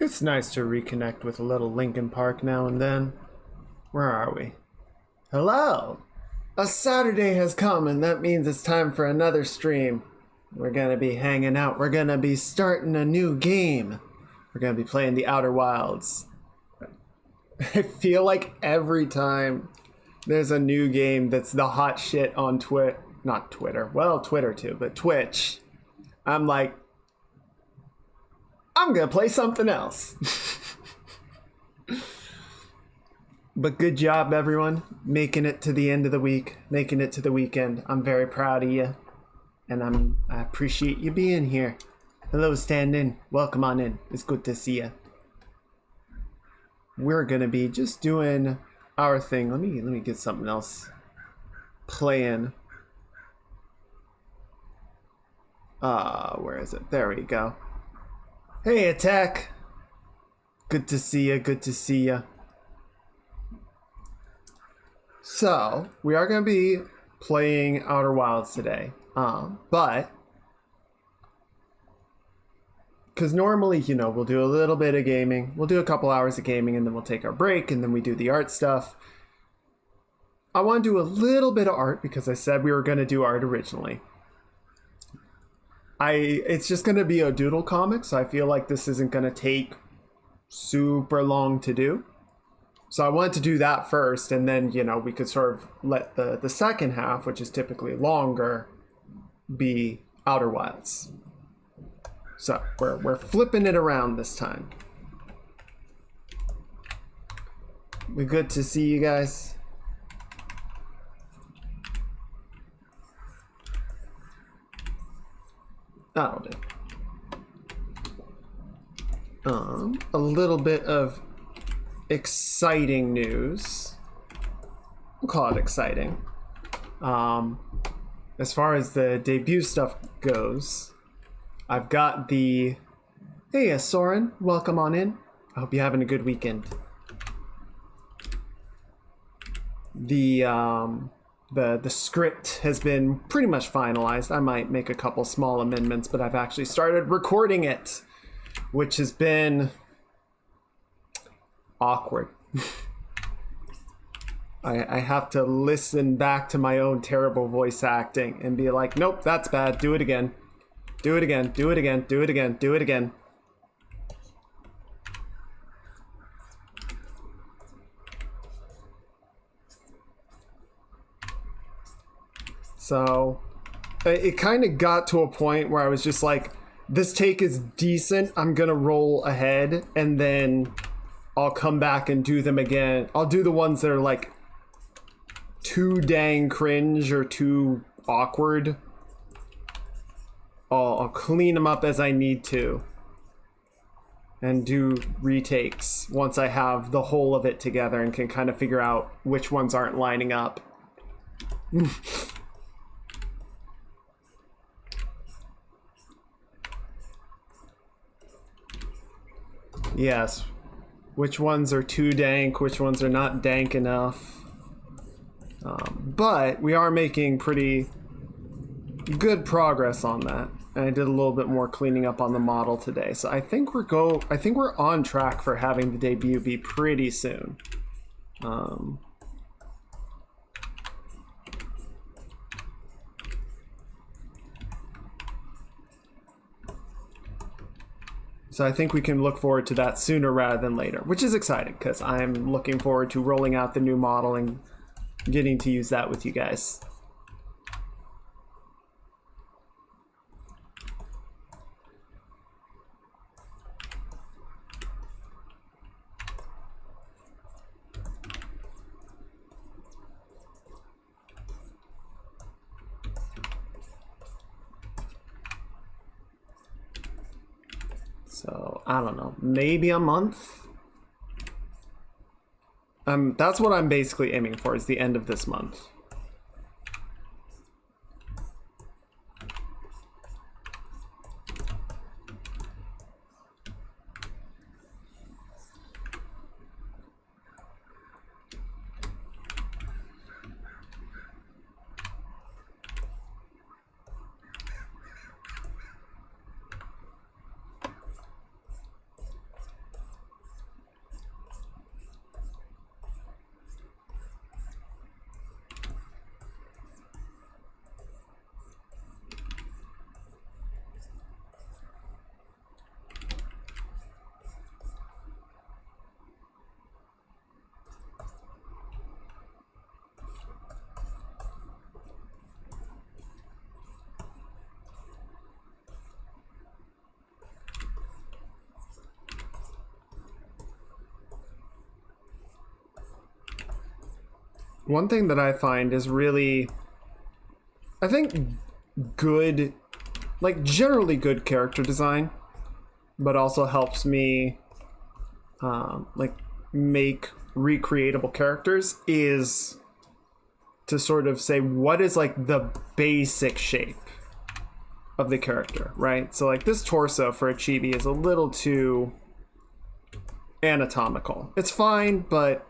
It's nice to reconnect with a little Linkin Park now and then. Where are we? Hello! A Saturday has come, and that means it's time for another stream. We're gonna be hanging out. We're gonna be starting a new game. We're gonna be playing the Outer Wilds. I feel like every time there's a new game that's the hot shit on not Twitter, well, Twitter too, but Twitch, I'm like, I'm gonna play something else. But good job, everyone, making it to the end of the week, making it to the weekend. I'm very proud of you, and I appreciate you being here. Hello, stand in. Welcome on in. It's good to see you. We're gonna be just doing our thing. Let me get something else playing. Where is it? There we go. Hey, Attack. Good to see you. Good to see you. So we are gonna be playing Outer Wilds today, but because normally, you know, we'll do a little bit of gaming. We'll do a couple hours of gaming, and then we'll take our break, and then we do the art stuff. I want to do a little bit of art because I said we were going to do art originally. It's just going to be a doodle comic, so I feel like this isn't going to take super long to do. So I wanted to do that first, and then, you know, we could sort of let the second half, which is typically longer, be Outer Wilds. So we're flipping it around this time. We good to see you guys. That'll do. A little bit of exciting news. We'll call it exciting. As far as the debut stuff goes, I've got the... Hey, Soren, welcome on in. I hope you're having a good weekend. The script has been pretty much finalized. I might make a couple small amendments, but I've actually started recording it, which has been awkward. I have to listen back to my own terrible voice acting and be like, nope, that's bad. Do it again. Do it again, do it again, do it again, do it again. So it kind of got to a point where I was just like, this take is decent. I'm going to roll ahead, and then I'll come back and do them again. I'll do the ones that are like too dang cringe or too awkward. I'll clean them up as I need to and do retakes once I have the whole of it together and can kind of figure out which ones aren't lining up. Yes. Which ones are too dank, which ones are not dank enough. But we are making pretty good progress on that. And I did a little bit more cleaning up on the model today. So I think we're on track for having the debut be pretty soon. So I think we can look forward to that sooner rather than later, which is exciting because I'm looking forward to rolling out the new model and getting to use that with you guys. So, I don't know, maybe a month? That's what I'm basically aiming for, is the end of this month. one thing that I find is really, I think, good, like generally good character design, but also helps me like make recreatable characters is to sort of say what is like the basic shape of the character, right? So like this torso for a chibi is a little too anatomical. It's fine, but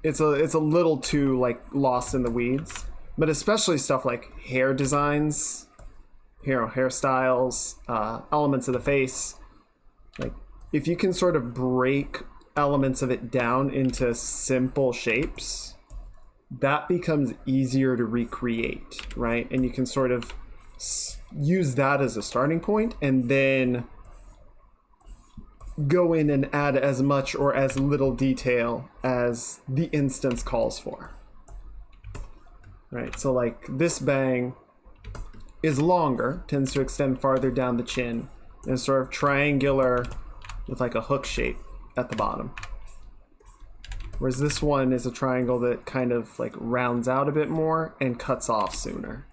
it's a little too like lost in the weeds. But especially stuff like hair designs, hairstyles, elements of the face. Like if you can sort of break elements of it down into simple shapes, that becomes easier to recreate, right? And you can sort of use that as a starting point and then go in and add as much or as little detail as the instance calls for. Right, so like this bang is longer, tends to extend farther down the chin, and is sort of triangular with like a hook shape at the bottom. Whereas this one is a triangle that kind of like rounds out a bit more and cuts off sooner.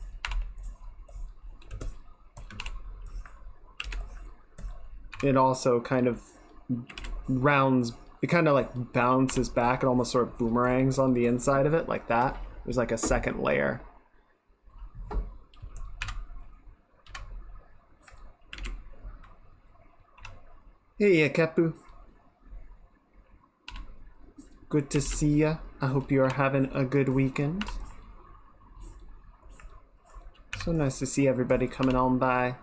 It also kind of rounds, it kind of like bounces back and almost sort of boomerangs on the inside of it like that. There's like a second layer. Hey, Kepu. Good to see ya. I hope you are having a good weekend. So nice to see everybody coming on by.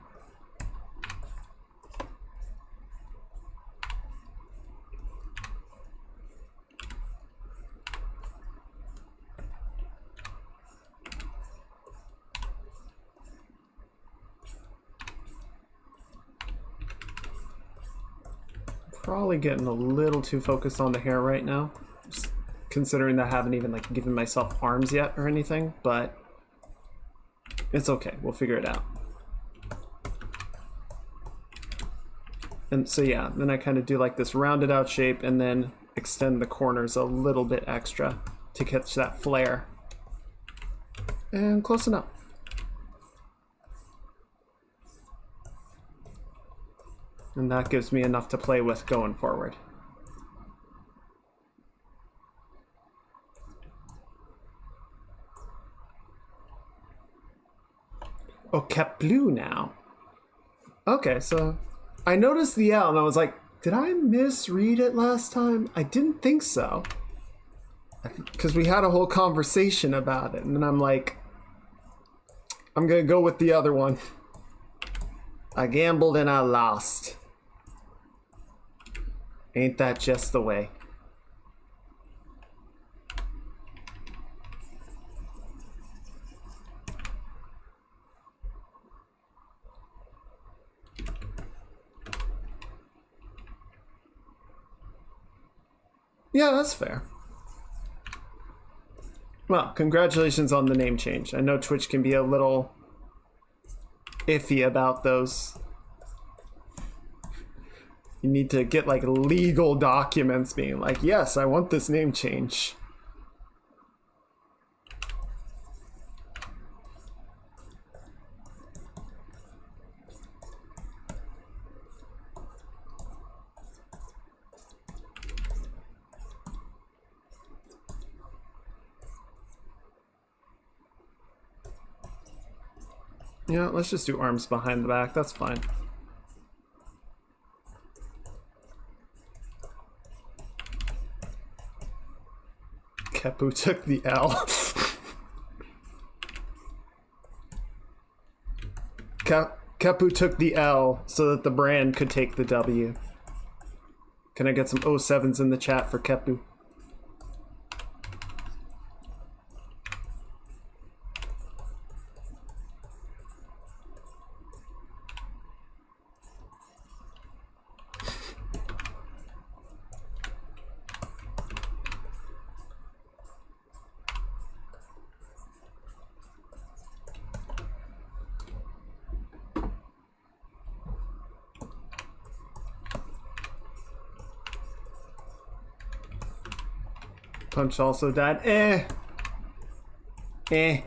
Probably getting a little too focused on the hair right now, just considering that I haven't even like given myself arms yet or anything, but it's okay, we'll figure it out. And so yeah, then I kind of do like this rounded out shape and then extend the corners a little bit extra to catch that flare. And close enough. And that gives me enough to play with going forward. Oh, kept blue now. Okay, so I noticed the L and I was like, did I misread it last time? I didn't think so. Because we had a whole conversation about it. And then I'm like, I'm going to go with the other one. I gambled and I lost. Ain't that just the way? Yeah, that's fair. Well, congratulations on the name change. I know Twitch can be a little iffy about those. You need to get like legal documents being like, yes, I want this name change. Yeah, let's just do arms behind the back. That's fine. Kepu took the L. Kepu took the L so that the brand could take the W. Can I get some 07s in the chat for Kepu? Punch also died. Eh.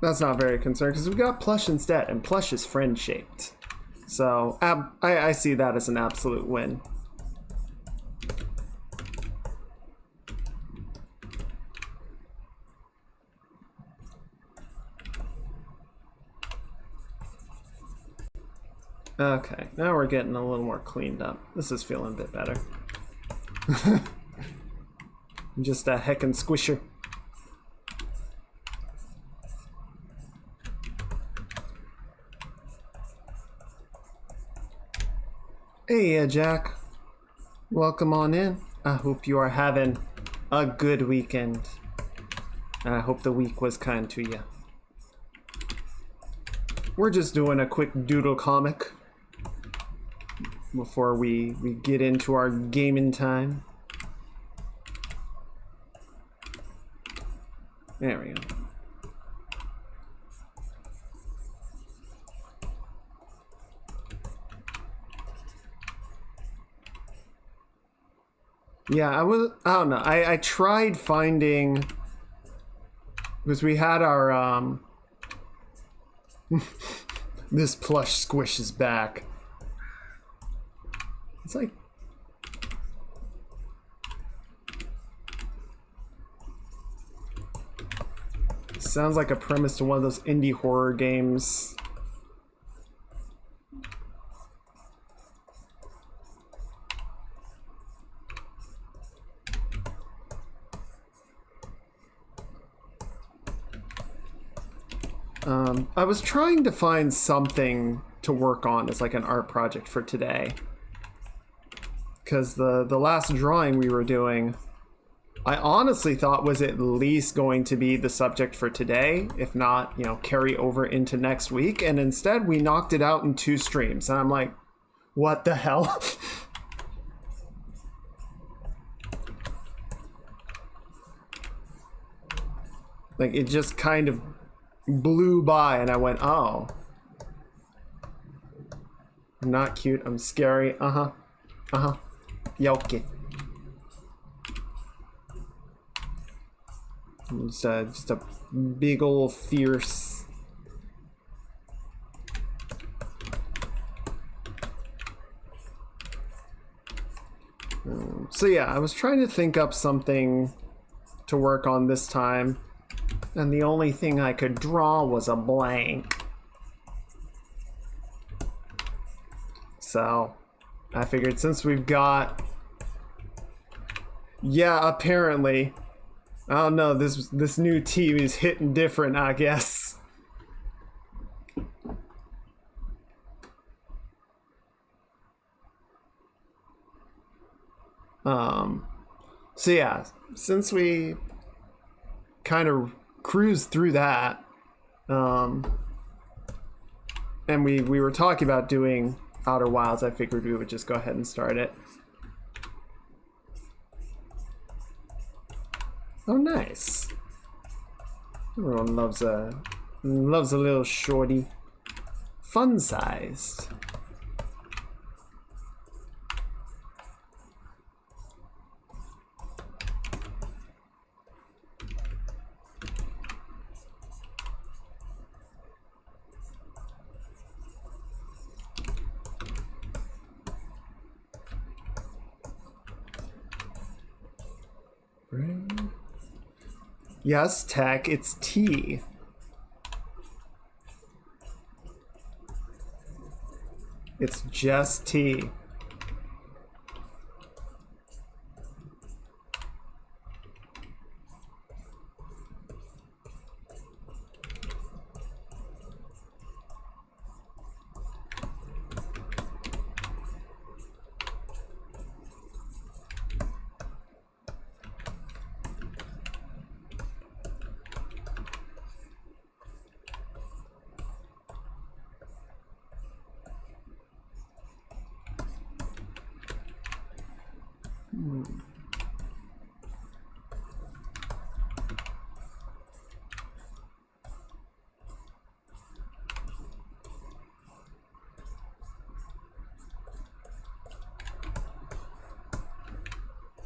That's not very concerned because we got plush instead, and plush is friend shaped. So I see that as an absolute win. Okay, now we're getting a little more cleaned up. This is feeling a bit better. Just a heckin' squisher. Hey, Jack. Welcome on in. I hope you are having a good weekend. I hope the week was kind to you. We're just doing a quick doodle comic before we get into our gaming time. There we go. Yeah, I don't know. I tried finding, because we had our this plush squish is back. It's like sounds like a premise to one of those indie horror games. I was trying to find something to work on as like an art project for today, because the last drawing we were doing, I honestly thought was at least going to be the subject for today, if not, you know, carry over into next week, and instead we knocked it out in 2 streams, and I'm like, what the hell? Like, it just kind of blew by, and I went, oh. I'm not cute, I'm scary, Yoke. Just a big ol' fierce. So yeah, I was trying to think up something to work on this time, and the only thing I could draw was a blank. So I figured since we've got, yeah, apparently, I don't know, this new team is hitting different, I guess. So yeah, since we kind of cruised through that, and we were talking about doing Outer Wilds, I figured we would just go ahead and start it. Oh, nice. Everyone loves a little shorty. Fun-sized. Yes, Tech, it's tea. It's just tea.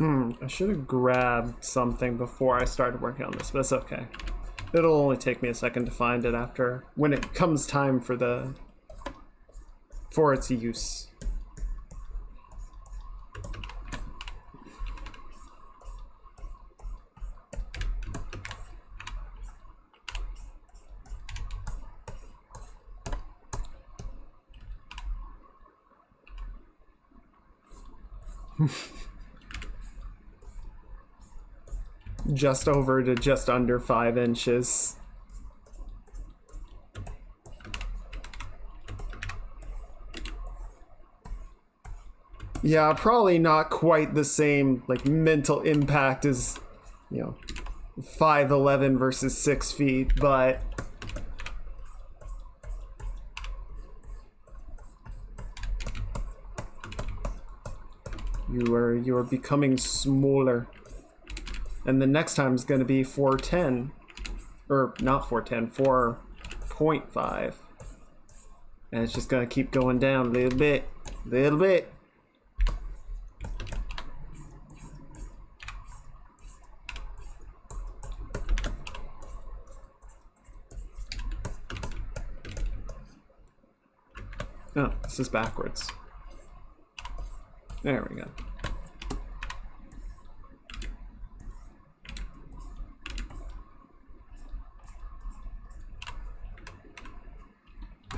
I should have grabbed something before I started working on this, but it's okay. It'll only take me a second to find it after, when it comes time for its use. Just over to just under 5 inches. Yeah, probably not quite the same like mental impact as, you know, 5'11" versus 6 feet, but you are becoming smaller. And the next time is going to be 410. Or not 410, 4.5. And it's just going to keep going down a little bit. Little bit. Oh, this is backwards. There we go.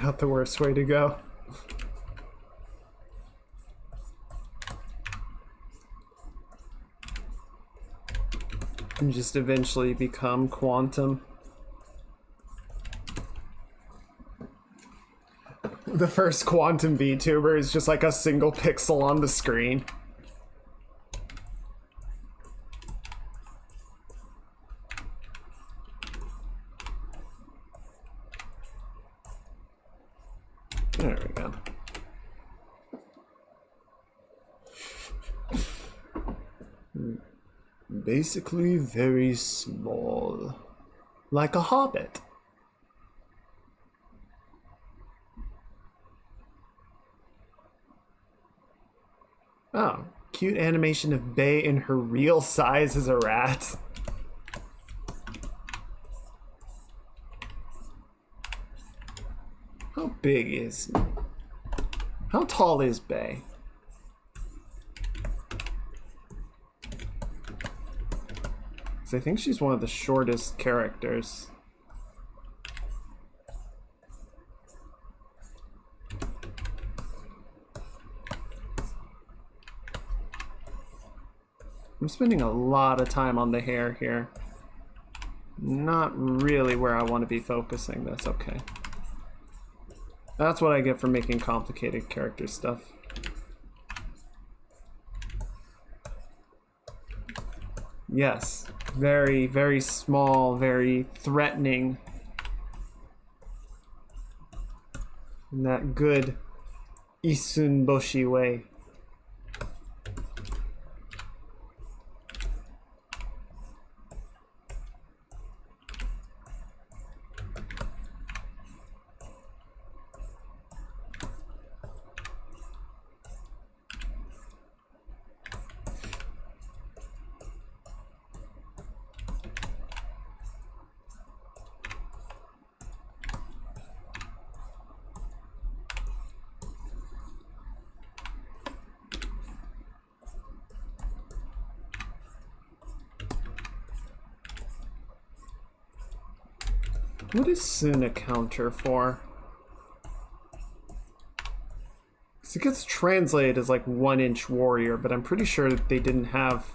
Not the worst way to go. And just eventually become quantum. The first quantum VTuber is just like a single pixel on the screen. There we go. Basically very small. Like a hobbit. Oh, cute animation of Bae in her real size as a rat. How big is... How tall is Bae? I think she's one of the shortest characters. I'm spending a lot of time on the hair here. Not really where I want to be focusing. That's okay. That's what I get for making complicated character stuff. Yes. Very, very small, very threatening. In that good Isunboshi way. What is Suna counter for? Because it gets translated as like 1-inch warrior, but I'm pretty sure that they didn't have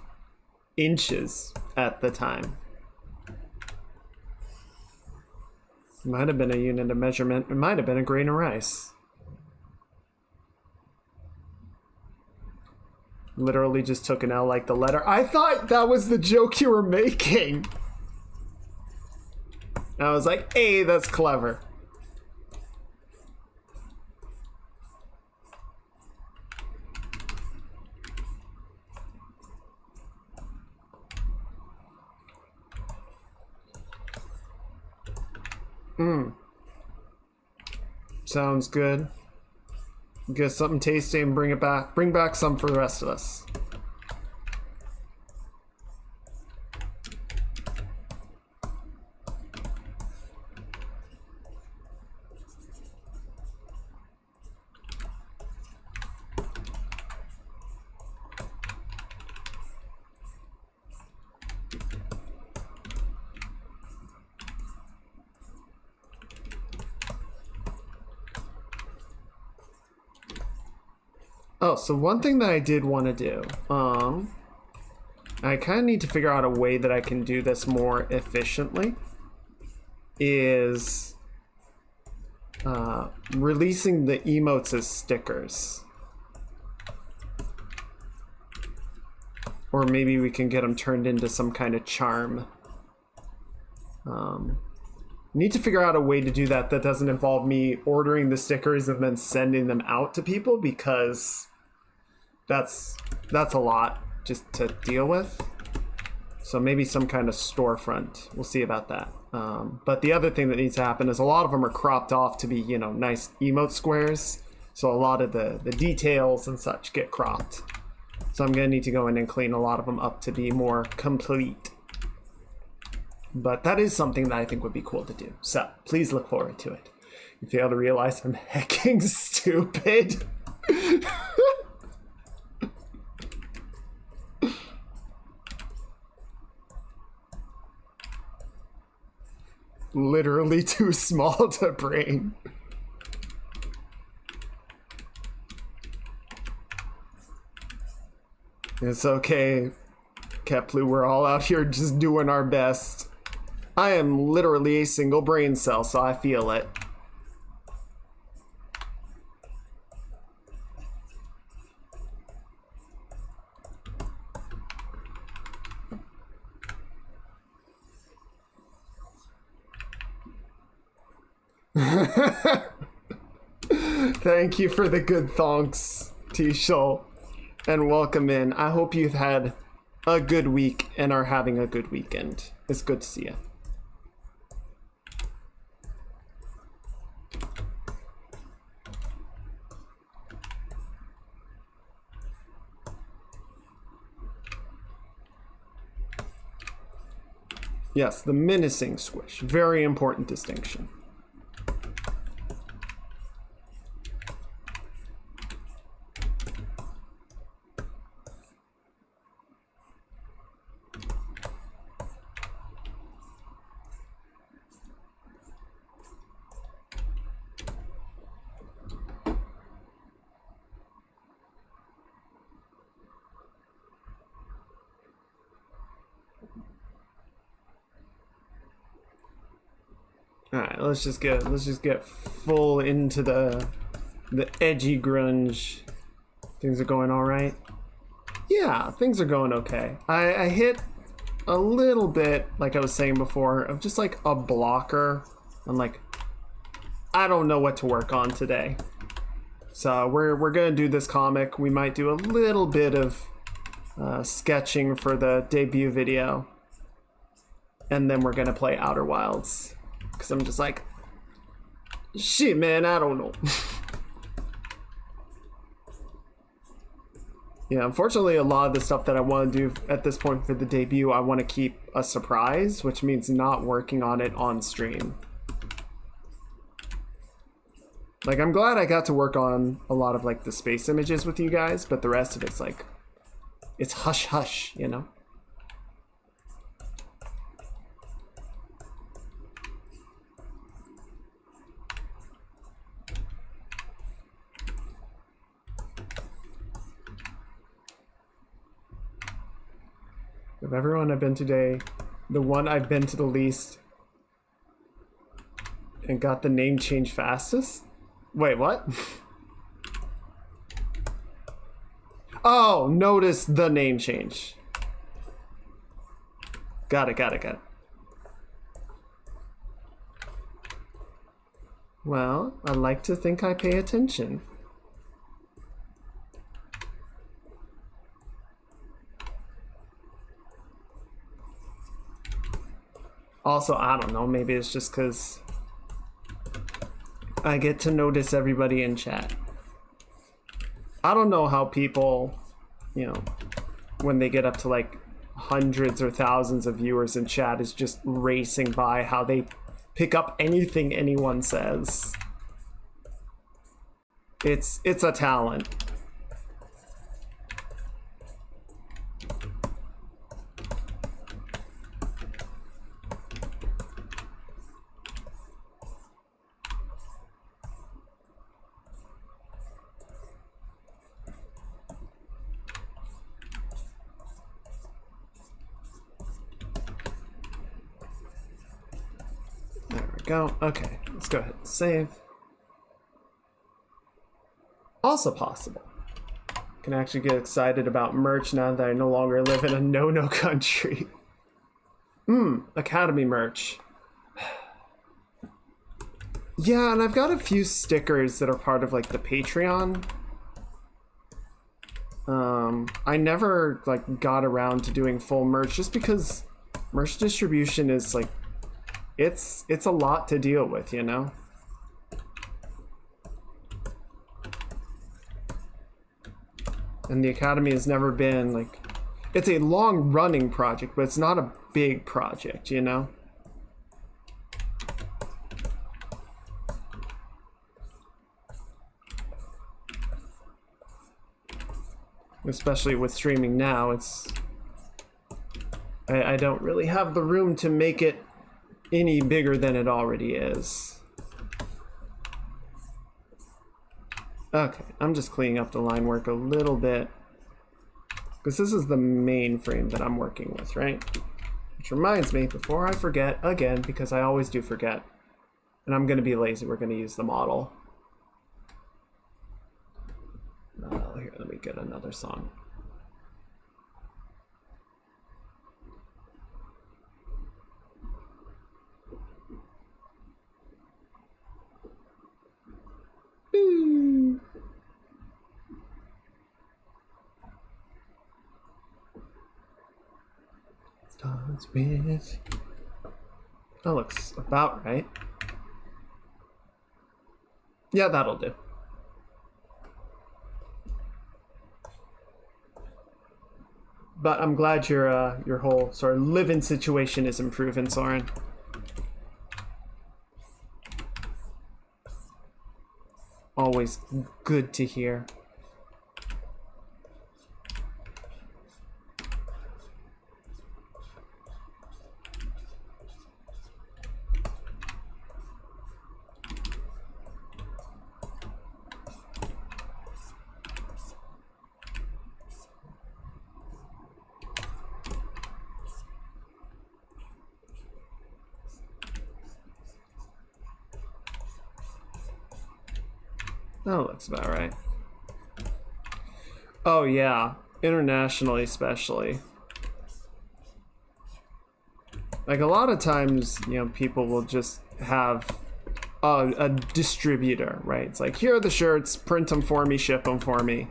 inches at the time. It might have been a unit of measurement. It might have been a grain of rice. Literally just took an L like the letter. I thought that was the joke you were making. I was like, hey, that's clever. Sounds good. Get something tasty and bring it back. Bring back some for the rest of us. Oh, so one thing that I did want to do, I kind of need to figure out a way that I can do this more efficiently, is releasing the emotes as stickers. Or maybe we can get them turned into some kind of charm. Need to figure out a way to do that that doesn't involve me ordering the stickers and then sending them out to people, because that's a lot just to deal with. So maybe some kind of storefront. We'll see about that. But the other thing that needs to happen is a lot of them are cropped off to be, you know, nice emote squares. So a lot of the details and such get cropped. So I'm going to need to go in and clean a lot of them up to be more complete. But that is something that I think would be cool to do. So please look forward to it. You fail to realize I'm hecking stupid. Literally too small to bring. It's okay, Keplu. We're all out here just doing our best. I am literally a single brain cell, so I feel it. Thank you for the good thonks, T-Shul, and welcome in. I hope you've had a good week and are having a good weekend. It's good to see you. Yes, the menacing squish. Very important distinction. Alright, let's just get full into the edgy grunge. Things are going alright. Yeah, things are going okay. I hit a little bit, like I was saying before, of just like a blocker. I'm like, I don't know what to work on today. So we're gonna do this comic. We might do a little bit of sketching for the debut video. And then we're gonna play Outer Wilds. Because I'm just like, shit, man, I don't know. Yeah, unfortunately, a lot of the stuff that I want to do at this point for the debut, I want to keep a surprise, which means not working on it on stream. Like, I'm glad I got to work on a lot of, like, the space images with you guys, but the rest of it's, like, it's hush-hush, you know? Of everyone I've been today, the one I've been to the least and got the name change fastest? Wait, what? Oh, notice the name change. Got it. Well, I like to think I pay attention. Also, I don't know, maybe it's just because I get to notice everybody in chat. I don't know how people, you know, when they get up to like hundreds or thousands of viewers in chat is just racing by, how they pick up anything anyone says. It's a talent. go. Okay, let's go ahead and save. Also possible. Can actually get excited about merch now that I no longer live in a no-no country. Academy merch. Yeah, and I've got a few stickers that are part of like the Patreon. I never like got around to doing full merch just because merch distribution is like it's a lot to deal with, you know? And the Academy has never been like, it's a long running project, but it's not a big project, you know? Especially with streaming now, it's I don't really have the room to make it any bigger than it already is. Okay, I'm just cleaning up the line work a little bit because this is the main frame that I'm working with, right? Which reminds me, before I forget again, because I always do forget, and I'm gonna be lazy, we're gonna use the model. Here, let me get another song. Starts with... That looks about right. Yeah, that'll do. But I'm glad your whole sort of living situation is improving, Soren. Always good to hear. That looks about right. Oh yeah, internationally especially. Like a lot of times, you know, people will just have a distributor, right? It's like, here are the shirts, print them for me, ship them for me.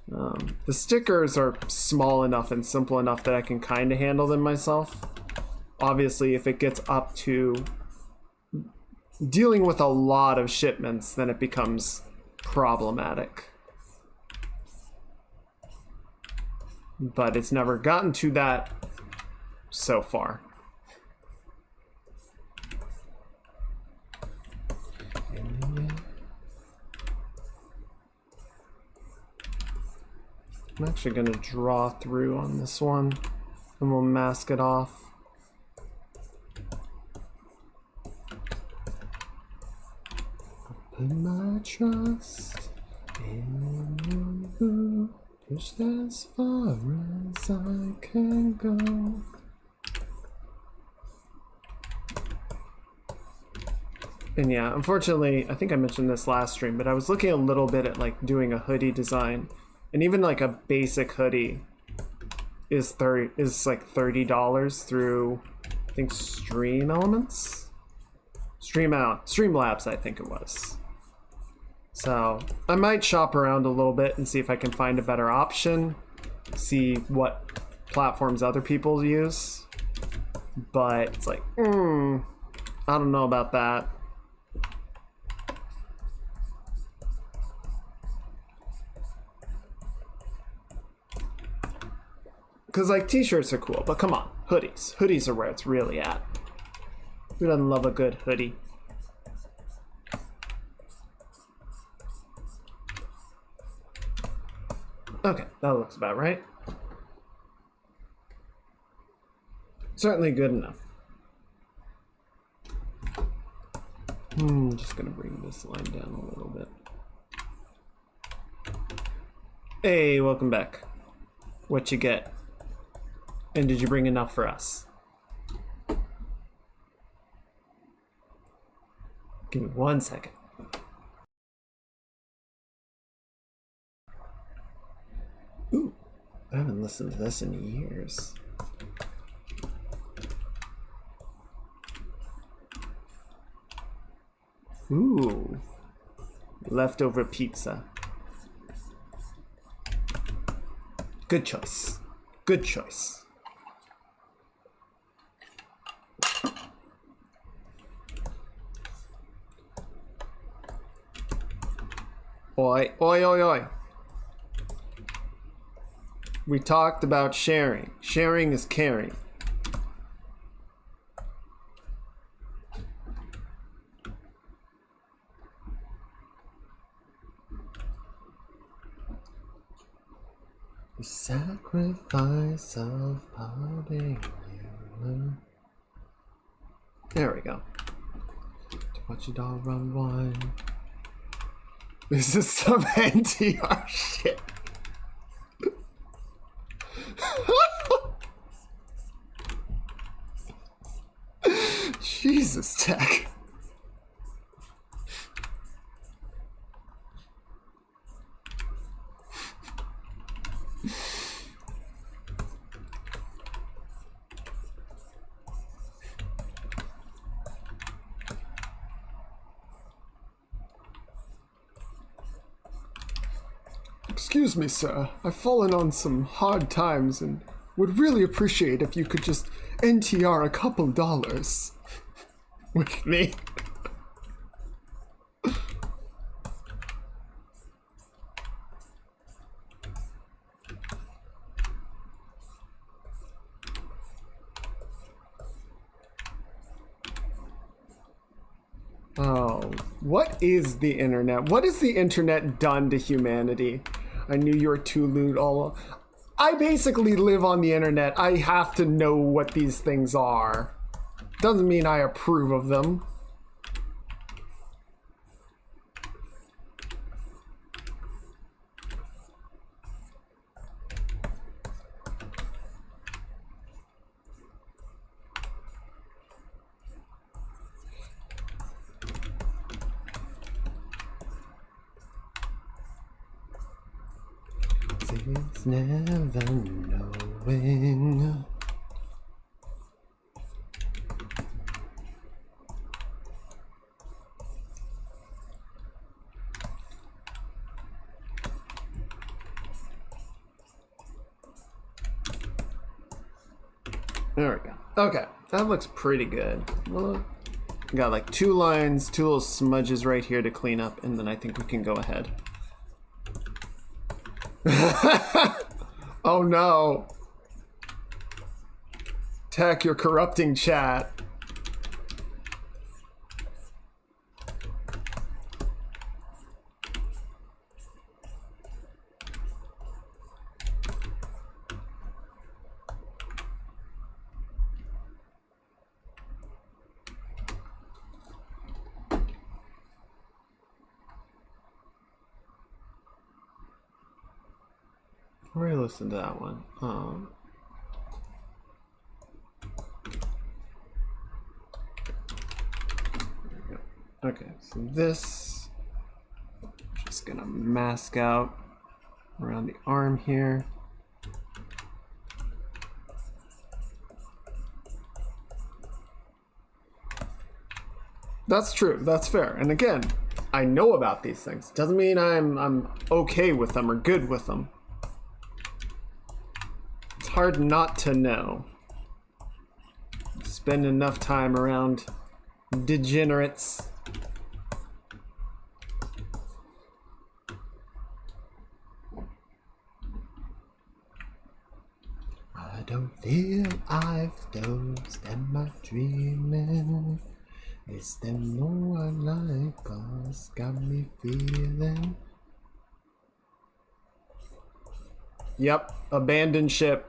The stickers are small enough and simple enough that I can kind of handle them myself. Obviously, if it gets up to dealing with a lot of shipments, then it becomes problematic. But it's never gotten to that so far. I'm actually going to draw through on this one and we'll mask it off. Put my trust in you, push as far as I can go. And yeah, unfortunately, I think I mentioned this last stream, but I was looking a little bit at like doing a hoodie design, and even like a basic hoodie is like $30 through, I think, Streamlabs, I think it was. So I might shop around a little bit and see if I can find a better option, see what platforms other people use. But it's like, I don't know about that. Because like t-shirts are cool, but come on, hoodies. Hoodies are where it's really at. Who doesn't love a good hoodie? Okay, that looks about right. Certainly good enough. Just gonna bring this line down a little bit. Hey, welcome back. What you get? And did you bring enough for us? Give me 1 second. Ooh, I haven't listened to this in years. Ooh, leftover pizza. Good choice. Good choice. Oi, oi, oi, oi. We talked about sharing. Sharing is caring. The sacrifice of parting you. There we go. To watch it all run wine. This is some NTR shit. Jesus, Tech. Excuse me, sir. I've fallen on some hard times and would really appreciate if you could just NTR a couple dollars with me. Oh, what is the internet? What has the internet done to humanity? I knew you were too lewd all. I basically live on the internet. I have to know what these things are. Doesn't mean I approve of them. It's never knowing. There we go. Okay, that looks pretty good. Well, got like 2 lines, 2 little smudges right here to clean up, and then I think we can go ahead. Oh no. Tech, you're corrupting chat. Already listened to that one. There we go. Okay, so this just gonna mask out around the arm here. That's true. That's fair. And again, I know about these things. Doesn't mean I'm okay with them or good with them. It's hard not to know. Spend enough time around degenerates. I don't feel I've dozed. Am I dreaming? Is there no one like us? Got me feeling. Yep, abandoned ship.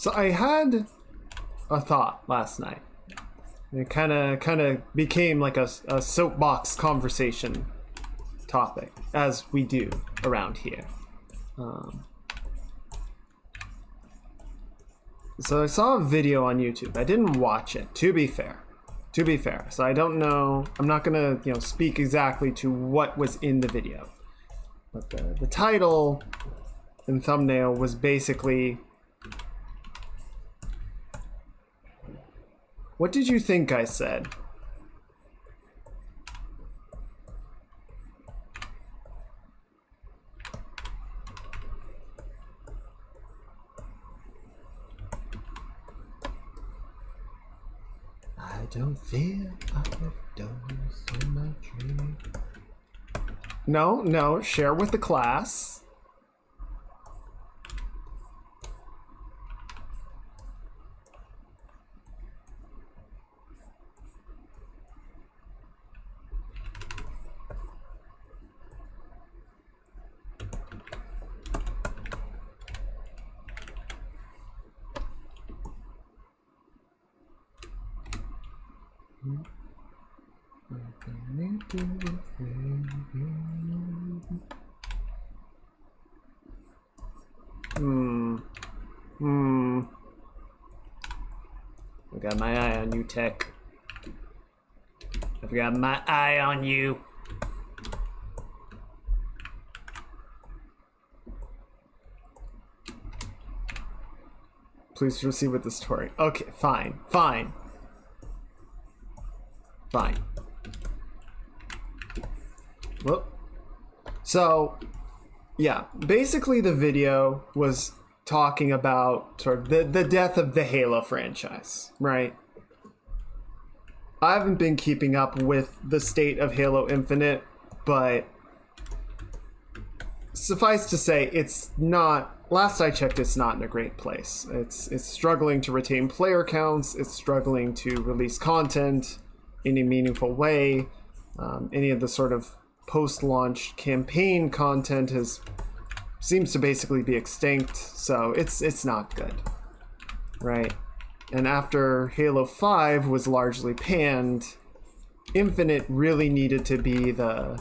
So I had a thought last night. It kind of became like a soapbox conversation topic, as we do around here. So I saw a video on YouTube. I didn't watch it, to be fair. So I don't know. I'm not gonna, speak exactly to what was in the video. But the title and thumbnail was basically, what did you think I said? I don't feel overdose in my dream. No, share with the class. I got my eye on you, Tech. I've got my eye on you. Please proceed with the story. Okay, fine. Well, so, yeah, basically the video was talking about sort of the death of the Halo franchise, right? I haven't been keeping up with the state of Halo Infinite, but suffice to say, it's not, last I checked, it's not in a great place. It's struggling to retain player counts, it's struggling to release content in a meaningful way. Any of the sort of post-launch campaign content seems to basically be extinct, so it's not good, right? And after Halo 5 was largely panned, Infinite really needed to be the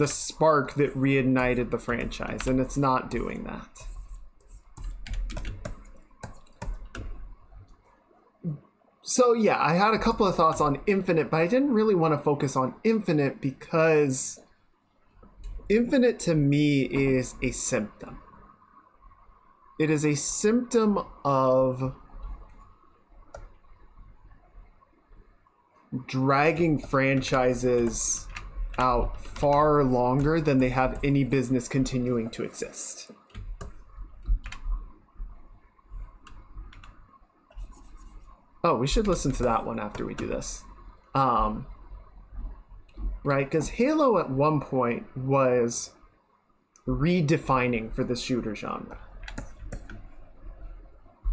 spark that reignited the franchise, and it's not doing that. So yeah, I had a couple of thoughts on Infinite, but I didn't really want to focus on Infinite because Infinite to me is a symptom. It is a symptom of dragging franchises out far longer than they have any business continuing to exist. Oh, we should listen to that one after we do this. Right, because Halo at one point was redefining for the shooter genre.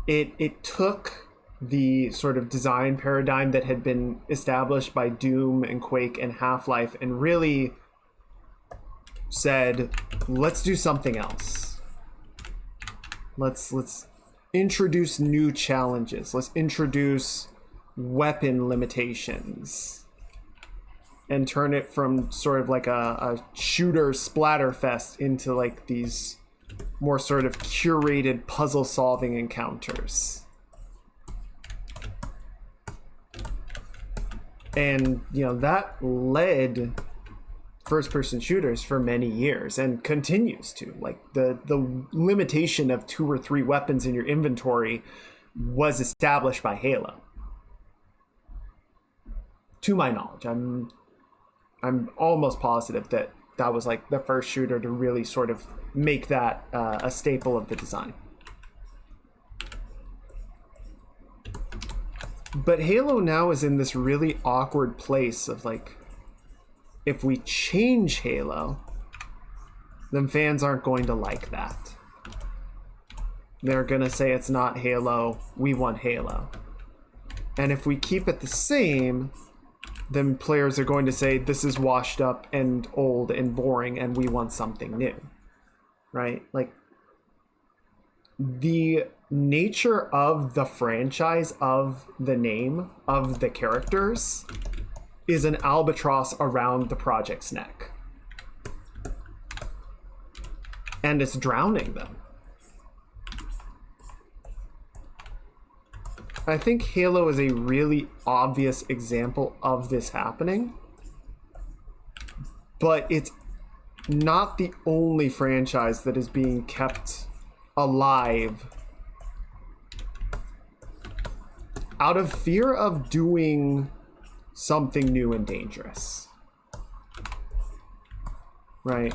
It took the sort of design paradigm that had been established by Doom and Quake and Half-Life and really said, let's do something else. Let's introduce new challenges. Let's introduce weapon limitations and turn it from sort of like a shooter splatterfest into like these more sort of curated puzzle solving encounters. And that led first person shooters for many years and continues to. Like the limitation of 2 or 3 weapons in your inventory was established by Halo, to my knowledge. I'm almost positive that was like the first shooter to really sort of make that a staple of the design. But Halo now is in this really awkward place of like, if we change Halo, then fans aren't going to like that. They're going to say it's not Halo, we want Halo. And if we keep it the same, then players are going to say this is washed up and old and boring and we want something new. Right? Like, the nature of the franchise, of the name, of the characters is an albatross around the project's neck. And it's drowning them. I think Halo is a really obvious example of this happening. But it's not the only franchise that is being kept alive out of fear of doing something new and dangerous. Right?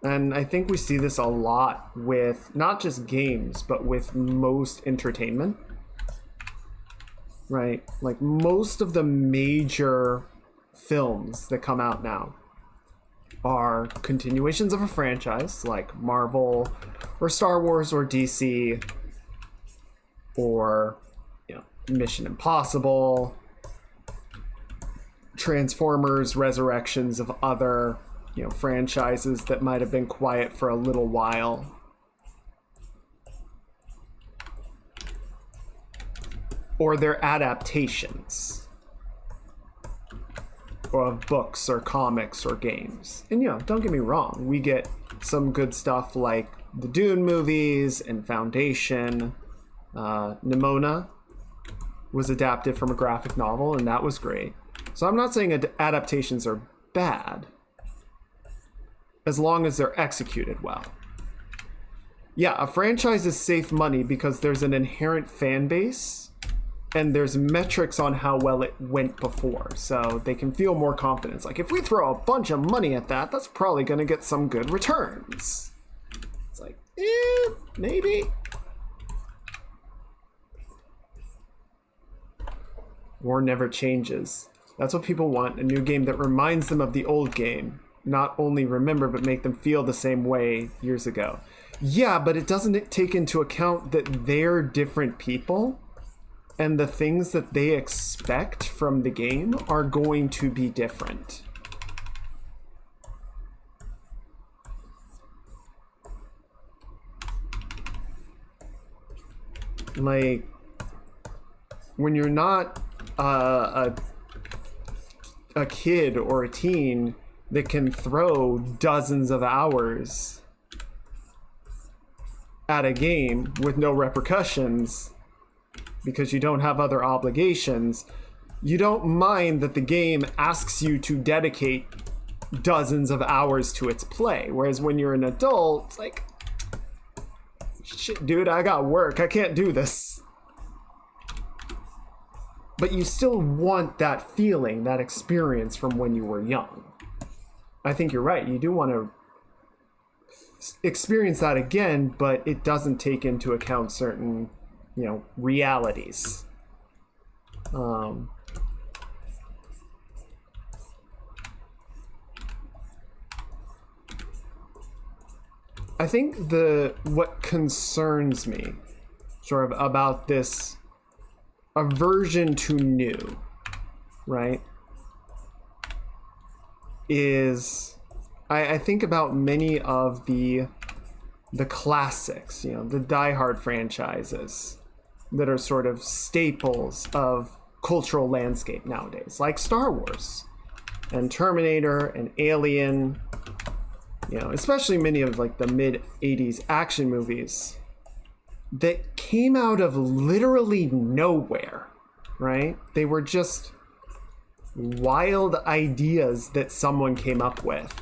And I think we see this a lot with not just games, but with most entertainment. Right? Like most of the major films that come out now are continuations of a franchise like Marvel or Star Wars or DC or Mission Impossible, Transformers, resurrections of other franchises that might have been quiet for a little while. Or their adaptations of books or comics or games. And don't get me wrong, we get some good stuff like the Dune movies and Foundation. Nimona was adapted from a graphic novel, and that was great. So I'm not saying adaptations are bad, as long as they're executed well. Yeah, a franchise is safe money because there's an inherent fan base and there's metrics on how well it went before, so they can feel more confidence. Like, if we throw a bunch of money at that, that's probably going to get some good returns. It's like, maybe. War never changes. That's what people want, a new game that reminds them of the old game. Not only remember, but make them feel the same way years ago. Yeah, but it doesn't take into account that they're different people, and the things that they expect from the game are going to be different. Like, when you're not a kid or a teen that can throw dozens of hours at a game with no repercussions because you don't have other obligations, you don't mind that the game asks you to dedicate dozens of hours to its play. Whereas when you're an adult, it's like, shit, dude, I got work. I can't do this. But you still want that feeling, that experience from when you were young. I think you're right. You do want to experience that again, but it doesn't take into account certain, realities. I think what concerns me sort of about this aversion to new, right, is I think about many of the classics, the Die Hard franchises that are sort of staples of cultural landscape nowadays, like Star Wars and Terminator and Alien, especially many of like the mid 80s action movies that came out of literally nowhere, right? They were just wild ideas that someone came up with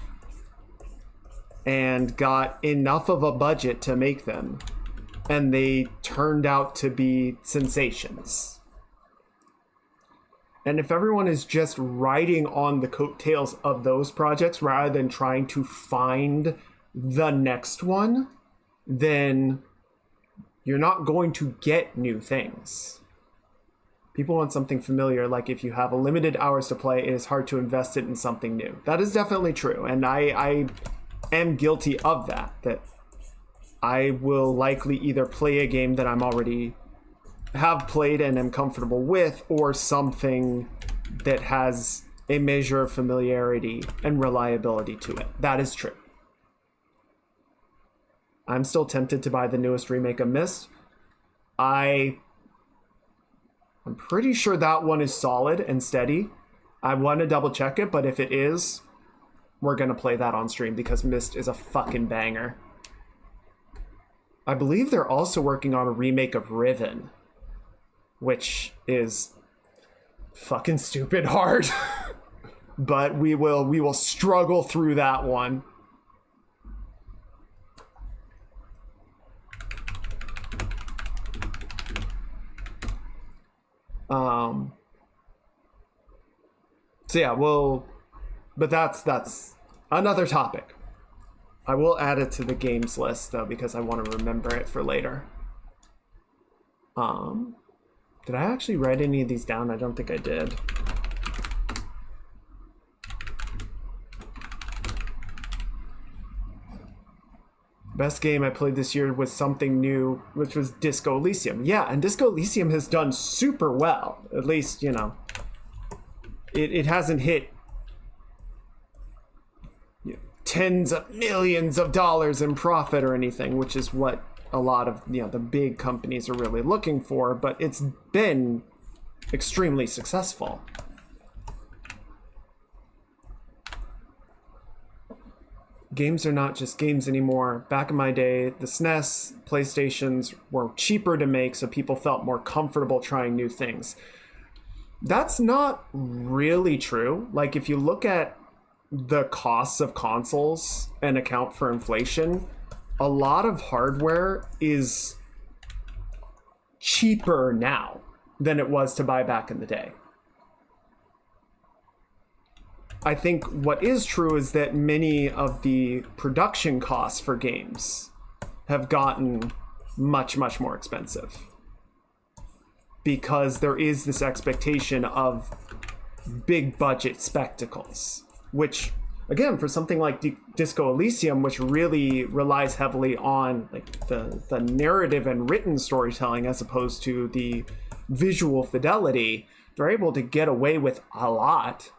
and got enough of a budget to make them, and they turned out to be sensations. And if everyone is just riding on the coattails of those projects rather than trying to find the next one, then you're not going to get new things. People want something familiar, like if you have a limited hours to play, it is hard to invest it in something new. That is definitely true, and I am guilty of that I will likely either play a game that I'm already have played and am comfortable with, or something that has a measure of familiarity and reliability to it. That is true. I'm still tempted to buy the newest remake of Myst, I'm pretty sure that one is solid and steady. I want to double check it, but if it is, we're going to play that on stream because Myst is a fucking banger. I believe they're also working on a remake of Riven, which is fucking stupid hard. But we will struggle through that one. So yeah, but that's another topic. I will add it to the games list though because I want to remember it for later. Did I actually write any of these down? I don't think I did. Best game I played this year was something new, which was Disco Elysium. Yeah, and Disco Elysium has done super well. At least, you know, it hasn't hit tens of millions of dollars in profit or anything, which is what a lot of, you know, the big companies are really looking for, but it's been extremely successful. Games are not just games anymore. Back in my day, the SNES, PlayStations were cheaper to make, so people felt more comfortable trying new things. That's not really true. Like, if you look at the costs of consoles and account for inflation, a lot of hardware is cheaper now than it was to buy back in the day. I think what is true is that many of the production costs for games have gotten much, much more expensive because there is this expectation of big budget spectacles, which, again, for something like Disco Elysium, which really relies heavily on like the narrative and written storytelling as opposed to the visual fidelity, they're able to get away with a lot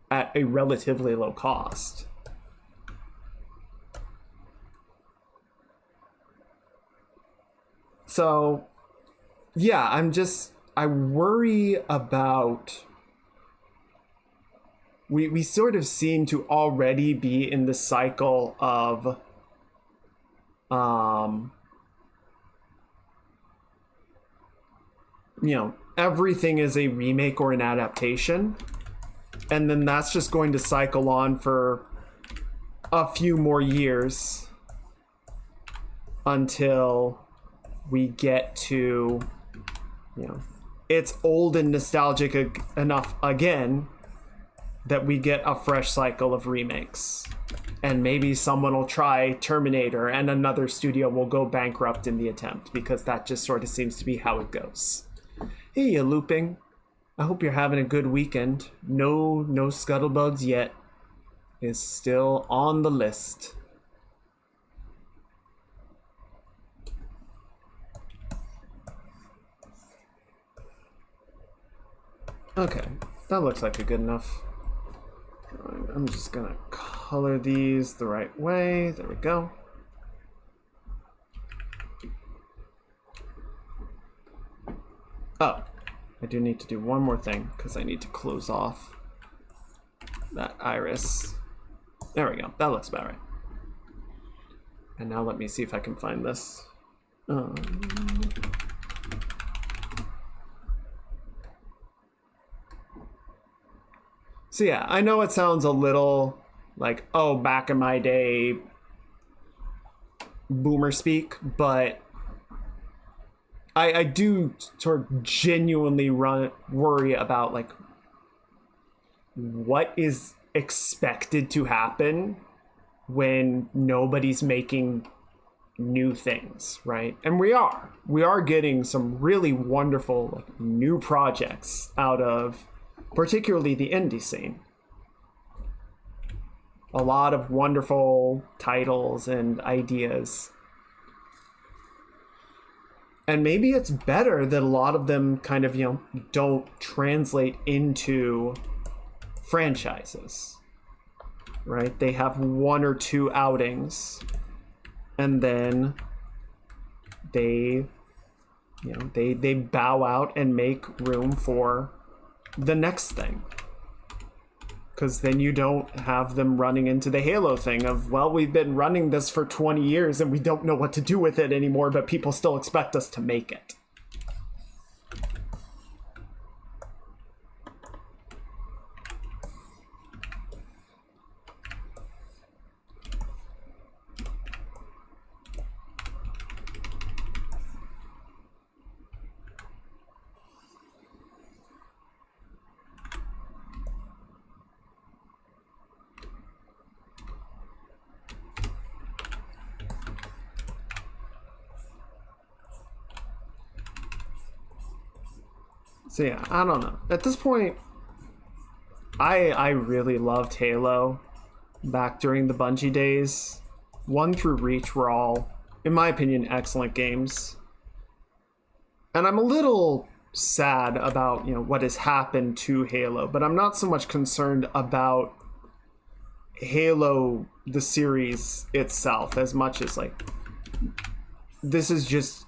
at a relatively low cost. So, yeah, I worry about, we sort of seem to already be in the cycle of, you know, everything is a remake or an adaptation. And then that's just going to cycle on for a few more years until we get to, you know, it's old and nostalgic enough again that we get a fresh cycle of remakes. And maybe someone will try Terminator and another studio will go bankrupt in the attempt because that just sort of seems to be how it goes. Hey, you looping. I hope you're having a good weekend. No scuttlebugs yet. Is still on the list. Okay, that looks like a good enough drawing. I'm just gonna color these the right way. There we go. Oh. I do need to do one more thing because I need to close off that iris. There we go. That looks about right. And now let me see if I can find this. So yeah, I know it sounds a little like, oh, back in my day, boomer speak, but I do sort of genuinely worry about like what is expected to happen when nobody's making new things, right? And we are getting some really wonderful like, new projects out of particularly the indie scene. A lot of wonderful titles and ideas. And maybe it's better that a lot of them kind of, you know, don't translate into franchises, right? They have one or two outings and then they you know, they bow out and make room for the next thing. Because then you don't have them running into the Halo thing of, well, we've been running this for 20 years and we don't know what to do with it anymore, but people still expect us to make it. So yeah, I don't know. At this point, I really loved Halo back during the Bungie days. 1 through Reach were all, in my opinion, excellent games. And I'm a little sad about, you know, what has happened to Halo, but I'm not so much concerned about Halo the series itself as much as like this is just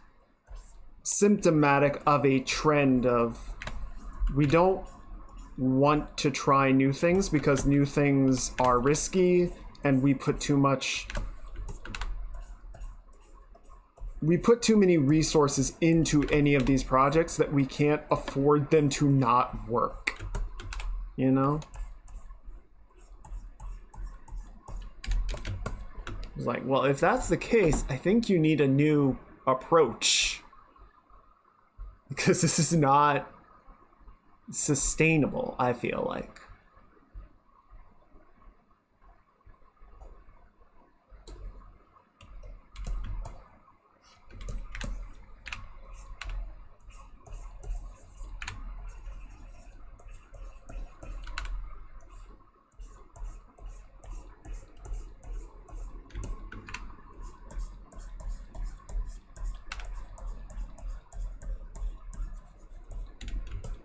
symptomatic of a trend of we don't want to try new things because new things are risky and we put too many resources into any of these projects that we can't afford them to not work, you know? It's like, well, if that's the case, I think you need a new approach because this is not sustainable, I feel like.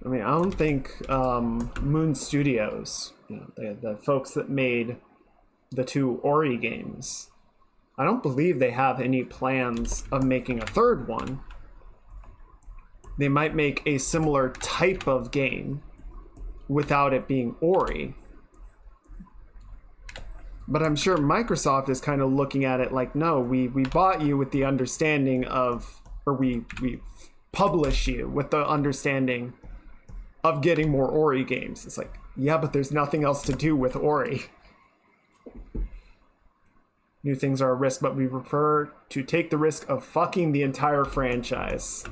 I mean, I don't think Moon Studios, you know, the folks that made the 2 Ori games, I don't believe they have any plans of making a 3rd one. They might make a similar type of game without it being Ori. But I'm sure Microsoft is kind of looking at it like, no, we bought you with the understanding of, or we publish you with the understanding of getting more Ori games. It's like, yeah, but there's nothing else to do with Ori. New things are a risk, but we prefer to take the risk of fucking the entire franchise.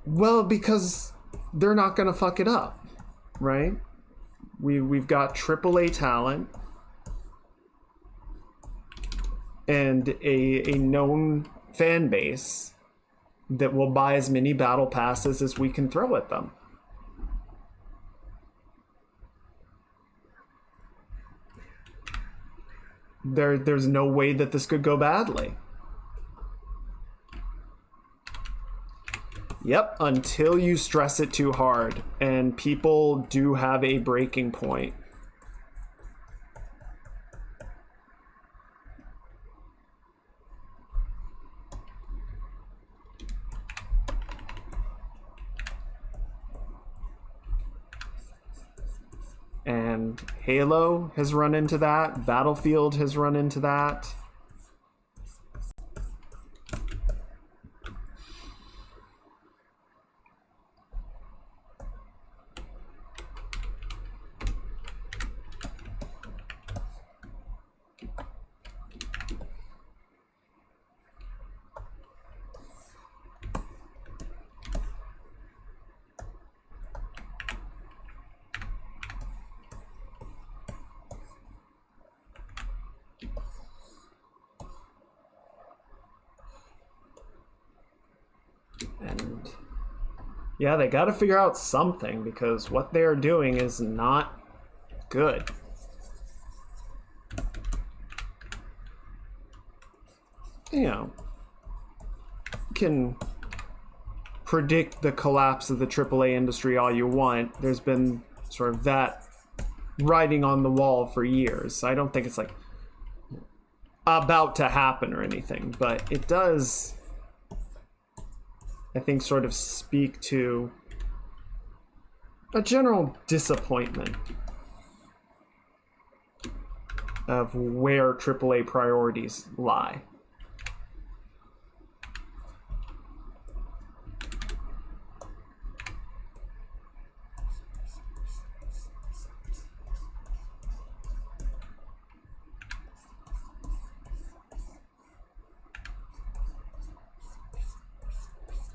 Well, because they're not gonna fuck it up, right? We've got AAA talent and a known fan base that will buy as many battle passes as we can throw at them. There's no way that this could go badly. Yep, until you stress it too hard, and people do have a breaking point. And Halo has run into that. Battlefield has run into that. And yeah, they got to figure out something because what they're doing is not good. You know, you can predict the collapse of the AAA industry all you want. There's been sort of that writing on the wall for years. I don't think it's like about to happen or anything, but it does, I think, sort of speak to a general disappointment of where AAA priorities lie.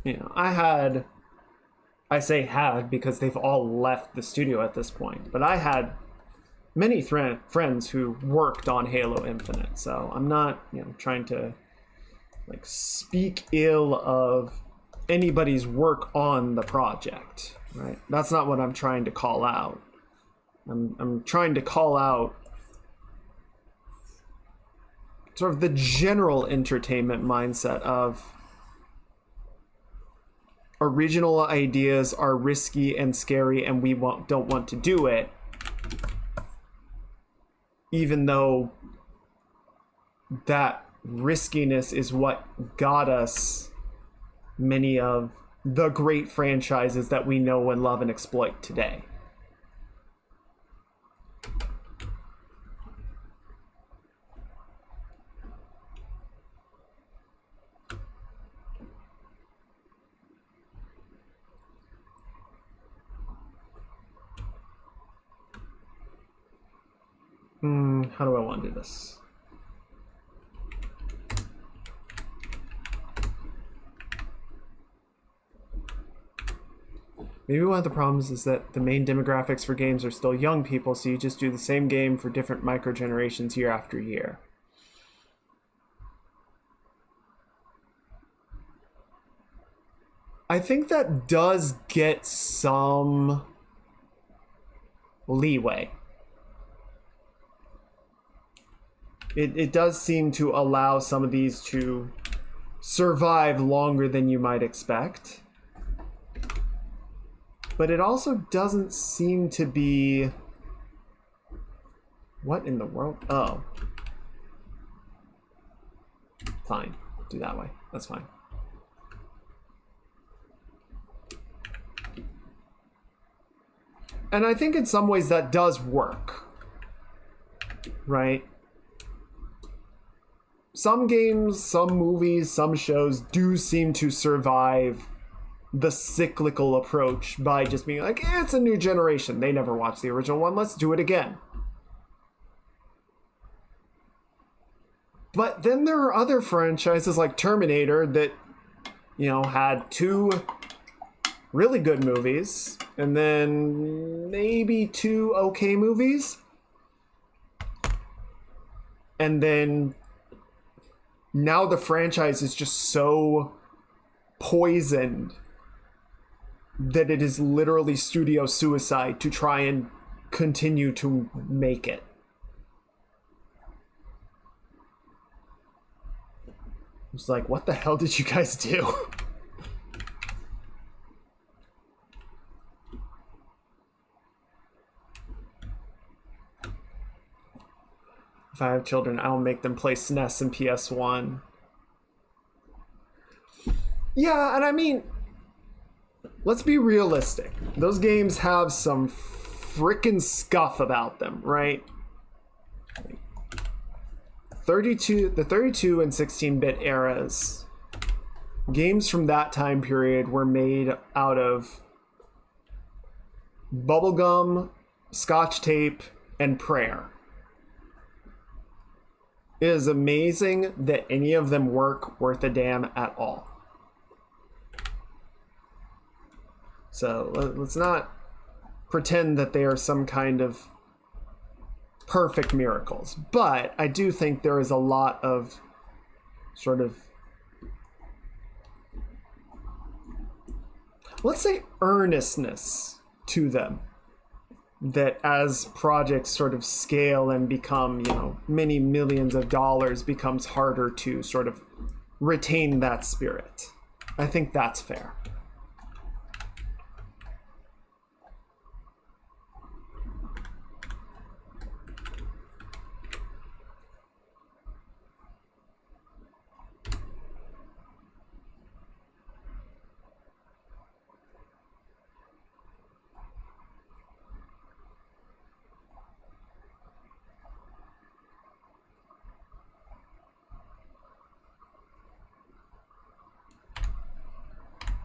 You know, I say had because they've all left the studio at this point, but I had many friends who worked on Halo Infinite, so I'm not, you know, trying to like speak ill of anybody's work on the project, right? That's not what I'm trying to call out. I'm trying to call out sort of the general entertainment mindset of original ideas are risky and scary and we don't want to do it, even though that riskiness is what got us many of the great franchises that we know and love and exploit today. How do I want to do this? Maybe one of the problems is that the main demographics for games are still young people, so you just do the same game for different micro-generations year after year. I think that does get some leeway. It does seem to allow some of these to survive longer than you might expect. But it also doesn't seem to be... What in the world? Oh. Fine. Do that way. That's fine. And I think in some ways that does work. Right? Some games, some movies, some shows do seem to survive the cyclical approach by just being like, it's a new generation. They never watched the original one. Let's do it again. But then there are other franchises like Terminator that, you know, had 2 really good movies and then maybe 2 okay movies. And then now the franchise is just so poisoned that it is literally studio suicide to try and continue to make it. It's like, what the hell did you guys do? If I have children, I'll make them play SNES and PS1. Yeah, and I mean, let's be realistic. Those games have some frickin' scuff about them, right? The 32 and 16-bit eras, games from that time period were made out of bubblegum, scotch tape, and prayer. It is amazing that any of them work worth a damn at all. So let's not pretend that they are some kind of perfect miracles. But I do think there is a lot of sort of, let's say, earnestness to them. That as projects sort of scale and become, you know, many millions of dollars, becomes harder to sort of retain that spirit. I think that's fair.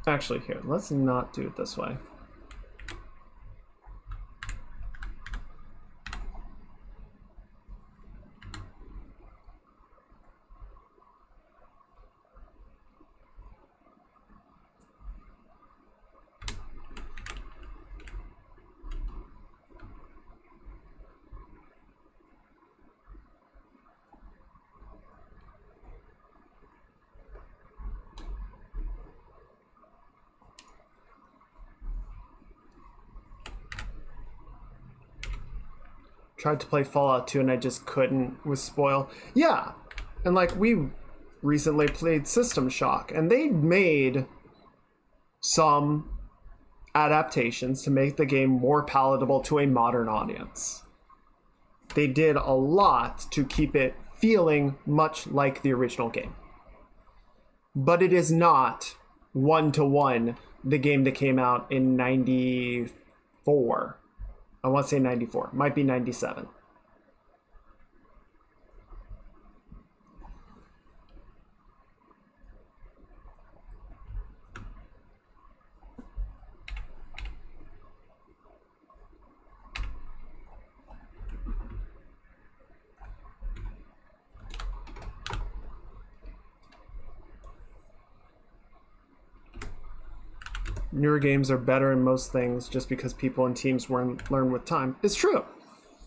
Actually, here, let's not do it this way. Tried to play Fallout 2 and I just couldn't with Spoil. Yeah, and like we recently played System Shock and they made some adaptations to make the game more palatable to a modern audience. They did a lot to keep it feeling much like the original game. But it is not one-to-one the game that came out in 94. I want to say 94. Might be 97. Newer games are better in most things just because people and teams learn with time. It's true.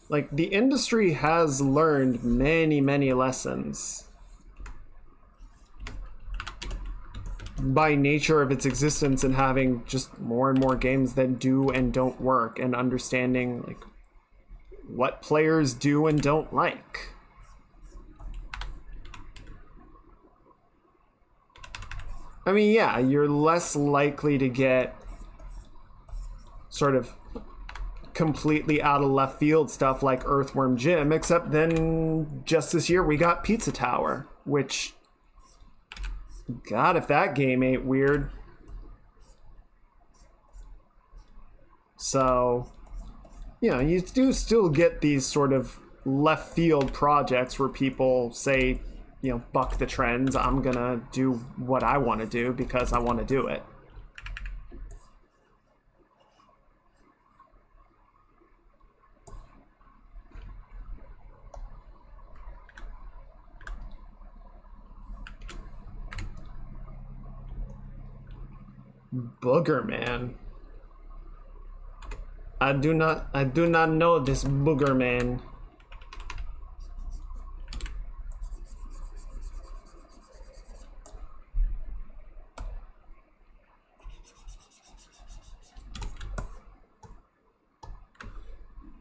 Like, the industry has learned many, many lessons by nature of its existence and having just more and more games that do and don't work and understanding like what players do and don't like. I mean, yeah, you're less likely to get sort of completely out of left field stuff like Earthworm Jim, except then just this year we got Pizza Tower, which, God, if that game ain't weird. So, you know, you do still get these sort of left field projects where people say, you know, buck the trends. I'm gonna do what I want to do because I want to do it. Booger Man. I do not know this Booger Man.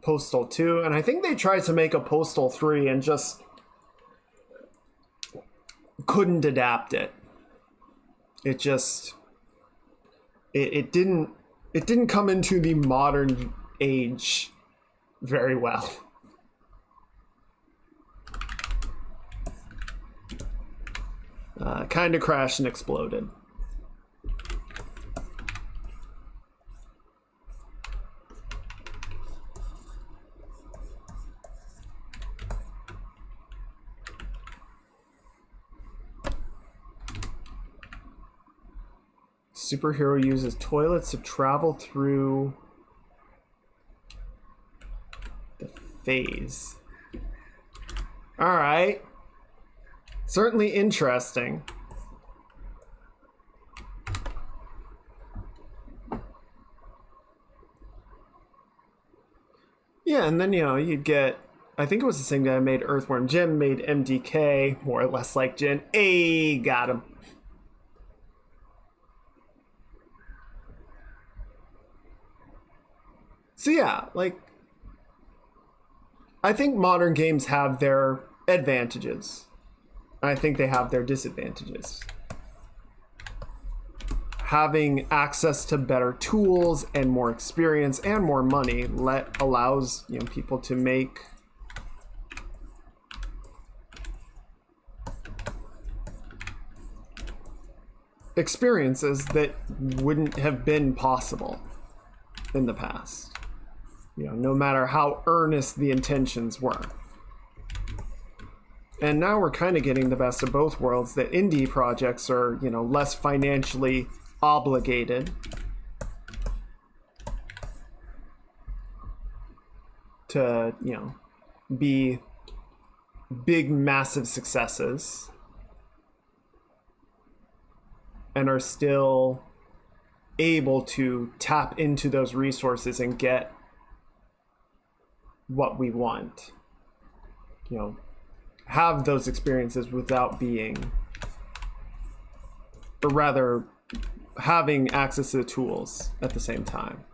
Postal 2, and I think they tried to make a Postal 3 and just couldn't adapt it. It just it didn't come into the modern age very well. Kind of crashed and exploded. Superhero uses toilets to travel through the phase. All right. Certainly interesting. Yeah, and then, you know, you'd get, I think it was the same guy who made Earthworm Jim, made MDK, more or less like Jin. Hey, got him. So yeah, like, I think modern games have their advantages. I think they have their disadvantages. Having access to better tools and more experience and more money allows, you know, people to make experiences that wouldn't have been possible in the past. You know, no matter how earnest the intentions were. And now we're kind of getting the best of both worlds, that indie projects are, you know, less financially obligated to, you know, be big, massive successes and are still able to tap into those resources and get what we want. You know, have those experiences without being, or rather, having access to the tools at the same time.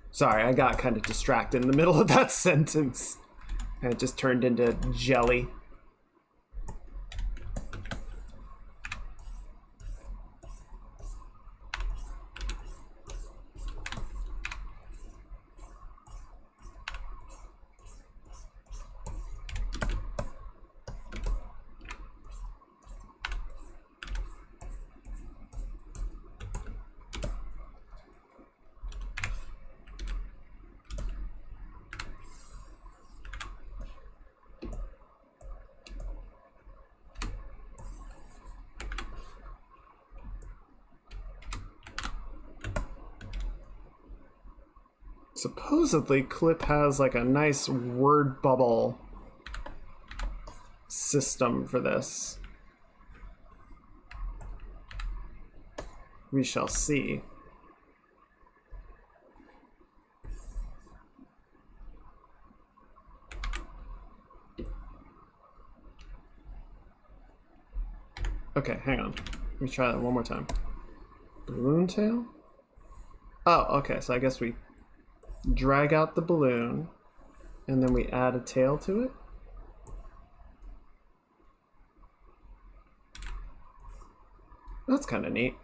Sorry, I got kind of distracted in the middle of that sentence, and it just turned into jelly. Supposedly, Clip has like a nice word bubble system for this. We shall see. Okay, hang on. Let me try that one more time. Balloon tail? Oh, okay, so I guess we drag out the balloon and then we add a tail to it. That's kind of neat.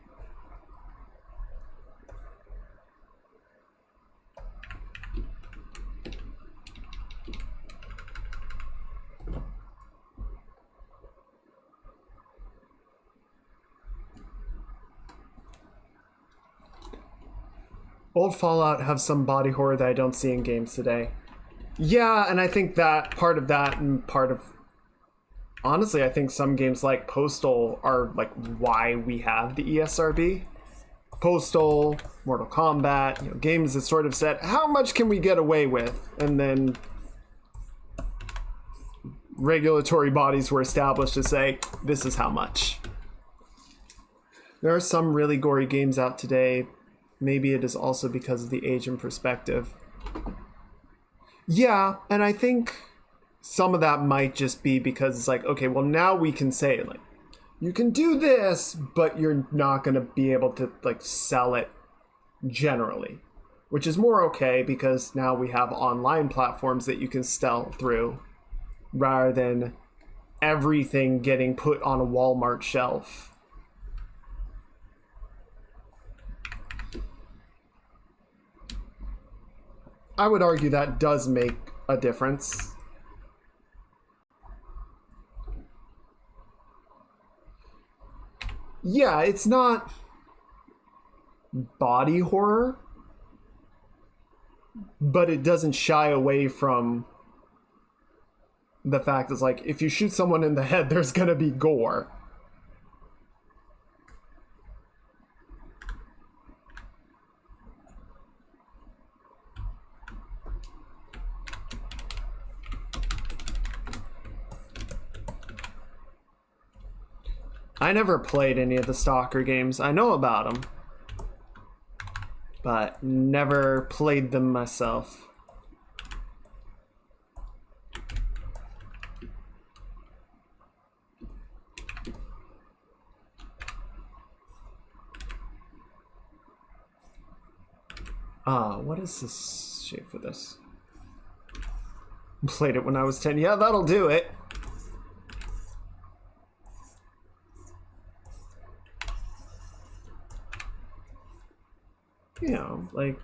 Old Fallout have some body horror that I don't see in games today. Yeah, and I think that part of that and part of... Honestly, I think some games like Postal are like why we have the ESRB. Postal, Mortal Kombat, you know, games that sort of said, how much can we get away with? And then regulatory bodies were established to say, this is how much. There are some really gory games out today. Maybe it is also because of the age and perspective. Yeah, and I think some of that might just be because it's like, okay, well now we can say like, you can do this, but you're not going to be able to like sell it generally, which is more okay because now we have online platforms that you can sell through rather than everything getting put on a Walmart shelf. I would argue that does make a difference. Yeah, it's not body horror, but it doesn't shy away from the fact it's like, if you shoot someone in the head, there's gonna be gore. I never played any of the Stalker games. I know about them, but never played them myself. What is this shape for this? Played it when I was 10. Yeah, that'll do it. You know, like...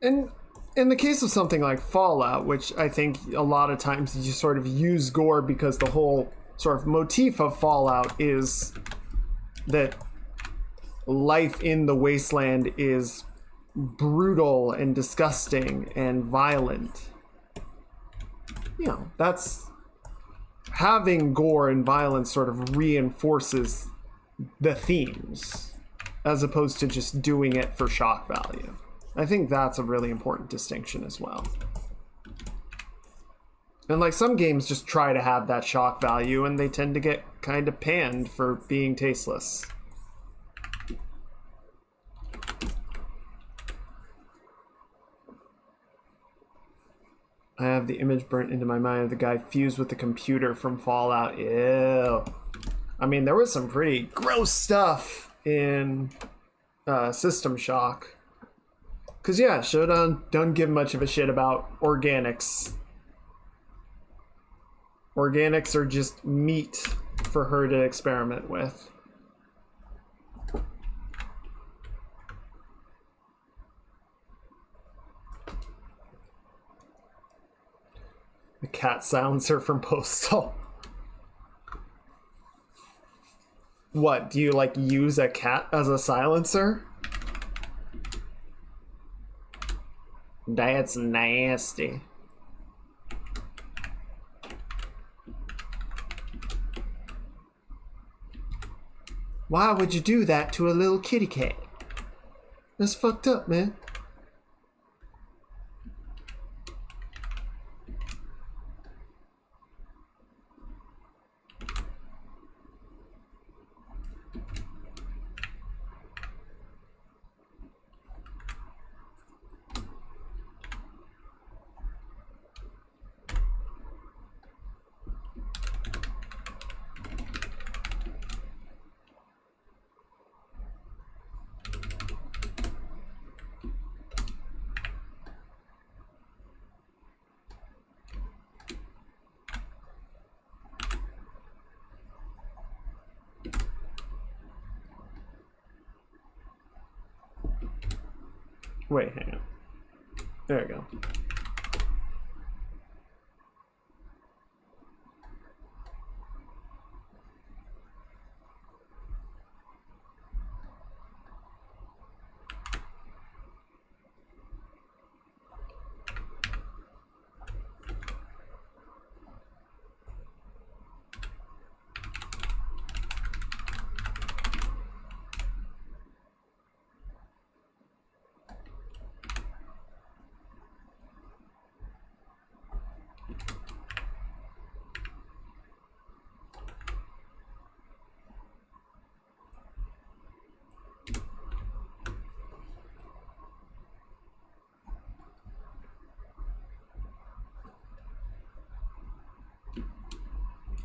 And in the case of something like Fallout, which I think a lot of times you sort of use gore because the whole sort of motif of Fallout is that life in the wasteland is brutal and disgusting and violent. You know, that's having gore and violence sort of reinforces the themes as opposed to just doing it for shock value. I think that's a really important distinction as well. And like some games just try to have that shock value and they tend to get kind of panned for being tasteless. I have the image burnt into my mind of the guy fused with the computer from Fallout. Ew. I mean, there was some pretty gross stuff in System Shock. Because, yeah, Shodan don't give much of a shit about organics. Organics are just meat for her to experiment with. The cat silencer from Postal. What, do you like use a cat as a silencer? That's nasty. Why would you do that to a little kitty cat? That's fucked up, man. Wait, hang on. There we go.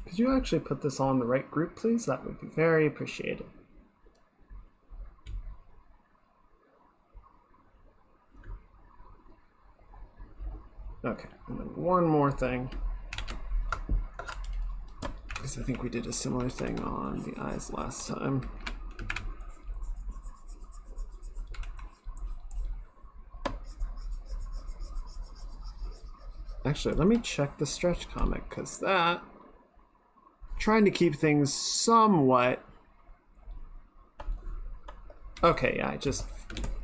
Could you actually put this all in the right group, please? That would be very appreciated. Okay, and then one more thing. Because I think we did a similar thing on the eyes last time. Actually, let me check the stretch comic, because that... Trying to keep things somewhat... Okay, yeah, I just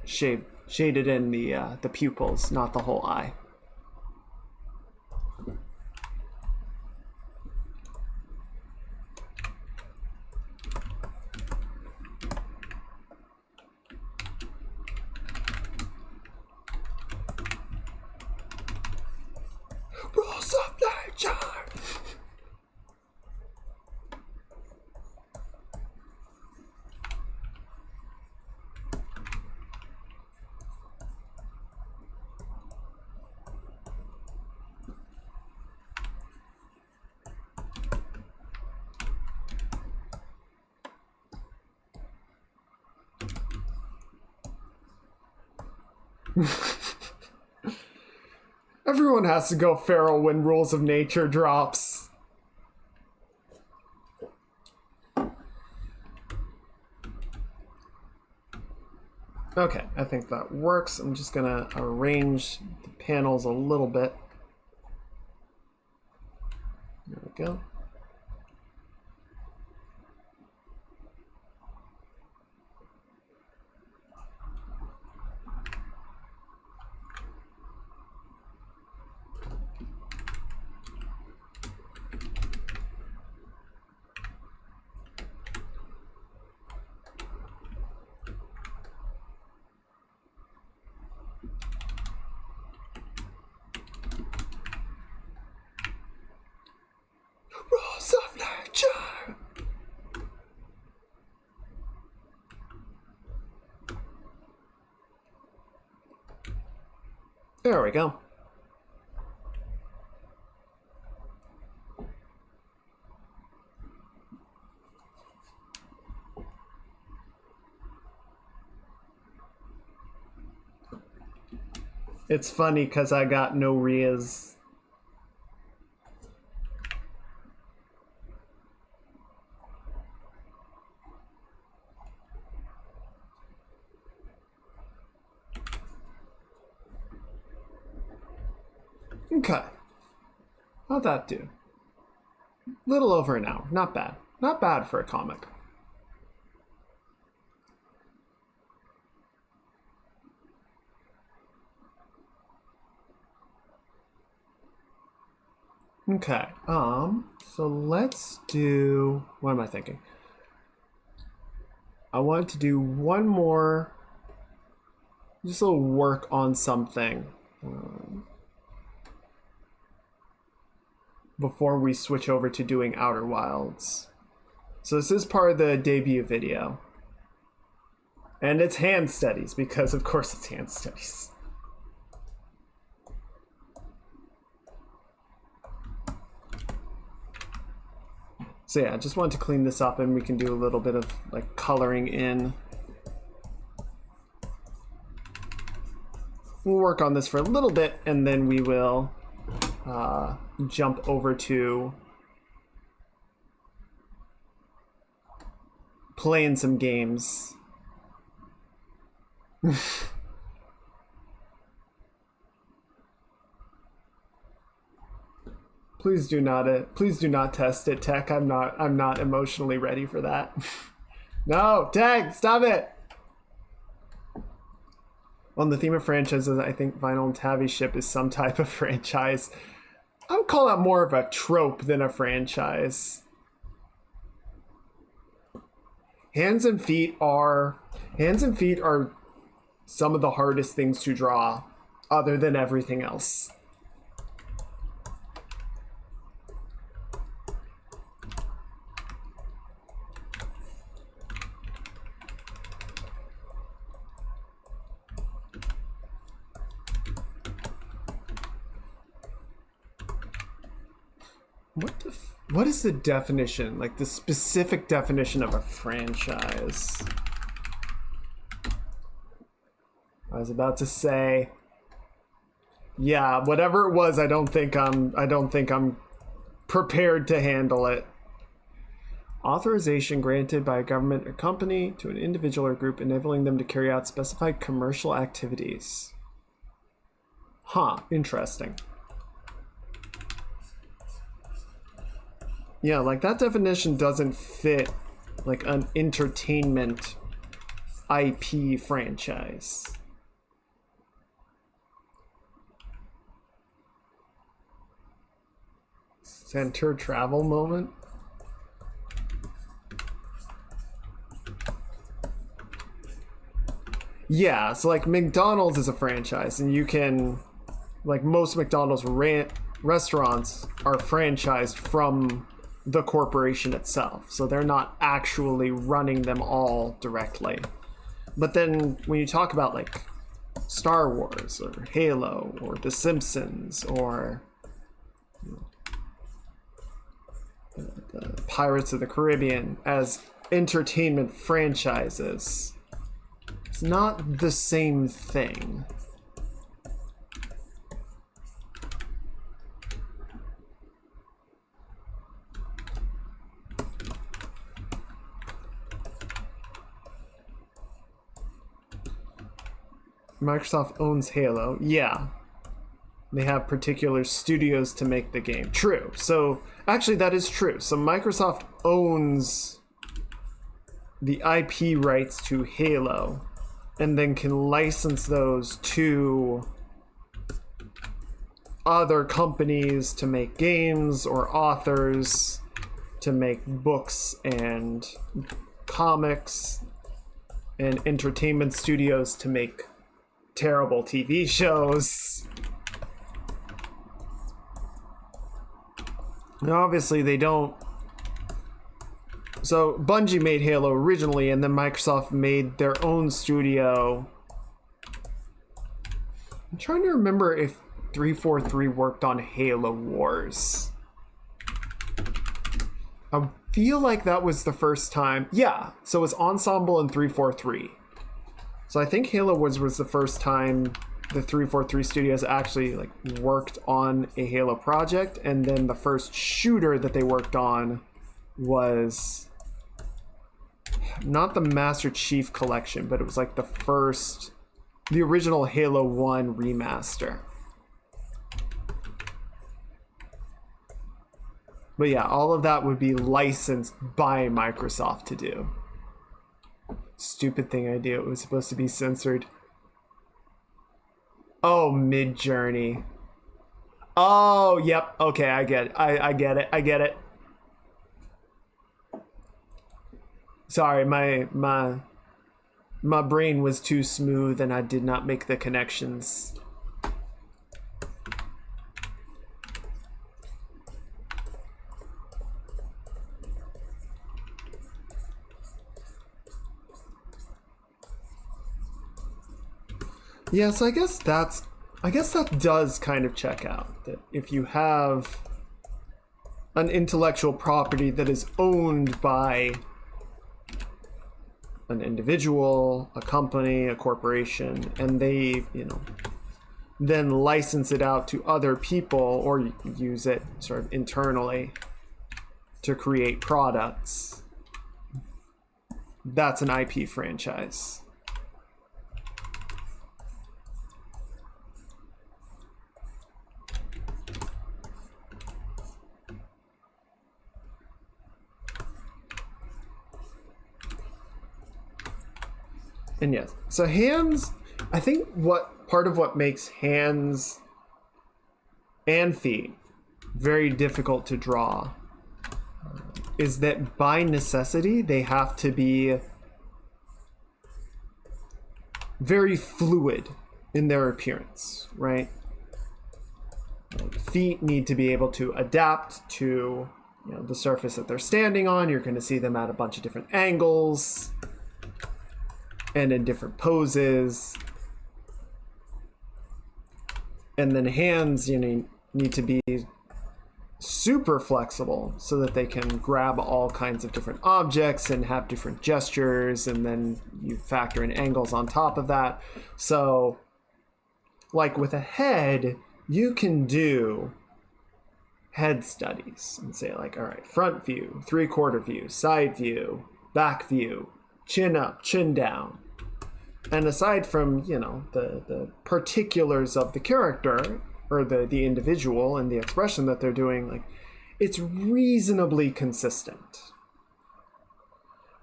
shaded in the pupils, not the whole eye. Rules of nature! Everyone has to go feral when Rules of Nature drops. Okay, I think that works. I'm just gonna arrange the panels a little bit. There we go. There we go. It's funny because I got no Rias. Okay. How'd that do? Little over an hour. Not bad. Not bad for a comic. Okay. So let's do, what am I thinking? I want to do one more, just a little work on something before we switch over to doing Outer Wilds. So this is part of the debut video. And it's hand studies, because of course it's hand studies. So yeah, I just wanted to clean this up and we can do a little bit of like coloring in. We'll work on this for a little bit and then we will jump over to playing some games. Please do not test it, Tech. I'm not emotionally ready for that. No, Tech, stop it. On the theme of franchises, I think Vinyl and Tavi ship is some type of franchise. I would call that more of a trope than a franchise. Hands and feet are some of the hardest things to draw, other than everything else. What is the definition, like the specific definition of a franchise? I was about to say, yeah, whatever it was, I don't think I'm prepared to handle it. Authorization granted by a government or company to an individual or group, enabling them to carry out specified commercial activities. Huh, interesting. Yeah, like that definition doesn't fit like an entertainment IP franchise. Center travel moment. Yeah, so like McDonald's is a franchise and you can, like most McDonald's restaurants are franchised from the corporation itself, so they're not actually running them all directly. But then when you talk about like Star Wars or Halo or The Simpsons or the Pirates of the Caribbean as entertainment franchises, it's not the same thing. Microsoft owns Halo. Yeah. They have particular studios to make the game. True. So, actually, that is true. So, Microsoft owns the IP rights to Halo and then can license those to other companies to make games or authors to make books and comics and entertainment studios to make terrible TV shows. And obviously they don't So Bungie made Halo originally, and then Microsoft made their own studio. I'm trying to remember if 343 worked on Halo Wars. I feel like that was the first time. Yeah, so it was Ensemble and 343. So I think Halo Wars was the first time the 343 studios actually like worked on a Halo project, and then the first shooter that they worked on was not the Master Chief Collection, but it was like the original Halo 1 remaster. But yeah, all of that would be licensed by Microsoft to do. Stupid thing I do. It was supposed to be censored. Oh, Mid-Journey. Oh, yep. Okay, I get it. I get it. I get it. Sorry, my brain was too smooth and I did not make the connections. Yeah, so I guess that does kind of check out. That if you have an intellectual property that is owned by an individual, a company, a corporation, and they, then license it out to other people or use it sort of internally to create products, that's an IP franchise. And yes, so hands, I think part of what makes hands and feet very difficult to draw is that by necessity they have to be very fluid in their appearance, right? Feet need to be able to adapt to the surface that they're standing on. You're going to see them at a bunch of different angles and in different poses. And then hands, need to be super flexible so that they can grab all kinds of different objects and have different gestures, and then you factor in angles on top of that. So like with a head, you can do head studies and say like, all right, front view, 3/4 view, side view, back view, chin up, chin down. And aside from, the particulars of the character or the individual and the expression that they're doing, like, it's reasonably consistent.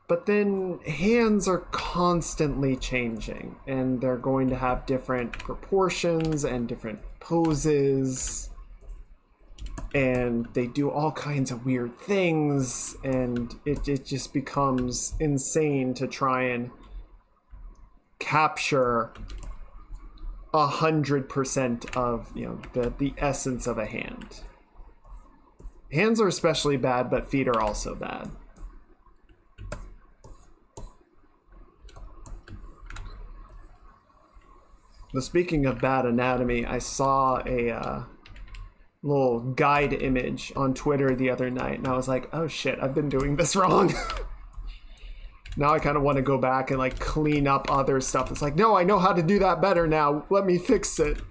But then hands are constantly changing, and they're going to have different proportions and different poses, and they do all kinds of weird things, and it just becomes insane to try and capture 100% of the essence of a hand. Hands are especially bad, but feet are also bad. But speaking of bad anatomy, I saw a little guide image on Twitter the other night, and I was like, oh shit, I've been doing this wrong. Now I kind of want to go back and like clean up other stuff. It's like, no, I know how to do that better now. Let me fix it.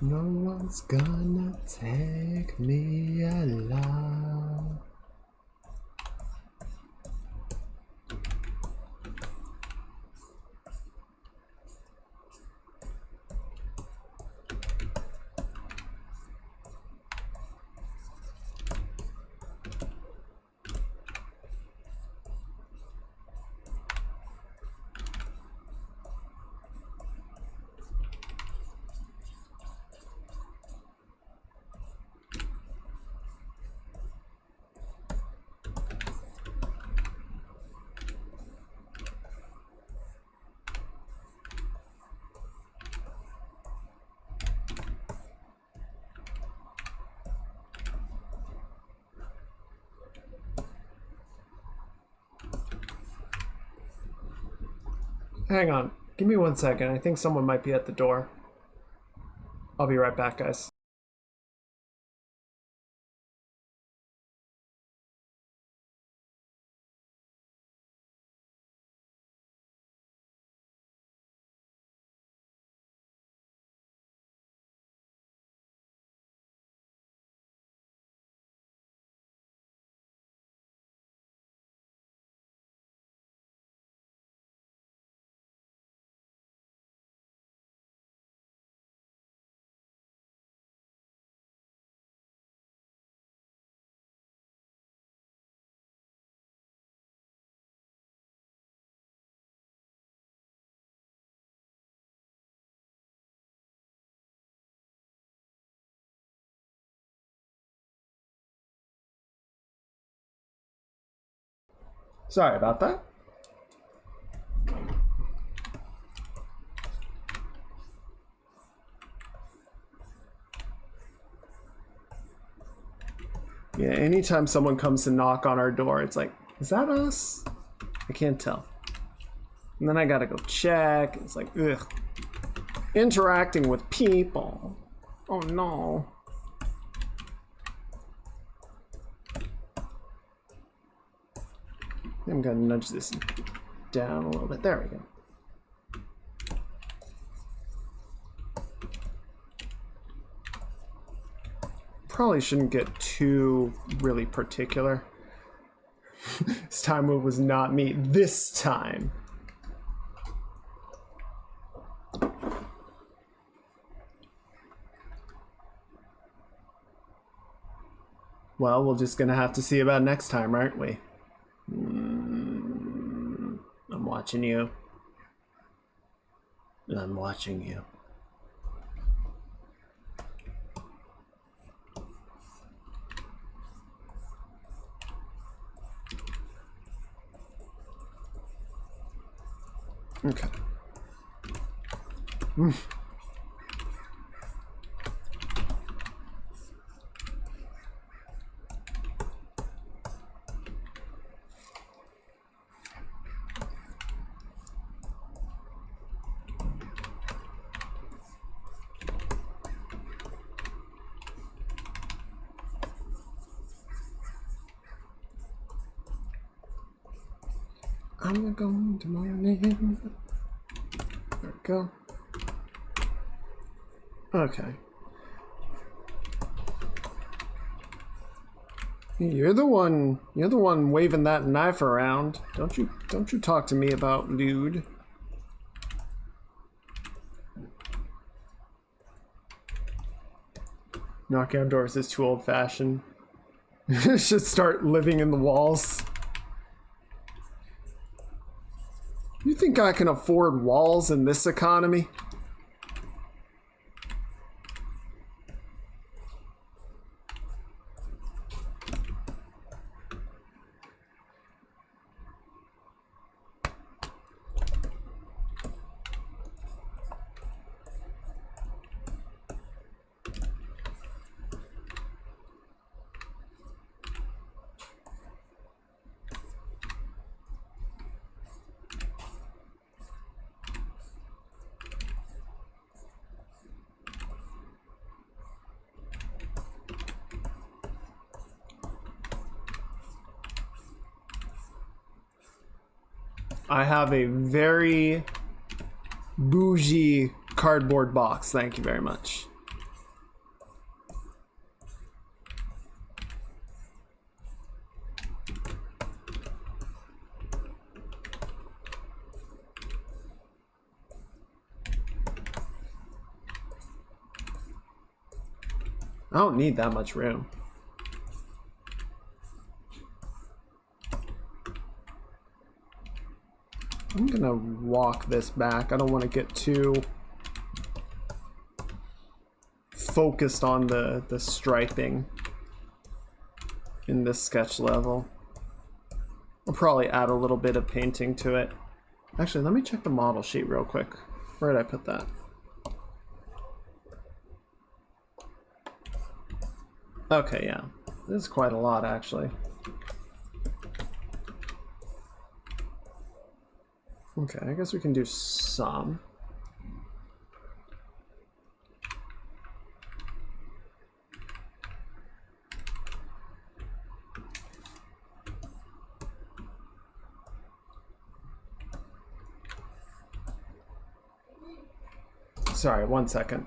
No one's gonna take me alive. Hang on. Give me 1 second. I think someone might be at the door. I'll be right back, guys. Sorry about that. Yeah, anytime someone comes to knock on our door, it's like, is that us? I can't tell. And then I gotta go check. It's like, ugh. Interacting with people. Oh no. I'm gonna nudge this down a little bit. There we go. Probably shouldn't get too really particular. This time move was not me this time. Well, we're just gonna have to see about next time, aren't we? I'm watching you. I'm watching you. Okay. I'm going to my name. There we go. Okay. You're the one waving that knife around. Don't you talk to me about lewd. Knocking on doors is too old-fashioned. Should start living in the walls. You think I can afford walls in this economy? I have a very bougie cardboard box. Thank you very much. I don't need that much room. I'm gonna walk this back. I don't want to get too focused on the striping in this sketch level. I'll probably add a little bit of painting to it. Actually, let me check the model sheet real quick. Where did I put that? Okay, yeah. This is quite a lot, actually. Okay, I guess we can do some. Sorry, 1 second.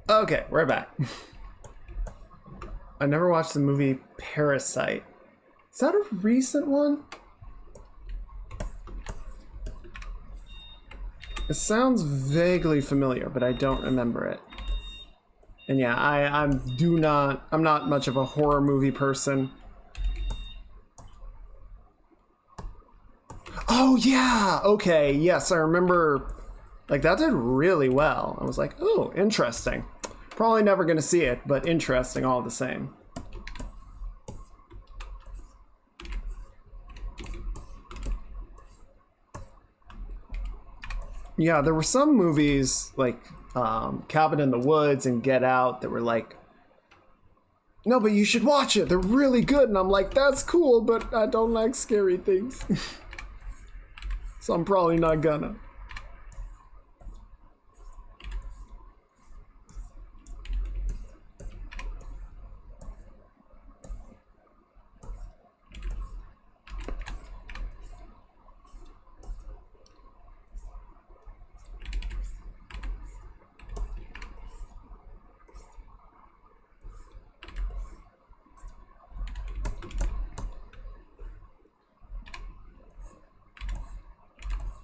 Okay, we're back. I never watched the movie Parasite. Is that a recent one? It sounds vaguely familiar, but I don't remember it. And yeah, I'm not much of a horror movie person. Oh yeah, okay, yes, I remember. Like that did really well. I was like, oh, interesting. Probably never gonna see it, but interesting all the same. Yeah, there were some movies like Cabin in the Woods and Get Out that were like, no, but you should watch it. They're really good. And I'm like, that's cool, but I don't like scary things. So I'm probably not gonna.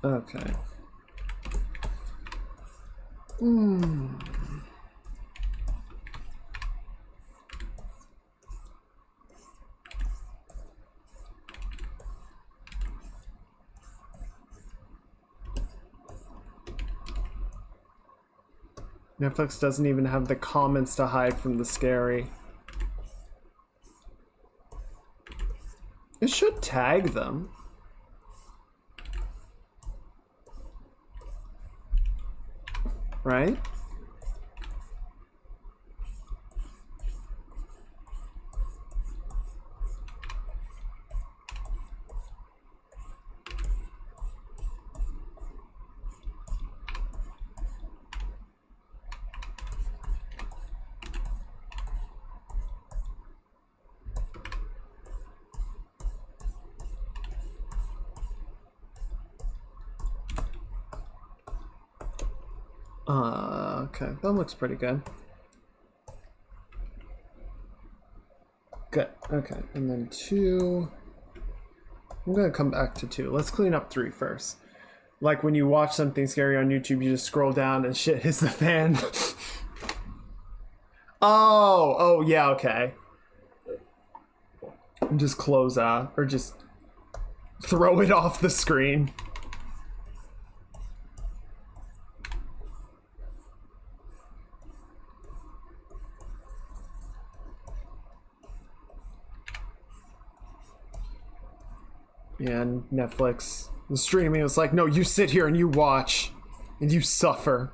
Okay. Netflix doesn't even have the comments to hide from the scary. It should tag them. Right? Okay, that looks pretty good. Good, okay, and then 2. I'm gonna come back to 2. Let's clean up 3 first. Like when you watch something scary on YouTube, you just scroll down and shit hits the fan. Oh, yeah, okay. And just close out, or just throw it off the screen. Yeah, and Netflix, the streaming was like, no, you sit here and you watch, and you suffer.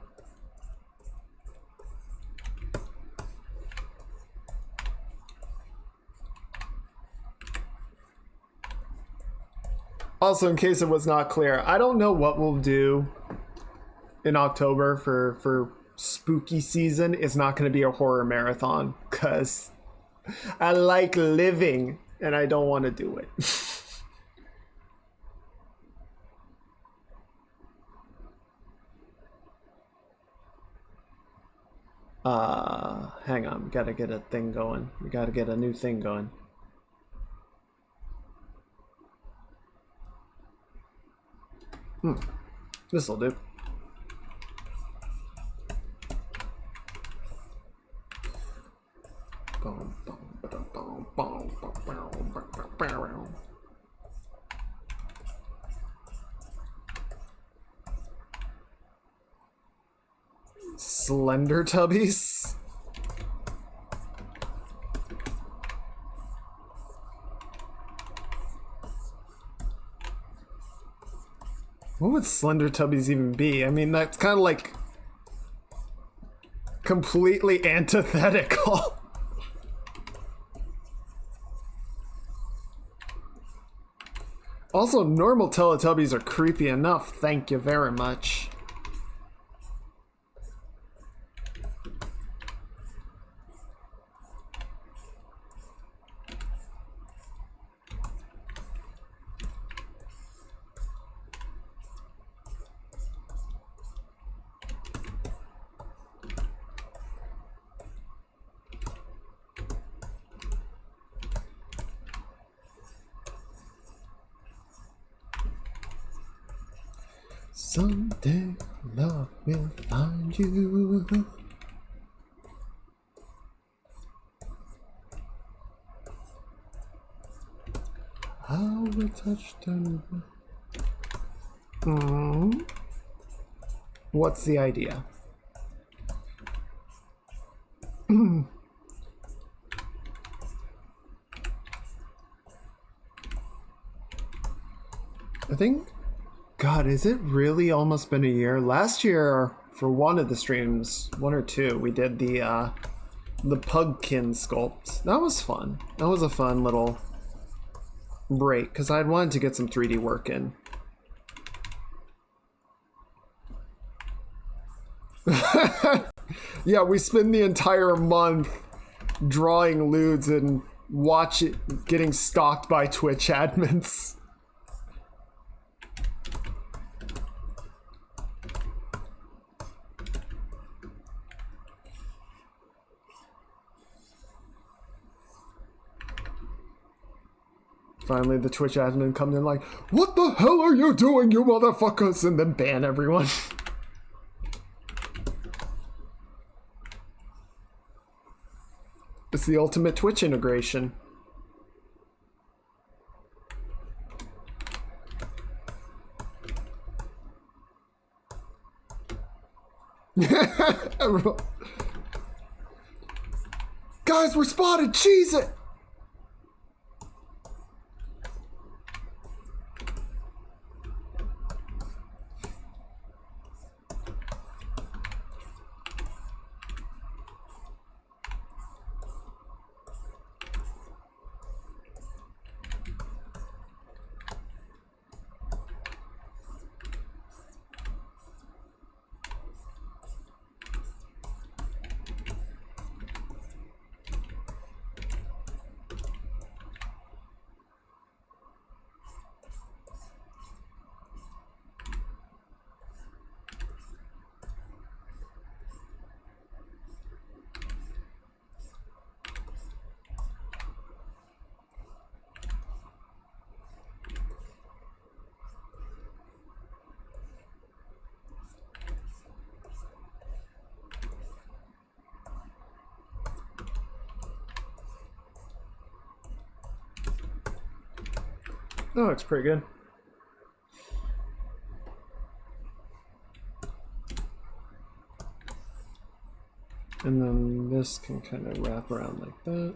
Also, in case it was not clear, I don't know what we'll do in October for spooky season. It's not going to be a horror marathon, because I like living, and I don't want to do it. Hang on, we gotta get a thing going. We gotta get a new thing going. This'll do. Slender Tubbies? What would Slender Tubbies even be? I mean, that's kind of like completely antithetical. Also, normal Teletubbies are creepy enough, thank you very much. Someday love will find you. I will touch them. What's the idea? I think, God, is it really almost been a year? Last year, for one of the streams, one or two, we did the Pugkin sculpt. That was fun. That was a fun little break, because I'd wanted to get some 3D work in. Yeah, we spend the entire month drawing lewds and watch it getting stalked by Twitch admins. Finally, the Twitch admin comes in like, "What the hell are you doing, you motherfuckers?" and then ban everyone. It's the ultimate Twitch integration. Guys, we're spotted! Cheese it! That looks pretty good. And then this can kind of wrap around like that.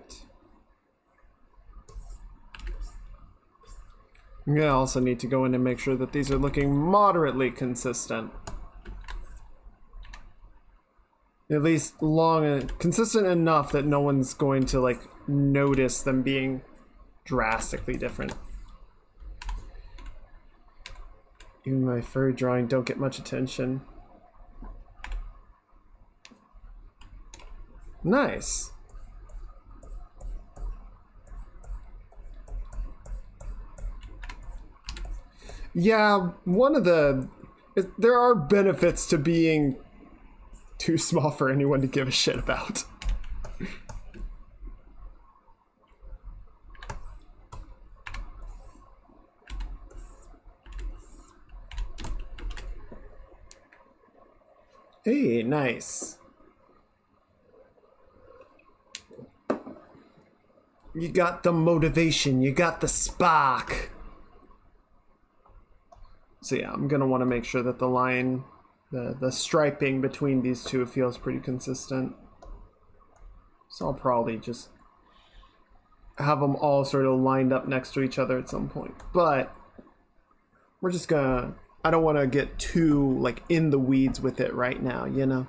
I'm gonna also need to go in and make sure that these are looking moderately consistent. At least consistent enough that no one's going to like notice them being drastically different. Even my furry drawing don't get much attention. Nice. Yeah, there are benefits to being too small for anyone to give a shit about. Hey, nice. You got the motivation, you got the spark. So yeah, I'm gonna want to make sure that the line, the striping between these two feels pretty consistent. So I'll probably just have them all sort of lined up next to each other at some point. But we're just gonna, I don't want to get too like in the weeds with it right now, you know?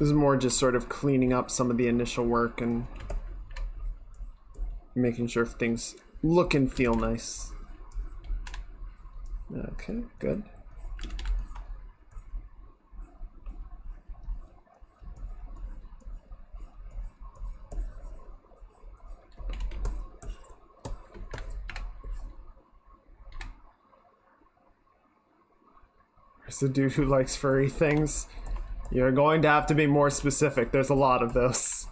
This is more just sort of cleaning up some of the initial work and making sure things look and feel nice. Okay, good. There's a dude who likes furry things. You're going to have to be more specific. There's a lot of those.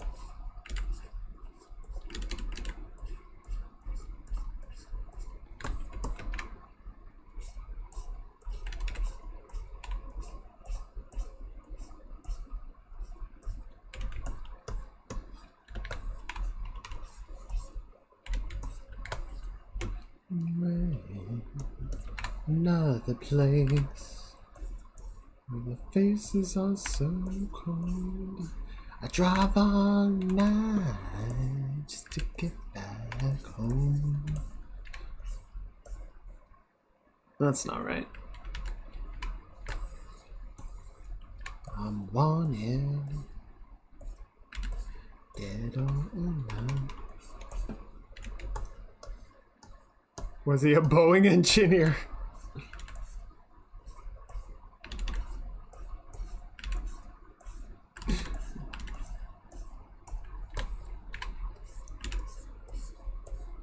Another place where the faces are so cold. I drive all night just to get back home. That's not right. I'm wanted, dead or alive. Was he a Boeing engineer?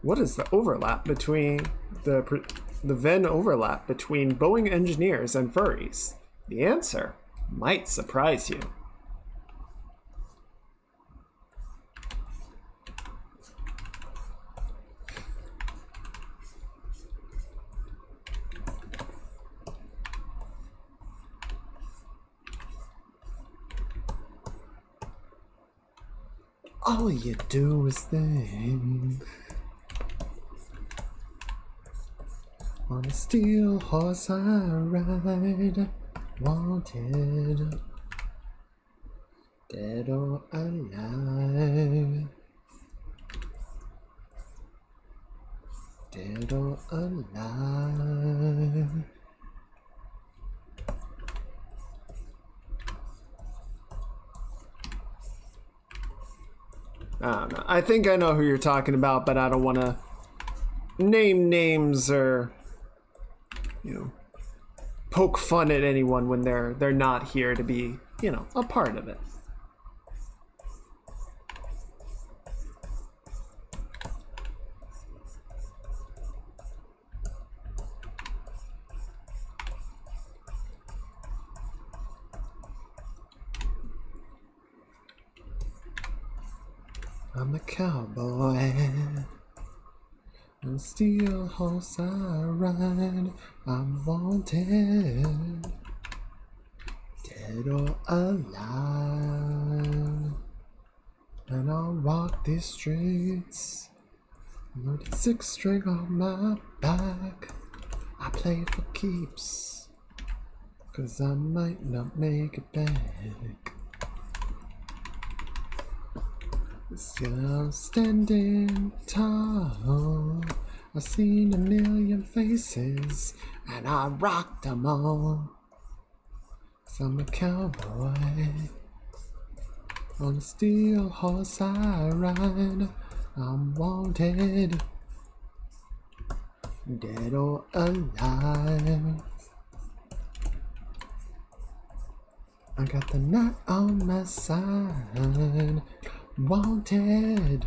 What is the overlap between the Venn overlap between Boeing engineers and furries? The answer might surprise you. All you do is think. On a steel horse I ride, wanted, dead or alive, dead or alive. I don't know. I think I know who you're talking about, but I don't want to name names or, you know, poke fun at anyone when they're not here to be, you know, a part of it. I'm a cowboy, on a steel horse I ride. I'm wanted, dead or alive, and I'll walk these streets, loaded 6-string on my back. I play for keeps, 'cause I might not make it back. Still I'm standing tall. I've seen a million faces and I rocked them all. 'Cause I'm a cowboy, on a steel horse I ride. I'm wanted, dead or alive. I got the night on my side. Wanted,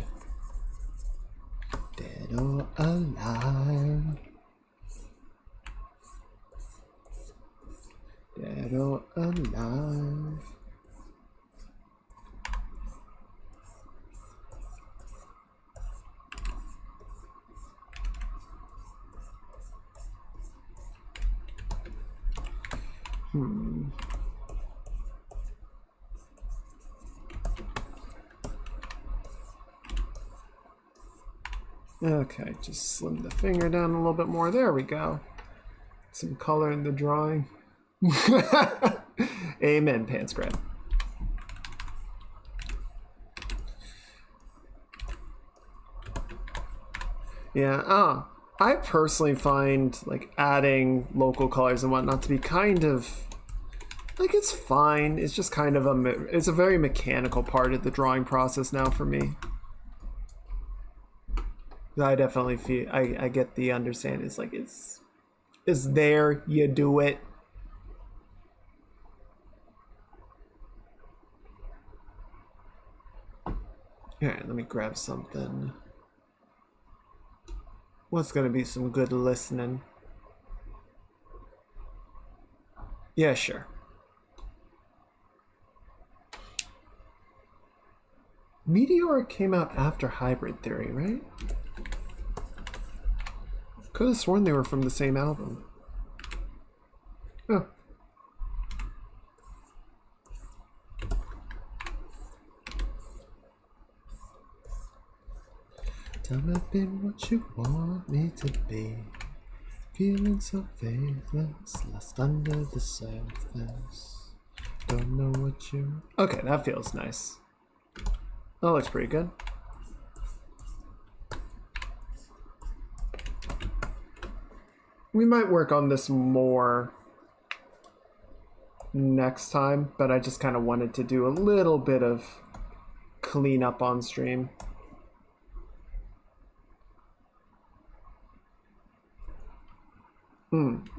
dead or alive, dead or alive. Okay, just slim the finger down a little bit more. There we go. Some color in the drawing. Amen, Pants Grab. Yeah, I personally find like adding local colors and whatnot to be kind of like, it's fine. It's just kind of it's a very mechanical part of the drawing process now for me. I definitely feel I get the understanding. It's like it's there, you do it. Alright, let me grab something. What's gonna be some good listening? Yeah, sure. Meteor came out after Hybrid Theory, right? Could have sworn they were from the same album. Oh. Tell me, been what you want me to be. Feeling so faithless, lost under the surface. Don't know what you... Okay, that feels nice. That looks pretty good. We might work on this more next time, but I just kind of wanted to do a little bit of cleanup on stream.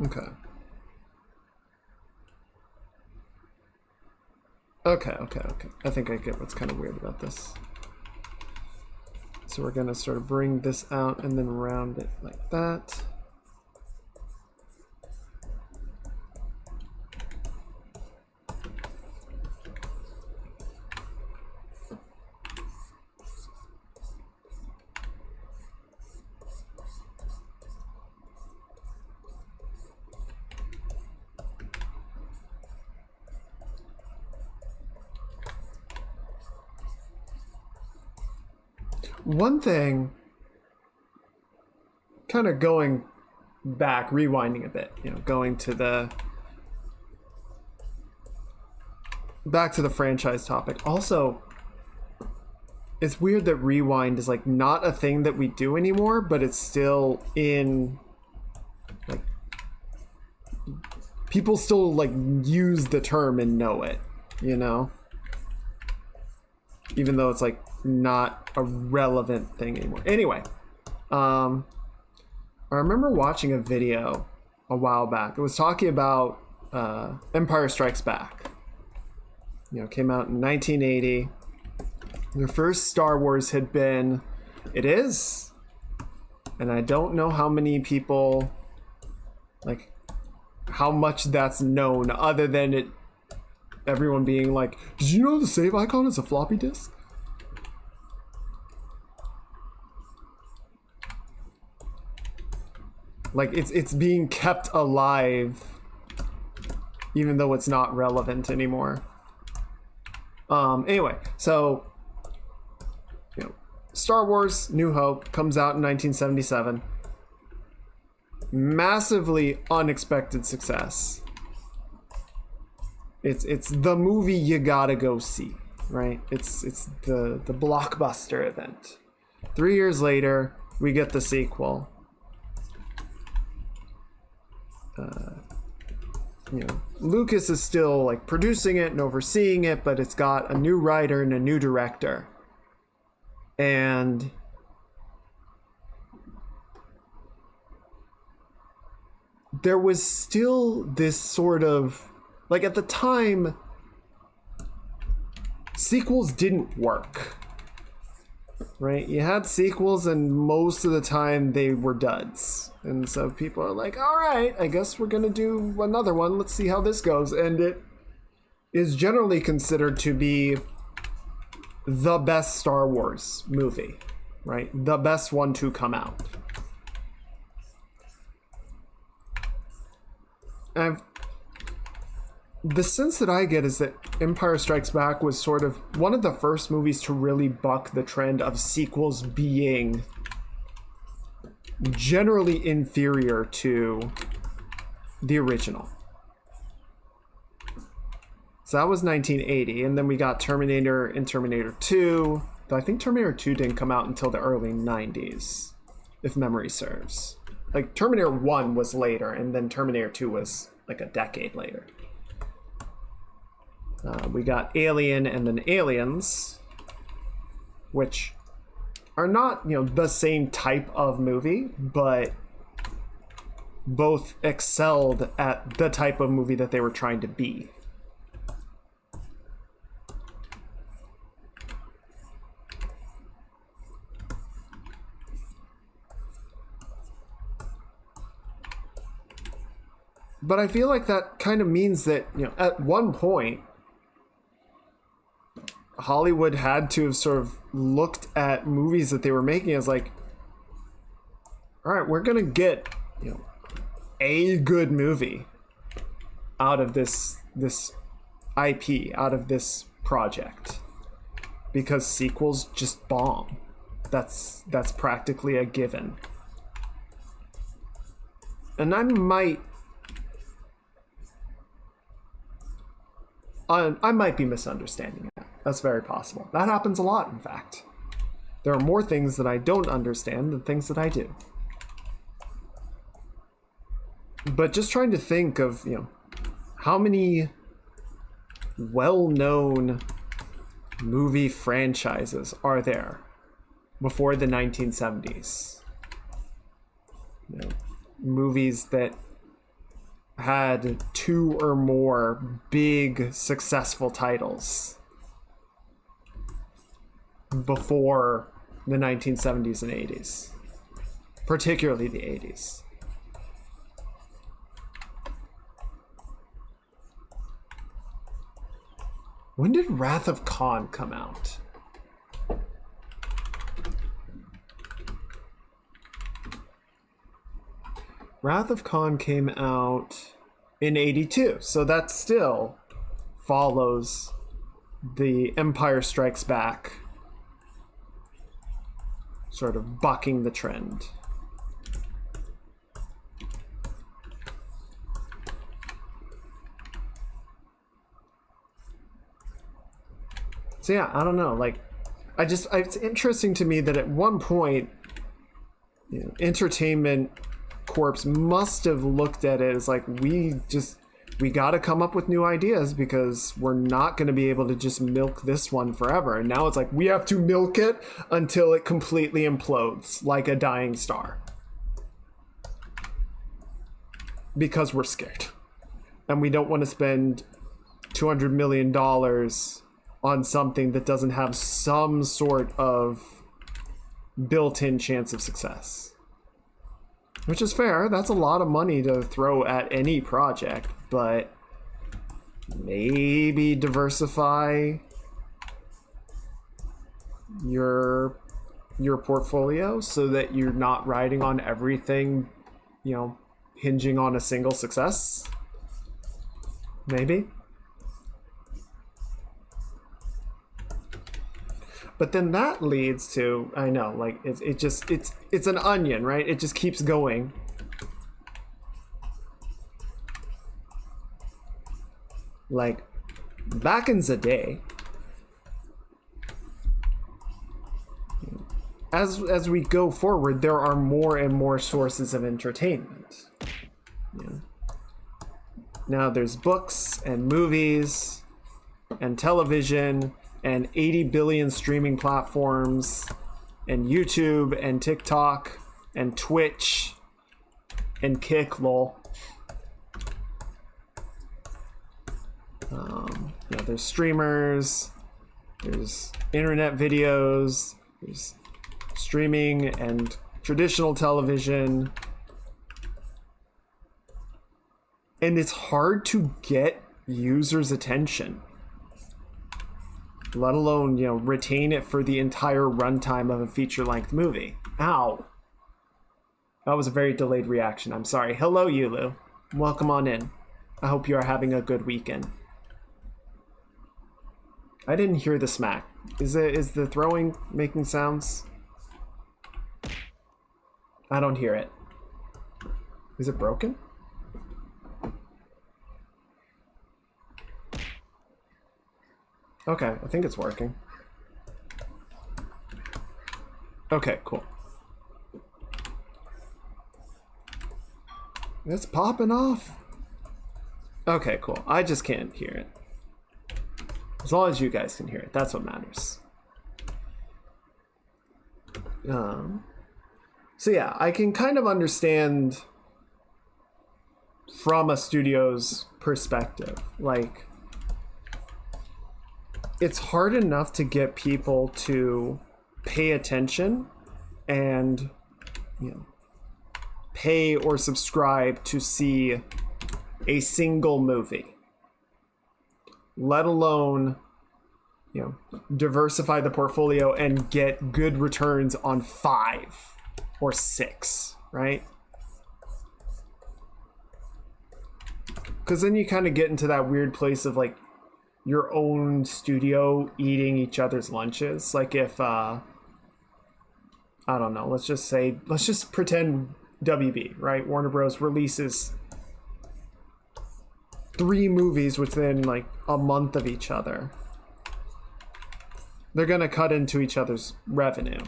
Okay. Okay. I think I get what's kind of weird about this. So we're gonna sort of bring this out and then round it like that. One thing, kind of going back, rewinding a bit, going to back to the franchise topic. Also, it's weird that rewind is like not a thing that we do anymore, but it's still in, like, people still like use the term and know it, even though it's like not a relevant thing anymore. Anyway, I remember watching a video a while back. It was talking about Empire Strikes Back. Came out in 1980. The first Star Wars had been, it is, and I don't know how many people, like, how much that's known other than everyone being like, did you know the save icon is a floppy disk? Like, it's being kept alive even though it's not relevant anymore. Anyway, so Star Wars New Hope comes out in 1977. Massively unexpected success. It's the movie you gotta go see, right? It's the blockbuster event. 3 years later, we get the sequel. Lucas is still like producing it and overseeing it, but it's got a new writer and a new director. And there was still this sort of, like, at the time, sequels didn't work, right? You had sequels and most of the time they were duds. And so people are like, all right, I guess we're going to do another one. Let's see how this goes. And it is generally considered to be the best Star Wars movie, right? The best one to come out. the sense that I get is that Empire Strikes Back was sort of one of the first movies to really buck the trend of sequels being generally inferior to the original. So that was 1980, and then we got Terminator and Terminator 2. Though I think Terminator 2 didn't come out until the early 90s, if memory serves. Like, Terminator 1 was later, and then Terminator 2 was like a decade later. We got Alien and then Aliens, which are not, the same type of movie, but both excelled at the type of movie that they were trying to be. But I feel like that kind of means that, at one point, Hollywood had to have sort of looked at movies that they were making as like, all right, we're going to get, a good movie out of this IP, out of this project. Because sequels just bomb. That's practically a given. And I might be misunderstanding that. That's very possible. That happens a lot, in fact. There are more things that I don't understand than things that I do. But just trying to think of, how many well-known movie franchises are there before the 1970s? Movies that had 2 or more big successful titles before the 1970s and 80s, particularly the 80s. When did Wrath of Khan come out? Wrath of Khan came out in 82, so that still follows the Empire Strikes Back sort of bucking the trend. So yeah, I don't know, like, it's interesting to me that at one point, Entertainment Corp must have looked at it as like, we got to come up with new ideas because we're not going to be able to just milk this one forever. And now it's like, we have to milk it until it completely implodes like a dying star. Because we're scared. And we don't want to spend $200 million on something that doesn't have some sort of built-in chance of success. Which is fair. That's a lot of money to throw at any project, but maybe diversify your portfolio so that you're not riding on everything, hinging on a single success. Maybe. But then that leads to, I know, like, it's an onion, right? It just keeps going. Like, back in the day, as we go forward, there are more and more sources of entertainment. Now there's books and movies and television and 80 billion streaming platforms, and YouTube, and TikTok, and Twitch, and Kick, lol. There's streamers, there's internet videos, there's streaming and traditional television. And it's hard to get users' attention, let alone, retain it for the entire runtime of a feature-length movie. Ow. That was a very delayed reaction. I'm sorry. Hello, Yulu. Welcome on in. I hope you are having a good weekend. I didn't hear the smack. Is the throwing making sounds? I don't hear it. Is it broken? Okay, I think it's working. Okay, cool. It's popping off. Okay, cool. I just can't hear it. As long as you guys can hear it, that's what matters. So yeah, I can kind of understand from a studio's perspective. Like, it's hard enough to get people to pay attention and, you know, pay or subscribe to see a single movie, let alone, you know, diversify the portfolio and get good returns on 5 or 6, right? Because then you kind of get into that weird place of like your own studio eating each other's lunches. Like if I don't know, let's just pretend WB, right? Warner Bros. Releases 3 movies within like a month of each other. They're gonna cut into each other's revenue.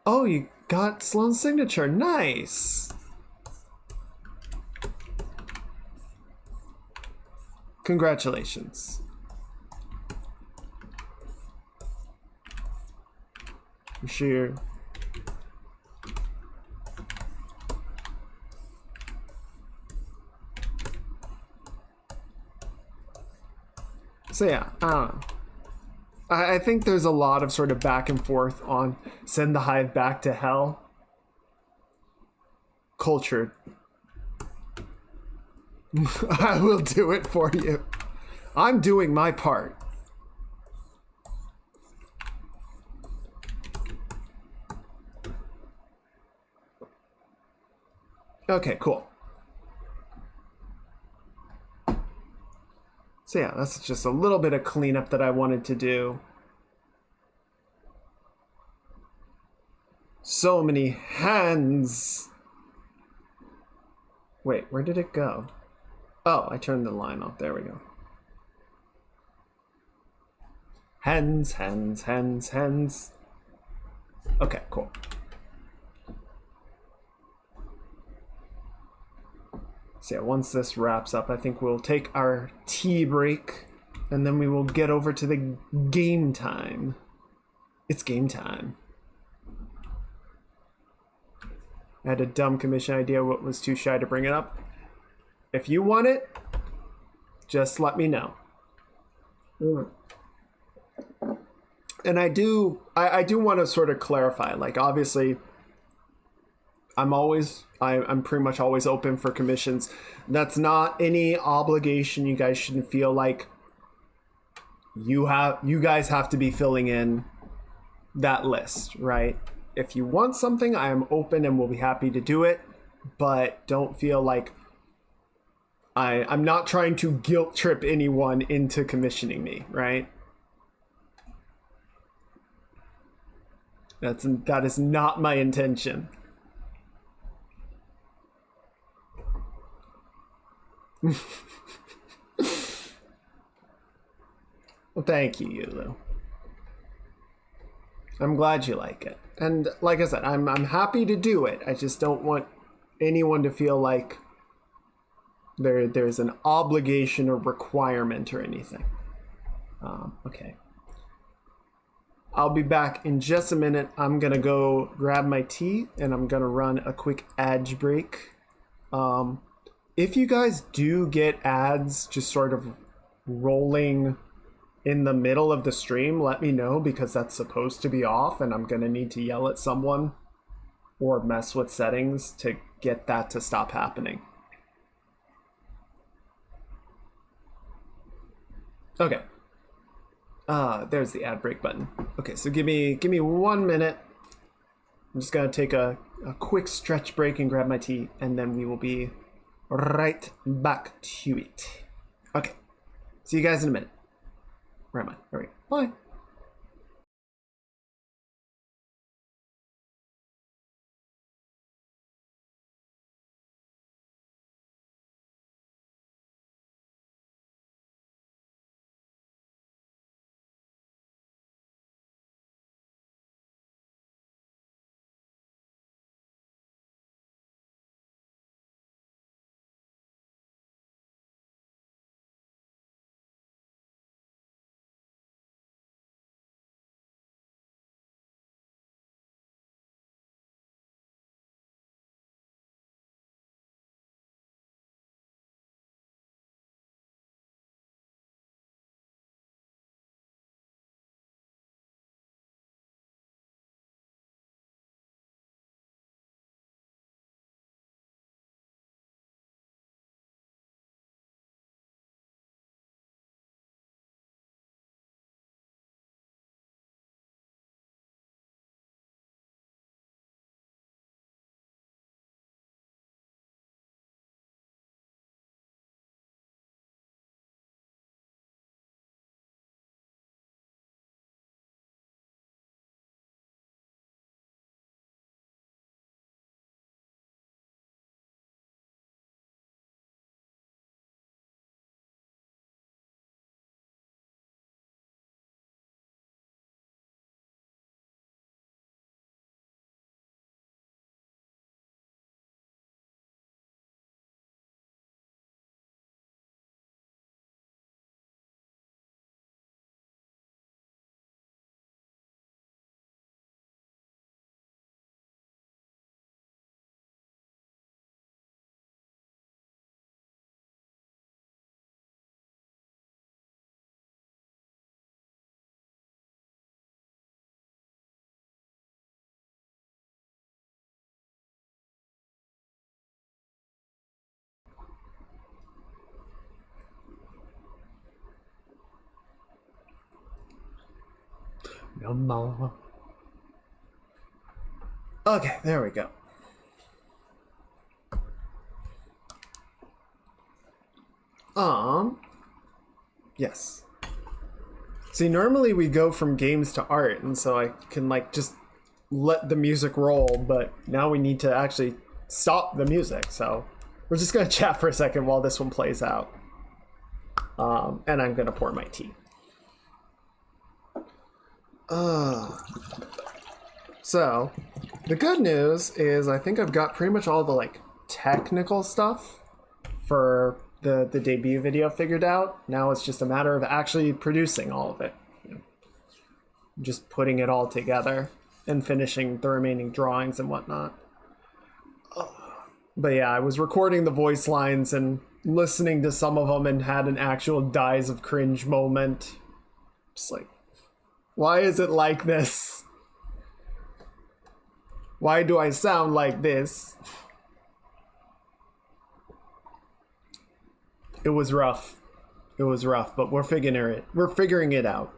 Oh, you got Sloan's signature. Nice. Congratulations. You sure? So yeah, I don't know. I think there's a lot of sort of back and forth on send the hive back to hell. Cultured. I will do it for you. I'm doing my part. Okay, cool. So yeah, that's just a little bit of cleanup that I wanted to do. So many hands. Wait, where did it go? Oh, I turned the line off. There we go. Hands, hands, hands, hands. Okay, cool. So yeah, once this wraps up, I think we'll take our tea break, and then we will get over to the game time. It's game time. I had a dumb commission idea, but was too shy to bring it up. If you want it, just let me know. And I do want to sort of clarify, like, obviously, I'm pretty much always open for commissions. That's not any obligation. You guys shouldn't feel like you guys have to be filling in that list, right? If you want something, I am open and will be happy to do it, but don't feel like I'm not trying to guilt trip anyone into commissioning me, right? That is not my intention. Well, thank you, Yulu. I'm glad you like it. And like I said, I'm happy to do it. I just don't want anyone to feel like there's an obligation or requirement or anything. Okay. I'll be back in just a minute. I'm going to go grab my tea and I'm going to run a quick ad break. If you guys do get ads just sort of rolling in the middle of the stream, let me know, because that's supposed to be off and I'm going to need to yell at someone or mess with settings to get that to stop happening. Okay. There's the ad break button. Okay, so give me 1 minute I'm just gonna take a quick stretch break and grab my tea, and then we will be right back to it. Okay. See you guys in a minute. Where am I? There we go. Bye. No more. Okay, there we go. Yes. See, normally we go from games to art, and so I can like just let the music roll, but now we need to actually stop the music, so we're just gonna chat for a second while this one plays out. And I'm gonna pour my tea. So, the good news is I think I've got pretty much all the like technical stuff for the debut video figured out. Now it's just a matter of actually producing all of it. Just putting it all together and finishing the remaining drawings and whatnot. But yeah, I was recording the voice lines and listening to some of them and had an actual dies of cringe moment. Just like, why is it like this? Why do I sound like this? It was rough. It was rough, but we're figuring it out.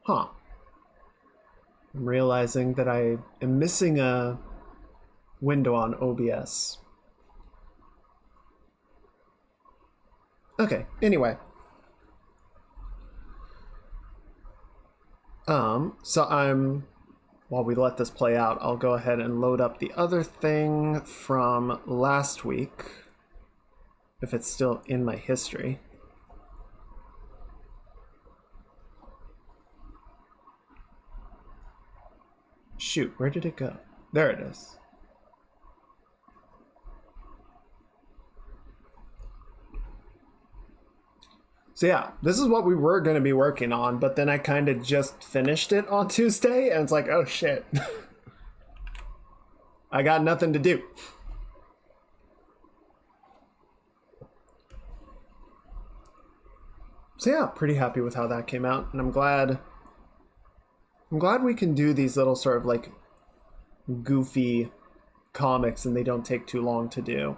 Huh. I'm realizing that I am missing a window on OBS. Okay, anyway. While we let this play out, I'll go ahead and load up the other thing from last week, if it's still in my history. Shoot, where did it go? There it is. So yeah, this is what we were going to be working on, but then I kind of just finished it on Tuesday, and it's like, oh shit. I got nothing to do. So yeah, pretty happy with how that came out, and I'm glad we can do these little sort of like goofy comics and they don't take too long to do.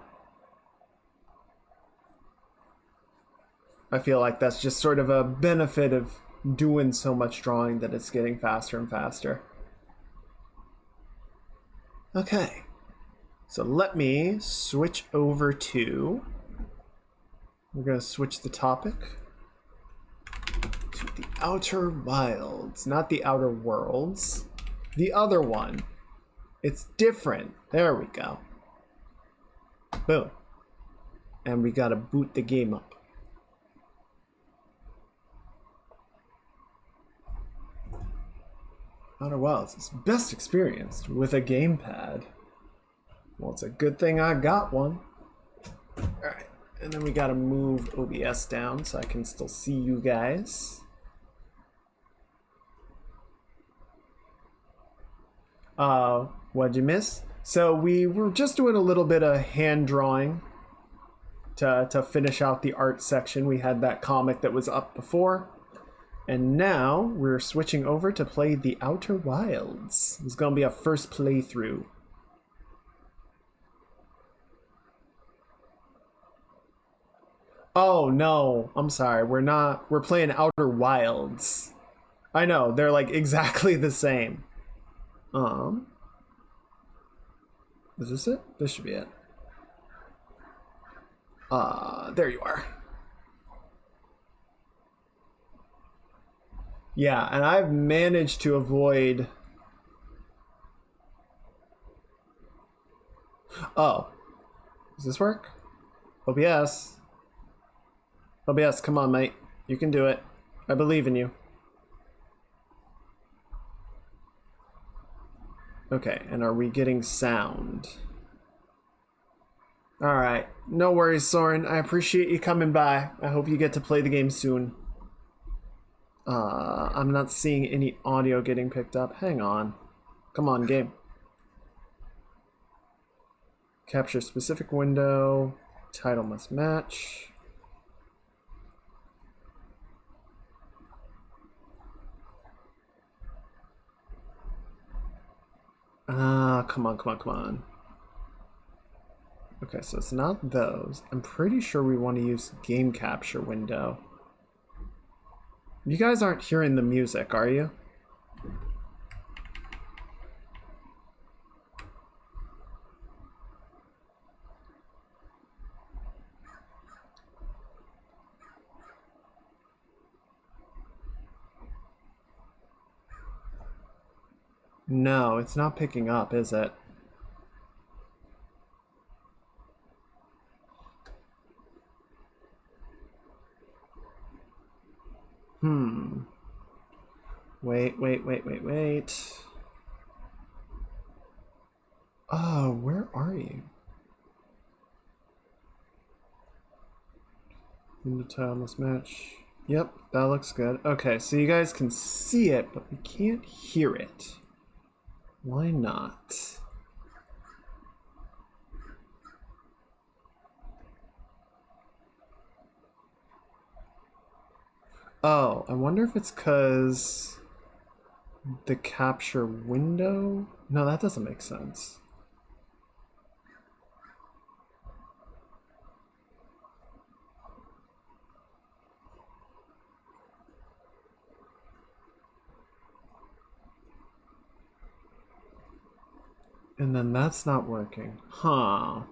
I feel like that's just sort of a benefit of doing so much drawing that it's getting faster and faster. Okay, so let me switch over to, we're going to switch the topic to the Outer Wilds, not the Outer Worlds, the other one. It's different. There we go. Boom. And we got to boot the game up. Outer Wilds is best experienced with a gamepad. Well, it's a good thing I got one. Alright, and then we gotta move OBS down so I can still see you guys. What'd you miss? So we were just doing a little bit of hand drawing to finish out the art section. We had that comic that was up before. And now we're switching over to play the Outer Wilds. It's going to be a first playthrough. Oh, no. I'm sorry. We're playing Outer Wilds. I know. They're like exactly the same. Is this it? This should be it. There you are. Yeah, and I've managed to avoid... Oh. Does this work? OBS. OBS, come on, mate. You can do it. I believe in you. Okay, and are we getting sound? Alright. No worries, Soren. I appreciate you coming by. I hope you get to play the game soon. I'm not seeing any audio getting picked up. Hang on. Come on, game. Capture specific window. Title must match. Come on. Okay, so it's not those. I'm pretty sure we want to use game capture window. You guys aren't hearing the music, are you? No, it's not picking up, is it? Wait. Oh, where are you? Window tile must match. Yep, that looks good. Okay, so you guys can see it, but we can't hear it. Why not? Oh, I wonder if it's because the capture window? No, that doesn't make sense. And then that's not working. Huh.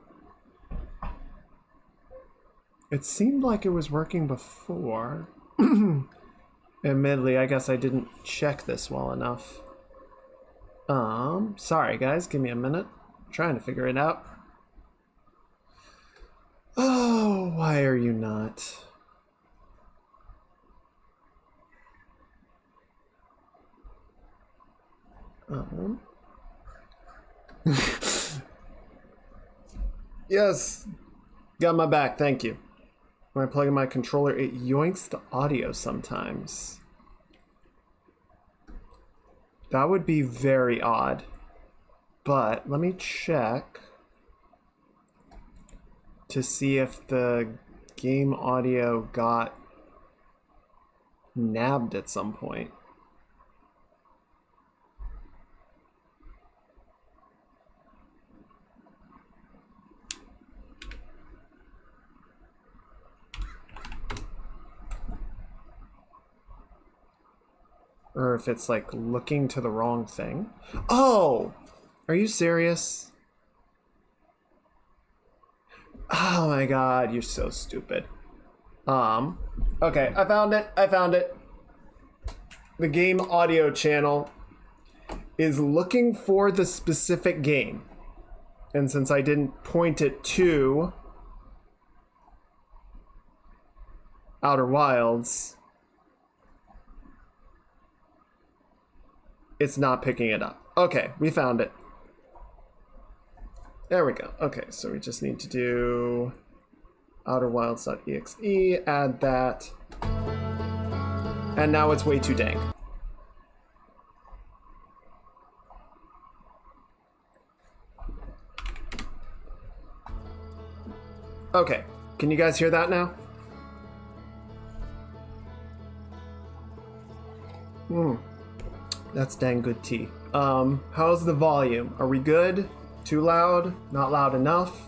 It seemed like it was working before. Admittedly, I guess I didn't check this well enough. Sorry guys, give me a minute. I'm trying to figure it out. Oh, why are you not? Yes, got my back, thank you. When I plug in my controller, it yoinks the audio sometimes. That would be very odd. But let me check to see if the game audio got nabbed at some point. Or if it's like looking to the wrong thing. Oh! Are you serious? Oh my god, you're so stupid. Okay, I found it. The game audio channel is looking for the specific game. And since I didn't point it to Outer Wilds, it's not picking it up. Okay, we found it. There we go. Okay, so we just need to do outerwilds.exe, add that. And now it's way too dank. Okay, can you guys hear that now? That's dang good tea. How's the volume? Are we good? Too loud? Not loud enough?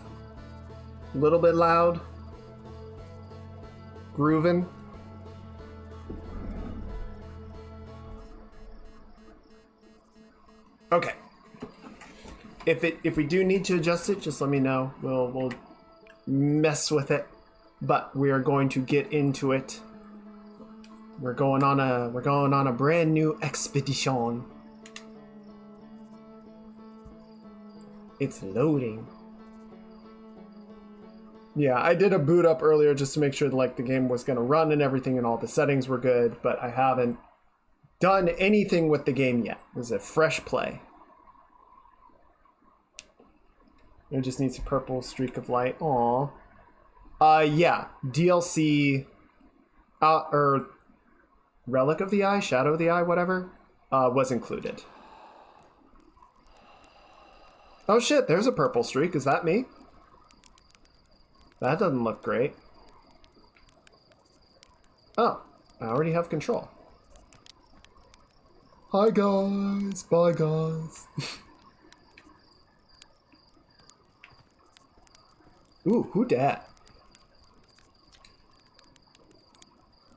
A little bit loud? Groovin'? Okay. If we do need to adjust it, just let me know. We'll mess with it. But we are going to get into it. We're going on a brand new expedition. It's loading. Yeah, I did a boot up earlier just to make sure that, like, the game was gonna run and everything and all the settings were good, but I haven't done anything with the game yet. This is a fresh play. It just needs a purple streak of light. Aw. Yeah, DLC or Relic of the Eye, Shadow of the Eye, whatever, was included. Oh shit, there's a purple streak. Is that me? That doesn't look great. Oh, I already have control. Hi guys, bye guys. Ooh, who dat?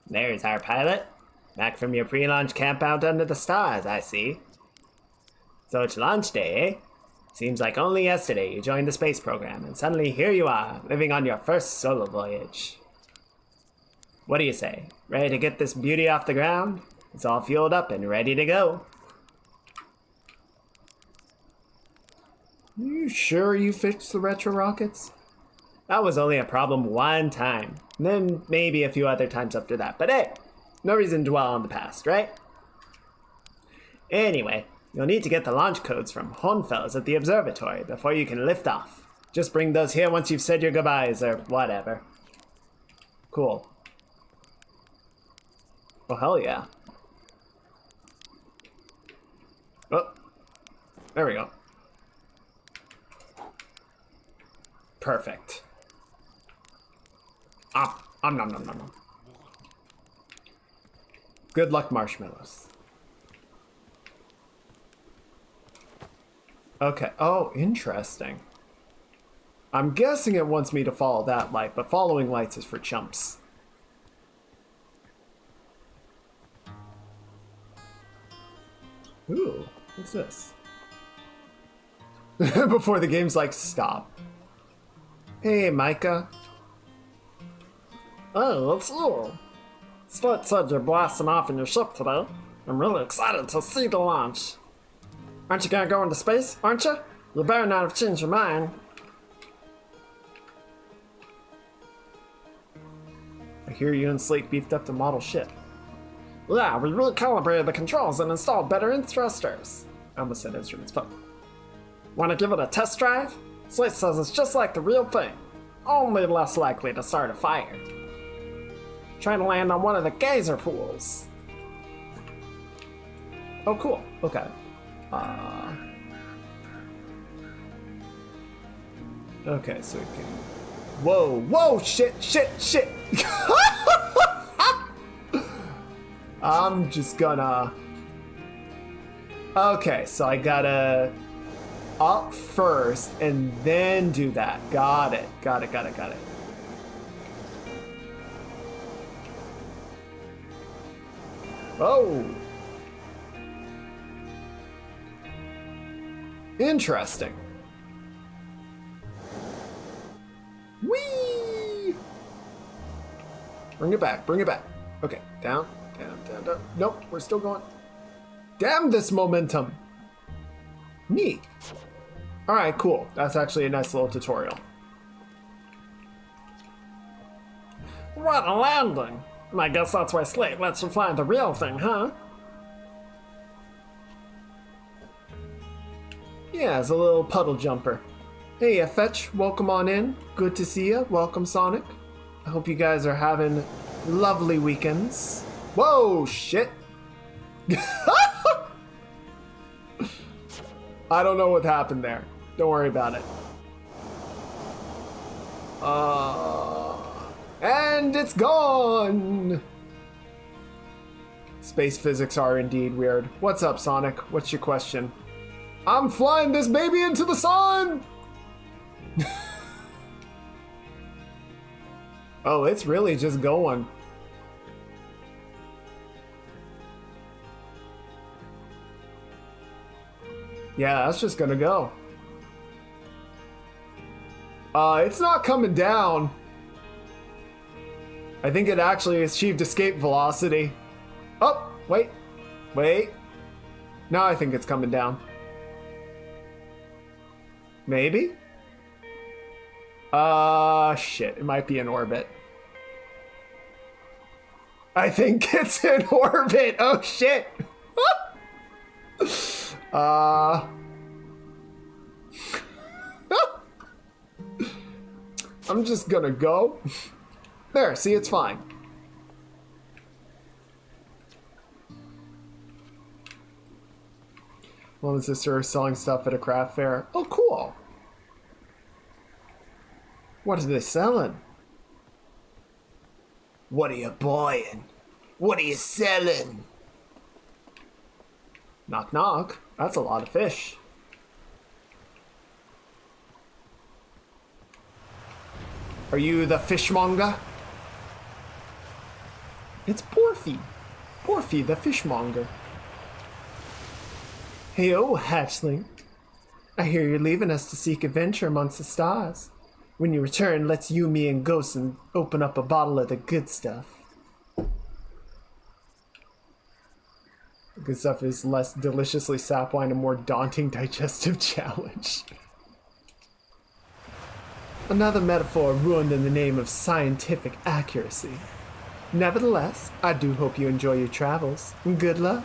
There's our pilot. Back from your pre-launch camp out under the stars, I see. So it's launch day, eh? Seems like only yesterday you joined the space program, and suddenly here you are, living on your first solo voyage. What do you say? Ready to get this beauty off the ground? It's all fueled up and ready to go. You sure you fixed the retro rockets? That was only a problem one time, and then maybe a few other times after that, but hey, no reason to dwell on the past, right? Anyway, you'll need to get the launch codes from Hornfels at the observatory before you can lift off. Just bring those here once you've said your goodbyes or whatever. Cool. Oh, hell yeah. Oh, there we go. Perfect. Nom nom nom nom. Good luck, marshmallows. Okay. Oh, interesting. I'm guessing it wants me to follow that light, but following lights is for chumps. Ooh, what's this? Before the game's like, stop. Hey, Micah. Hey, it's you. Stuart said you're blasting off in your ship today. I'm really excited to see the launch. Aren't you gonna go into space, aren't you? You better not have changed your mind. I hear you and Slate beefed up the model ship. Yeah, we recalibrated the controls and installed better thrusters. I almost said instruments, fuck. Wanna give it a test drive? Slate says it's just like the real thing, only less likely to start a fire. Trying to land on one of the geyser pools. Oh, cool. Okay. Okay, so we can... Whoa, whoa, shit. I'm just gonna... Okay, so I gotta up first and then do that. Got it. Oh. Interesting. Whee! Bring it back, bring it back. Okay, down, down, down, down. Nope, we're still going. Damn this momentum. Neat. All right, cool. That's actually a nice little tutorial. What a landing! I guess that's why Slate lets you fly the real thing, huh? Yeah, it's a little puddle jumper. Hey, Fetch, welcome on in. Good to see you. Welcome, Sonic. I hope you guys are having lovely weekends. Whoa, shit. I don't know what happened there. Don't worry about it. And it's gone! Space physics are indeed weird. What's up, Sonic? What's your question? I'm flying this baby into the sun! Oh, it's really just going. Yeah, that's just gonna go. It's not coming down. I think it actually achieved escape velocity. Oh, wait. Wait. Now I think it's coming down. Maybe? Shit. It might be in orbit. I think it's in orbit. Oh, shit. I'm just gonna go. There, see, it's fine. Mom and sister are selling stuff at a craft fair. Oh, cool. What are they selling? What are you buying? What are you selling? Knock, knock. That's a lot of fish. Are you the fishmonger? It's Porphy. Porphy, the fishmonger. Hey-o, hatchling. I hear you're leaving us to seek adventure amongst the stars. When you return, let's you, me, and Ghost and open up a bottle of the good stuff. The good stuff is less deliciously sap wine and more daunting digestive challenge. Another metaphor ruined in the name of scientific accuracy. Nevertheless, I do hope you enjoy your travels. Good luck.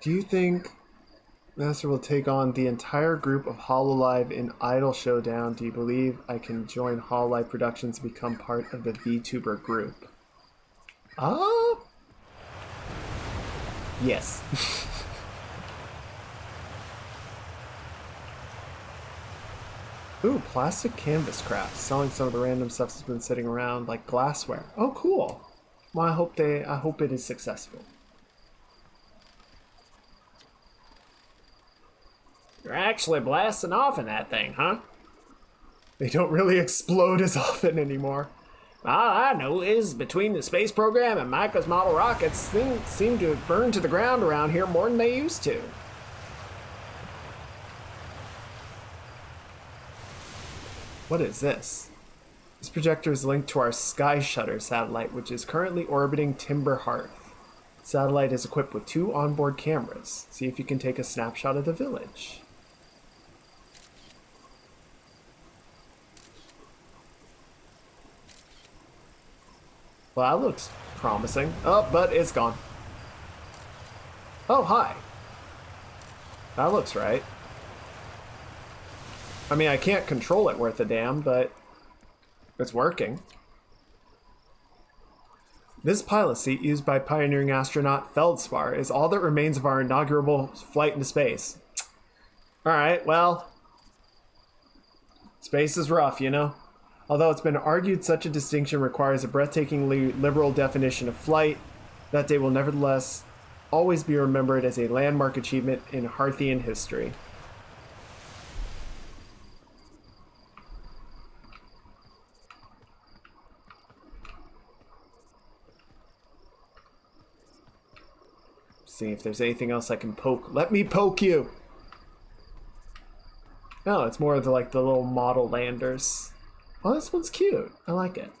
Do you think Master will take on the entire group of Hololive in Idol Showdown? Do you believe I can join Hololive Productions and become part of the VTuber group? Yes. Ooh, plastic canvas crafts. Selling some of the random stuff that's been sitting around, like glassware. Oh, cool. Well, I hope it is successful. You're actually blasting off in that thing, huh? They don't really explode as often anymore. All I know is between the space program and Micah's model rockets, things seem to have burned to the ground around here more than they used to. What is this? This projector is linked to our Sky Shutter satellite, which is currently orbiting Timber Hearth. The satellite is equipped with 2 onboard cameras. See if you can take a snapshot of the village. Well, that looks promising. Oh, but it's gone. Oh, hi. That looks right. I mean, I can't control it worth a damn, but it's working. This pilot seat used by pioneering astronaut Feldspar is all that remains of our inaugural flight into space. Alright, well, space is rough, you know? Although it's been argued such a distinction requires a breathtakingly liberal definition of flight, that day will nevertheless always be remembered as a landmark achievement in Hearthian history. See if there's anything else I can poke. Let me poke you! No, it's more of the, like, the little model landers. Oh, this one's cute. I like it.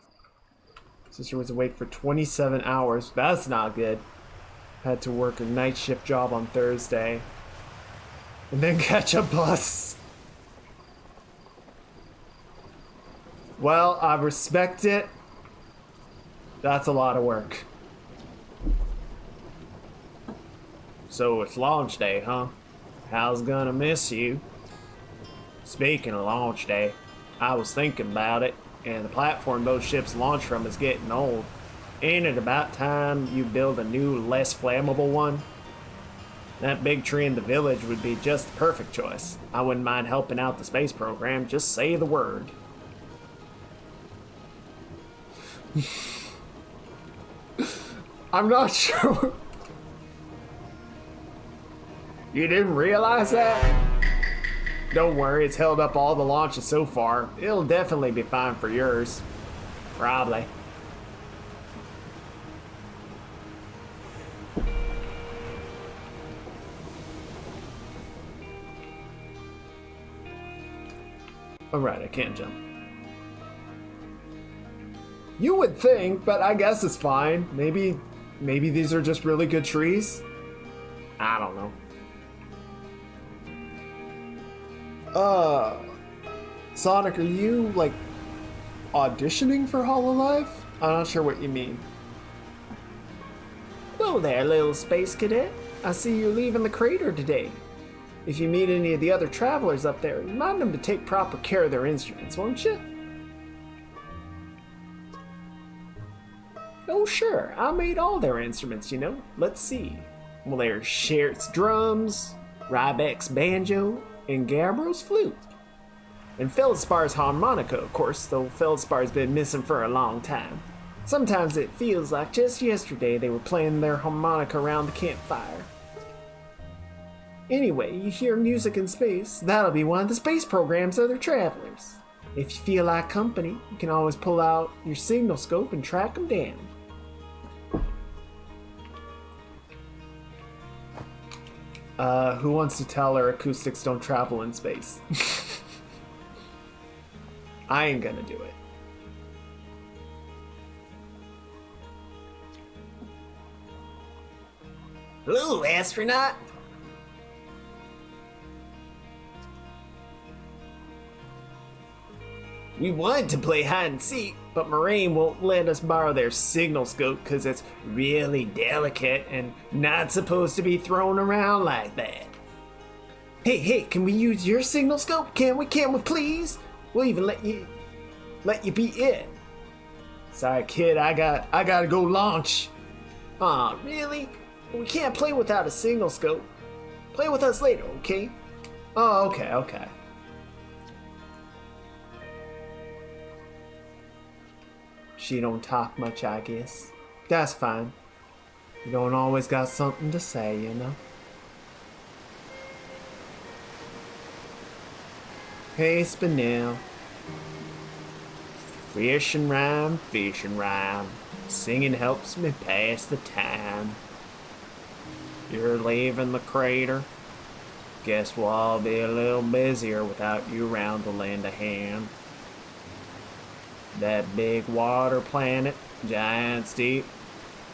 Sister was awake for 27 hours. That's not good. Had to work a night shift job on Thursday. And then catch a bus. Well, I respect it. That's a lot of work. So it's launch day, huh? Hal's gonna miss you. Speaking of launch day, I was thinking about it, and the platform those ships launch from is getting old. Ain't it about time you build a new, less flammable one? That big tree in the village would be just the perfect choice. I wouldn't mind helping out the space program, just say the word. I'm not sure. You didn't realize that? Don't worry, it's held up all the launches so far. It'll definitely be fine for yours. Probably. Alright, I can't jump. You would think, but I guess it's fine. Maybe these are just really good trees? I don't know. Sonic, are you, like, auditioning for Hololive? I'm not sure what you mean. Hello there, little space cadet. I see you're leaving the crater today. If you meet any of the other travelers up there, remind them to take proper care of their instruments, won't you? Oh, sure. I made all their instruments, you know. Let's see. Well, there's Shert's drums, Rybeck's banjo, and Gabbro's flute. And Feldspar's harmonica, of course, though Feldspar's been missing for a long time. Sometimes it feels like just yesterday they were playing their harmonica around the campfire. Anyway, you hear music in space, that'll be one of the space program's other travelers. If you feel like company, you can always pull out your signal scope and track them down. Who wants to tell her acoustics don't travel in space? I ain't gonna do it. Hello, astronaut. We wanted to play hide and seek, but Moraine won't let us borrow their signal scope because it's really delicate and not supposed to be thrown around like that. Hey, can we use your signal scope? Can we please? We'll even let you be it. Sorry, kid, I gotta go launch. Aw, really? We can't play without a signal scope. Play with us later, okay? Oh, okay. She don't talk much, I guess. That's fine. You don't always got something to say, you know? Hey, Spinel. Fish and rhyme. Singing helps me pass the time. You're leaving the crater. Guess we'll all be a little busier without you around to lend a hand. That big water planet, Giants Deep,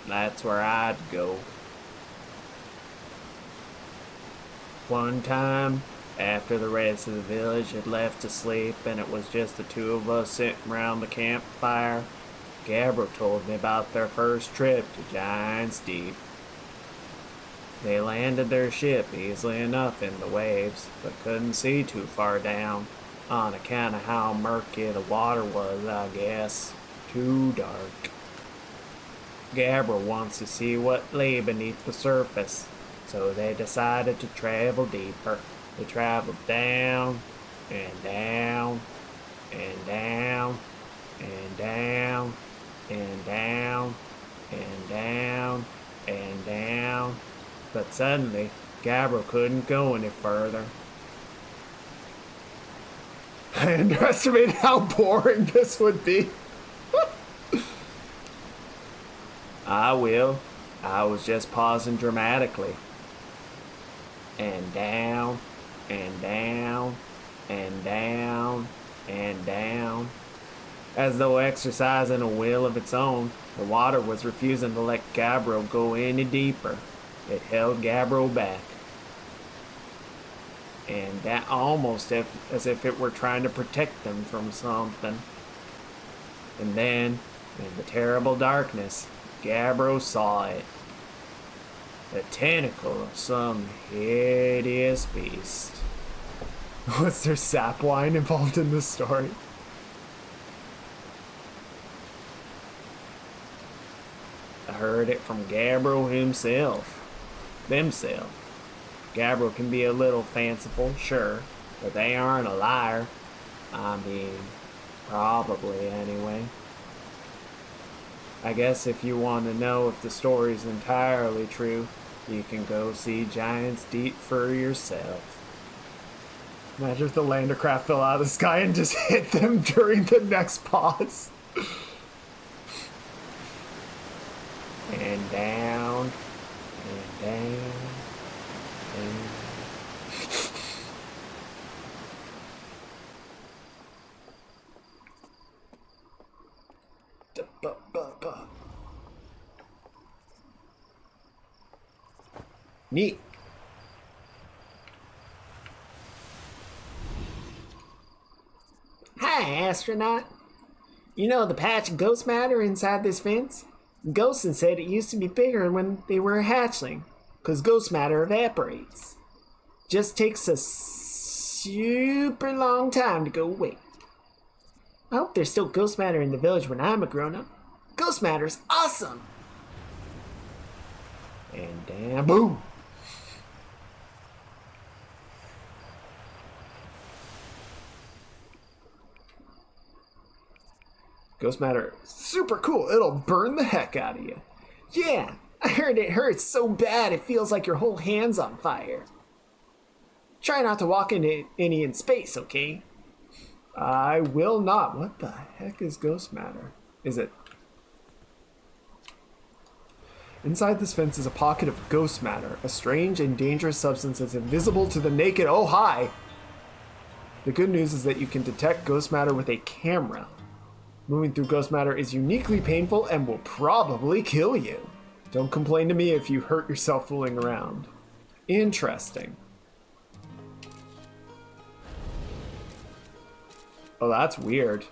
that's where I'd go. One time, after the rest of the village had left to sleep and it was just the two of us sitting around the campfire, Gabbro told me about their first trip to Giants Deep. They landed their ship easily enough in the waves, but couldn't see too far down. On account of how murky the water was, I guess. Too dark. Gabbro wants to see what lay beneath the surface, so they decided to travel deeper. They traveled down, and down, and down, and down, and down, and down, and down. But suddenly, Gabbro couldn't go any further. I underestimated how boring this would be. I will. I was just pausing dramatically. And down, and down, and down, and down. As though exercising a will of its own, the water was refusing to let Gabbro go any deeper. It held Gabbro back. And that almost as if it were trying to protect them from something. And then, in the terrible darkness, Gabbro saw it. The tentacle of some hideous beast. Was there sap wine involved in this story? I heard it from Gabbro himself. Themself. Gabbro can be a little fanciful, sure, but they aren't a liar. I mean, probably anyway. I guess if you want to know if the story's entirely true, you can go see Giants Deep for yourself. Imagine if the Landercraft fell out of the sky and just hit them during the next pause. And down, and down, and Neat. Hi, astronaut. You know the patch of ghost matter inside this fence? Ghostin said it used to be bigger when they were a hatchling, 'cause ghost matter evaporates. Just takes a super long time to go away. I hope there's still ghost matter in the village when I'm a grown-up. Ghost matter's awesome! And damn, boom! Ghost matter, super cool. It'll burn the heck out of you. Yeah, I heard it hurts so bad it feels like your whole hand's on fire. Try not to walk into any in space, okay? I will not. What the heck is ghost matter? Is it? Inside this fence is a pocket of ghost matter, a strange and dangerous substance that's invisible to the naked. Oh, hi! The good news is that you can detect ghost matter with a camera. Moving through ghost matter is uniquely painful and will probably kill you. Don't complain to me if you hurt yourself fooling around. Interesting. Oh, that's weird.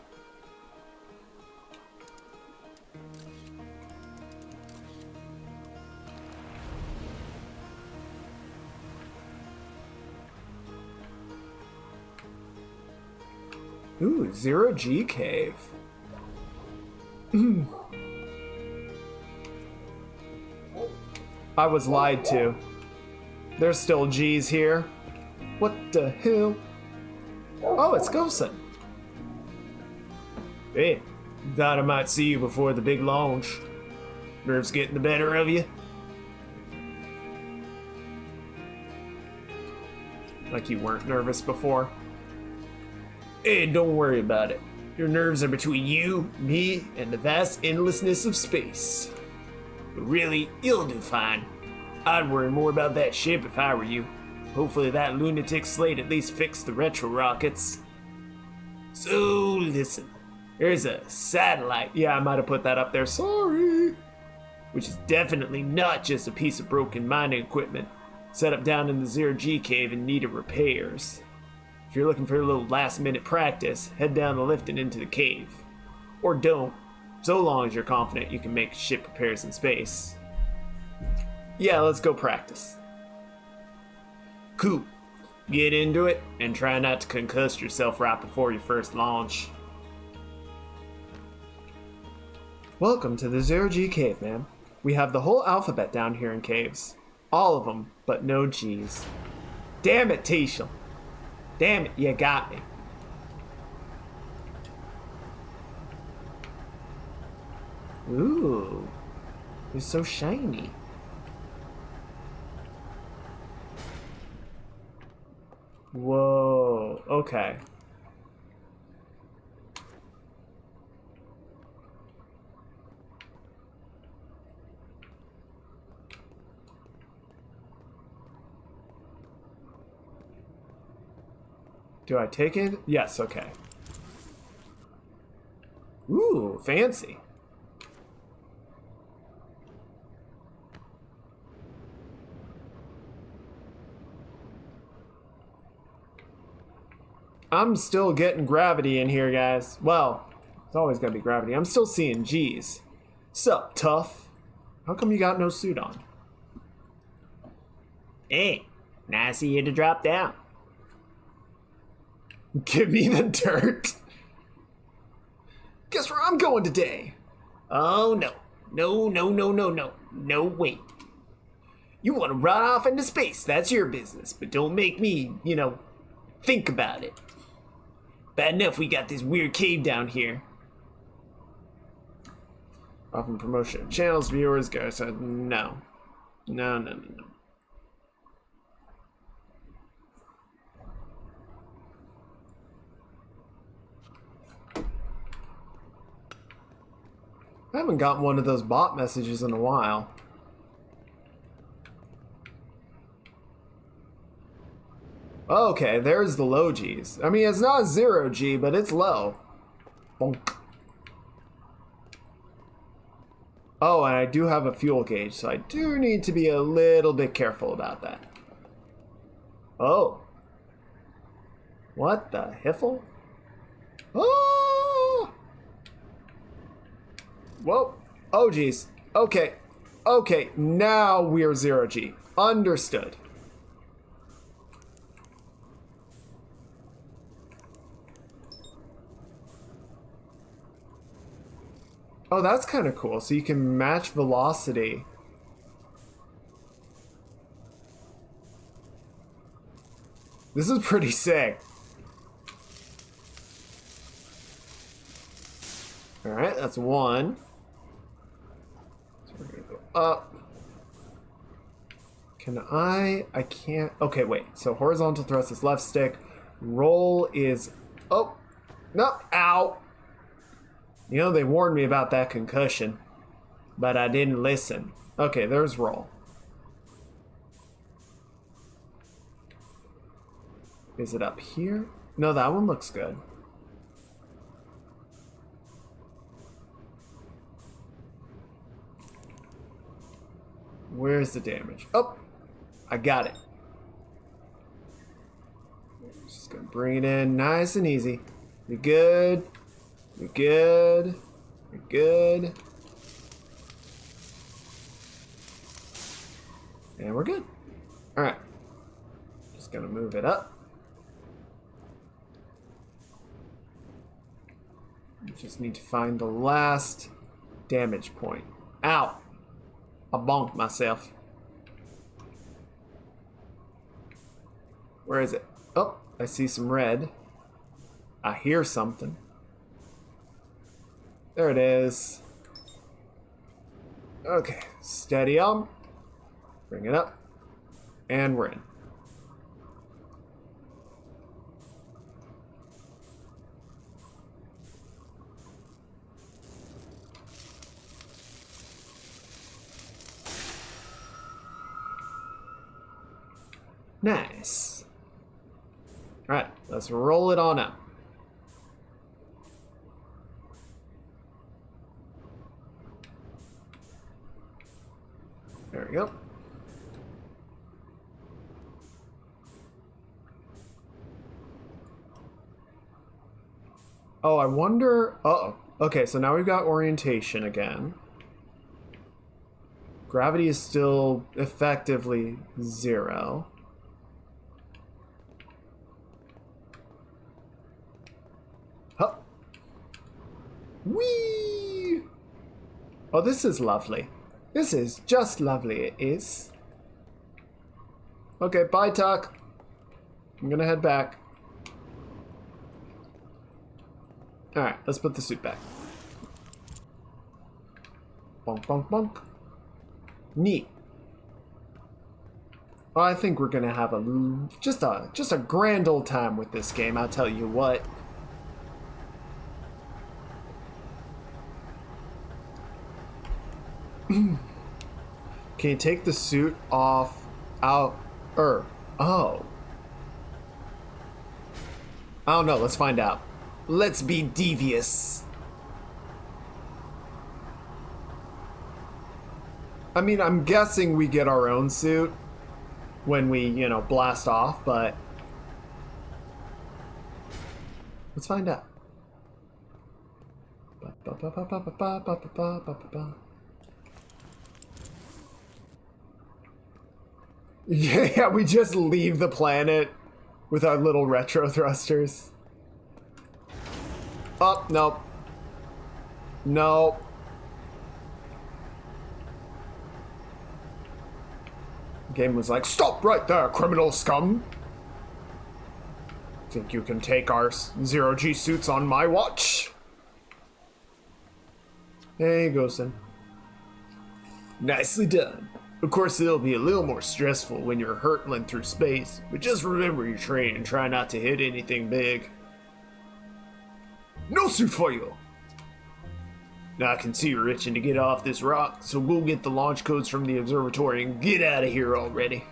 Ooh, 0G cave. I was lied to. There's still G's here. What the hell? Oh, it's Gosen. Hey, thought I might see you before the big launch. Nerves getting the better of you? Like you weren't nervous before. Hey, don't worry about it. Your nerves are between you, me, and the vast endlessness of space. But really, you'll do fine. I'd worry more about that ship if I were you. Hopefully that lunatic slate at least fixed the retro rockets. So, listen. There's a satellite. Yeah, I might have put that up there. Sorry. Which is definitely not just a piece of broken mining equipment set up down in the 0G cave in need of repairs. If you're looking for a little last-minute practice, head down the lift and into the cave. Or don't, so long as you're confident you can make ship repairs in space. Yeah, let's go practice. Cool. Get into it, and try not to concuss yourself right before your first launch. Welcome to the 0G cave, man. We have the whole alphabet down here in caves. All of them, but no G's. Damn it, Tishel. Damn it, you got me. Ooh, it's so shiny. Whoa, okay. Do I take it? Yes, okay. Ooh, fancy. I'm still getting gravity in here, guys. Well, it's always gonna be gravity. I'm still seeing G's. Sup, tough? How come you got no suit on? Hey, nice of you to drop down. Give me the dirt. Guess where I'm going today? Oh no. No way. You want to run off into space, that's your business, but don't make me, think about it. Bad enough we got this weird cave down here. Often promotion of channels, viewers, guys. No. No. I haven't gotten one of those bot messages in a while. Okay, there's the low G's. I mean, it's not 0G, but it's low. Bonk. Oh, and I do have a fuel gauge, so I do need to be a little bit careful about that. Oh. What the hiffle? Oh! Whoa. Oh, geez. Okay. Okay, now we're 0G. Understood. Oh, that's kind of cool. So you can match velocity. This is pretty sick. All right, that's one. So we're gonna go up. Can I can't. Okay, wait. So horizontal thrust is left stick. Roll is. Oh, no. Ow. They warned me about that concussion, but I didn't listen. Okay, there's roll. Is it up here? No, that one looks good. Where's the damage? Oh, I got it. Just gonna bring it in nice and easy. We good. We're good. We're good. And we're good. Alright. Just gonna move it up. Just need to find the last damage point. Ow! I bonked myself. Where is it? Oh, I see some red. I hear something. There it is. Okay, steady on. Bring it up. And we're in. Nice. Alright, let's roll it on up. There we go. Oh, I wonder... Uh-oh. Okay, so now we've got orientation again. Gravity is still effectively 0. Huh. Whee! Oh, this is lovely. This is just lovely, it is. Okay, bye, Tuck. I'm gonna head back. Alright, let's put the suit back. Bonk, bonk, bonk. Neat. Well, I think we're gonna have just a grand old time with this game, I'll tell you what. Can you take the suit off? Oh. I don't know. Let's find out. Let's be devious. I mean, I'm guessing we get our own suit when we, blast off, but let's find out. Yeah, we just leave the planet with our little retro thrusters. Oh, nope. Nope. The game was like, stop right there, criminal scum. Think you can take our zero-G suits on my watch? Hey, Ghostin. Nicely done. Of course, it'll be a little more stressful when you're hurtling through space, but just remember your train and try not to hit anything big. No suit for you! Now I can see you're itching to get off this rock, so we'll get the launch codes from the observatory and get out of here already.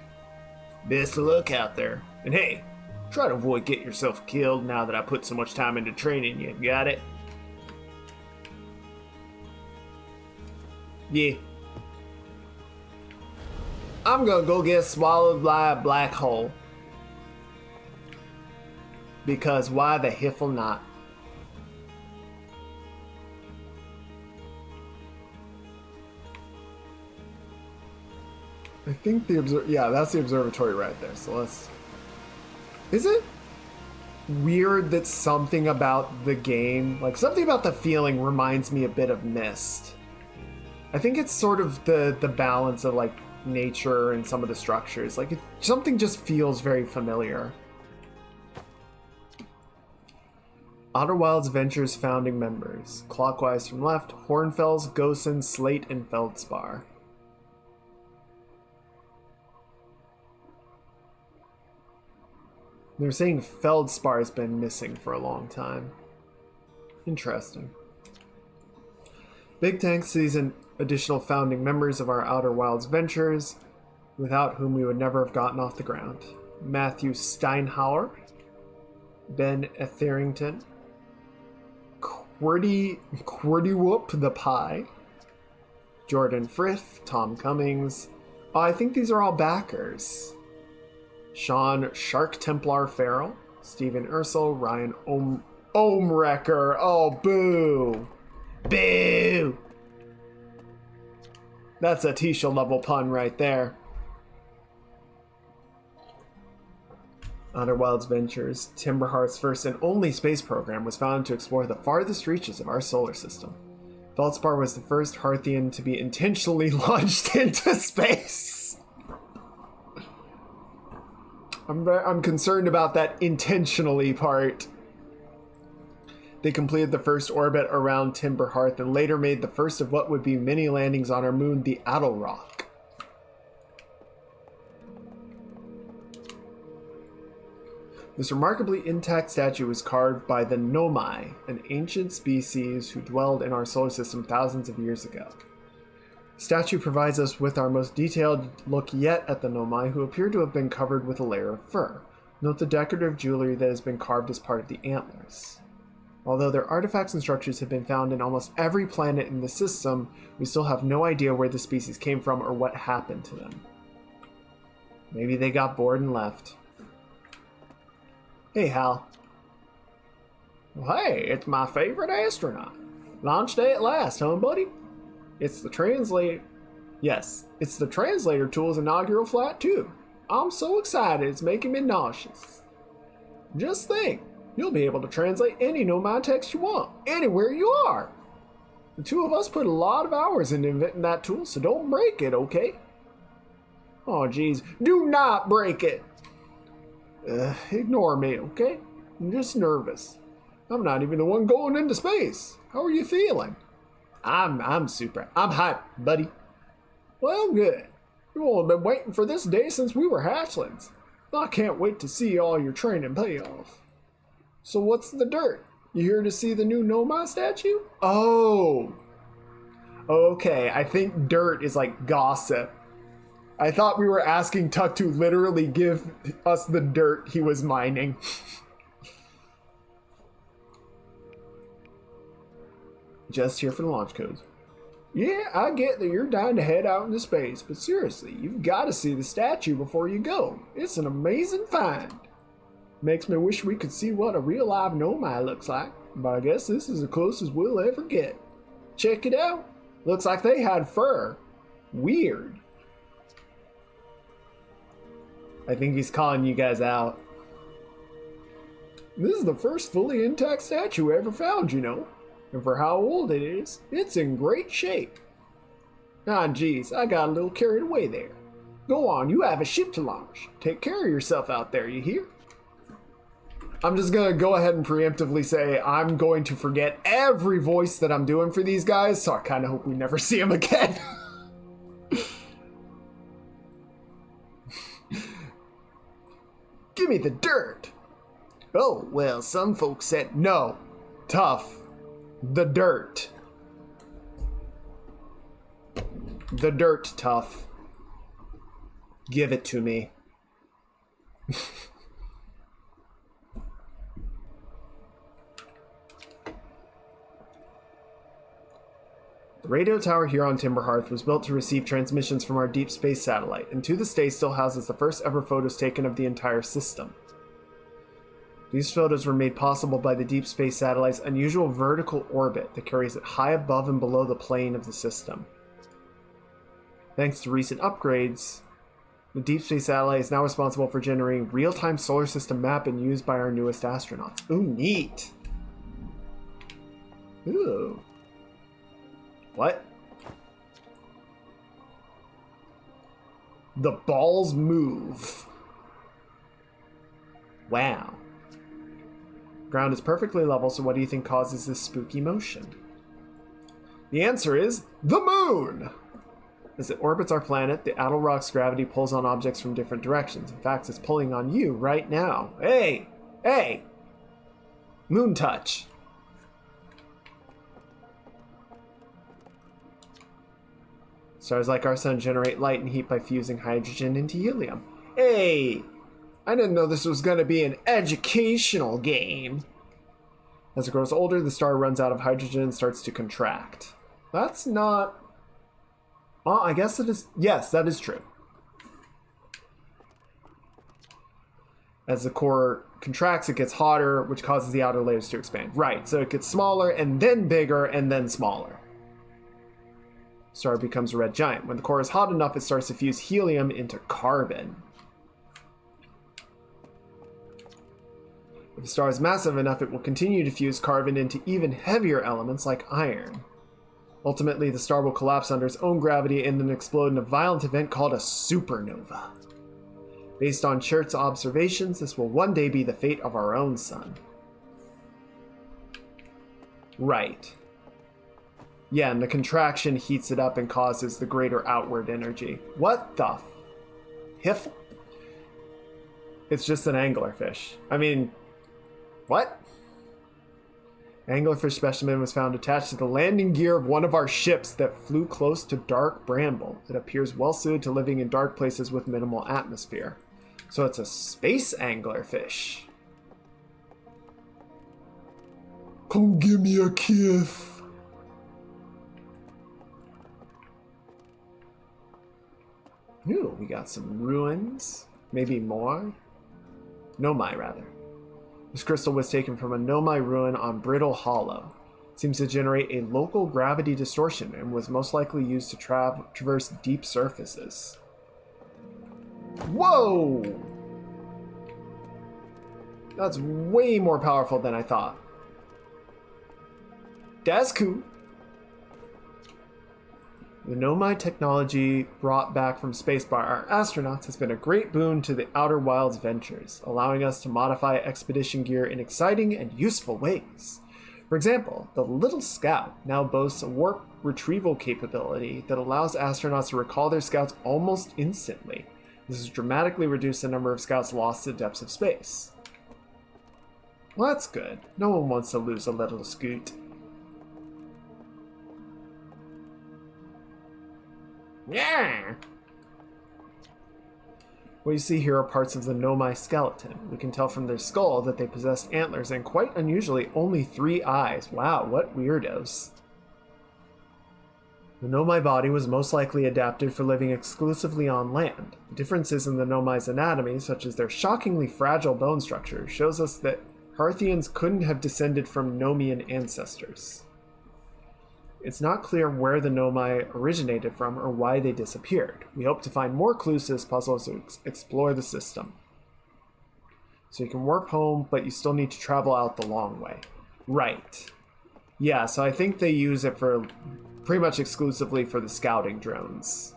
Best of luck out there. And hey, try to avoid getting yourself killed now that I put so much time into training you, got it? Yeah. I'm gonna go get swallowed by a black hole. Because why the hiffle not? I think that's the observatory right there. So let's... Is it weird that something about the game, like something about the feeling reminds me a bit of Myst? I think it's sort of the balance of like nature and some of the structures. Like something just feels very familiar. Outer Wilds Ventures founding members. Clockwise from left, Hornfels, Gosen, Slate, and Feldspar. They're saying Feldspar's been missing for a long time. Interesting. Big thanks to these additional founding members of our Outer Wilds Ventures, without whom we would never have gotten off the ground. Matthew Steinhauer, Ben Etherington, Qwerty Whoop the Pie, Jordan Frith, Tom Cummings. Oh, I think these are all backers. Sean Shark Templar Farrell, Stephen Ursel, Ryan Omrecker. Oh, boo. Boo. That's a Tisha level pun right there. Outer Wilds Ventures, Timberheart's first and only space program, was founded to explore the farthest reaches of our solar system. Feldspar was the first Hearthian to be intentionally launched into space. I'm concerned about that intentionally part. They completed the first orbit around Timberhearth and later made the first of what would be many landings on our moon, the Adelrock. This remarkably intact statue was carved by the Nomai, an ancient species who dwelled in our solar system thousands of years ago. The statue provides us with our most detailed look yet at the Nomai, who appear to have been covered with a layer of fur. Note the decorative jewelry that has been carved as part of the antlers. Although their artifacts and structures have been found in almost every planet in the system, we still have no idea where the species came from or what happened to them. Maybe they got bored and left. Hey, Hal. Well, hey, it's my favorite astronaut. Launch day at last, huh, buddy? It's the translator. Yes, it's the translator tool's inaugural flight, too. I'm so excited, it's making me nauseous. Just think, you'll be able to translate any Nomai text you want, anywhere you are. The two of us put a lot of hours into inventing that tool, so don't break it, okay? Oh, geez, do not break it. Ignore me, okay? I'm just nervous. I'm not even the one going into space. How are you feeling? I'm hyped, buddy. Well, good. We've all been waiting for this day since we were hatchlings. I can't wait to see all your training pay off. So what's the dirt? You here to see the new Nomai statue? Oh. Okay, I think dirt is like gossip. I thought we were asking Tuck to literally give us the dirt he was mining. Just here for the launch codes. Yeah, I get that you're dying to head out into space, but seriously, you've got to see the statue before you go. It's an amazing find. Makes me wish we could see what a real live Nomai looks like, but I guess this is the closest we'll ever get. Check it out. Looks like they had fur. Weird. I think he's calling you guys out. This is the first fully intact statue ever found, you know. And for how old it is, it's in great shape. Ah, geez, I got a little carried away there. Go on, you have a ship to launch. Take care of yourself out there, you hear? I'm just gonna go ahead and preemptively say I'm going to forget every voice that I'm doing for these guys, so I kind of hope we never see them again. Give me the dirt. Oh, well, some folks said no. Tough. The dirt. The dirt, Tough. Give it to me. The radio tower here on Timberhearth was built to receive transmissions from our deep space satellite, and to this day still houses the first ever photos taken of the entire system. These photos were made possible by the deep space satellite's unusual vertical orbit that carries it high above and below the plane of the system. Thanks to recent upgrades, the deep space satellite is now responsible for generating real-time solar system mapping used by our newest astronauts. Ooh, neat! Ooh. What? The balls move. Wow. Ground is perfectly level, so what do you think causes this spooky motion? The answer is the moon! As it orbits our planet, the Addle Rock's gravity pulls on objects from different directions. In fact, it's pulling on you right now. Hey! Hey! Moon touch. Stars like our sun generate light and heat by fusing hydrogen into helium. Hey! I didn't know this was going to be an educational game. As it grows older, the star runs out of hydrogen and starts to contract. That's not... Well, I guess it is... Yes, that is true. As the core contracts, it gets hotter, which causes the outer layers to expand. Right, so it gets smaller, and then bigger, and then smaller. Star becomes a red giant. When the core is hot enough, it starts to fuse helium into carbon. If the star is massive enough, it will continue to fuse carbon into even heavier elements like iron. Ultimately, the star will collapse under its own gravity and then explode in a violent event called a supernova. Based on Chert's observations, this will one day be the fate of our own sun. Right. Yeah, and the contraction heats it up and causes the greater outward energy. What the hiff? It's just an anglerfish. I mean... What? Anglerfish specimen was found attached to the landing gear of one of our ships that flew close to dark bramble. It appears well suited to living in dark places with minimal atmosphere. So it's a space anglerfish. Come give me a kiss. Ooh, we got some ruins. Maybe more? Nomai, rather. This crystal was taken from a Nomai ruin on Brittle Hollow. It seems to generate a local gravity distortion and was most likely used to traverse deep surfaces. Whoa! That's way more powerful than I thought. That's cool. The Nomai technology brought back from space by our astronauts has been a great boon to the Outer Wilds ventures, allowing us to modify expedition gear in exciting and useful ways. For example, the Little Scout now boasts a warp retrieval capability that allows astronauts to recall their scouts almost instantly. This has dramatically reduced the number of scouts lost to the depths of space. Well, that's good. No one wants to lose a little scoot. Yeah. What you see here are parts of the Nomai skeleton. We can tell from their skull that they possessed antlers and quite unusually only 3 eyes. Wow, what weirdos. The Nomai body was most likely adapted for living exclusively on land. The differences in the Nomai's anatomy, such as their shockingly fragile bone structure, shows us that Hearthians couldn't have descended from Nomian ancestors. It's not clear where the Nomai originated from or why they disappeared. We hope to find more clues to this puzzle as we explore the system. So you can warp home, but you still need to travel out the long way. Right. Yeah, so I think they use it for pretty much exclusively for the scouting drones.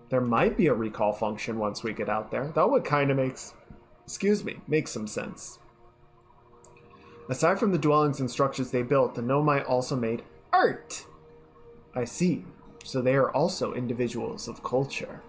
There might be a recall function once we get out there. That would kind of make some sense. Aside from the dwellings and structures they built, the Nomai also made art. I see. So they are also individuals of culture.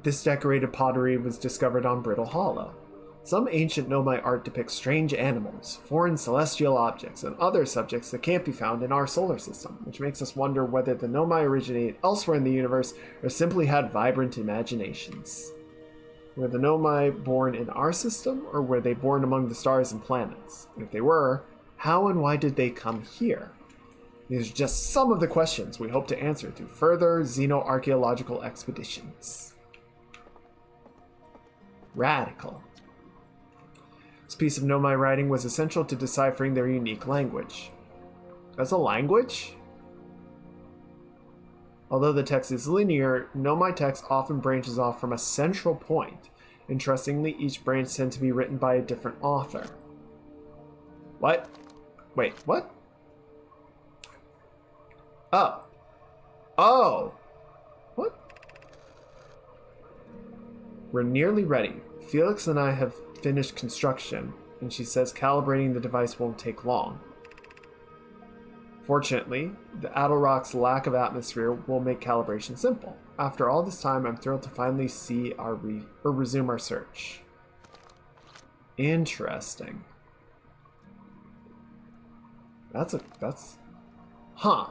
This decorated pottery was discovered on Brittle Hollow. Some ancient Nomai art depicts strange animals, foreign celestial objects, and other subjects that can't be found in our solar system, which makes us wonder whether the Nomai originated elsewhere in the universe or simply had vibrant imaginations. Were the Nomai born in our system, or were they born among the stars and planets? And if they were, how and why did they come here? These are just some of the questions we hope to answer through further xenoarchaeological expeditions. Radical. This piece of Nomai writing was essential to deciphering their unique language. As a language? Although the text is linear, Nomai text often branches off from a central point. Interestingly, each branch tends to be written by a different author. What? Wait, what? Oh. Oh! What? We're nearly ready. Felix and I have finished construction, and she says calibrating the device won't take long. Fortunately, the Adelrock's lack of atmosphere will make calibration simple. After all this time, I'm thrilled to finally see resume our search. Interesting. Huh.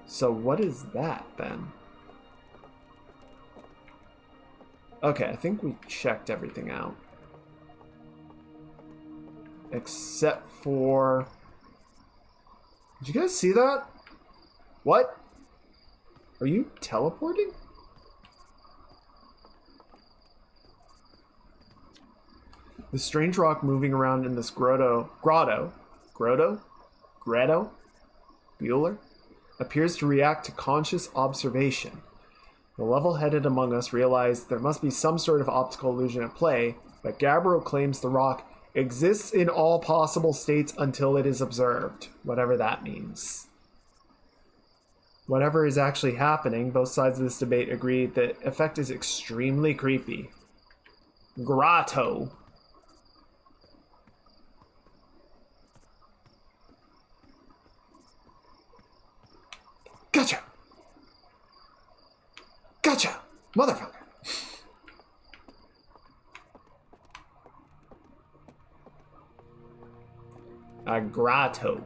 So what is that then? Okay, I think we checked everything out. Except for... Did you guys see that? What? Are you teleporting? The strange rock moving around in this grotto, Bueller, appears to react to conscious observation. The level-headed among us realize there must be some sort of optical illusion at play, but Gabbro claims the rock exists in all possible states until it is observed, whatever that means. Whatever is actually happening, both sides of this debate agree that the effect is extremely creepy. Grotto. Gotcha! Gotcha! Motherfucker! A grotto.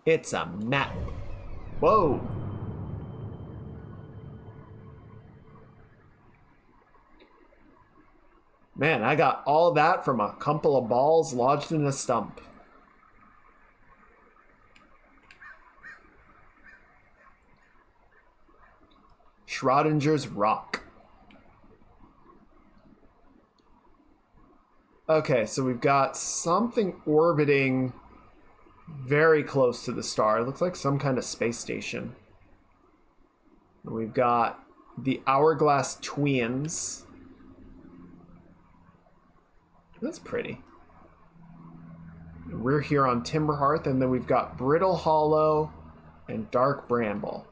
It's a map. Whoa! Man, I got all that from a couple of balls lodged in a stump. Schrodinger's rock. Okay, so we've got something orbiting very close to the star. It looks like some kind of space station. And we've got the Hourglass Twins. That's pretty. We're here on Timberhearth, and then we've got Brittle Hollow and Dark Bramble.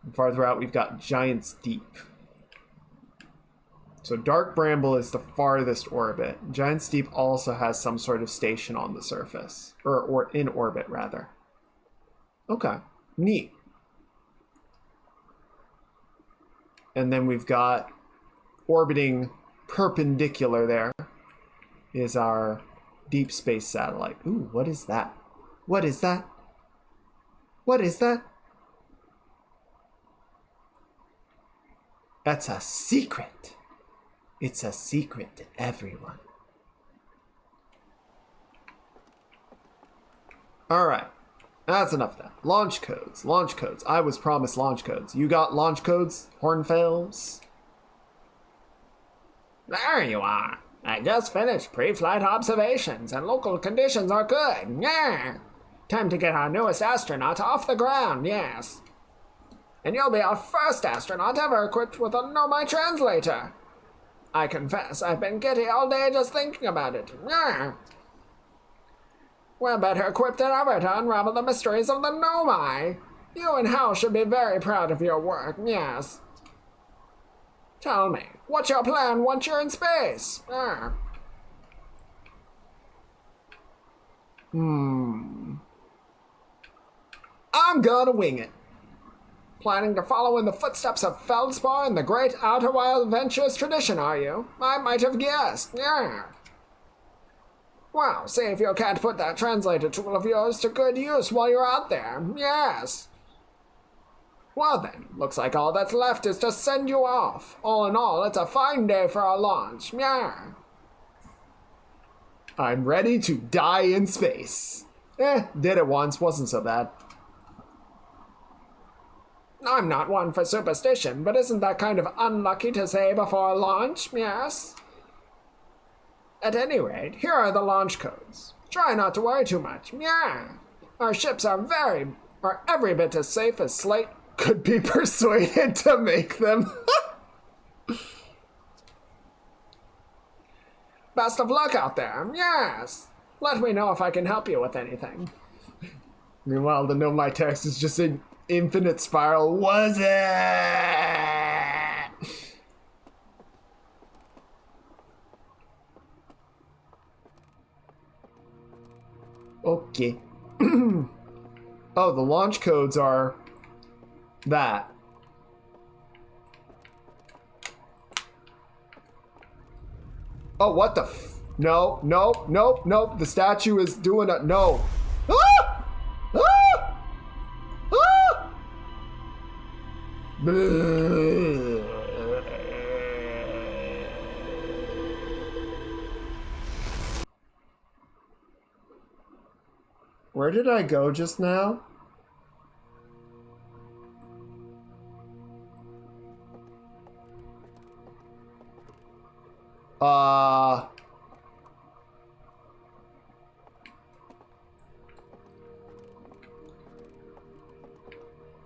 And farther out, we've got Giant's Deep. So Dark Bramble is the farthest orbit. Giant's Deep also has some sort of station on the surface. Or in orbit, rather. Okay. Neat. And then we've got orbiting perpendicular there is our deep space satellite. Ooh, what is that? What is that? What is that? That's a secret. It's a secret to everyone. Alright. That's enough of that. Launch codes. Launch codes. I was promised launch codes. You got launch codes, Hornfells? There you are. I just finished pre-flight observations and local conditions are good. Yeah. Time to get our newest astronaut off the ground, yes. And you'll be our first astronaut ever equipped with a Nomai translator. I confess, I've been giddy all day just thinking about it. Yeah. We're better equipped than ever to unravel the mysteries of the Nomai. You and Hal should be very proud of your work, yes. Tell me, what's your plan once you're in space? I'm gonna wing it. Planning to follow in the footsteps of Feldspar and the great Outer Wild Ventures tradition, are you? I might have guessed, yeah. Well, see if you can't put that translator tool of yours to good use while you're out there, yes. Well then, looks like all that's left is to send you off. All in all, it's a fine day for our launch, yeah. I'm ready to die in space. Did it once, wasn't so bad. I'm not one for superstition, but isn't that kind of unlucky to say before launch, yes? At any rate, here are the launch codes. Try not to worry too much, yeah. Our ships are every bit as safe as Slate could be persuaded to make them. Best of luck out there, yes. Let me know if I can help you with anything. Meanwhile, the Nomai text is just an infinite spiral. Was it? Okay. Oh, the launch codes are that. Oh, what the No, no, nope, nope. The statue is doing a... No. Ah! Ah! Ah! Where did I go just now?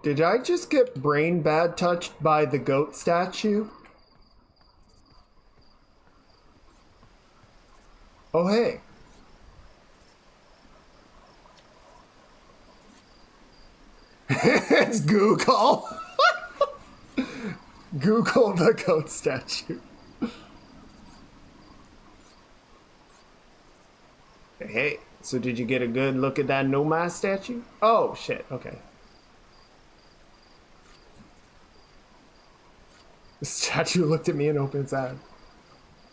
Did I just get brain bad touched by the goat statue? Oh, hey. It's Google. Google the goat statue. Hey, so did you get a good look at that Nomai statue? Oh, shit, okay. The statue looked at me and opened its eyes.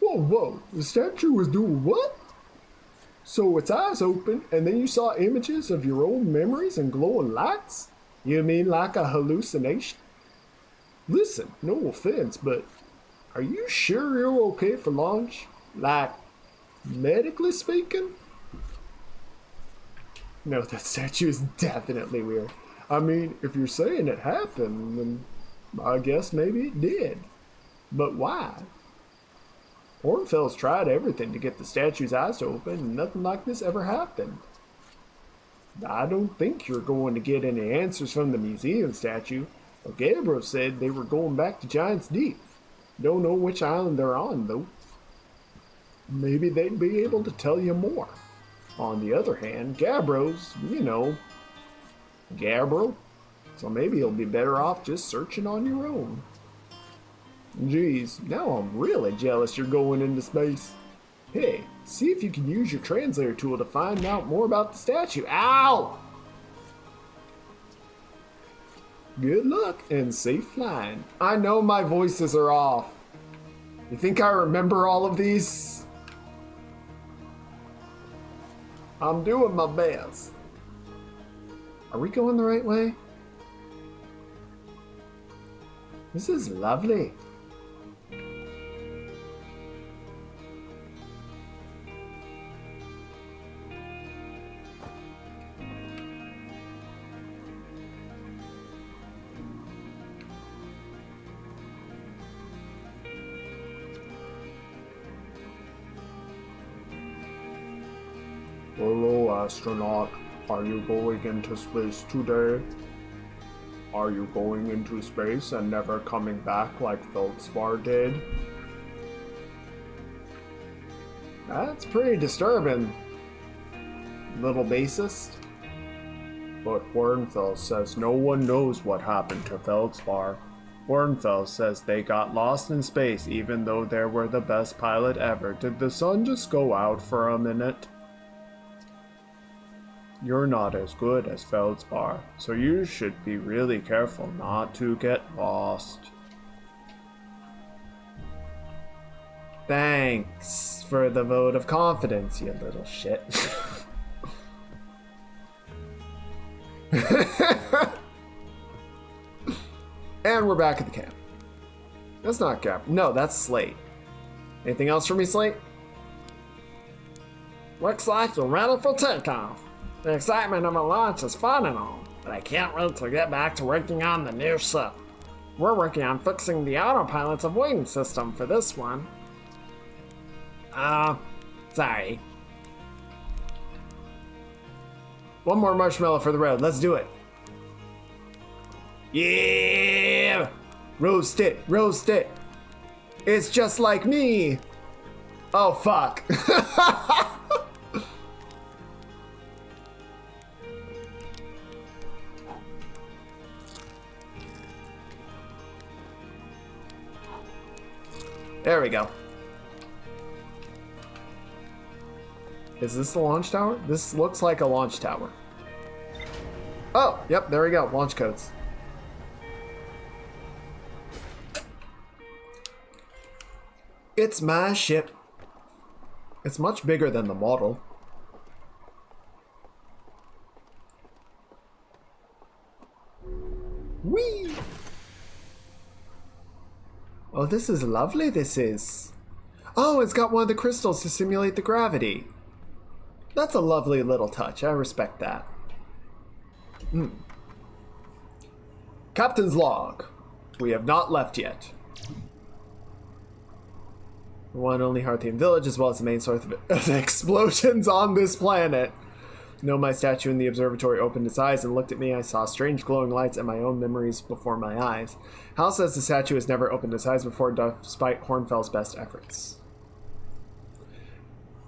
Whoa, whoa, the statue was doing what? So its eyes opened, and then you saw images of your old memories and glowing lights? You mean like a hallucination? Listen, no offense, but are you sure you're okay for launch? Like, medically speaking? No, that statue is definitely weird. I mean, if you're saying it happened, then I guess maybe it did. But why? Hornfels tried everything to get the statue's eyes to open, and nothing like this ever happened. I don't think you're going to get any answers from the museum statue. But Gabriel said they were going back to Giant's Deep. Don't know which island they're on, though. Maybe they'd be able to tell you more. On the other hand, Gabrio's, Gabriel. So maybe you'll be better off just searching on your own. Geez, now I'm really jealous you're going into space. Hey, see if you can use your translator tool to find out more about the statue. Ow! Good luck and safe flying. I know my voices are off. You think I remember all of these? I'm doing my best. Are we going the right way? This is lovely. Hello, astronaut. Are you going into space today? Are you going into space and never coming back like Feldspar did? That's pretty disturbing, little bassist. But Hornfels says no one knows what happened to Feldspar. Hornfels says they got lost in space even though they were the best pilot ever. Did the sun just go out for a minute? You're not as good as Feldspar, so you should be really careful not to get lost. Thanks for the vote of confidence, you little shit. And we're back at the camp. That's not Cap. No, that's Slate. Anything else for me, Slate? Looks like you're ready for takeoff. The excitement of a launch is fun and all, but I can't wait to get back to working on the new ship. We're working on fixing the autopilot's avoidance system for this one. Sorry. One more marshmallow for the road. Let's do it. Yeah! Roast it, roast it. It's just like me. Oh, fuck. There we go. Is this the launch tower? This looks like a launch tower. Oh, yep, there we go. Launch codes. It's my ship. It's much bigger than the model. Whee! Oh, this is lovely, this is. Oh, it's got one of the crystals to simulate the gravity. That's a lovely little touch. I respect that. Captain's log. We have not left yet. The one and only Hearthian village, as well as the main source of explosions on this planet. No, my statue in the observatory opened its eyes and looked at me. I saw strange glowing lights and my own memories before my eyes. Hal says the statue has never opened its eyes before, despite Hornfell's best efforts.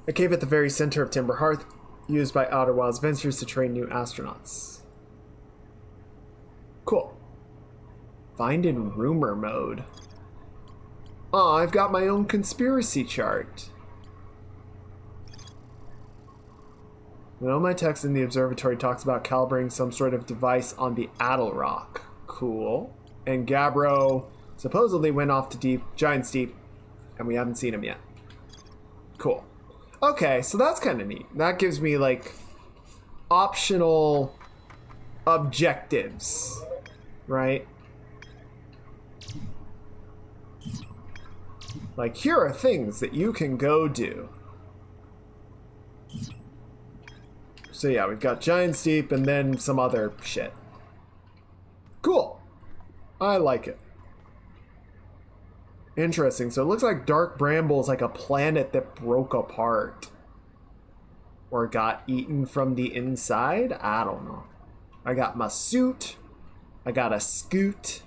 A cave at the very center of Timber Hearth, used by Outer Wilds Ventures to train new astronauts. Cool. Find in rumor mode. Oh, I've got my own conspiracy chart. My text in the observatory talks about calibrating some sort of device on the Addle Rock. Cool. And Gabbro supposedly went off to Giant's Deep, and we haven't seen him yet. Cool. Okay, so that's kind of neat. That gives me, like, optional objectives, right? Like, here are things that you can go do. So yeah, we've got Giant's Deep and then some other shit. Cool. I like it. Interesting. So it looks like Dark Bramble is like a planet that broke apart. Or got eaten from the inside? I don't know. I got my suit. I got a scoot.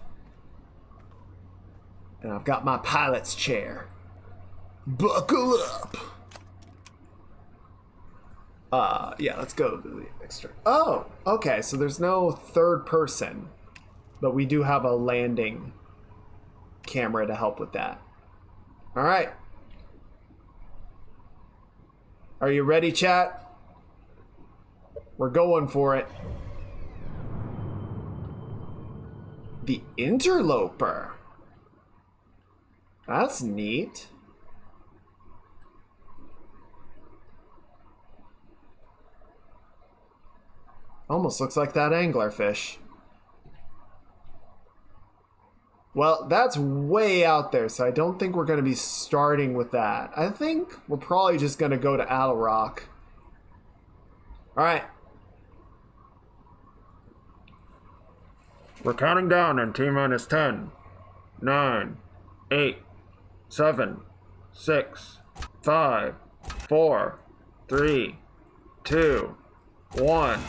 And I've got my pilot's chair. Buckle up! Yeah, let's go to the next turn. Oh, okay, so there's no third person. But we do have a landing camera to help with that. Alright. Are you ready, chat? We're going for it. The Interloper. That's neat. Almost looks like that anglerfish. Well, that's way out there, so I don't think we're going to be starting with that. I think we're probably just going to go to Addle Rock. Alright. We're counting down in T-minus 10, 9, 8, 7, 6, 5, 4, 3, 2, 1.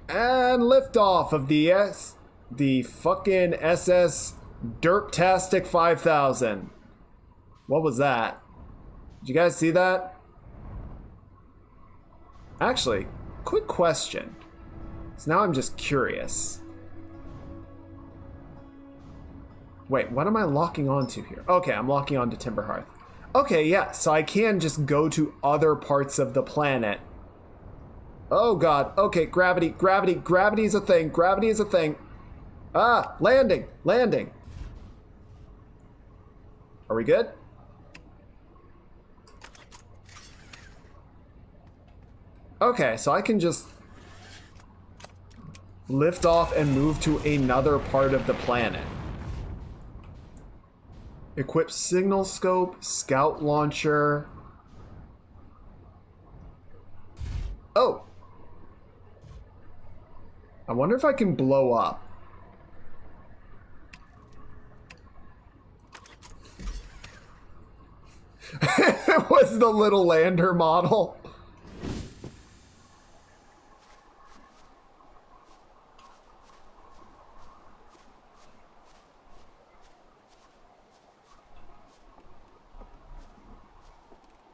And liftoff of the fucking SS Derptastic 5000. What was that? Did you guys see that? Actually, quick question. So now I'm just curious. Wait, what am I locking onto here? Okay, I'm locking onto Timberhearth. Okay, yeah, so I can just go to other parts of the planet. Oh god, okay, gravity is a thing, gravity is a thing. Ah, landing. Are we good? Okay, so I can just lift off and move to another part of the planet. Equip signal scope, scout launcher. Oh! I wonder if I can blow up. It was the little lander model.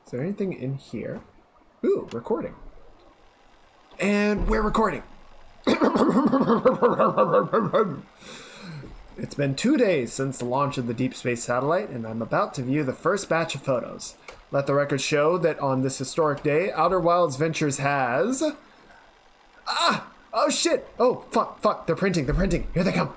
Is there anything in here? Ooh, recording. And we're recording. It's been 2 days since the launch of the Deep Space Satellite, and I'm about to view the first batch of photos. Let the record show that on this historic day, Outer Wilds Ventures has... Ah! Oh shit! Oh, fuck, they're printing. Here they come.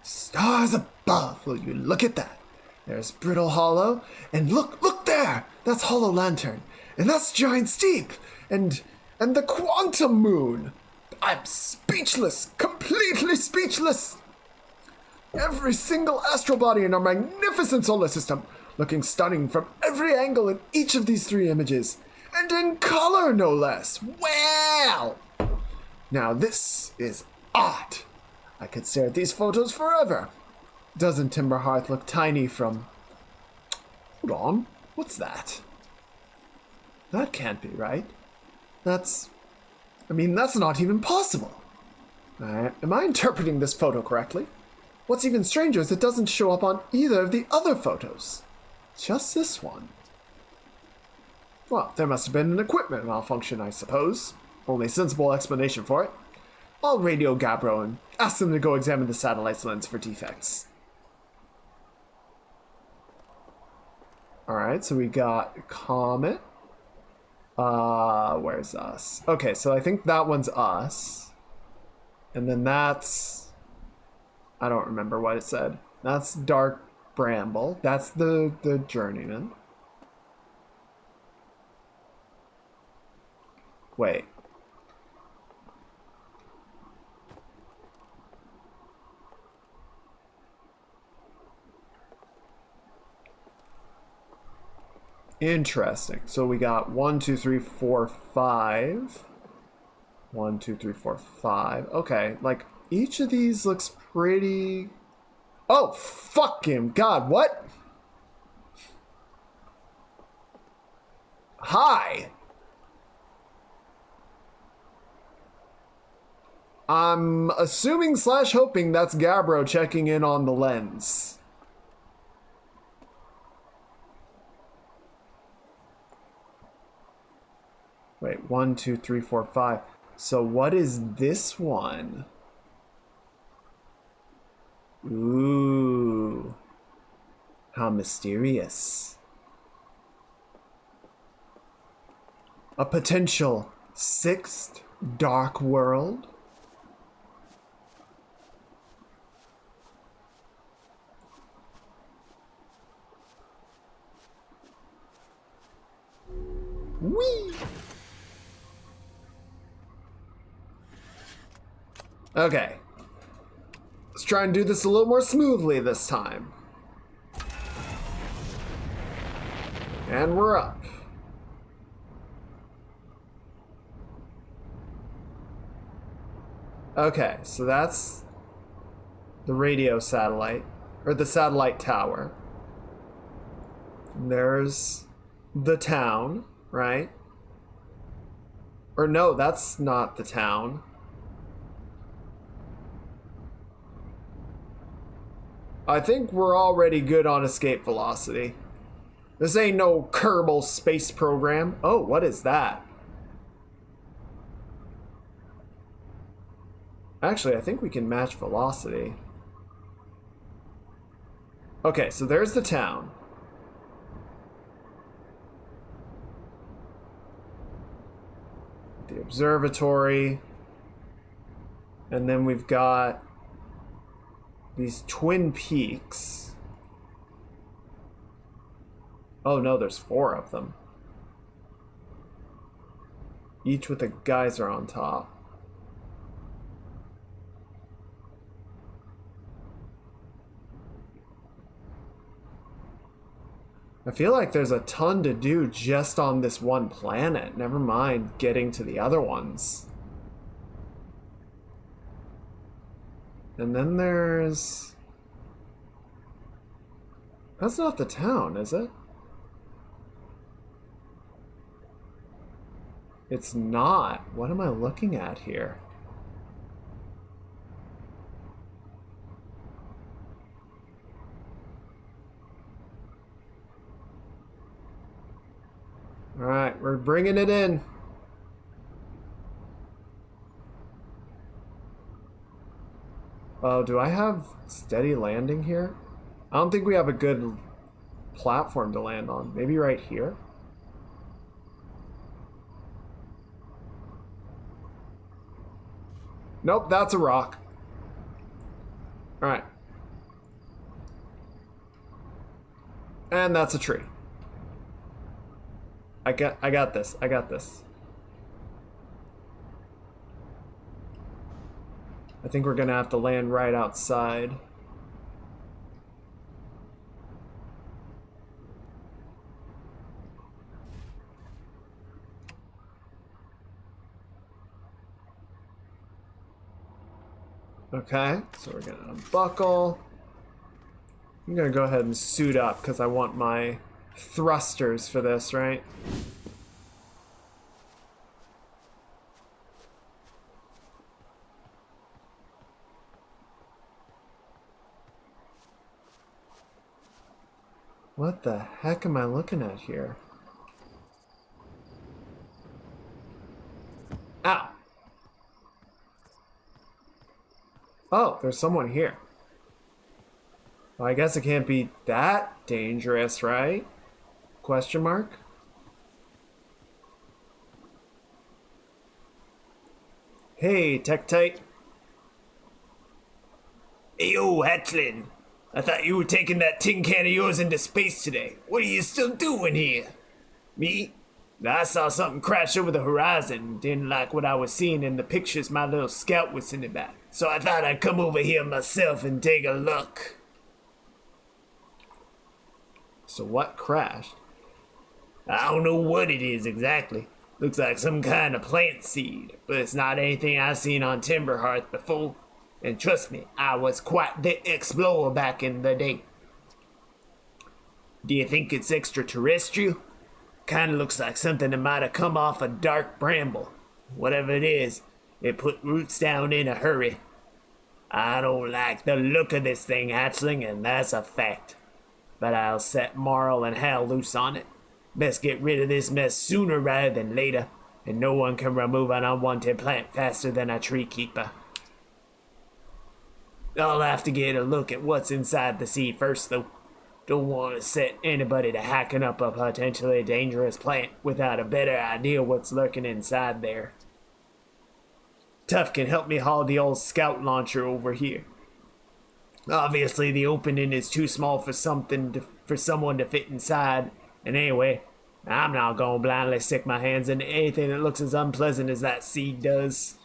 Stars above, will you look at that? There's Brittle Hollow, and look there! That's Hollow Lantern, and that's Giant Steep, and the Quantum Moon! I'm speechless! Completely speechless! Every single astral body in our magnificent solar system, looking stunning from every angle in each of these 3 images, and in color no less! Wow! Now this is art! I could stare at these photos forever! Doesn't Timberhearth look tiny from... Hold on, what's that? That can't be right. That's not even possible. Am I interpreting this photo correctly? What's even stranger is it doesn't show up on either of the other photos. Just this one. Well, there must have been an equipment malfunction, I suppose. Only sensible explanation for it. I'll radio Gabbro and ask them to go examine the satellite's lens for defects. Alright, so we got Comet. Where's us? Okay, so I think that one's us. And then that's... I don't remember what it said. That's Dark Bramble. That's the Journeyman. Wait. Interesting. So we got 1, 2, 3, 4, 5. 1, 2, 3, 4, 5. Okay, like each of these looks pretty... Oh, fucking God, what? Hi! I'm assuming / hoping that's Gabbro checking in on the lens. Wait, 1, 2, 3, 4, 5. So what is this one? Ooh. How mysterious. A potential 6th dark world? Whee! Okay. Let's try and do this a little more smoothly this time. And we're up. Okay, so that's the radio satellite, or the satellite tower. And there's the town, right? Or no, that's not the town. I think we're already good on escape velocity. This ain't no Kerbal space program. Oh, what is that? Actually, I think we can match velocity. Okay, so there's the town. The observatory. And then we've got these twin peaks. Oh no, there's 4 of them. Each with a geyser on top. I feel like there's a ton to do just on this one planet. Never mind getting to the other ones. And then there's... That's not the town, is it? It's not. What am I looking at here? Alright, we're bringing it in. Oh, do I have steady landing here? I don't think we have a good platform to land on. Maybe right here? Nope, that's a rock. Alright. And that's a tree. I got this. I got this. I think we're gonna have to land right outside. Okay, so we're gonna unbuckle. I'm gonna go ahead and suit up because I want my thrusters for this, right? What the heck am I looking at here? Ow! Oh, there's someone here. Well, I guess it can't be that dangerous, right? Question mark? Hey, Tektite. Hey, yo, Hatchling. I thought you were taking that tin can of yours into space today. What are you still doing here? Me? I saw something crash over the horizon. Didn't like what I was seeing in the pictures my little scout was sending back. So I thought I'd come over here myself and take a look. So what crashed? I don't know what it is exactly. Looks like some kind of plant seed, but it's not anything I've seen on Timberhearth before. And trust me, I was quite the explorer back in the day. Do you think it's extraterrestrial? Kinda looks like something that might have come off a dark bramble. Whatever it is, it put roots down in a hurry. I don't like the look of this thing, Hatchling, and that's a fact. But I'll set Marl and Hal loose on it. Best get rid of this mess sooner rather than later, and no one can remove an unwanted plant faster than a tree keeper. I'll have to get a look at what's inside the seed first, though. Don't want to set anybody to hacking up a potentially dangerous plant without a better idea what's lurking inside there. Tuff can help me haul the old scout launcher over here. Obviously, the opening is too small for someone to fit inside. And anyway, I'm not gonna blindly stick my hands into anything that looks as unpleasant as that seed does.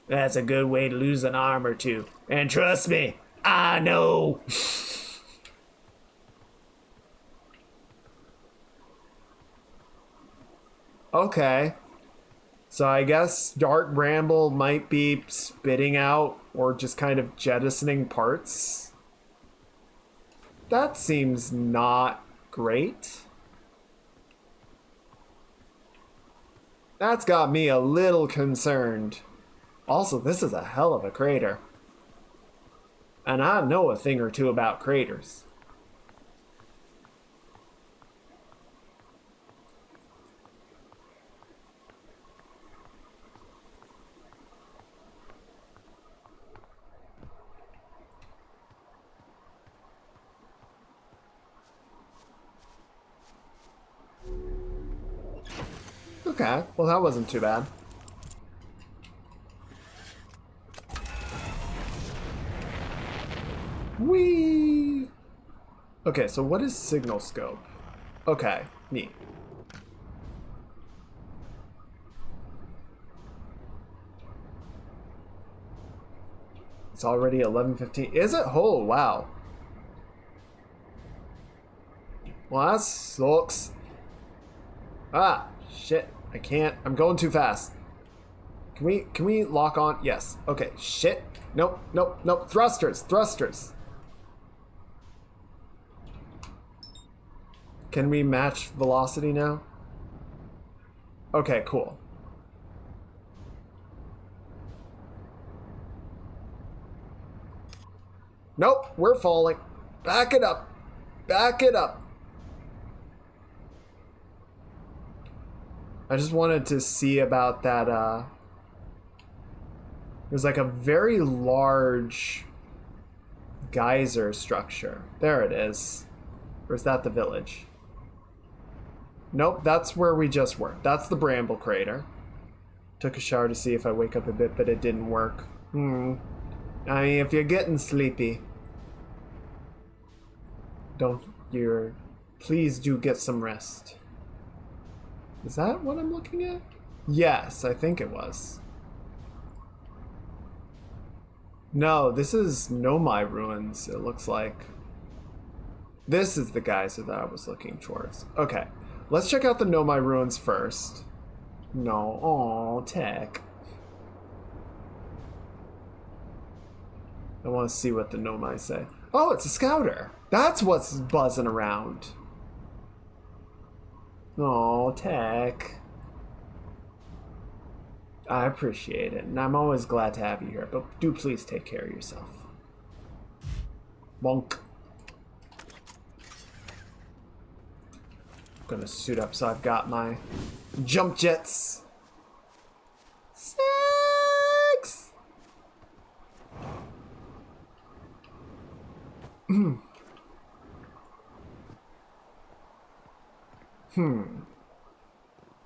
That's a good way to lose an arm or two. And trust me, I know. Okay. So I guess Dark Bramble might be spitting out or just kind of jettisoning parts. That seems not great. That's got me a little concerned. Also, this is a hell of a crater. And I know a thing or two about craters. Okay, well that wasn't too bad. Whee! Okay, so what is signal scope? Okay, neat. It's already 11:15. Is it? Oh, wow. Well, that sucks. Ah, shit. I can't. I'm going too fast. Can we lock on? Yes. Okay. Shit. Nope, nope, nope. Thrusters, thrusters. Can we match velocity now? Okay, cool. Nope, we're falling. Back it up. Back it up. I just wanted to see about that, there's like a very large geyser structure. There it is. Or is that the village? Nope, that's where we just were. That's the Bramble Crater. Took a shower to see if I wake up a bit, but it didn't work. I mean, if you're getting sleepy, please do get some rest. Is that what I'm looking at? Yes, I think it was. No, this is Nomai Ruins, it looks like. This is the geyser that I was looking towards. Okay, let's check out the Nomai Ruins first. No, oh, tech. I want to see what the Nomai say. Oh, it's a scouter. That's what's buzzing around. Oh, tech. I appreciate it, and I'm always glad to have you here, but do please take care of yourself. Bonk. I'm gonna suit up so I've got my jump jets. Six!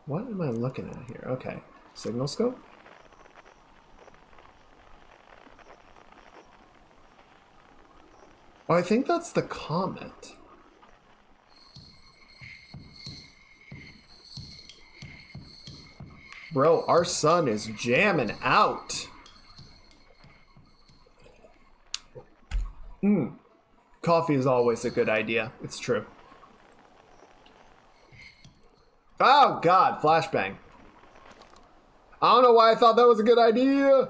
What am I looking at here? Okay. Signal scope? Oh, I think that's the comet. Bro, our sun is jamming out. Coffee is always a good idea. It's true. Oh, God. Flashbang. I don't know why I thought that was a good idea.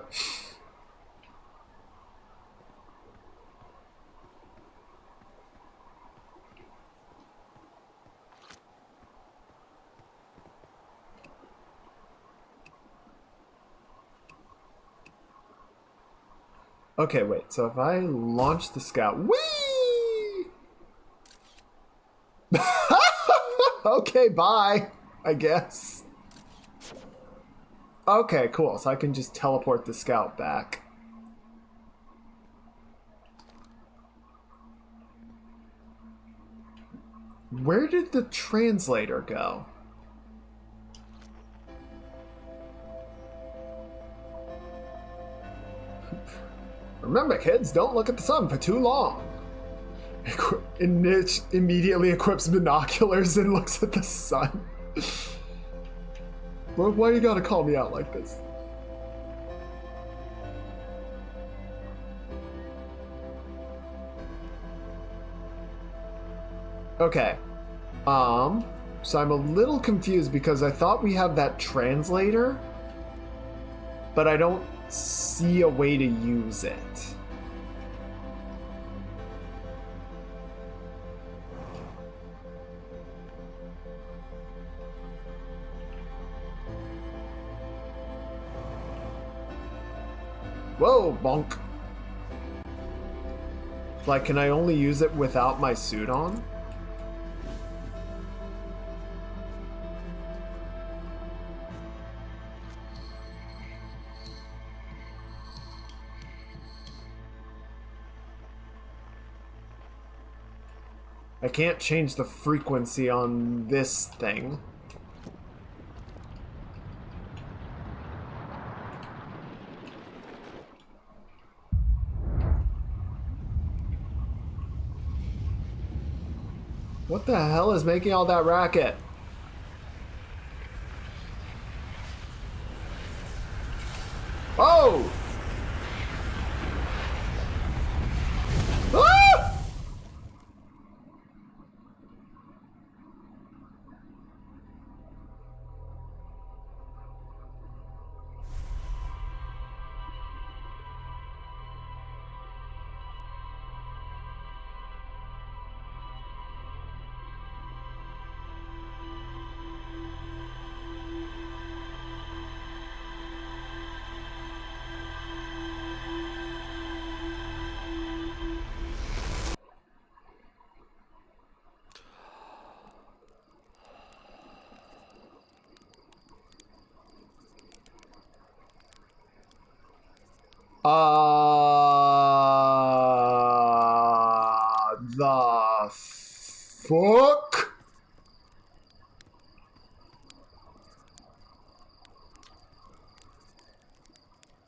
Okay, wait. So if I launch the scout... Whee! Okay, bye. I guess. Okay, cool. So I can just teleport the scout back. Where did the translator go? Remember, kids, don't look at the sun for too long. And Niche immediately equips binoculars and looks at the sun. Why you gotta call me out like this? Okay. So I'm a little confused because I thought we had that translator, but I don't see a way to use it. Whoa, bonk. Like, can I only use it without my suit on? I can't change the frequency on this thing. What the hell is making all that racket? Oh! Ah! The fuck?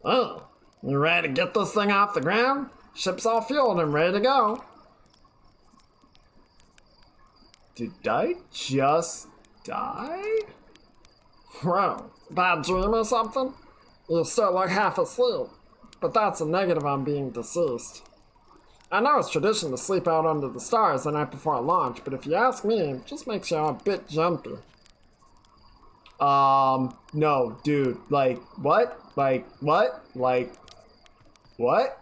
Oh, you ready to get this thing off the ground? Ship's all fueled and ready to go. Did I just die? Bro, bad dream or something? You still look half asleep, but that's a negative on being deceased. I know it's tradition to sleep out under the stars the night before launch, but if you ask me, it just makes you a bit jumpy. No, dude, like, what? Like, what? Like, what?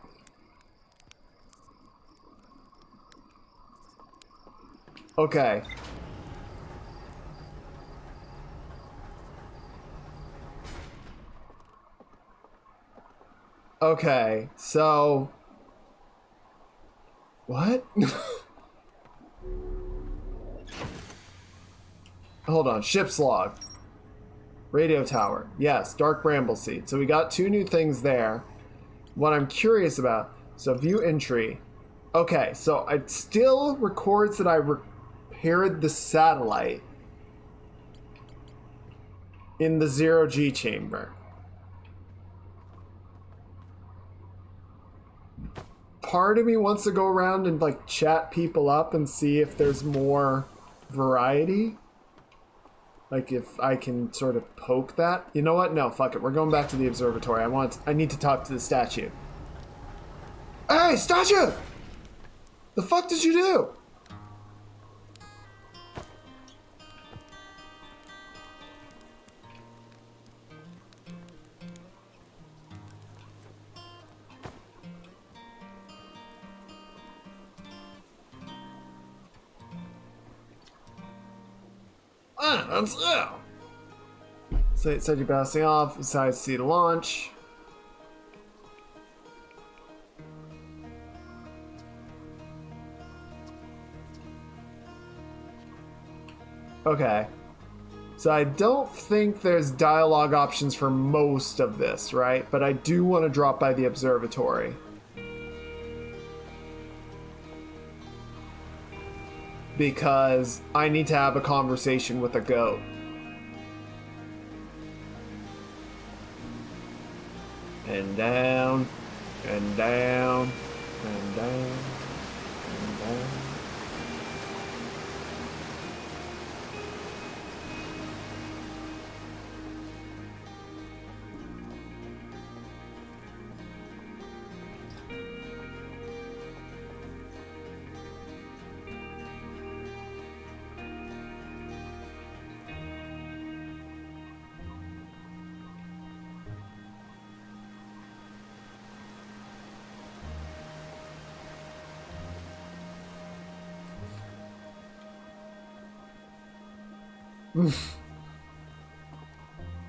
Okay. Okay, so... What? Hold on, ship's log. Radio tower. Yes, dark bramble seed. So we got 2 new things there. What I'm curious about, so view entry. Okay, so it still records that I repaired the satellite in the 0G chamber. Part of me wants to go around and like chat people up and see if there's more variety. Like if I can sort of poke that. You know what? No, fuck it. We're going back to the observatory. I need to talk to the statue. Hey, statue! The fuck did you do? Ah, that's you! So it said you're bouncing off, decides to see the launch. Okay. So I don't think there's dialogue options for most of this, right? But I do want to drop by the observatory. Because I need to have a conversation with a goat. And down, and down, and down, and down.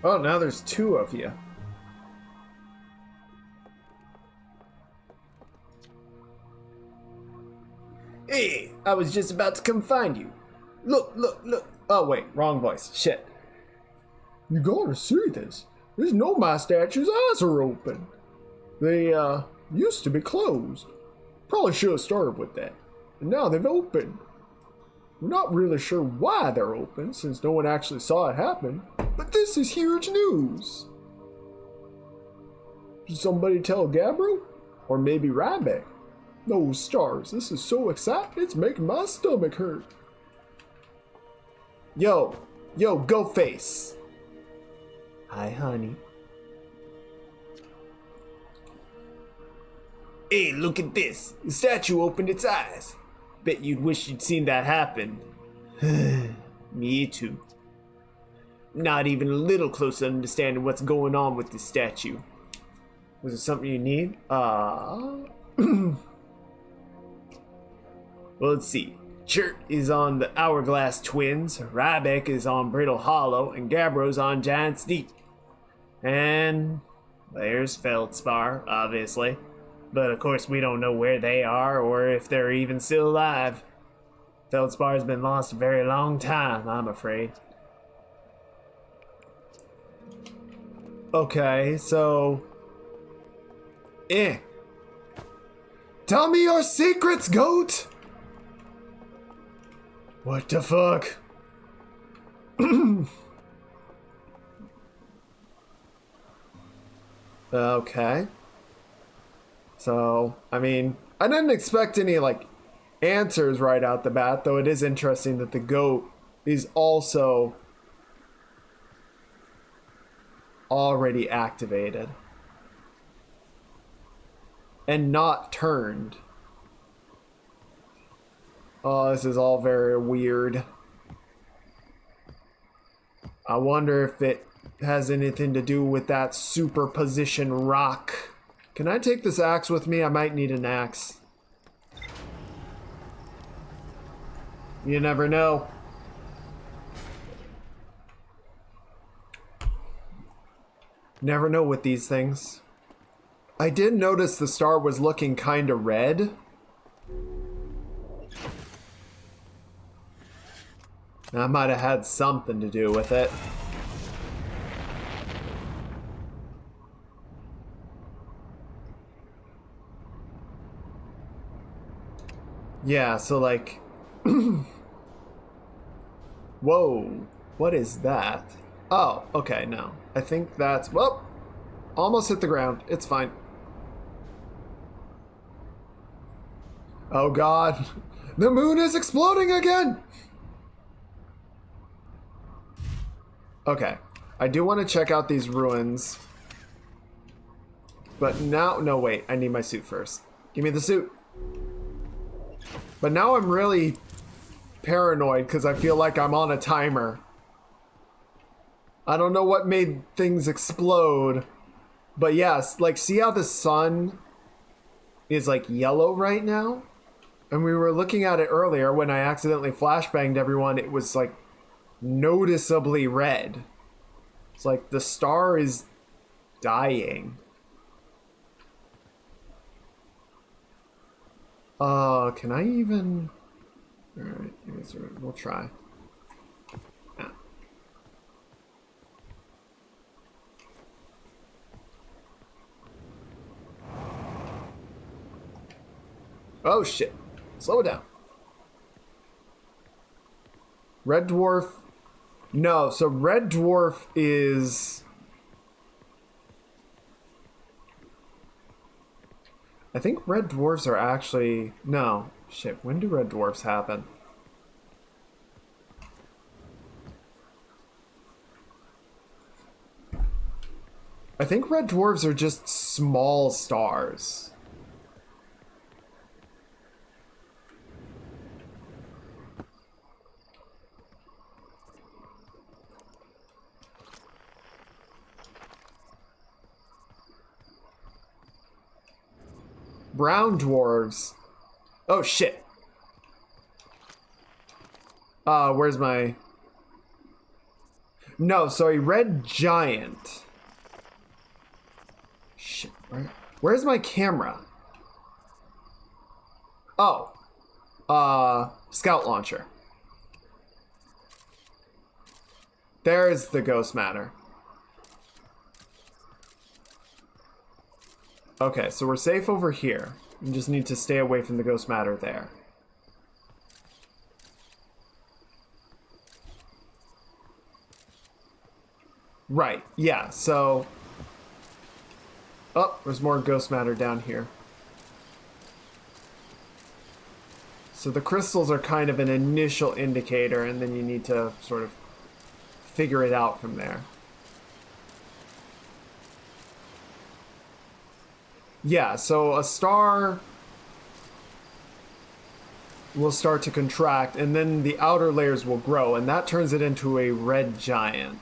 Oh, now there's 2 of you. Hey, I was just about to come find you. Look, look, look. Oh, wait, wrong voice. Shit. You gotta see this. There's no my statue's eyes are open. They, used to be closed. Probably should have started with that. And now they've opened. We're not really sure why they're open, since no one actually saw it happen. But this is huge news. Should somebody tell Gabbro? Or maybe Ryback? No stars, this is so exciting, it's making my stomach hurt. Yo, go face. Hi, honey. Hey, look at this. The statue opened its eyes. Bet you'd wish you'd seen that happen. Me too. Not even a little close to understanding what's going on with this statue. Was it something you need? Well, let's see. Chert is on the Hourglass Twins, Ryback is on Brittle Hollow, and Gabbro's on Giant's Deep. And there's Feldspar, obviously. But of course we don't know where they are or if they're even still alive. Feldspar's been lost a very long time, I'm afraid. Okay, so... Tell me your secrets, goat! What the fuck? Okay. So, I mean, I didn't expect any, like, answers right out the bat, though it is interesting that the goat is also already activated and not turned. Oh, this is all very weird. I wonder if it has anything to do with that superposition rock. Can I take this axe with me? I might need an axe. You never know. Never know with these things. I did notice the star was looking kind of red. That might have had something to do with it. Yeah, so like... Whoa, what is that? Oh, okay, no. I think that's... Well, almost hit the ground. It's fine. Oh god. The moon is exploding again! Okay. I do want to check out these ruins. But now... No, wait. I need my suit first. Give me the suit. But now I'm really paranoid because I feel like I'm on a timer. I don't know what made things explode. But yes, like, see how the sun is like yellow right now? And we were looking at it earlier when I accidentally flashbanged everyone. It was like noticeably red. It's like the star is dying. Can I even... Alright, we'll try. Yeah. Oh shit. Slow it down. Red Dwarf... No, so Red Dwarf is... I think red dwarfs are actually... No. Shit, when do red dwarfs happen? I think red dwarfs are just small stars. Brown dwarves. Oh shit. Where's my... No, sorry, red giant. Shit, where's my camera? Oh. Scout launcher. There's the ghost matter. Okay, so we're safe over here. We just need to stay away from the ghost matter there. Right, yeah, so... Oh, there's more ghost matter down here. So the crystals are kind of an initial indicator, and then you need to sort of figure it out from there. Yeah, so a star will start to contract, and then the outer layers will grow, and that turns it into a red giant.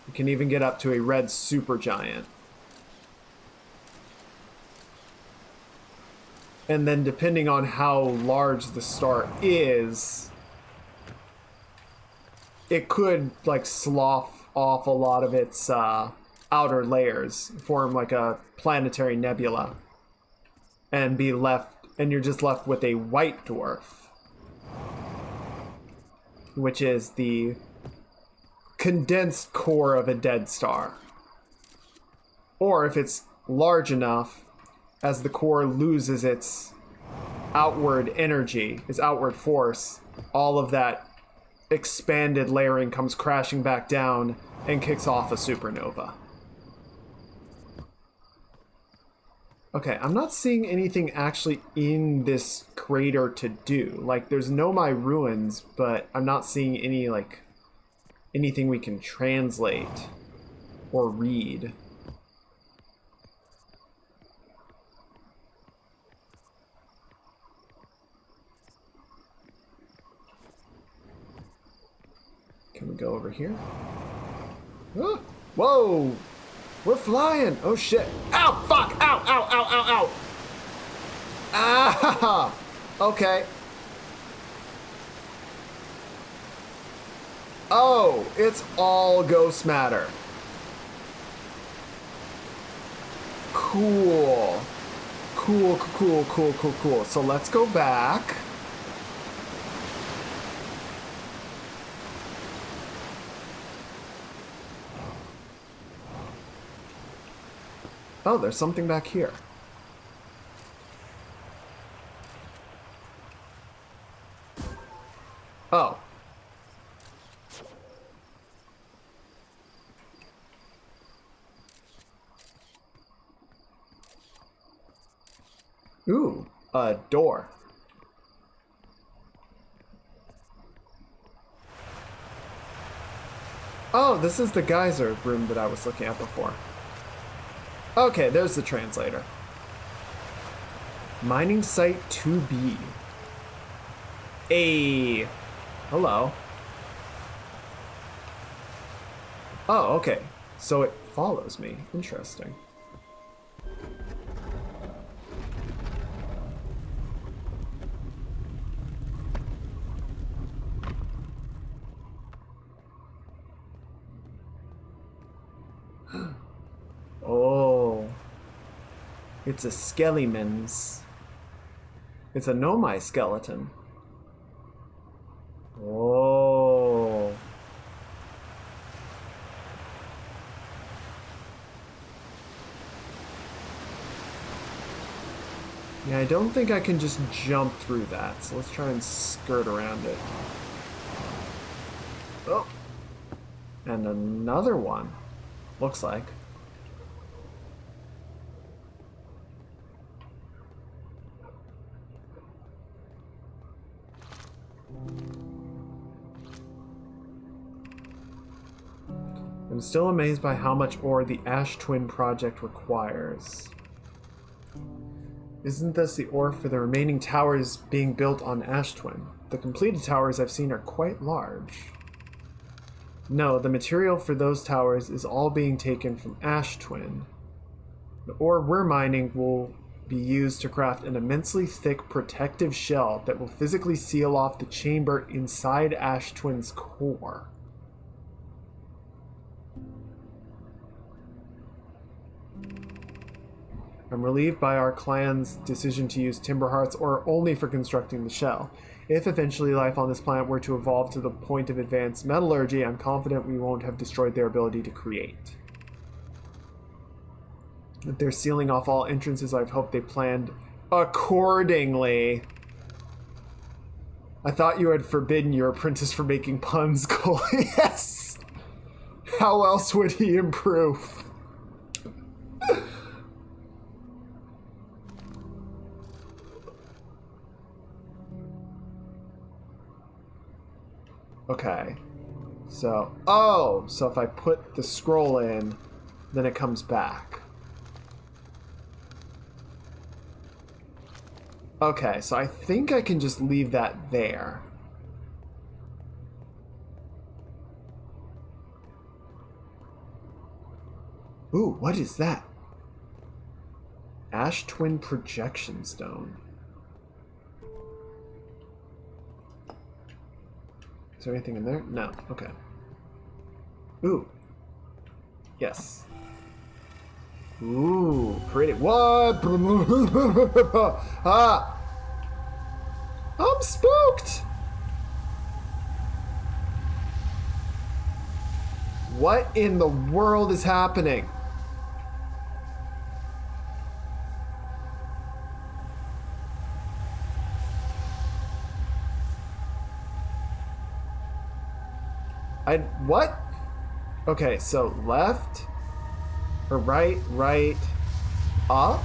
You can even get up to a red supergiant. And then depending on how large the star is, it could like slough off a lot of its outer layers, form like a planetary nebula, and be left, and you're just left with a white dwarf, which is the condensed core of a dead star. Or if it's large enough, as the core loses its outward energy, its outward force, all of that expanded layering comes crashing back down and kicks off a supernova. Okay, I'm not seeing anything actually in this crater to do. Like, there's Nomai ruins, but I'm not seeing any, like, anything we can translate or read. Can we go over here? Ah, whoa! We're flying! Oh shit! Ow! Fuck! Ow! Ow! Ow! Ow! Ow! Ah! Okay. Oh, it's all ghost matter. Cool. Cool, cool, cool, cool, cool. So let's go back. Oh, there's something back here. Oh. Ooh, a door. Oh, this is the geyser room that I was looking at before. Okay, there's the translator. Mining site 2B. Hello. Oh, okay. So it follows me. Interesting. Oh. It's a Skellimans. It's a Nomai skeleton. Oh. Yeah, I don't think I can just jump through that, so let's try and skirt around it. Oh. And another one. Looks like. I'm still amazed by how much ore the Ash Twin project requires. Isn't this the ore for the remaining towers being built on Ash Twin? The completed towers I've seen are quite large. No, the material for those towers is all being taken from Ash Twin. The ore we're mining will be used to craft an immensely thick protective shell that will physically seal off the chamber inside Ash Twin's core. I'm relieved by our clan's decision to use timber hearts or only for constructing the shell. If eventually life on this planet were to evolve to the point of advanced metallurgy, I'm confident we won't have destroyed their ability to create. If they're sealing off all entrances, I've hoped they planned accordingly. I thought you had forbidden your apprentice from making puns, Cole. Yes! How else would he improve? Okay. So, so if I put the scroll in, then it comes back. Okay, so I think I can just leave that there. Ooh, what is that? Ash Twin Projection Stone. Is there anything in there? No. Okay. Ooh. Yes. Ooh, pretty. What? Ah! I'm spooked! What in the world is happening? What? Okay, so left or right, up?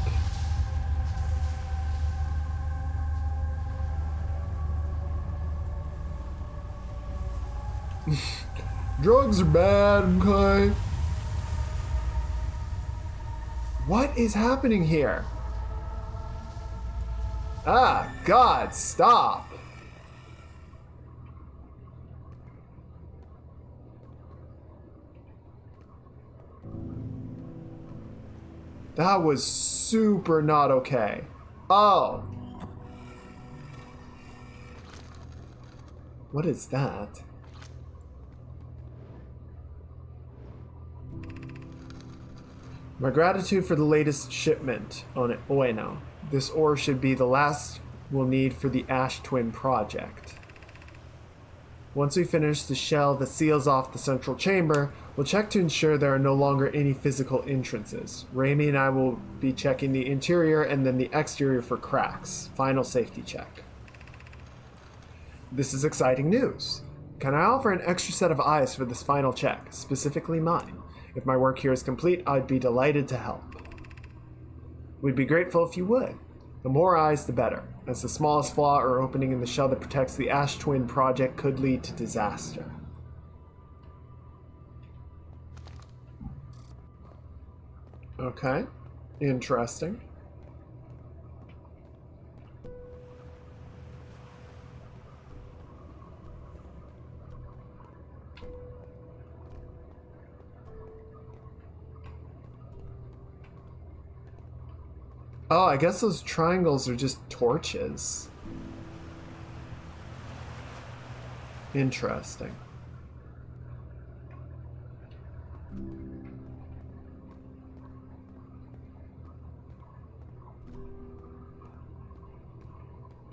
Drugs are bad, okay? What is happening here? Ah, God, stop. That was super not okay. Oh. What is that? My gratitude for the latest shipment on it. Bueno. This ore should be the last we'll need for the Ash Twin project. Once we finish the shell that seals off the central chamber, we'll check to ensure there are no longer any physical entrances. Raimi and I will be checking the interior and then the exterior for cracks. Final safety check. This is exciting news. Can I offer an extra set of eyes for this final check, specifically mine? If my work here is complete, I'd be delighted to help. We'd be grateful if you would. The more eyes, the better, as the smallest flaw or opening in the shell that protects the Ash Twin project could lead to disaster. Okay, interesting. Oh, I guess those triangles are just torches. Interesting.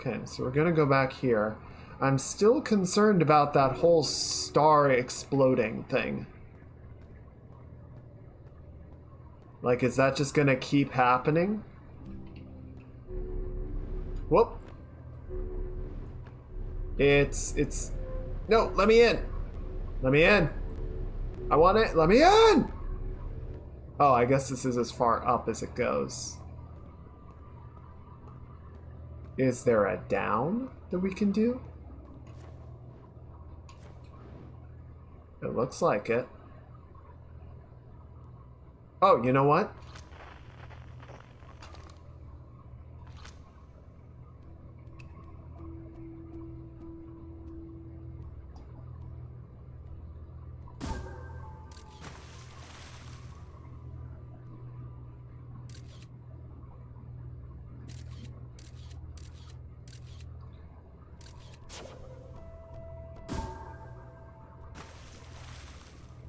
Okay, so we're gonna go back here. I'm still concerned about that whole star exploding thing. Like, is that just gonna keep happening? Whoop. It's... No, let me in. Let me in. I want it. Let me in! Oh, I guess this is as far up as it goes. Is there a down that we can do? It looks like it. Oh, you know what?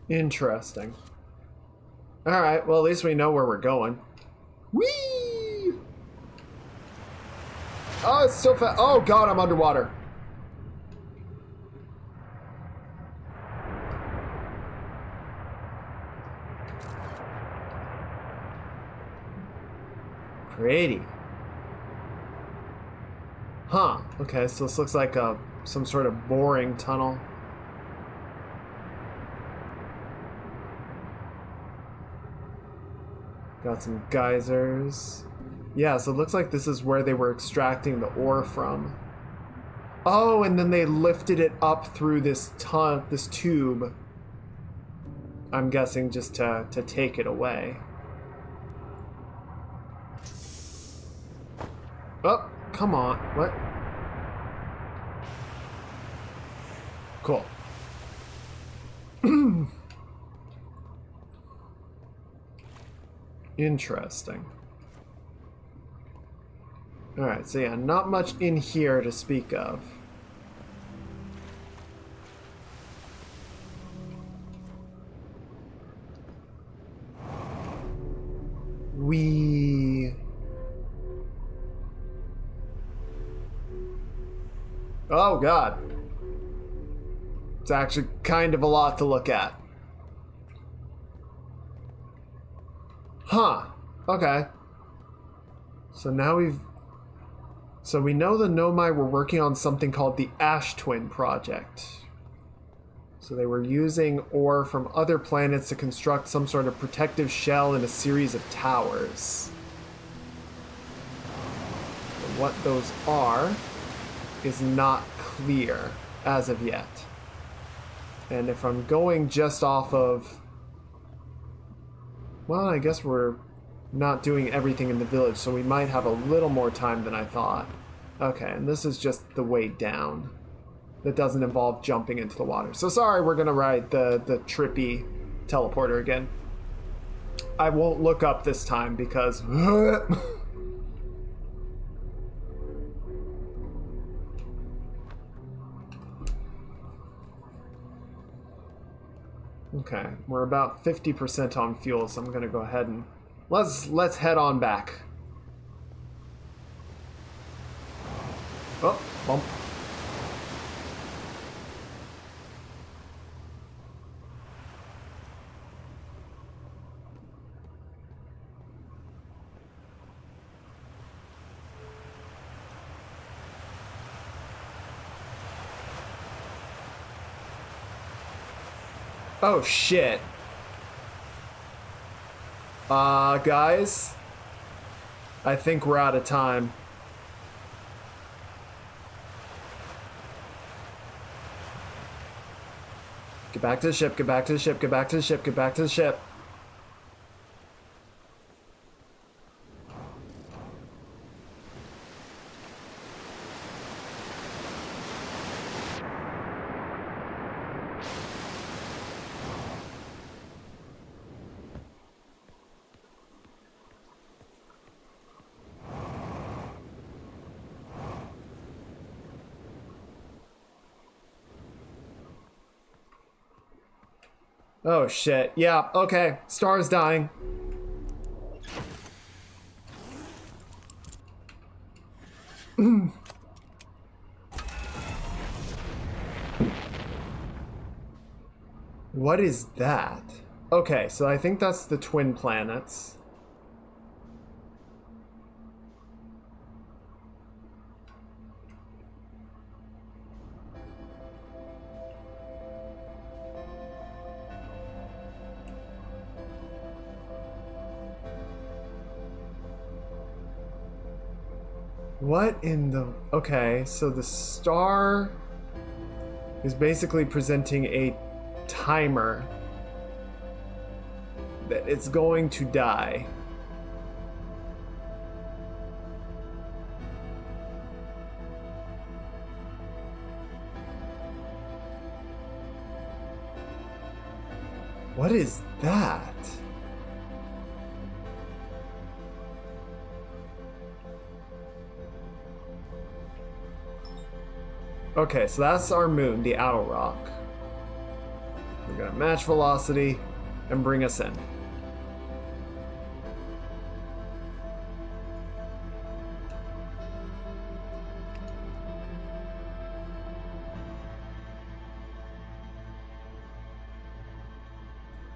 Interesting. Alright, well at least we know where we're going. Whee! Oh, it's still fast. Oh god, I'm underwater. Pretty. Huh. Okay, so this looks like some sort of boring tunnel. Got some geysers. Yeah, so it looks like this is where they were extracting the ore from. Oh, and then they lifted it up through this tube. I'm guessing just to take it away. Oh, come on. What? Cool. Interesting. Alright, so yeah, not much in here to speak of. Oh god. It's actually kind of a lot to look at. Huh. Okay. So now So we know the Nomai were working on something called the Ash Twin Project. So they were using ore from other planets to construct some sort of protective shell in a series of towers. But what those are is not clear as of yet. And if I'm going just off of... Well, I guess we're not doing everything in the village, so we might have a little more time than I thought. Okay, and this is just the way down. That doesn't involve jumping into the water. So sorry, we're gonna ride the trippy teleporter again. I won't look up this time because... Okay, we're about 50% on fuel, so I'm gonna go ahead and let's head on back. Oh, bump. Oh shit. Guys, I think we're out of time. Get back to the ship, get back to the ship, get back to the ship, get back to the ship. Oh shit. Yeah, okay. Star's dying. What is that? Okay, so I think that's the twin planets. What in the... Okay, so the star is basically presenting a timer that it's going to die. What is that? Okay, so that's our moon, the Owl Rock. We're gonna match velocity and bring us in.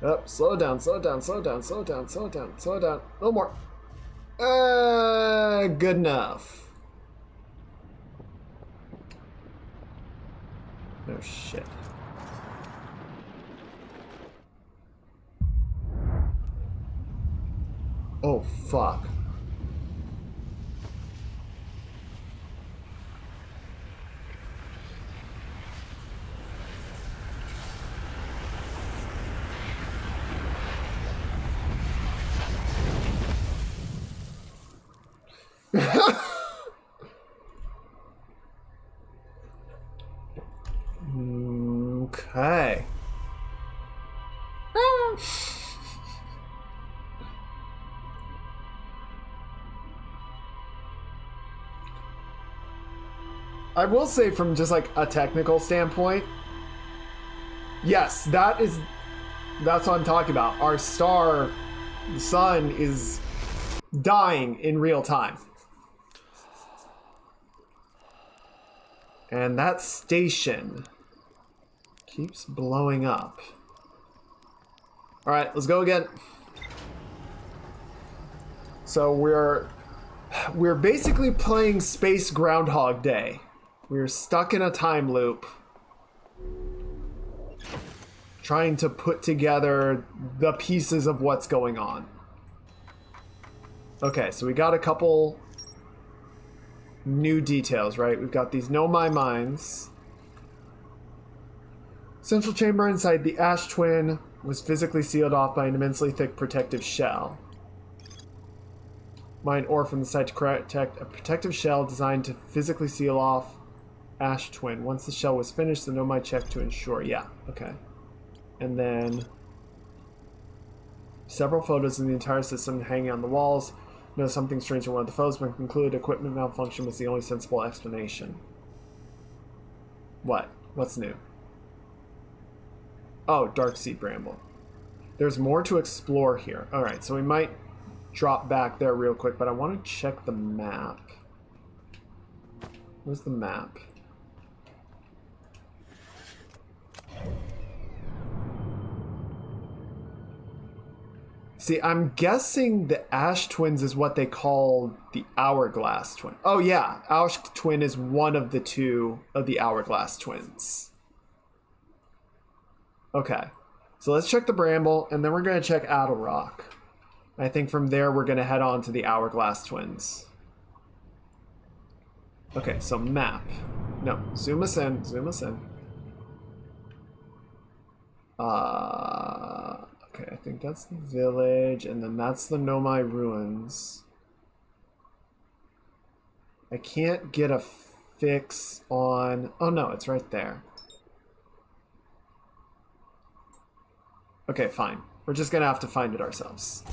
Up, slow down, slow down, slow down, slow down, slow down, slow down. A little more. Good enough. Oh shit. Oh fuck. Okay. I will say from just like a technical standpoint, yes, that's what I'm talking about. Our star, the sun, is dying in real time. And that station keeps blowing up. All right, let's go again. So we're basically playing Space Groundhog Day. We're stuck in a time loop, trying to put together the pieces of what's going on. Okay, so we got a couple new details, right? We've got these Know My Minds. Central chamber inside the Ash Twin was physically sealed off by an immensely thick protective shell. Mine ore from the site to protect a protective shell designed to physically seal off Ash Twin. Once the shell was finished, the Know My check to ensure. Yeah, okay. And then several photos of the entire system hanging on the walls. Notice something strange in one of the photos, but concluded equipment malfunction was the only sensible explanation. What? What's new? Oh, Dark Sea Bramble. There's more to explore here. Alright, so we might drop back there real quick, but I want to check the map. Where's the map? See, I'm guessing the Ash Twins is what they call the Hourglass Twin. Oh yeah, Ash Twin is one of the two of the Hourglass Twins. Okay, so let's check the Bramble, and then we're going to check Addle Rock. I think from there we're going to head on to the Hourglass Twins. Okay, so map. No, zoom us in, zoom us in. Okay, I think that's the village, and then that's the Nomai ruins. I can't get a fix on... Oh no, it's right there. Okay, fine. We're just gonna have to find it ourselves.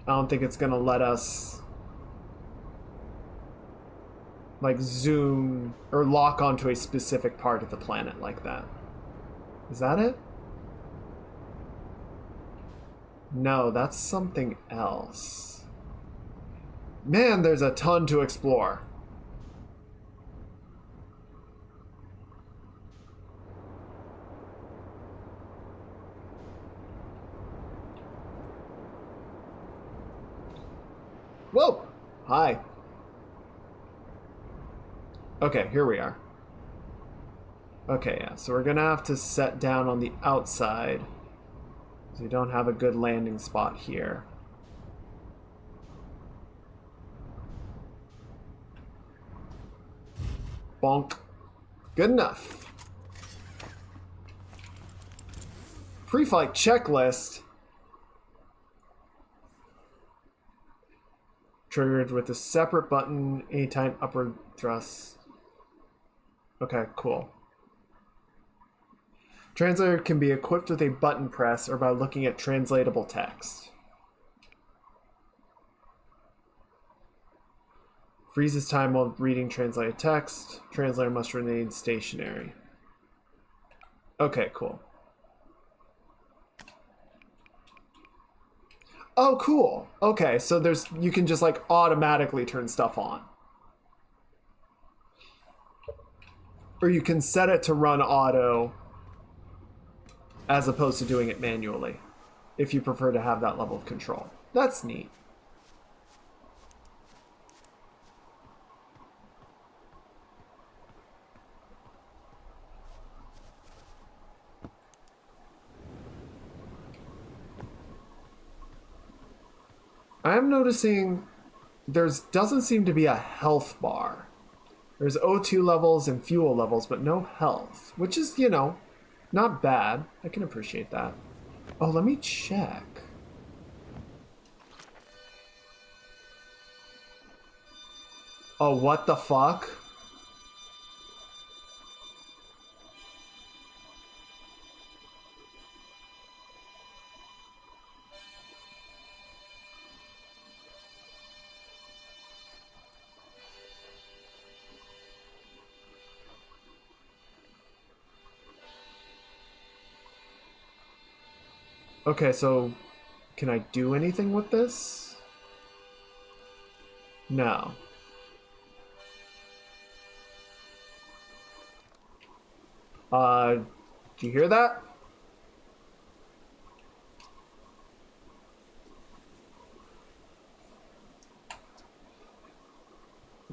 I don't think it's gonna let us like zoom or lock onto a specific part of the planet like that. Is that it? No, that's something else. Man, there's a ton to explore. Whoa! Hi. Okay, here we are. Okay, yeah, so we're gonna have to set down on the outside. So we don't have a good landing spot here. Bonk. Good enough. Pre-flight checklist. Triggered with a separate button anytime upward thrust. Okay, cool. Translator can be equipped with a button press or by looking at translatable text. Freezes time while reading translated text. Translator must remain stationary. Okay, cool. Oh, cool. Okay, so you can just like automatically turn stuff on. Or you can set it to run auto as opposed to doing it manually, if you prefer to have that level of control. That's neat. I'm noticing doesn't seem to be a health bar. There's O2 levels and fuel levels, but no health, which is, not bad. I can appreciate that. Oh, let me check. Oh, what the fuck? Okay, so can I do anything with this? No. Do you hear that?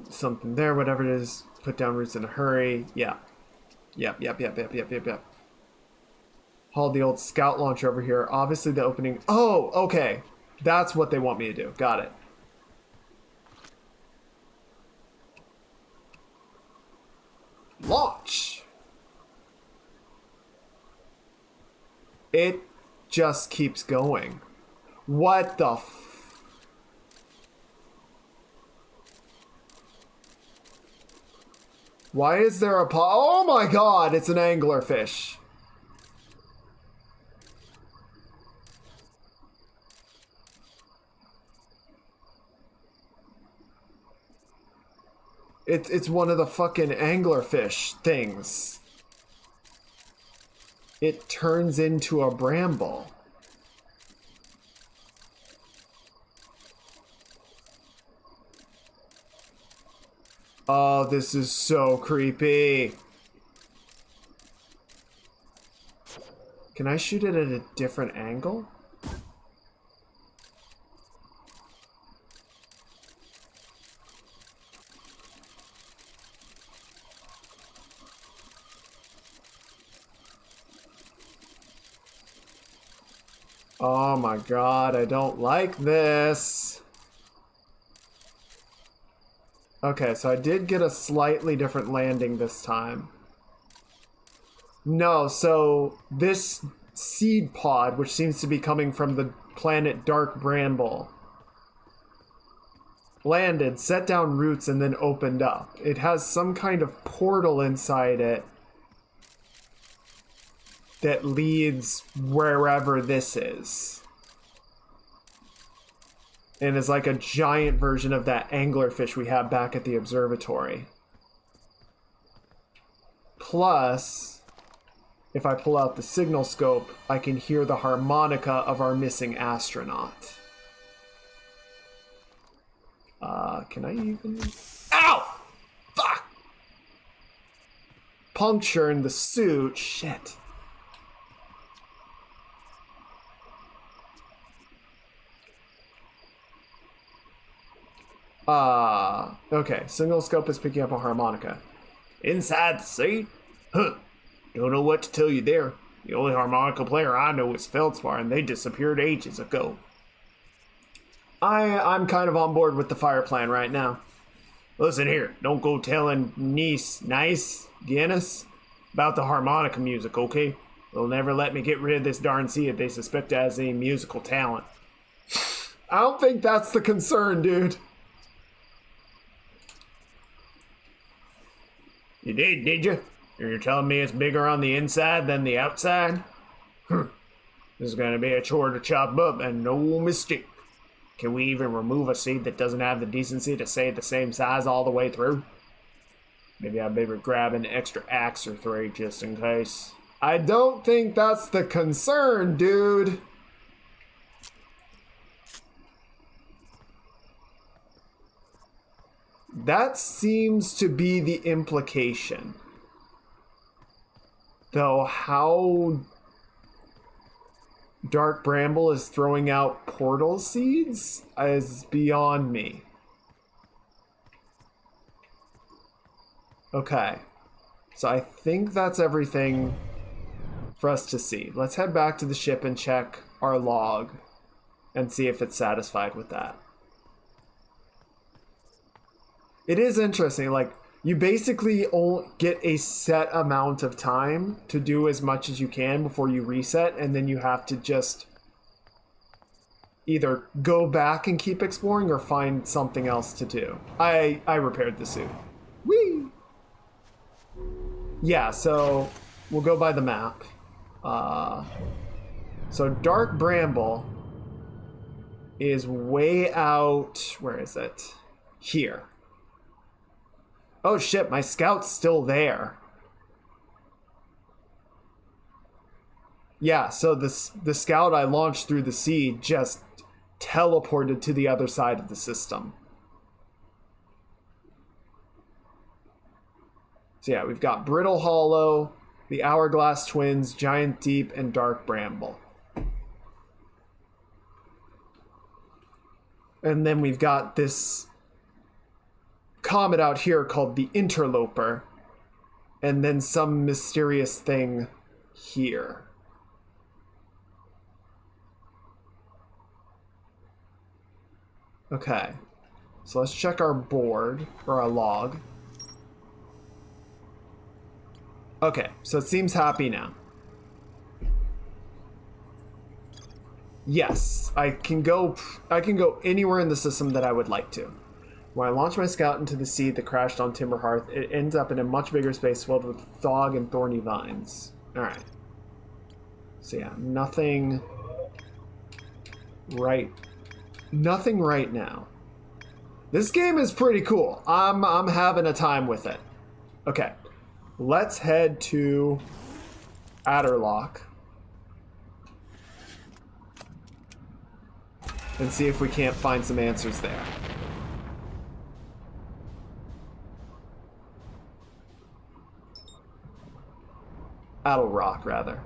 Something there, whatever it is. Put down roots in a hurry. Yeah. Yep. Hauled the old scout launcher over here. Obviously the opening. Oh, okay. That's what they want me to do. Got it. Launch. It just keeps going. What the Why is there a oh my god, it's an anglerfish. It's one of the fucking anglerfish things. It turns into a bramble. Oh, this is so creepy. Can I shoot it at a different angle? Oh my god, I don't like this. Okay, so I did get a slightly different landing this time. No, so this seed pod, which seems to be coming from the planet Dark Bramble, landed, set down roots, and then opened up. It has some kind of portal inside it that leads wherever this is. And is like a giant version of that anglerfish we have back at the observatory. Plus, if I pull out the signal scope, I can hear the harmonica of our missing astronaut. Can I even... Ow! Fuck! Puncture in the suit. Shit. Okay. Signal scope is picking up a harmonica. Inside the seat? Huh. Don't know what to tell you there. The only harmonica player I know is Feldspar, and they disappeared ages ago. I'm kind of on board with the fire plan right now. Listen here, don't go telling Guinness about the harmonica music, okay? They'll never let me get rid of this darn seed if they suspect it has any musical talent. I don't think that's the concern, dude. You did you? You're telling me it's bigger on the inside than the outside? This is gonna be a chore to chop up, and no mistake. Can we even remove a seed that doesn't have the decency to stay the same size all the way through? Maybe I'd better grab an extra axe or three just in case. I don't think that's the concern, dude. That seems to be the implication. Though how Dark Bramble is throwing out portal seeds is beyond me. Okay. So I think that's everything for us to see. Let's head back to the ship and check our log and see if it's satisfied with that. It is interesting, like, you basically only get a set amount of time to do as much as you can before you reset, and then you have to just either go back and keep exploring or find something else to do. I repaired the suit. Whee! Yeah, so we'll go by the map. So Dark Bramble is way out. Where is it? Here. Oh shit, my scout's still there. Yeah, so the scout I launched through the sea just teleported to the other side of the system. So yeah, we've got Brittle Hollow, the Hourglass Twins, Giant Deep, and Dark Bramble. And then we've got this comet out here called the Interloper, and then some mysterious thing here. Okay, so let's check our board, or our log. Okay, so it seems happy now. Yes, I can go anywhere in the system that I would like to. When I launch my scout into the sea that crashed on Timber Hearth, it ends up in a much bigger space filled with fog and thorny vines. Alright. So yeah, nothing right now. This game is pretty cool. I'm having a time with it. Okay. Let's head to Adderlock and see if we can't find some answers there. Adderlock, rather.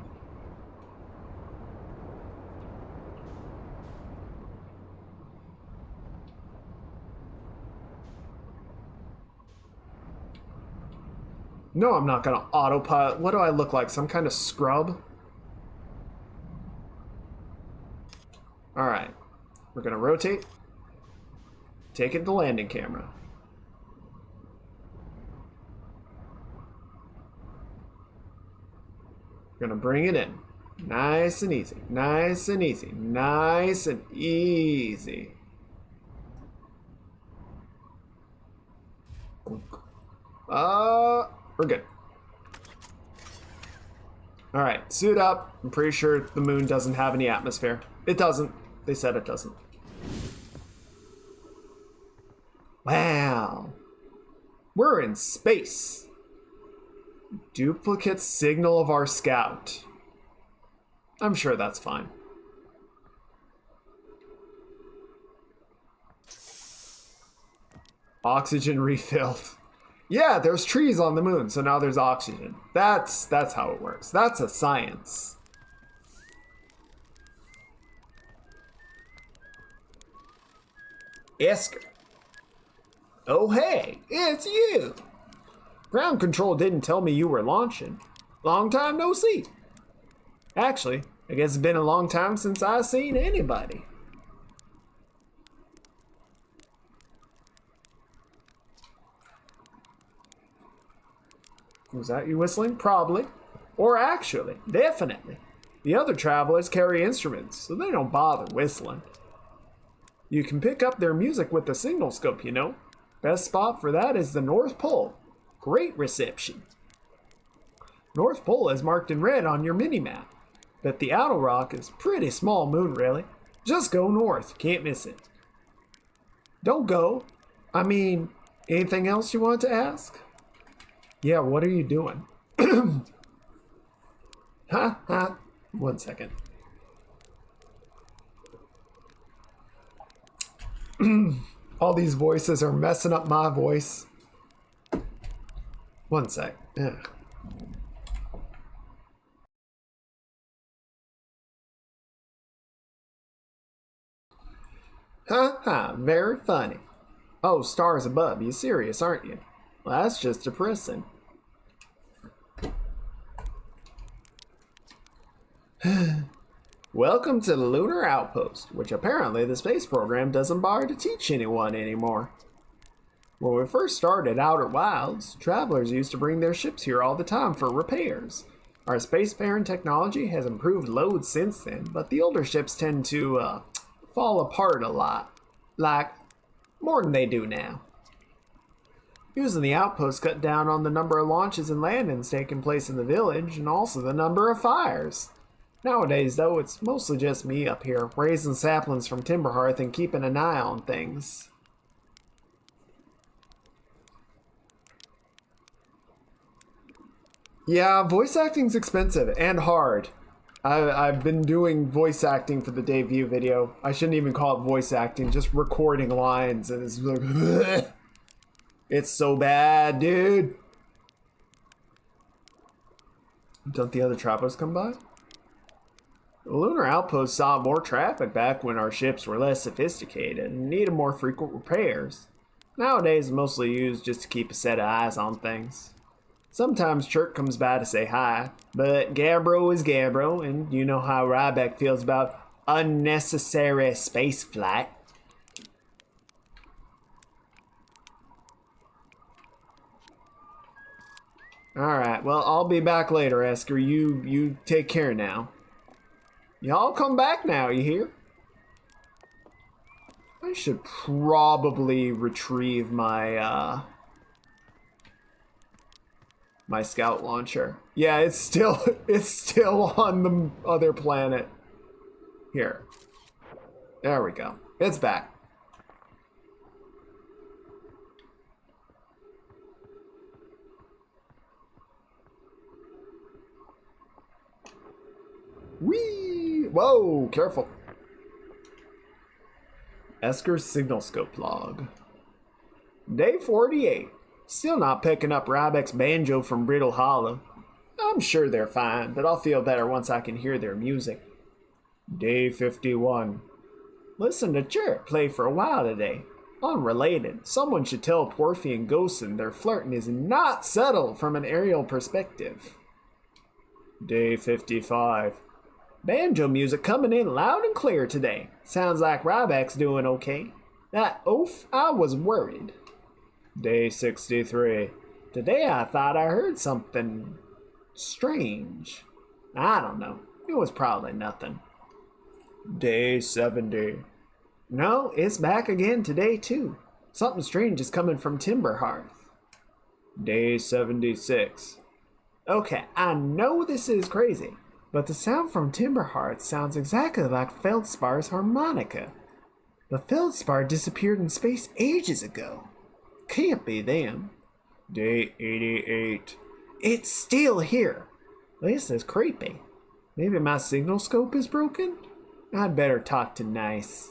No, I'm not gonna autopilot. What do I look like? Some kind of scrub? Alright. We're gonna rotate. Take it to landing camera. We're gonna bring it in. Nice and easy. Nice and easy. Nice and easy. We're good. Alright, suit up. I'm pretty sure the moon doesn't have any atmosphere. It doesn't. They said it doesn't. Wow. We're in space. Duplicate signal of our scout. I'm sure that's fine. Oxygen refilled. Yeah, there's trees on the moon, so now there's oxygen. That's how it works. That's a science. Esker. Oh hey, it's you. Ground control didn't tell me you were launching. Long time no see. Actually, I guess it's been a long time since I've seen anybody. Was that you whistling? Probably. Or actually, definitely. The other travelers carry instruments, so they don't bother whistling. You can pick up their music with the signal scope, you know. Best spot for that is the North Pole. Great reception. North Pole is marked in red on your mini-map, but the Outer Rock is pretty small moon, really. Just go north, can't miss it. Don't go. I mean, anything else you want to ask? Yeah, what are you doing? Ha. 1 second. All these voices are messing up my voice. 1 sec. Ugh. Ha ha, very funny. Oh, stars above, you serious, aren't you? Well, that's just depressing. Welcome to the Lunar Outpost, which apparently the space program doesn't bother to teach anyone anymore. When we first started Outer Wilds, travelers used to bring their ships here all the time for repairs. Our spacefaring technology has improved loads since then, but the older ships tend to, fall apart a lot. Like, more than they do now. Using the outpost cut down on the number of launches and landings taking place in the village, and also the number of fires. Nowadays, though, it's mostly just me up here, raising saplings from Timberhearth and keeping an eye on things. Yeah, voice acting's expensive and hard. I've been doing voice acting for the debut video. I shouldn't even call it voice acting, just recording lines, and it's like, it's so bad, dude. Don't the other travelers come by? The Lunar Outpost saw more traffic back when our ships were less sophisticated and needed more frequent repairs. Nowadays, it's mostly used just to keep a set of eyes on things. Sometimes Chirk comes by to say hi, but Gabbro is Gabbro, and you know how Ryback feels about unnecessary space flight. Alright, well, I'll be back later, Esker. You take care now. Y'all come back now, you hear? I should probably retrieve my, my scout launcher. Yeah, it's still on the other planet. Here. There we go. It's back. Whee! Whoa, careful. Esker's signal scope log. Day 48. Still not picking up Ryback's banjo from Brittle Hollow. I'm sure they're fine, but I'll feel better once I can hear their music. Day 51. Listen to Chirp play for a while today. Unrelated, someone should tell Porphy and Ghosten their flirting is not subtle from an aerial perspective. Day 55. Banjo music coming in loud and clear today. Sounds like Ryback's doing okay. That oaf, I was worried. Day 63. Today I thought I heard something strange. I don't know. It was probably nothing. Day 70. No, it's back again today too. Something strange is coming from Timberhearth. Day 76. Okay, I know this is crazy, but the sound from Timberhearth sounds exactly like Feldspar's harmonica. The Feldspar disappeared in space ages ago. Can't be them. Day 88. It's still here. This is creepy. Maybe my signal scope is broken? I'd better talk to Nice.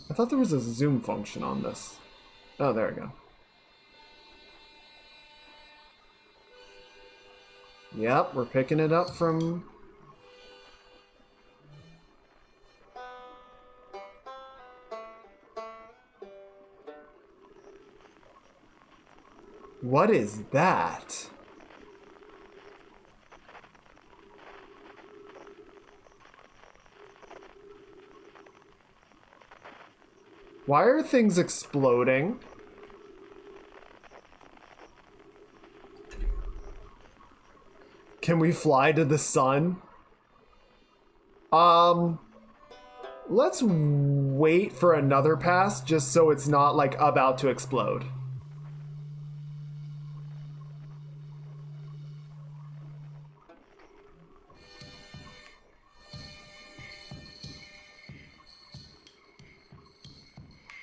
I thought there was a zoom function on this. Oh, there we go. Yep, we're picking it up from... What is that? Why are things exploding? Can we fly to the sun? Let's wait for another pass just so it's not like about to explode.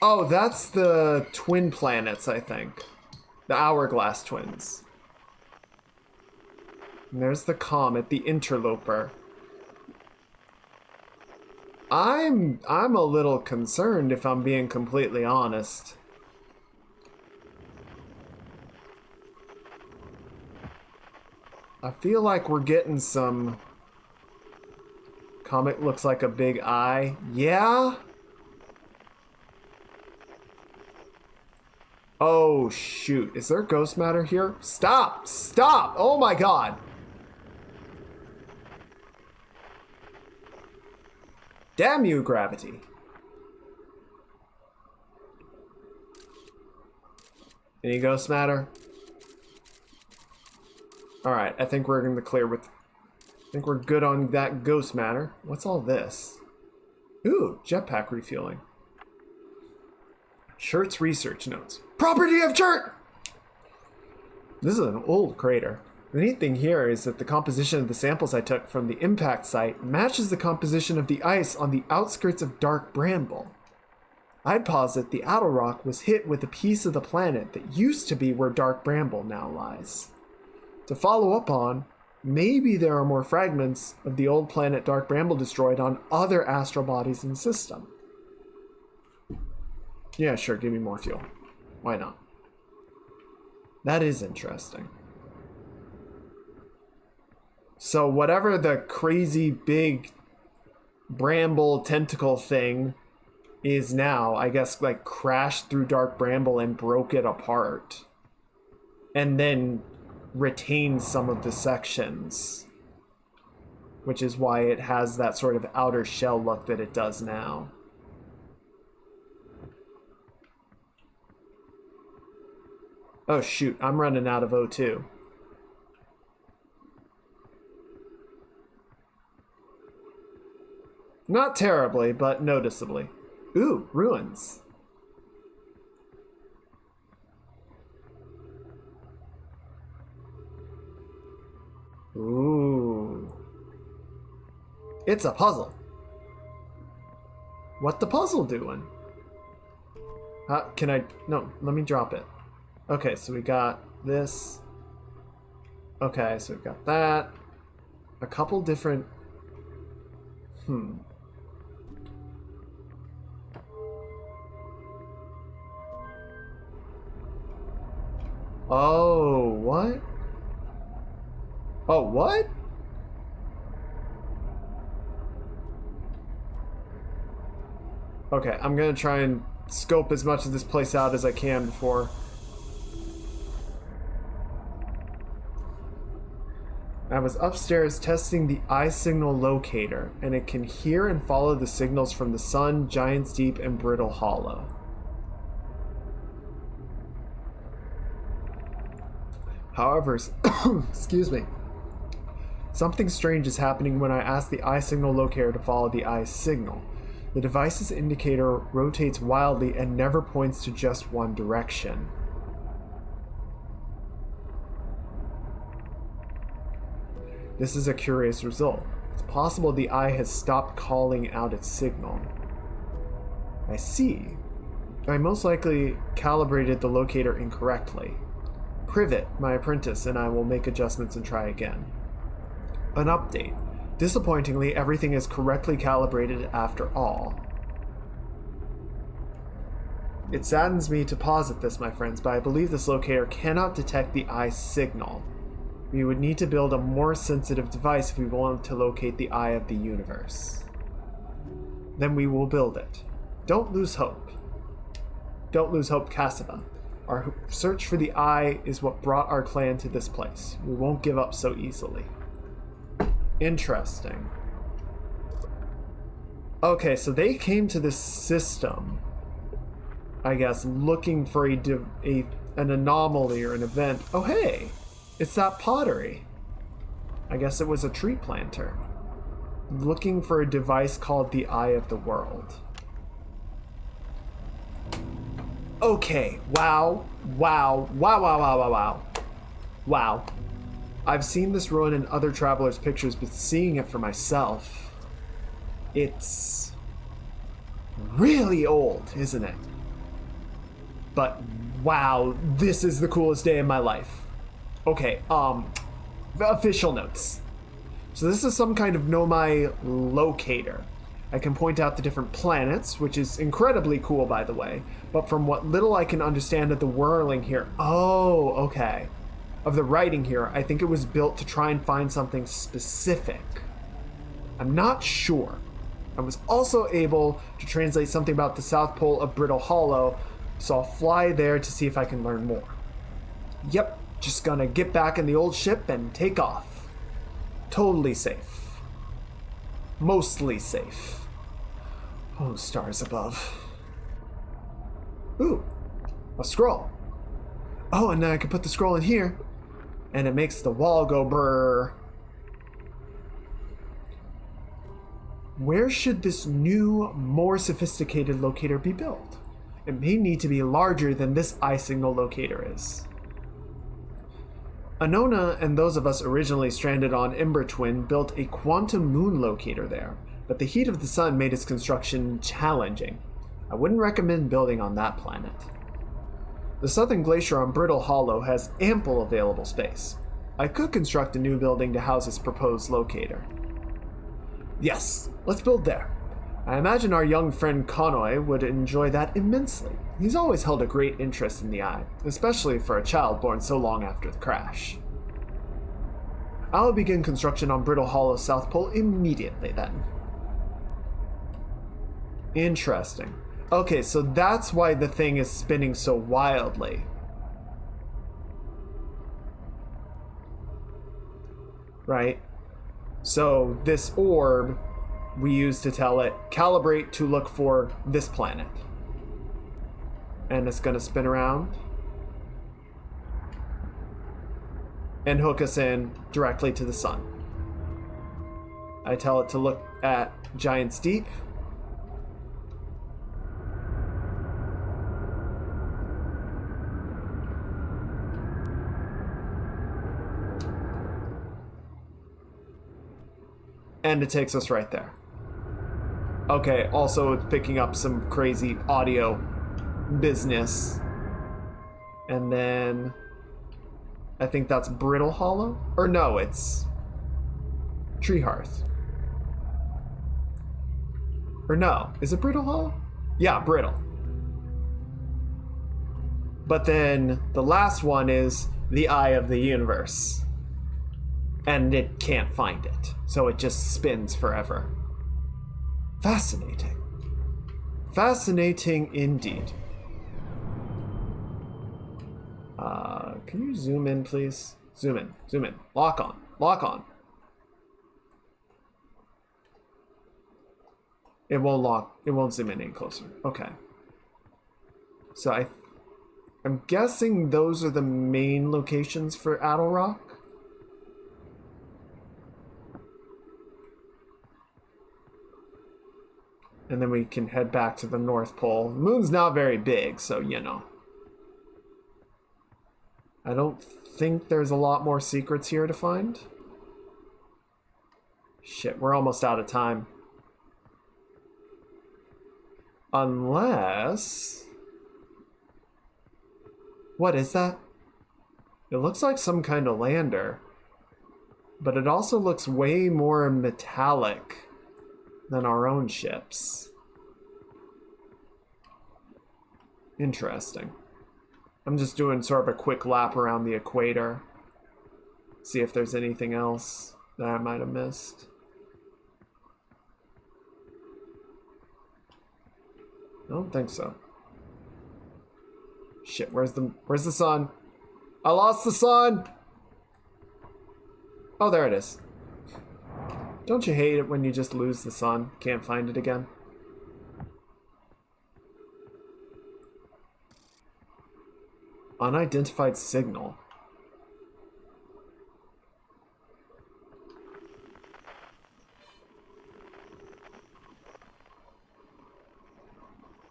Oh, that's the twin planets, I think. The Hourglass twins. And there's the comet, the interloper. I'm a little concerned, if I'm being completely honest. I feel like we're getting some... Comet looks like a big eye. Yeah? Oh, shoot. Is there ghost matter here? Stop! Stop! Oh my god! Damn you, gravity. Any ghost matter? Alright, I think we're in the clear with... I think we're good on that ghost matter. What's all this? Ooh, jetpack refueling. Shirt's research notes. Property of Chert! This is an old crater. The neat thing here is that the composition of the samples I took from the impact site matches the composition of the ice on the outskirts of Dark Bramble. I'd posit the outer rock was hit with a piece of the planet that used to be where Dark Bramble now lies. To follow up on, maybe there are more fragments of the old planet Dark Bramble destroyed on other astral bodies in the system. Yeah, sure, give me more fuel. Why not? That is interesting. So whatever the crazy big bramble tentacle thing is now, I guess, like, crashed through Dark Bramble and broke it apart. And then retained some of the sections. Which is why it has that sort of outer shell look that it does now. Oh shoot, I'm running out of O2. Not terribly, but noticeably. Ooh, ruins. Ooh. It's a puzzle. What the puzzle doing? Can I... No, let me drop it. Okay, so we got this. Okay, so we've got that. A couple different... Oh, what? Oh, what? Okay, I'm gonna try and scope as much of this place out as I can before... I was upstairs testing the eye signal locator, and it can hear and follow the signals from the sun, Giant's Deep, and Brittle Hollow. However, excuse me, something strange is happening when I ask the eye signal locator to follow the eye signal. The device's indicator rotates wildly and never points to just one direction. This is a curious result. It's possible the eye has stopped calling out its signal. I see. I most likely calibrated the locator incorrectly. Privet, my apprentice, and I will make adjustments and try again. An update. Disappointingly, everything is correctly calibrated after all. It saddens me to posit this, my friends, but I believe this locator cannot detect the eye signal. We would need to build a more sensitive device if we wanted to locate the eye of the universe. Then we will build it. Don't lose hope. Don't lose hope, Cassava. Our search for the eye is what brought our clan to this place. We won't give up so easily. Interesting. Okay, so they came to this system, I guess, looking for an anomaly or an event. Oh, hey! It's that pottery. I guess it was a tree planter. Looking for a device called the Eye of the World. Okay, wow. Wow. I've seen this ruin in other travelers' pictures, but seeing it for myself, it's really old, isn't it? But wow, this is the coolest day of my life. Okay, official notes. So this is some kind of Nomai locator. I can point out the different planets, which is incredibly cool, by the way. But from what little I can understand of the whirling here... Oh, okay. Of the writing here, I think it was built to try and find something specific. I'm not sure. I was also able to translate something about the South Pole of Brittle Hollow, so I'll fly there to see if I can learn more. Yep, just gonna get back in the old ship and take off. Totally safe. Mostly safe. Oh, stars above. Ooh, a scroll. Oh, and then I can put the scroll in here, and it makes the wall go brrr. Where should this new, more sophisticated locator be built? It may need to be larger than this eye-signal locator is. Anona and those of us originally stranded on Ember Twin built a quantum moon locator there, but the heat of the sun made its construction challenging. I wouldn't recommend building on that planet. The southern glacier on Brittle Hollow has ample available space. I could construct a new building to house its proposed locator. Yes, let's build there. I imagine our young friend Connoy would enjoy that immensely. He's always held a great interest in the eye, especially for a child born so long after the crash. I'll begin construction on Brittle Hollow South Pole immediately then. Interesting. Okay, so that's why the thing is spinning so wildly. Right? So this orb we use to tell it, calibrate to look for this planet. And it's gonna spin around and hook us in directly to the sun. I tell it to look at Giant's Deep. And it takes us right there. Okay, also it's picking up some crazy audio business. And then I think that's Brittle Hollow? Or no, it's Tree Hearth. Or no, is it Brittle Hollow? Yeah, Brittle. But then the last one is the Eye of the Universe. And it can't find it, so it just spins forever. Fascinating. Fascinating indeed. Can you zoom in, please? Zoom in, zoom in. Lock on, lock on. It won't lock, it won't zoom in any closer. Okay. So I'm guessing those are the main locations for Addle Rock. And then we can head back to the North Pole. The moon's not very big, so you know. I don't think there's a lot more secrets here to find. Shit, we're almost out of time. Unless... What is that? It looks like some kind of lander. But it also looks way more metallic than our own ships. Interesting. I'm just doing sort of a quick lap around the equator. See if there's anything else that I might have missed. I don't think so. Shit, where's the sun? I lost the sun! Oh, there it is. Don't you hate it when you just lose the sun? Can't find it again? Unidentified signal.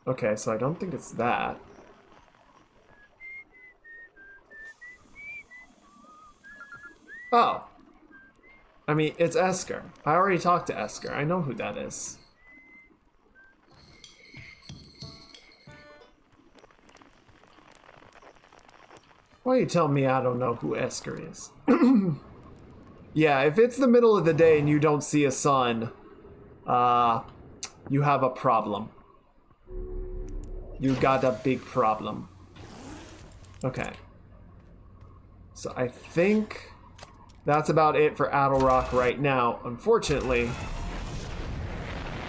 Okay, so I don't think it's that. Oh. I mean, it's Esker. I already talked to Esker. I know who that is. Why you tell me I don't know who Esker is? Yeah, if it's the middle of the day and you don't see a sun, You have a problem. You got a big problem. Okay. So I think that's about it for Adel Rock right now. Unfortunately,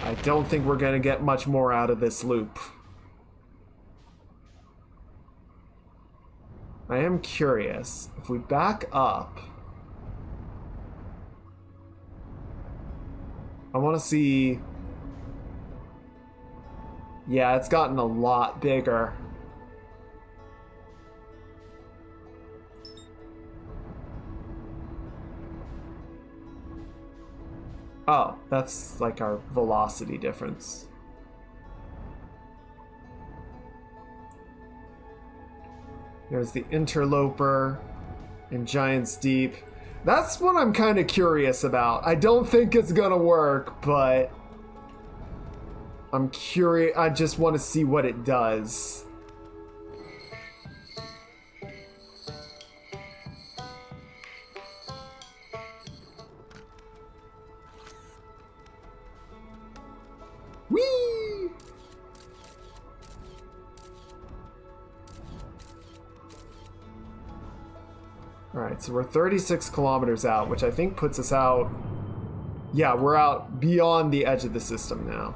I don't think we're going to get much more out of this loop. I am curious, if we back up, I want to see... Yeah, it's gotten a lot bigger. Oh, that's like our velocity difference. There's the Interloper in Giant's Deep. That's what I'm kind of curious about. I don't think it's gonna work, but I'm curious. I just want to see what it does. Whee! Alright, so we're 36 kilometers out, which I think puts us out... Yeah, we're out beyond the edge of the system now.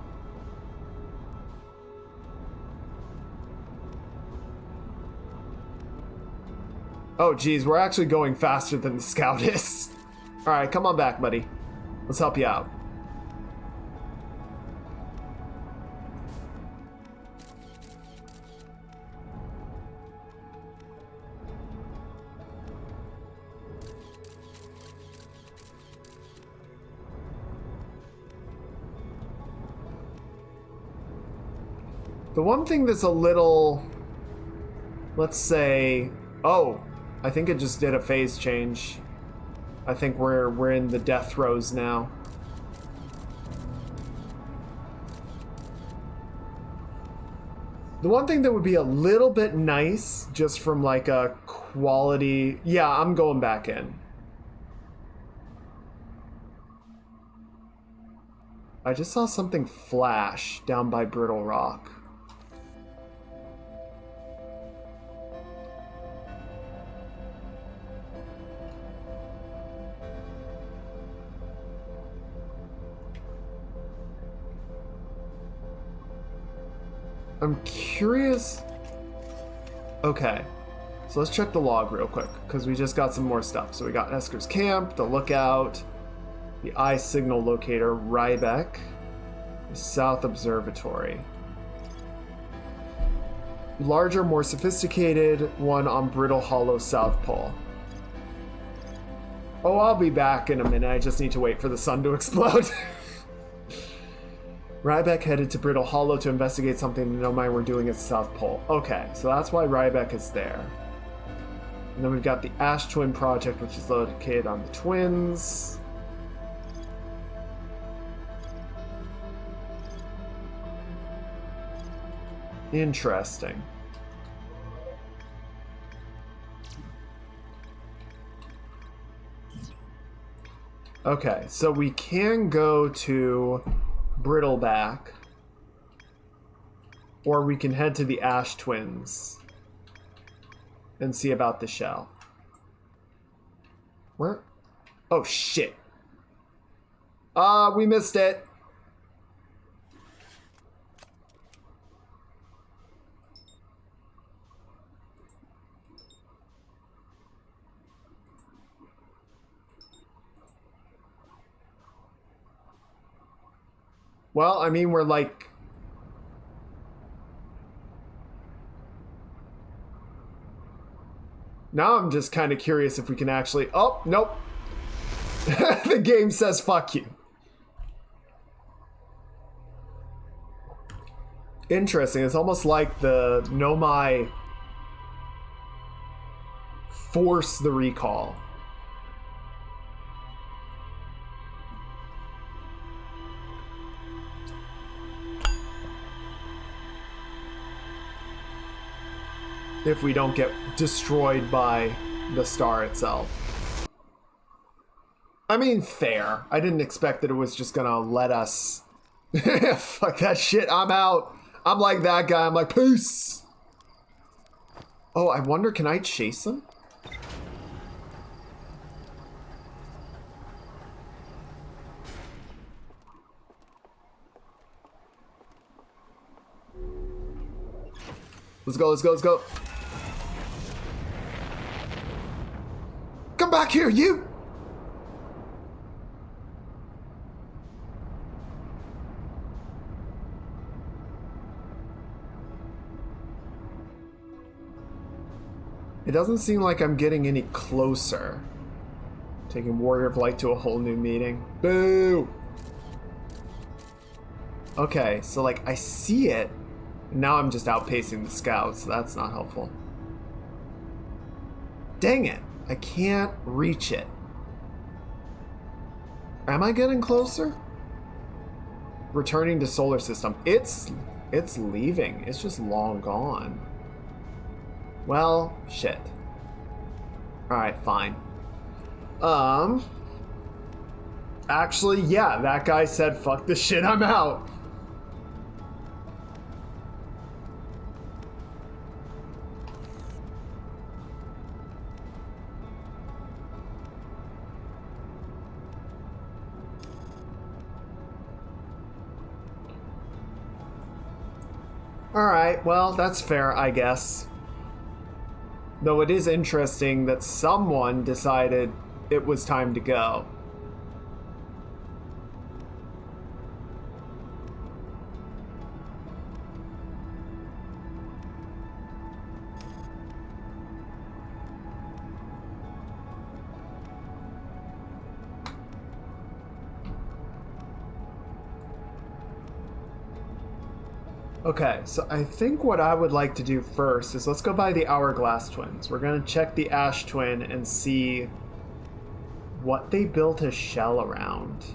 Oh, geez, we're actually going faster than the Scout is. Alright, come on back, buddy. Let's help you out. The one thing that's a little, let's say, oh, I think it just did a phase change. I think we're in the death throes now. The one thing that would be a little bit nice, just from like a quality, yeah, I'm going back in. I just saw something flash down by Brittle Rock. I'm curious. Okay, so let's check the log real quick, because we just got some more stuff. So we got Esker's Camp, the Lookout, the Eye Signal Locator, Rybeck, the South Observatory. Larger, more sophisticated one on Brittle Hollow South Pole. Oh, I'll be back in a minute. I just need to wait for the sun to explode. Rybeck headed to Brittle Hollow to investigate something no mind we're doing at the South Pole. Okay, so that's why Rybeck is there. And then we've got the Ash Twin Project, which is located on the Twins. Interesting. Okay, so we can go to Brittleback, or we can head to the Ash Twins and see about the shell. Where? Oh, shit. We missed it. Well, I mean, we're like... Now I'm just kind of curious if we can actually... Oh, nope. The game says fuck you. Interesting. It's almost like the Nomai force the recall. If we don't get destroyed by the star itself. I mean, fair. I didn't expect that it was just gonna let us Fuck that shit. I'm out. I'm like that guy. I'm like, peace. Oh, I wonder, can I chase him? Let's go, let's go, let's go. Come back here, you! It doesn't seem like I'm getting any closer. Taking Warrior of Light to a whole new meeting. Boo! Okay, so like I see it. Now I'm just outpacing the scouts, so that's not helpful. Dang it! I can't reach it. Am I getting closer? Returning to solar system. It's leaving. It's just long gone. Well, shit. Alright, fine. Actually, yeah, that guy said, fuck this shit, I'm out. Alright, well, that's fair, I guess. Though it is interesting that someone decided it was time to go. Okay, so I think what I would like to do first is let's go by the Hourglass Twins. We're going to check the Ash Twin and see what they built a shell around.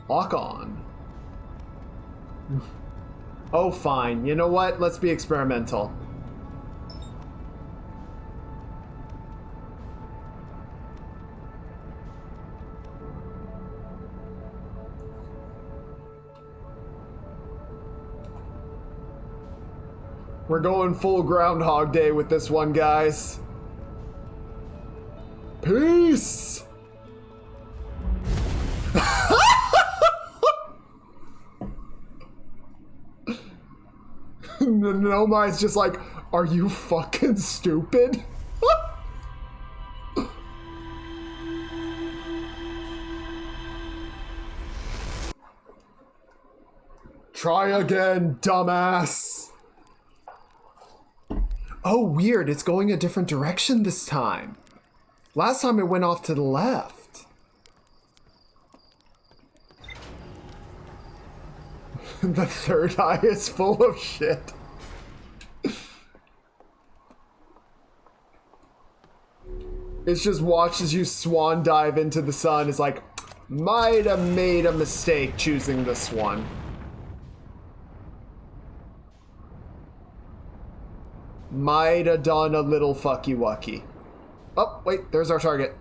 Lock on. Oh, fine. You know what? Let's be experimental. We're going full Groundhog Day with this one, guys. Peace! Nomai's just like, are you fucking stupid? Try again, dumbass. Oh, weird. It's going a different direction this time. Last time it went off to the left. The third eye is full of shit. It's just watches you swan dive into the sun. It's like, might have made a mistake choosing this one. Might have done a little fucky wucky. Oh, wait, there's our target.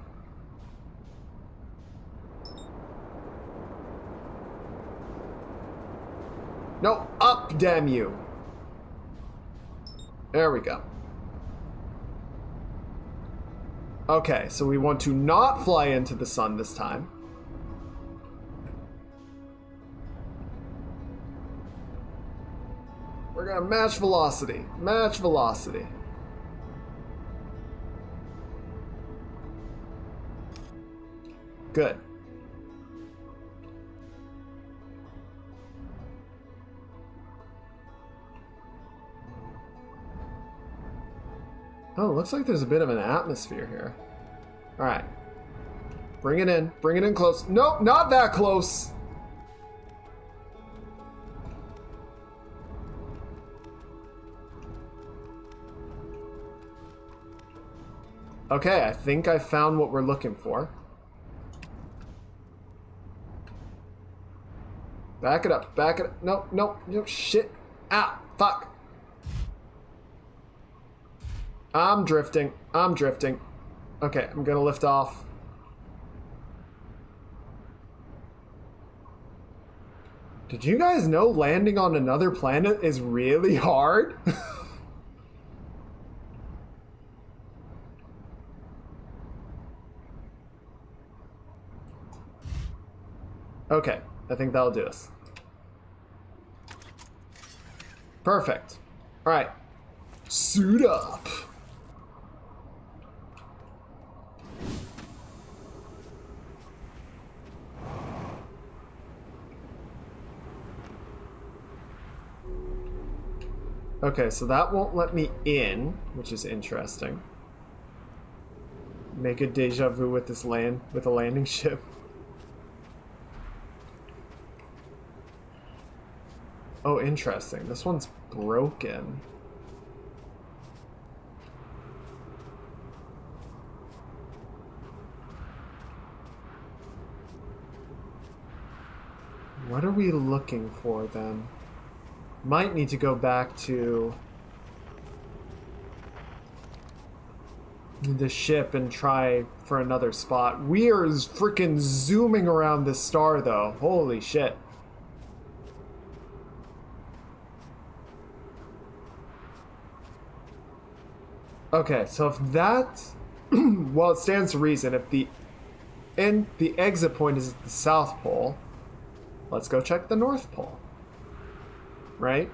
No, up, damn you. There we go. Okay, so we want to not fly into the sun this time. We're gonna match velocity. Match velocity. Good. Oh, looks like there's a bit of an atmosphere here. Alright. Bring it in. Bring it in close. Nope, not that close. Okay, I think I found what we're looking for. Back it up, back it up. No, no, no, shit. Ah, fuck. I'm drifting. I'm drifting. Okay, I'm gonna lift off. Did you guys know landing on another planet is really hard? Okay, I think that'll do us. Perfect. Alright. Suit up. Okay, so that won't let me in, which is interesting. Make a deja vu with this with a landing ship. Oh, interesting. This one's broken. What are we looking for then? Might need to go back to the ship and try for another spot. We are freaking zooming around this star though. Holy shit. Okay, so if that, well, it stands to reason. If the exit point is at the South Pole, let's go check the North Pole. Right?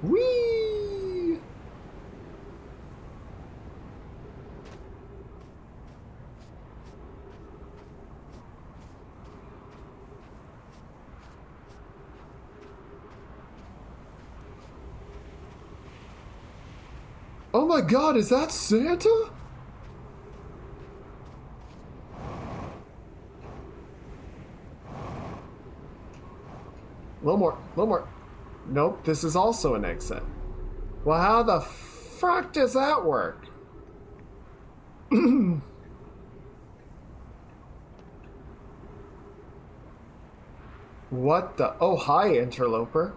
Whee! Oh my god, is that Santa? A little more, a little more. Nope, this is also an exit. Well, how the fuck does that work? What the? Oh, hi, interloper.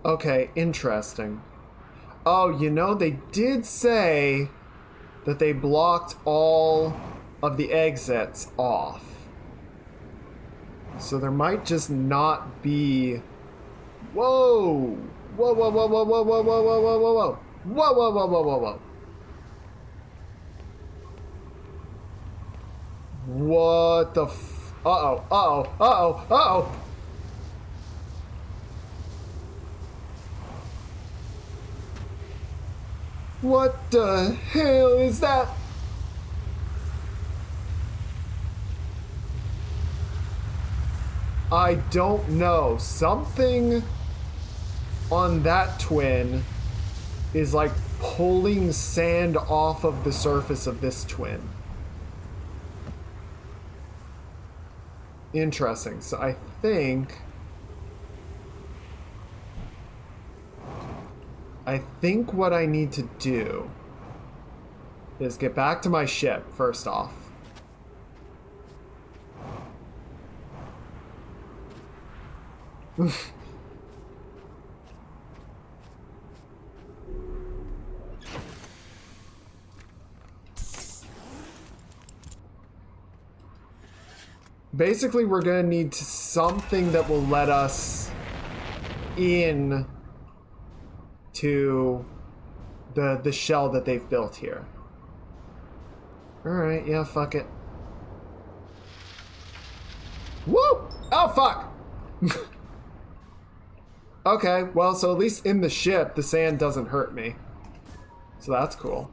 Okay, interesting. Oh, you know, they did say that they blocked all of the exits off. So there might just not be... Whoa! Whoa, whoa, whoa, whoa, whoa, whoa, whoa, whoa, whoa, whoa, whoa. Whoa, whoa, whoa, whoa, whoa, whoa. What the f... Uh-oh, uh-oh, uh-oh, uh-oh! What the hell is that? I don't know. Something on that twin is like pulling sand off of the surface of this twin. Interesting. So I think what I need to do is get back to my ship, first off. Basically, we're gonna need something that will let us in to the shell that they've built here. Alright, yeah, fuck it. Woo! Oh, fuck! Okay, well, so at least in the ship, the sand doesn't hurt me. So that's cool.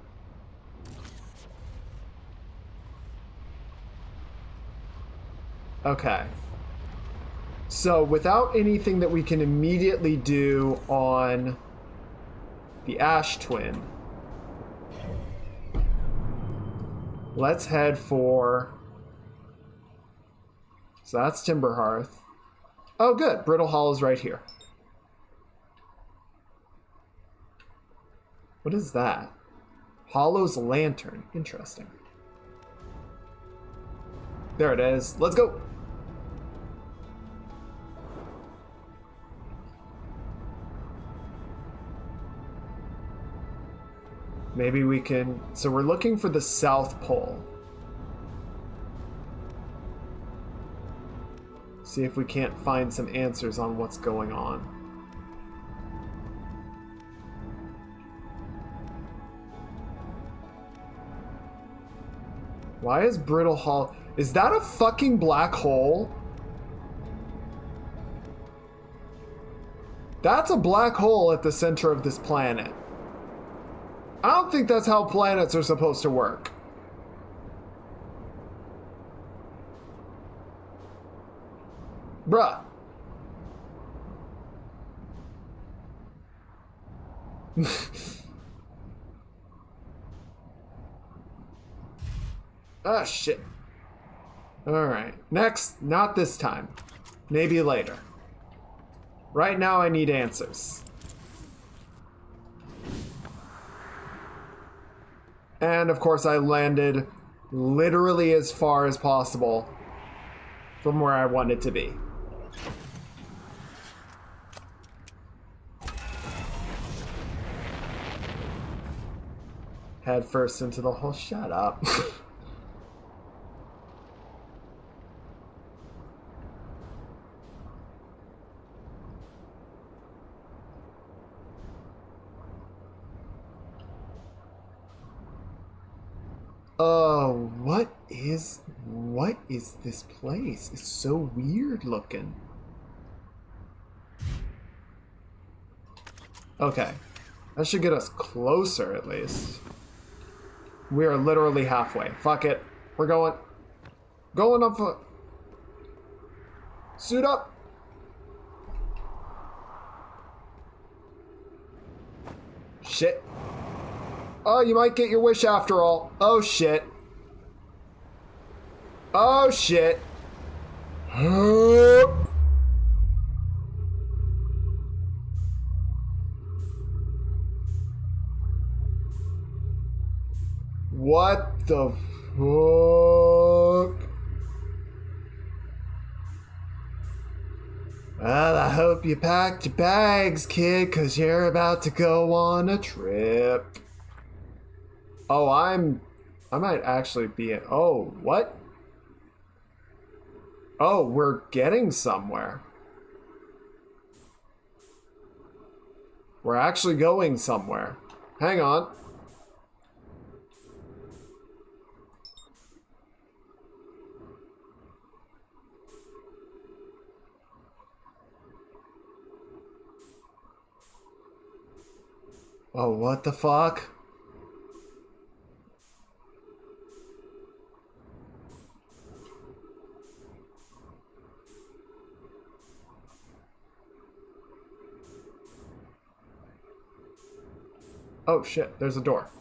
Okay. So without anything that we can immediately do on the Ash Twin, let's head for... So that's Timber Hearth. Oh, good. Brittle Hollow is right here. What is that? Hollow's Lantern. Interesting. There it is. Let's go. Maybe we can... So we're looking for the South Pole. See if we can't find some answers on what's going on. Why is Brittle Hollow... Is that a fucking black hole? That's a black hole at the center of this planet. I don't think that's how planets are supposed to work. Bruh. Ah, shit. Alright. Next, not this time. Maybe later. Right now I need answers. And of course I landed literally as far as possible from where I wanted to be. Head first into the hole. Shut up. What is this place? It's so weird looking. Okay. That should get us closer at least. We are literally halfway. Fuck it. We're going. Going up for... Suit up. Shit. Oh, you might get your wish after all. Oh, shit. Oh, shit. What the fuck? Well, I hope you packed your bags, kid, because you're about to go on a trip. Oh, I might actually be in... Oh, what? Oh, we're getting somewhere. We're actually going somewhere. Hang on. Oh, what the fuck? Oh shit, there's a door.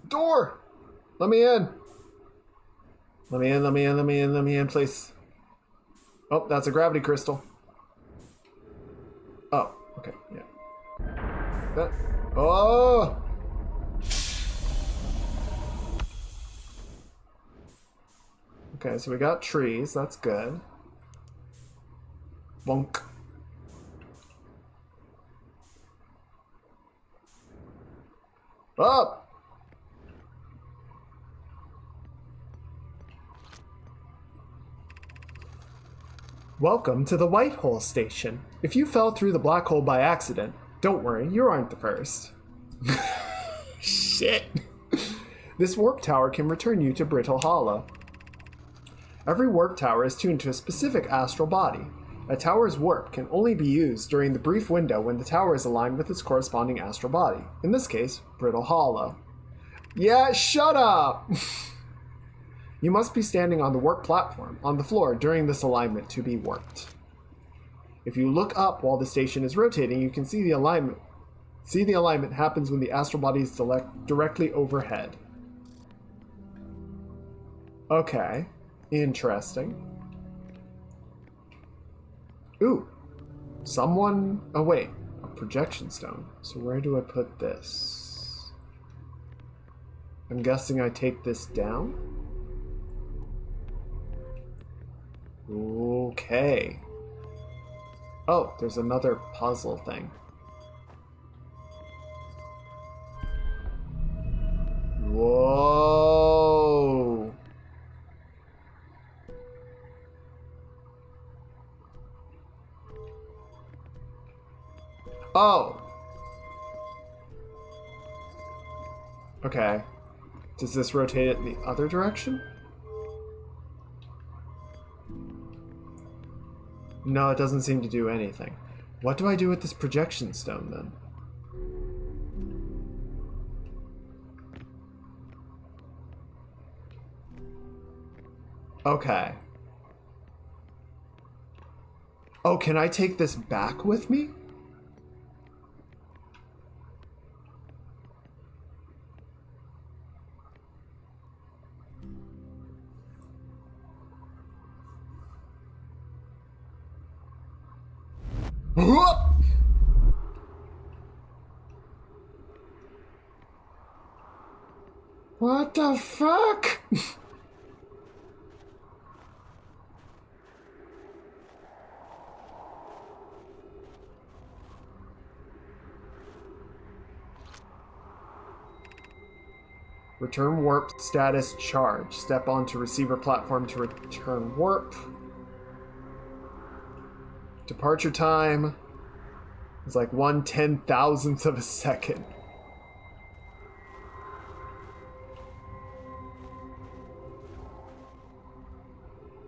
Door! Let me in! Let me in, let me in, let me in, let me in, please. Oh, that's a gravity crystal. Oh, okay, yeah. That, oh! Okay, so we got trees, that's good. Bonk. Up! Welcome to the White Hole Station. If you fell through the black hole by accident, don't worry, you aren't the first. Shit. This warp tower can return you to Brittle Hollow. Every warp tower is tuned to a specific astral body. A tower's warp can only be used during the brief window when the tower is aligned with its corresponding astral body. In this case, Brittle Hollow. Yeah, shut up! You must be standing on the warp platform on the floor during this alignment to be warped. If you look up while the station is rotating, you can see the alignment. See, the alignment happens when the astral body is directly overhead. Okay, interesting. Ooh, someone... Oh wait, a projection stone. So where do I put this? I'm guessing I take this down? Okay. Oh, there's another puzzle thing. Oh. Okay. Does this rotate it in the other direction? No, it doesn't seem to do anything. What do I do with this projection stone then? Okay. Oh, can I take this back with me? Whoop! What the fuck? Return warp status charge. Step onto receiver platform to return warp. Departure time is like 1/10,000th of a second.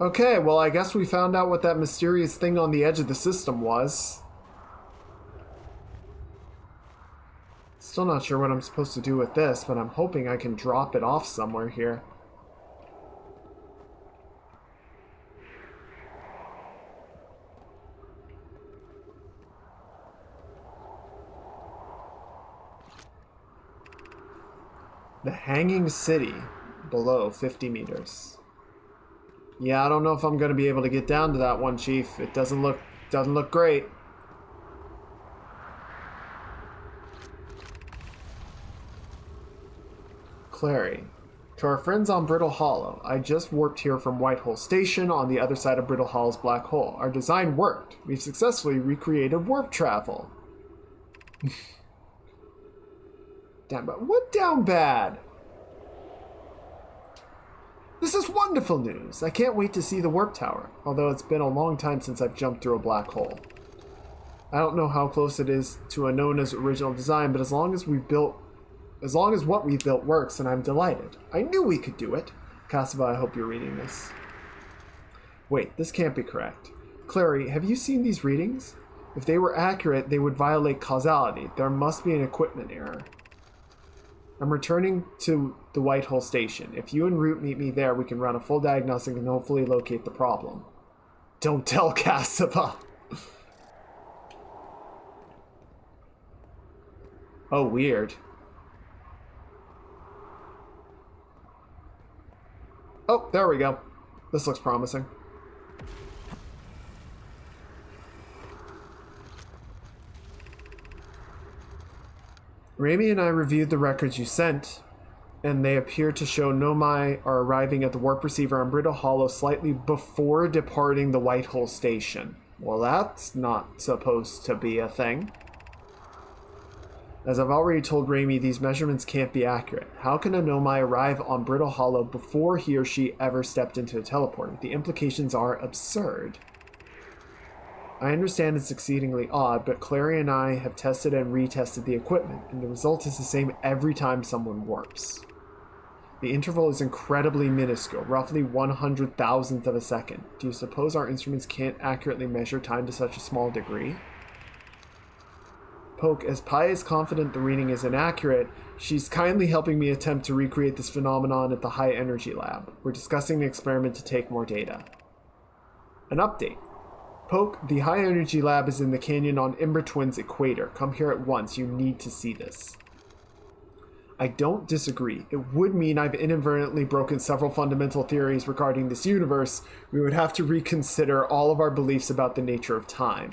Okay, well, I guess we found out what that mysterious thing on the edge of the system was. Still not sure what I'm supposed to do with this, but I'm hoping I can drop it off somewhere here. The Hanging City, below 50 meters. Yeah, I don't know if I'm going to be able to get down to that one, Chief. It doesn't look great. Clary. To our friends on Brittle Hollow, I just warped here from Whitehole Station on the other side of Brittle Hollow's black hole. Our design worked. We've successfully recreated warp travel. Damn, but what down bad? This is wonderful news. I can't wait to see the warp tower, although it's been a long time since I've jumped through a black hole. I don't know how close it is to Anona's original design, but as long as what we built works, then I'm delighted. I knew we could do it. Cassava, I hope you're reading this. Wait, this can't be correct. Clary, have you seen these readings? If they were accurate, they would violate causality. There must be an equipment error. I'm returning to the Whitehole Station. If you and Root meet me there, we can run a full diagnostic and hopefully locate the problem. Don't tell Cassava. Oh, weird. Oh, there we go. This looks promising. Rami and I reviewed the records you sent, and they appear to show Nomai are arriving at the warp receiver on Brittle Hollow slightly before departing the Whitehole Station. Well, that's not supposed to be a thing. As I've already told Rami, these measurements can't be accurate. How can a Nomai arrive on Brittle Hollow before he or she ever stepped into a teleporter? The implications are absurd. I understand it's exceedingly odd, but Clary and I have tested and retested the equipment, and the result is the same every time someone warps. The interval is incredibly minuscule, roughly 100,000th of a second. Do you suppose our instruments can't accurately measure time to such a small degree? Poke, as Pi is confident the reading is inaccurate, she's kindly helping me attempt to recreate this phenomenon at the High Energy Lab. We're discussing the experiment to take more data. An update. Poke, the High Energy Lab is in the canyon on Ember Twin's equator. Come here at once. You need to see this. I don't disagree. It would mean I've inadvertently broken several fundamental theories regarding this universe. We would have to reconsider all of our beliefs about the nature of time.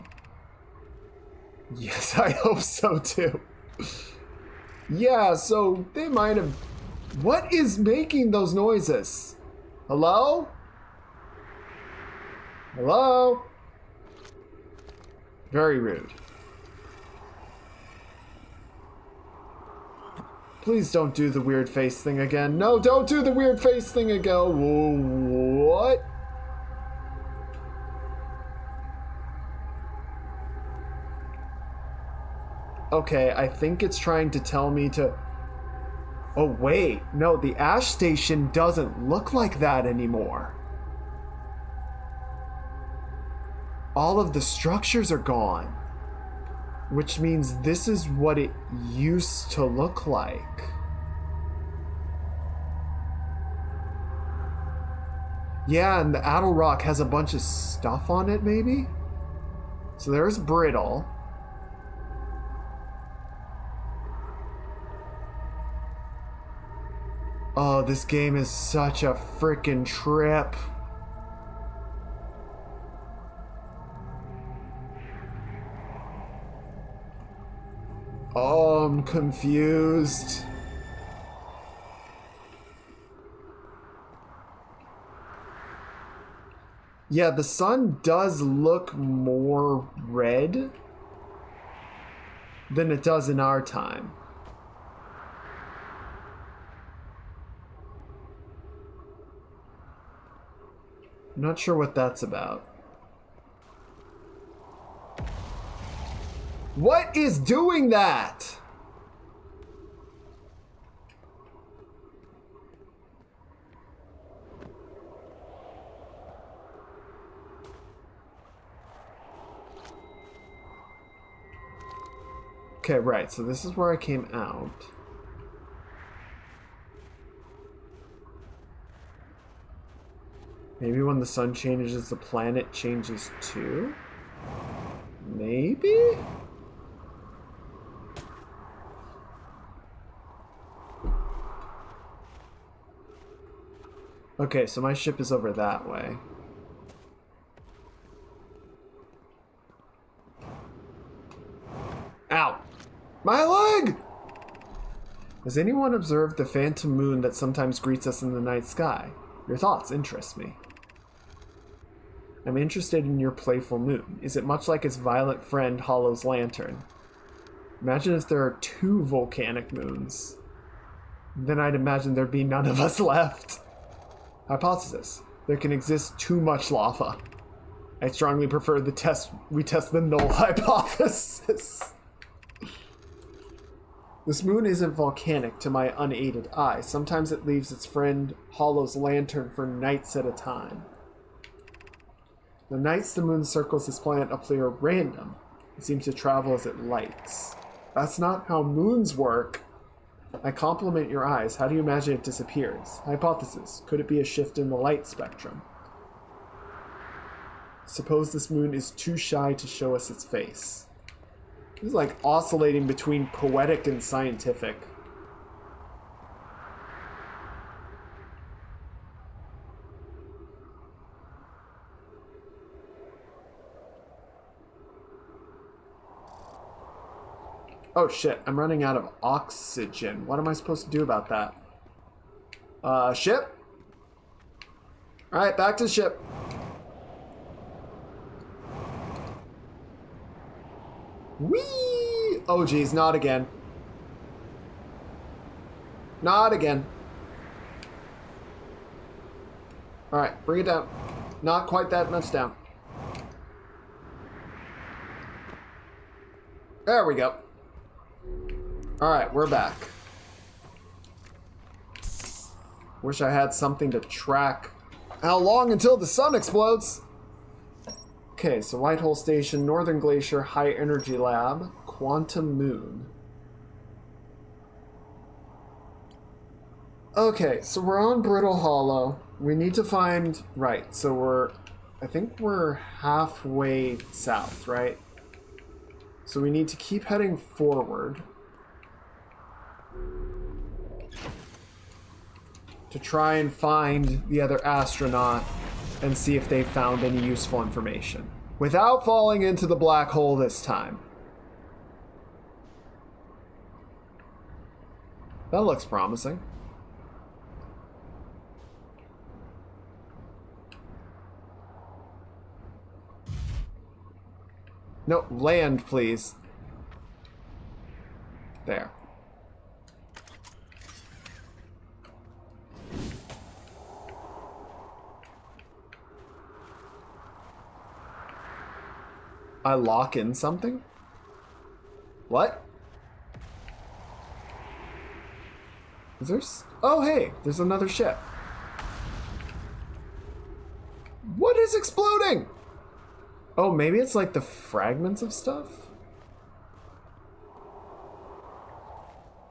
Yes, I hope so too. Yeah, so they might have... What is making those noises? Hello? Hello? Very rude. Please don't do the weird face thing again. No, don't do the weird face thing again. What? Okay, I think it's trying to tell me to... Oh, wait. No, the ash station doesn't look like that anymore. All of the structures are gone. Which means this is what it used to look like. Yeah, and the Addle Rock has a bunch of stuff on it, maybe? So there's Brittle. Oh, this game is such a freaking trip. Oh, I'm confused. Yeah, the sun does look more red than it does in our time. I'm not sure what that's about. What is doing that? Okay, right, so this is where I came out. Maybe when the sun changes, the planet changes too? Maybe? Okay, so my ship is over that way. Ow! My leg! Has anyone observed the phantom moon that sometimes greets us in the night sky? Your thoughts interest me. I'm interested in your playful moon. Is it much like its violent friend, Hollow's lantern? Imagine if there are 2 volcanic moons. Then I'd imagine there'd be none of us left. Hypothesis. There can exist too much lava. I strongly prefer we test the null hypothesis. This moon isn't volcanic to my unaided eye. Sometimes it leaves its friend Hollow's lantern for nights at a time. The nights the moon circles this planet appear random. It seems to travel as it likes. That's not how moons work. I compliment your eyes. How do you imagine it disappears? Hypothesis. Could it be a shift in the light spectrum? Suppose this moon is too shy to show us its face. This is like oscillating between poetic and scientific. Oh shit, I'm running out of oxygen. What am I supposed to do about that? Ship? Alright, back to the ship. Whee! Oh geez, not again. Not again. Alright, bring it down. Not quite that much down. There we go. Alright, we're back. Wish I had something to track how long until the sun explodes. Okay, so Whitehole Station, Northern Glacier, High Energy Lab, Quantum Moon. Okay, so we're on Brittle Hollow. We need to find... Right, so I think we're halfway south, right? So we need to keep heading forward to try and find the other astronaut and see if they found any useful information without falling into the black hole this time. That looks promising. No, land, please. There. I lock in something? What? Is there... Oh, hey, there's another ship. What is exploding? Oh, maybe it's like the fragments of stuff?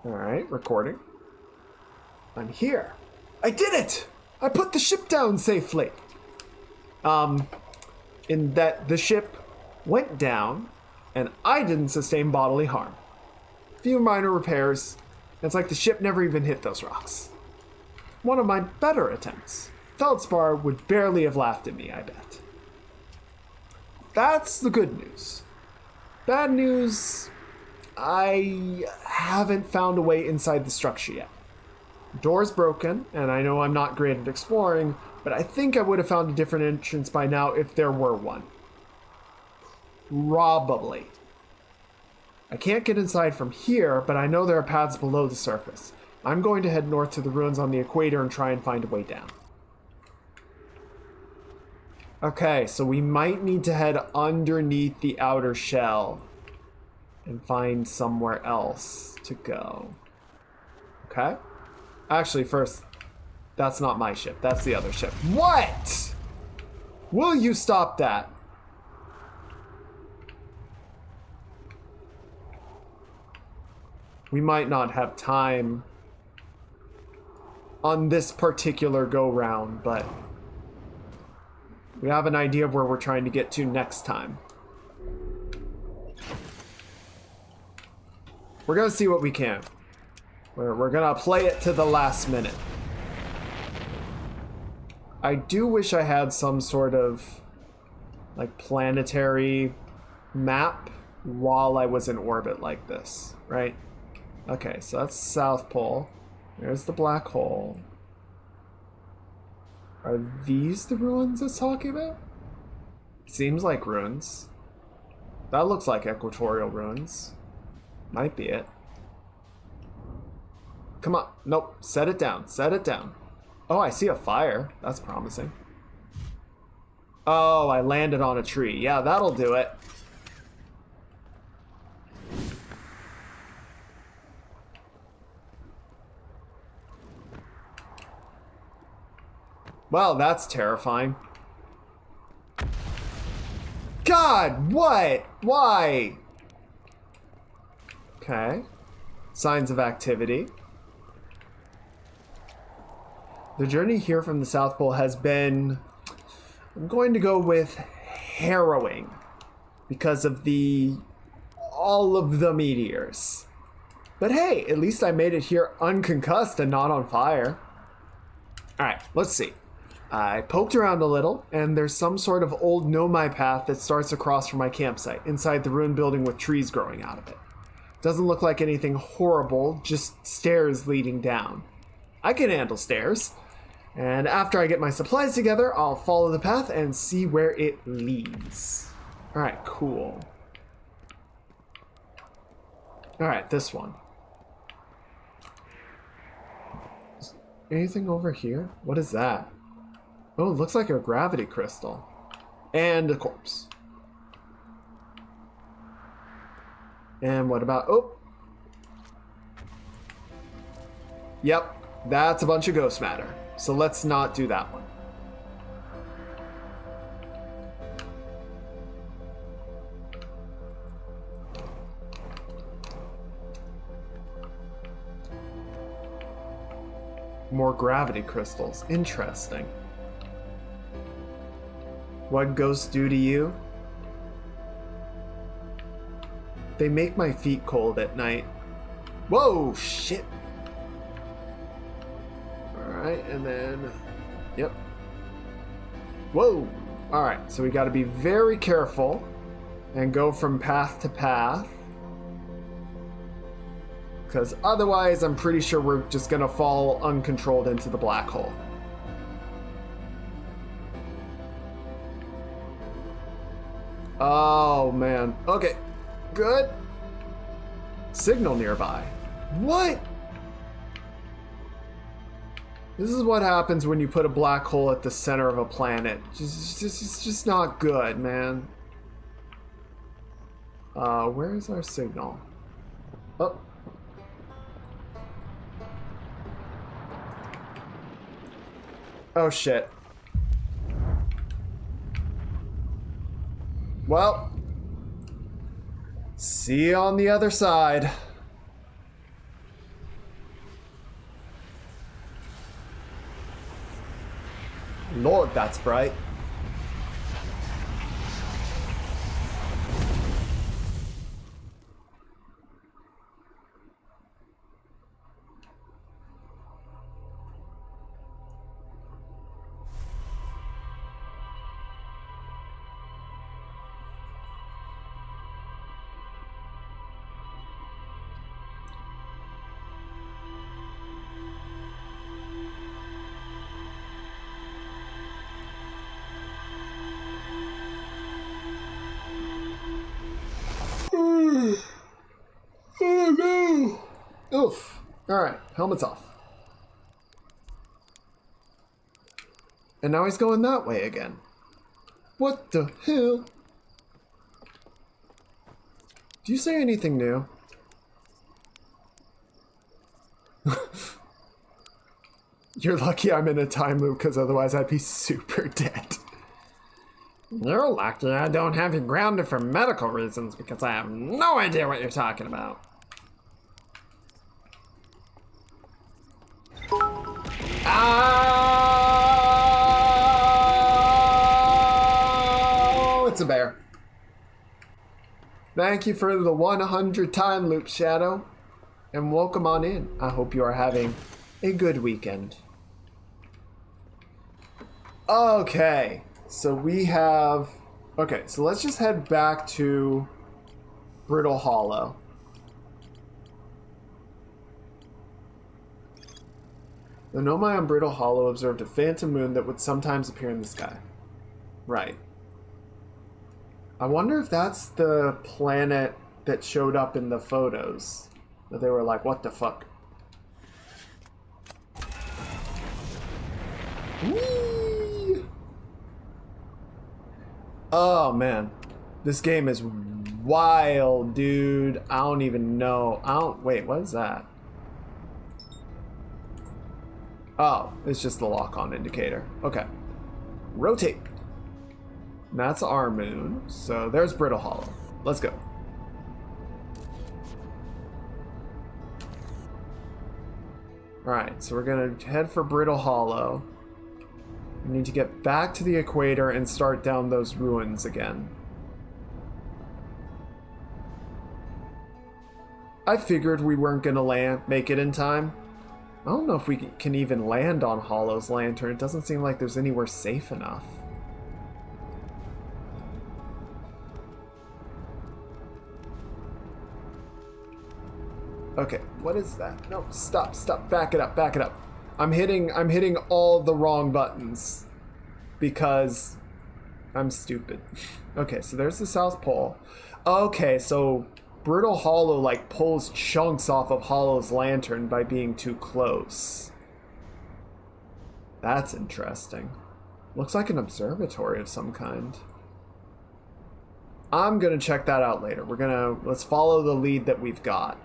Alright, recording. I'm here. I did it! I put the ship down safely. In that the ship went down, and I didn't sustain bodily harm. Few minor repairs. It's like the ship never even hit those rocks. One of my better attempts. Feldspar would barely have laughed at me, I bet. That's the good news. Bad news, I haven't found a way inside the structure yet. Door's broken, and I know I'm not great at exploring, but I think I would have found a different entrance by now if there were one. Probably. I can't get inside from here, but I know there are paths below the surface. I'm going to head north to the ruins on the equator and try and find a way down. Okay, so we might need to head underneath the outer shell and find somewhere else to go. Okay? Actually, first, that's not my ship. That's the other ship. What? Will you stop that? We might not have time on this particular go-round, but we have an idea of where we're trying to get to next time. We're gonna see what we can. We're gonna play it to the last minute. I do wish I had some sort of like planetary map while I was in orbit like this, right? Okay, so that's South Pole. There's the black hole. Are these the ruins it's talking about? Seems like ruins. That looks like equatorial ruins. Might be it. Come on. Nope. Set it down. Set it down. Oh, I see a fire. That's promising. Oh, I landed on a tree. Yeah, that'll do it. Well, that's terrifying. God, what? Why? Okay. Signs of activity. The journey here from the South Pole has been, I'm going to go with harrowing because of all of the meteors. But hey, at least I made it here unconcussed and not on fire. All right, let's see. I poked around a little, and there's some sort of old nomai path that starts across from my campsite, inside the ruined building with trees growing out of it. Doesn't look like anything horrible, just stairs leading down. I can handle stairs. And after I get my supplies together, I'll follow the path and see where it leads. Alright, cool. Alright, this one. Anything over here? What is that? Oh, it looks like a gravity crystal. And a corpse. And what about... Oh! Yep, that's a bunch of ghost matter. So let's not do that one. More gravity crystals. Interesting. What ghosts do to you? They make my feet cold at night. Whoa, shit. Alright, and then... Yep. Whoa! Alright, so we gotta be very careful and go from path to path. Because otherwise, I'm pretty sure we're just gonna fall uncontrolled into the black hole. Oh, man. Okay. Good. Signal nearby. What? This is what happens when you put a black hole at the center of a planet. It's just not good, man. Where is our signal? Oh. Oh shit. Well, see you on the other side. Lord, that's bright. Oh no! Oof. Alright, helmet's off. And now he's going that way again. What the hell? Do you say anything new? You're lucky I'm in a time loop, because otherwise I'd be super dead. You're lucky I don't have you grounded for medical reasons because I have no idea what you're talking about. Oh, it's a bear. Thank you for the 100 time loop, Shadow. And welcome on in. I hope you are having a good weekend. Okay, so we have... Okay, so let's just head back to Brittle Hollow. The Nomai on Brittle Hollow observed a phantom moon that would sometimes appear in the sky. Right. I wonder if that's the planet that showed up in the photos. That they were like, what the fuck? Whee! Oh, man. This game is wild, dude. I don't even know. Wait, what is that? Oh, it's just the lock-on indicator. Okay. Rotate. That's our moon. So there's Brittle Hollow. Let's go. Alright, so we're gonna head for Brittle Hollow. We need to get back to the equator and start down those ruins again. I figured we weren't gonna make it in time. I don't know if we can even land on Hollow's lantern. It doesn't seem like there's anywhere safe enough. Okay, what is that? No, stop, back it up. I'm hitting all the wrong buttons because I'm stupid. Okay, so there's the South Pole. Okay, so Brittle Hollow like pulls chunks off of Hollow's lantern by being too close. That's interesting. Looks like an observatory of some kind. I'm gonna check that out later. Let's follow the lead that we've got.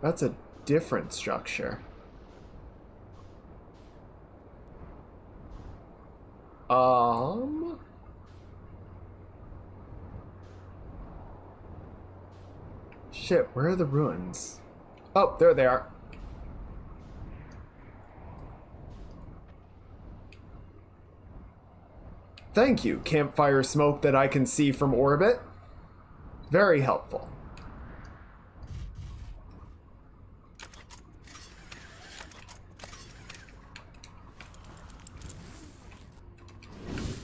That's a different structure. Shit, where are the ruins? Oh, there they are. Thank you, campfire smoke that I can see from orbit. Very helpful.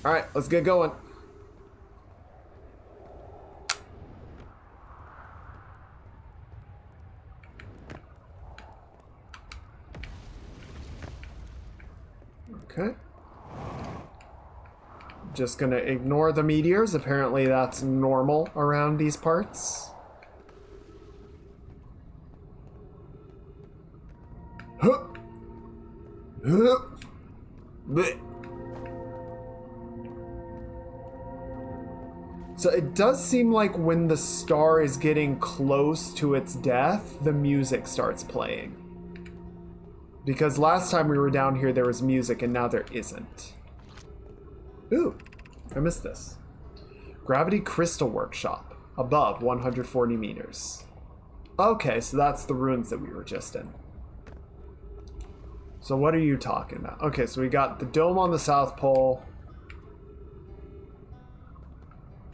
All right, let's get going. Okay. Just gonna ignore the meteors. Apparently that's normal around these parts. Huh. Huh. Blech. So it does seem like when the star is getting close to its death, the music starts playing. Because last time we were down here, there was music, and now there isn't. Ooh, I missed this. Gravity Crystal Workshop, above 140 meters. Okay, so that's the ruins that we were just in. So what are you talking about? Okay, so we got the dome on the South Pole.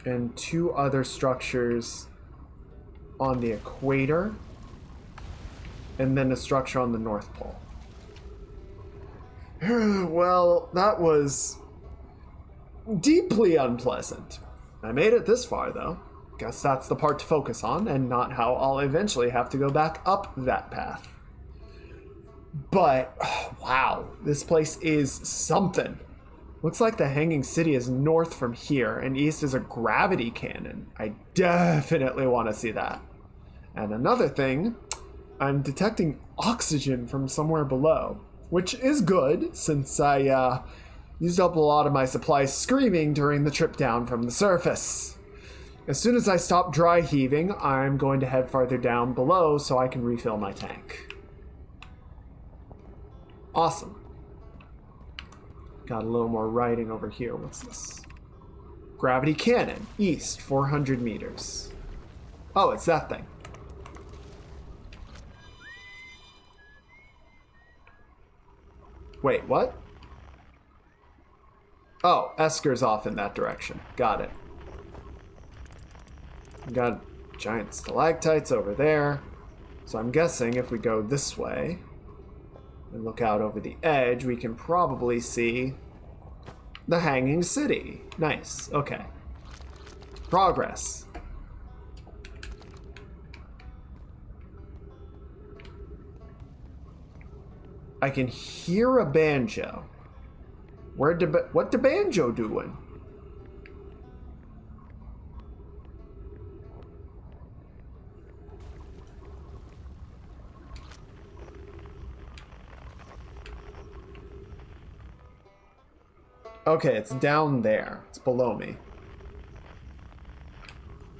And 2 other structures on the equator. And then a structure on the North Pole. Well, that was deeply unpleasant. I made it this far, though. Guess that's the part to focus on, and not how I'll eventually have to go back up that path. But, wow, this place is something. Looks like the Hanging City is north from here, and east is a gravity cannon. I definitely want to see that. And another thing, I'm detecting oxygen from somewhere below, which is good, since I used up a lot of my supplies screaming during the trip down from the surface. As soon as I stop dry heaving, I'm going to head farther down below so I can refill my tank. Awesome. Got a little more writing over here. What's this? Gravity cannon, east, 400 meters. Oh, it's that thing. Wait, what? Oh, Esker's off in that direction. Got it. We got giant stalactites over there. So I'm guessing if we go this way and look out over the edge, we can probably see the Hanging City. Nice. Okay. Progress. I can hear a banjo. What the banjo doing? Okay, it's down there. It's below me.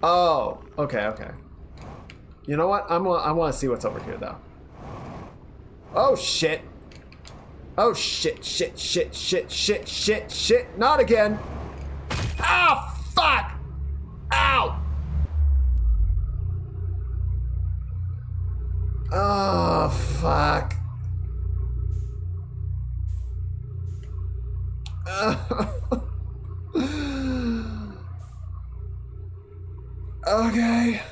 Oh, okay. You know what? I want to see what's over here, though. Oh, shit. Oh, shit. Not again. Ah, fuck. Ow. Oh, fuck. Okay.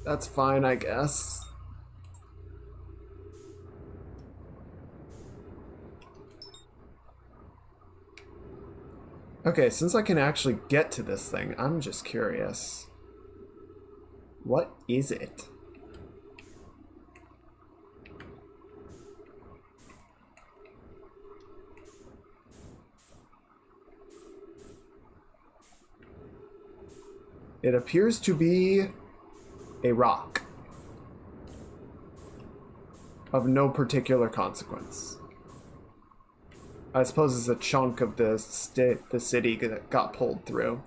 That's fine, I guess. Okay, since I can actually get to this thing, I'm just curious. What is it? It appears to be a rock of no particular consequence. I suppose it's a chunk of the city that got pulled through.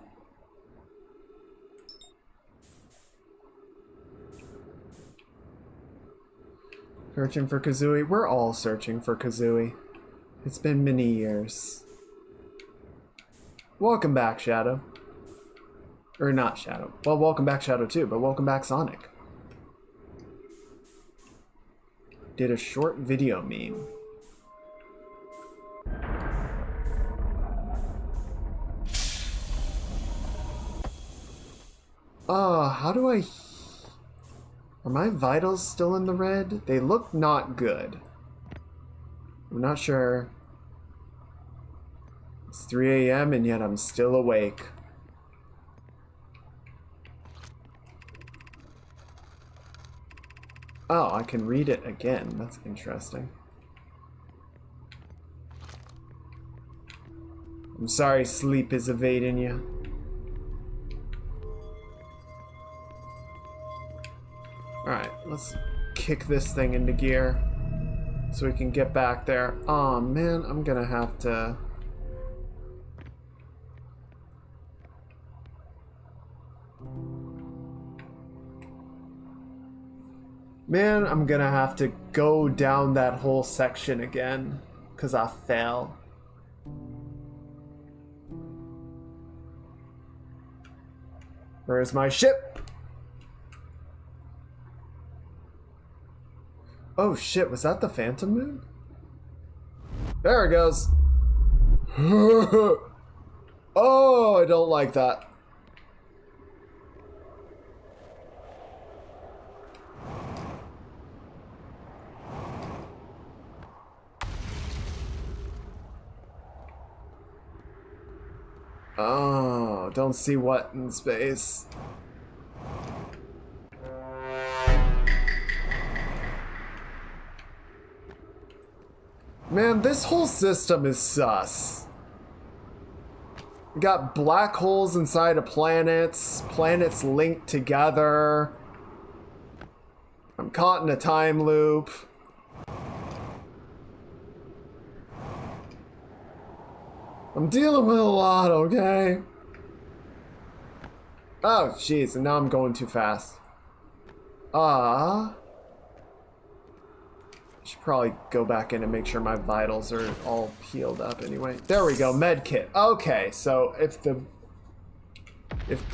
Searching for Kazooie? We're all searching for Kazooie. It's been many years. Welcome back, Shadow. Or not Shadow. Well, welcome back, Shadow, too, but welcome back, Sonic. Did a short video meme. How do I... Are my vitals still in the red? They look not good. I'm not sure. It's 3 a.m. and yet I'm still awake. Oh, I can read it again. That's interesting. I'm sorry sleep is evading you. Alright, let's kick this thing into gear so we can get back there. Oh man, I'm gonna have to Man, I'm gonna have to go down that whole section again, because I fell. Where's my ship? Oh shit, was that the Phantom Moon? There it goes. Oh, I don't like that. Oh, don't see what in space. Man, this whole system is sus. We got black holes inside of planets, planets linked together. I'm caught in a time loop. I'm dealing with a lot, okay? Oh, jeez, and now I'm going too fast. Should probably go back in and make sure my vitals are all healed up anyway. There we go, med kit. Okay, so if the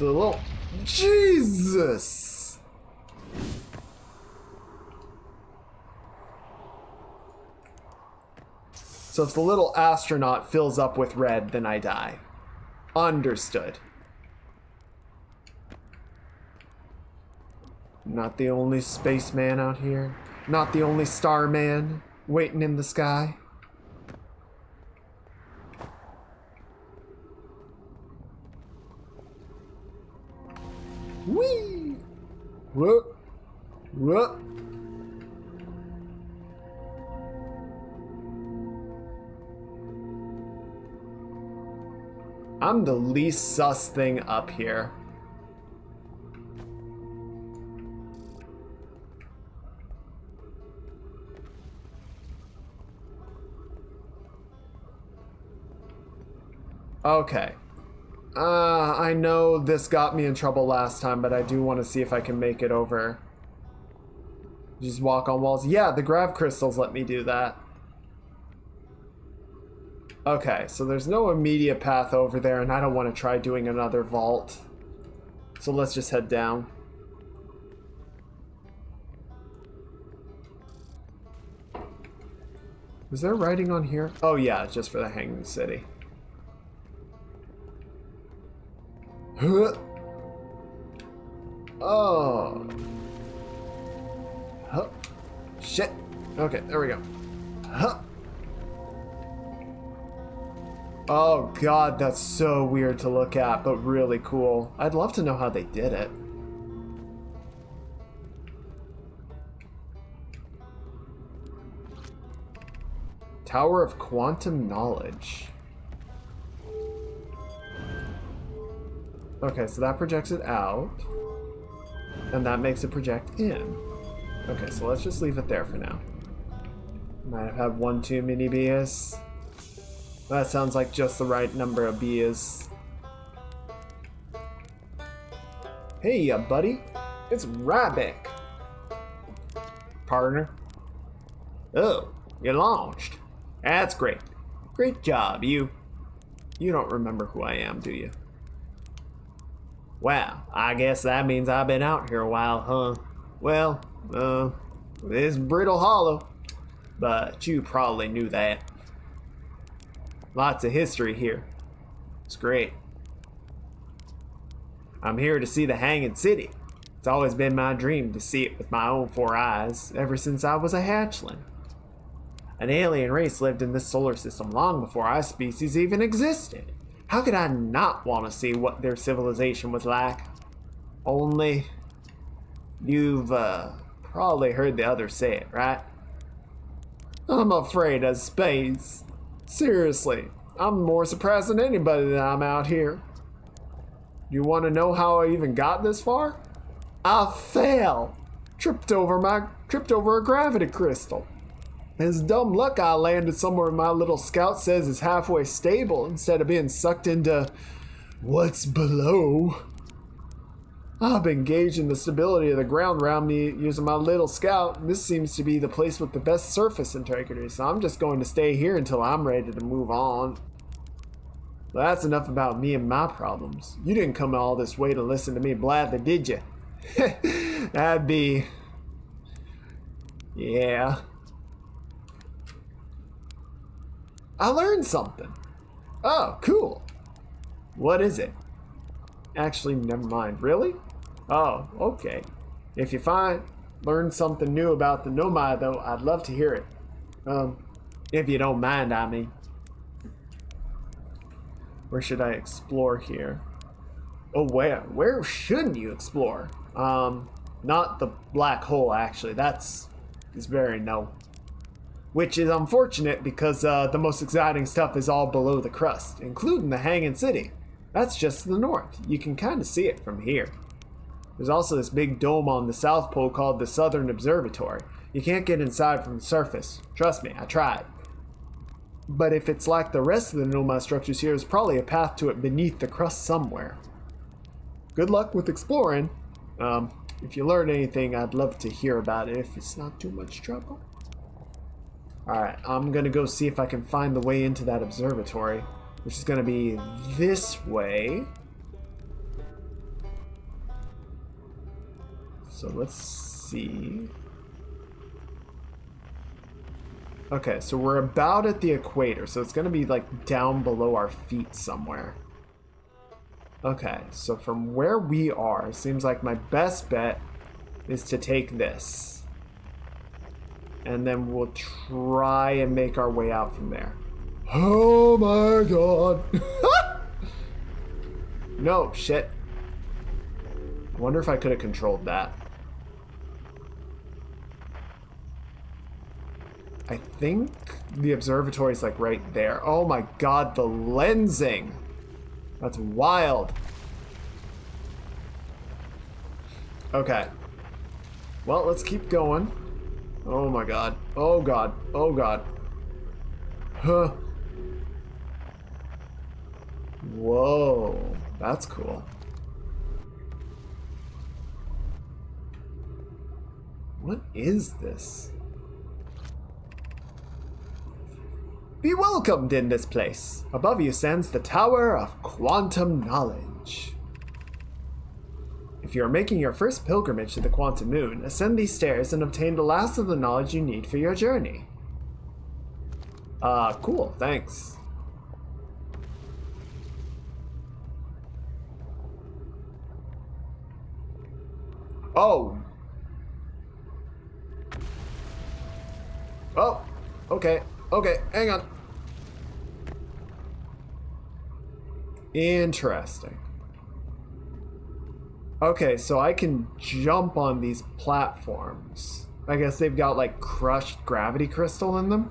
little... Jesus! So if the little astronaut fills up with red, then I die. Understood. Not the only spaceman out here. Not the only starman waiting in the sky. Whee! Whoop! Whoop! I'm the least sus thing up here. Okay. I know this got me in trouble last time, but I do want to see if I can make it over. Just walk on walls. Yeah, the grav crystals let me do that. Okay, so there's no immediate path over there, and I don't want to try doing another vault. So let's just head down. Was there writing on here? Oh yeah, just for the Hanging City. Huh. Oh. Huh. Shit. Okay, there we go. Huh. Oh god, that's so weird to look at, but really cool. I'd love to know how they did it. Tower of Quantum Knowledge. Okay, so that projects it out. And that makes it project in. Okay, so let's just leave it there for now. Might have had one too many beers. That sounds like just the right number of beers. Hey, buddy. It's Ryback. Partner. Oh, you launched. That's great. Great job, you. You don't remember who I am, do you? Wow, I guess that means I've been out here a while, huh? Well, it's Brittle Hollow, but you probably knew that. Lots of history here. It's great. I'm here to see the Hanging City. It's always been my dream to see it with my own 4 eyes, ever since I was a hatchling. An alien race lived in this solar system long before our species even existed. How could I not want to see what their civilization was like? Only, you've probably heard the others say it, right? I'm afraid of space. Seriously, I'm more surprised than anybody that I'm out here. You want to know how I even got this far? I fell. Tripped over a gravity crystal. It's dumb luck I landed somewhere my little scout says is halfway stable instead of being sucked into what's below. I've been gauging the stability of the ground around me using my little scout, and this seems to be the place with the best surface integrity, so I'm just going to stay here until I'm ready to move on. Well, that's enough about me and my problems. You didn't come all this way to listen to me blather, did you? That'd be... Yeah. I learned something. Oh, cool. What is it? Actually, never mind. Really? Oh, okay. If you learn something new about the Nomai, though, I'd love to hear it. If you don't mind, I mean. Where should I explore here? Oh, where? Where shouldn't you explore? Not the black hole, actually. That's very no. Which is unfortunate because the most exciting stuff is all below the crust, including the Hanging City. That's just to the north. You can kind of see it from here. There's also this big dome on the South Pole called the Southern Observatory. You can't get inside from the surface. Trust me, I tried. But if it's like the rest of the Nomai structures here, there's probably a path to it beneath the crust somewhere. Good luck with exploring. If you learn anything, I'd love to hear about it if it's not too much trouble. Alright, I'm gonna go see if I can find the way into that observatory, which is gonna be this way. So let's see. Okay, so we're about at the equator, so it's gonna be like down below our feet somewhere. Okay, so from where we are, seems like my best bet is to take this. And then we'll try and make our way out from there. Oh my god! No, shit. I wonder if I could have controlled that. I think the observatory is like right there. Oh my god, the lensing! That's wild. Okay. Well, let's keep going. Oh my god. Oh god. Oh god. Huh. Whoa. That's cool. What is this? Be welcomed in this place. Above you stands the Tower of Quantum Knowledge. If you are making your first pilgrimage to the Quantum Moon, ascend these stairs and obtain the last of the knowledge you need for your journey. Cool, thanks. Oh. Oh, okay. Okay, hang on. Interesting. Okay, so I can jump on these platforms. I guess they've got like crushed gravity crystal in them,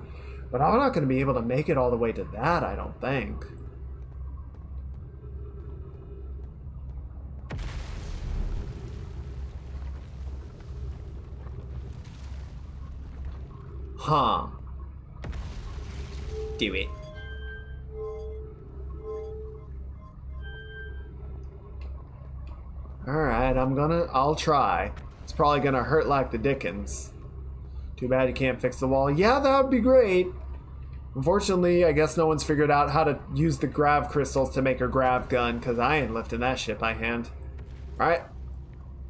but I'm not going to be able to make it all the way to that, I don't think. Huh. Do it. Alright, I'll try. It's probably gonna hurt like the dickens. Too bad you can't fix the wall. Yeah, that would be great. Unfortunately, I guess no one's figured out how to use the grav crystals to make a grav gun, because I ain't lifting that shit by hand. Alright.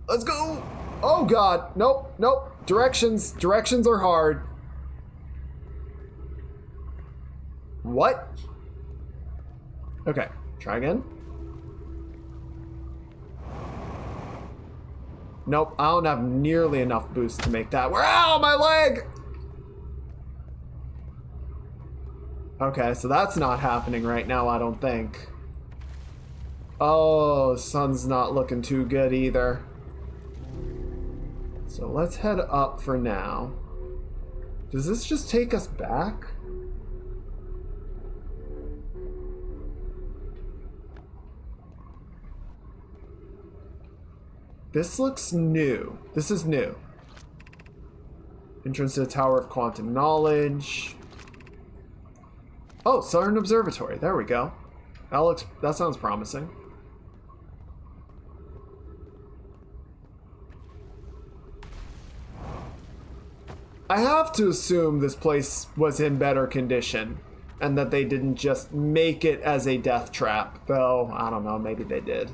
Let's go! Oh god, nope, nope. Directions are hard. What? Okay, try again. Nope, I don't have nearly enough boost to make that. Ow, my leg! Okay, so that's not happening right now, I don't think. Oh, sun's not looking too good either. So let's head up for now. Does this just take us back? This looks new. This is new. Entrance to the Tower of Quantum Knowledge. Oh, Southern Observatory. There we go. That sounds promising. I have to assume this place was in better condition and that they didn't just make it as a death trap, though I don't know, maybe they did.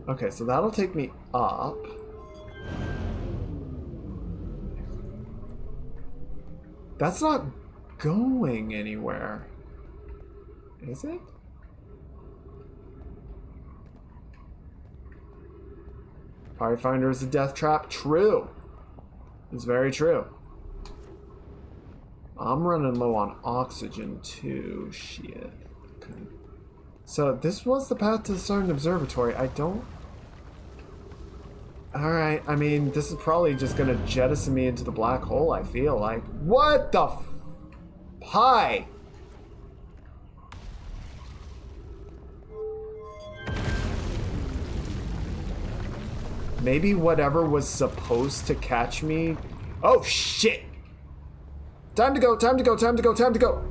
Okay, so that'll take me up. That's not going anywhere, is it? Fire finder is a death trap. True. It's very true. I'm running low on oxygen too. Shit. Okay. So this was the path to the Southern Observatory. I don't... Alright, I mean, this is probably just gonna jettison me into the black hole, I feel like. What the f... Hi! Maybe whatever was supposed to catch me... Oh, shit! Time to go, time to go, time to go, time to go!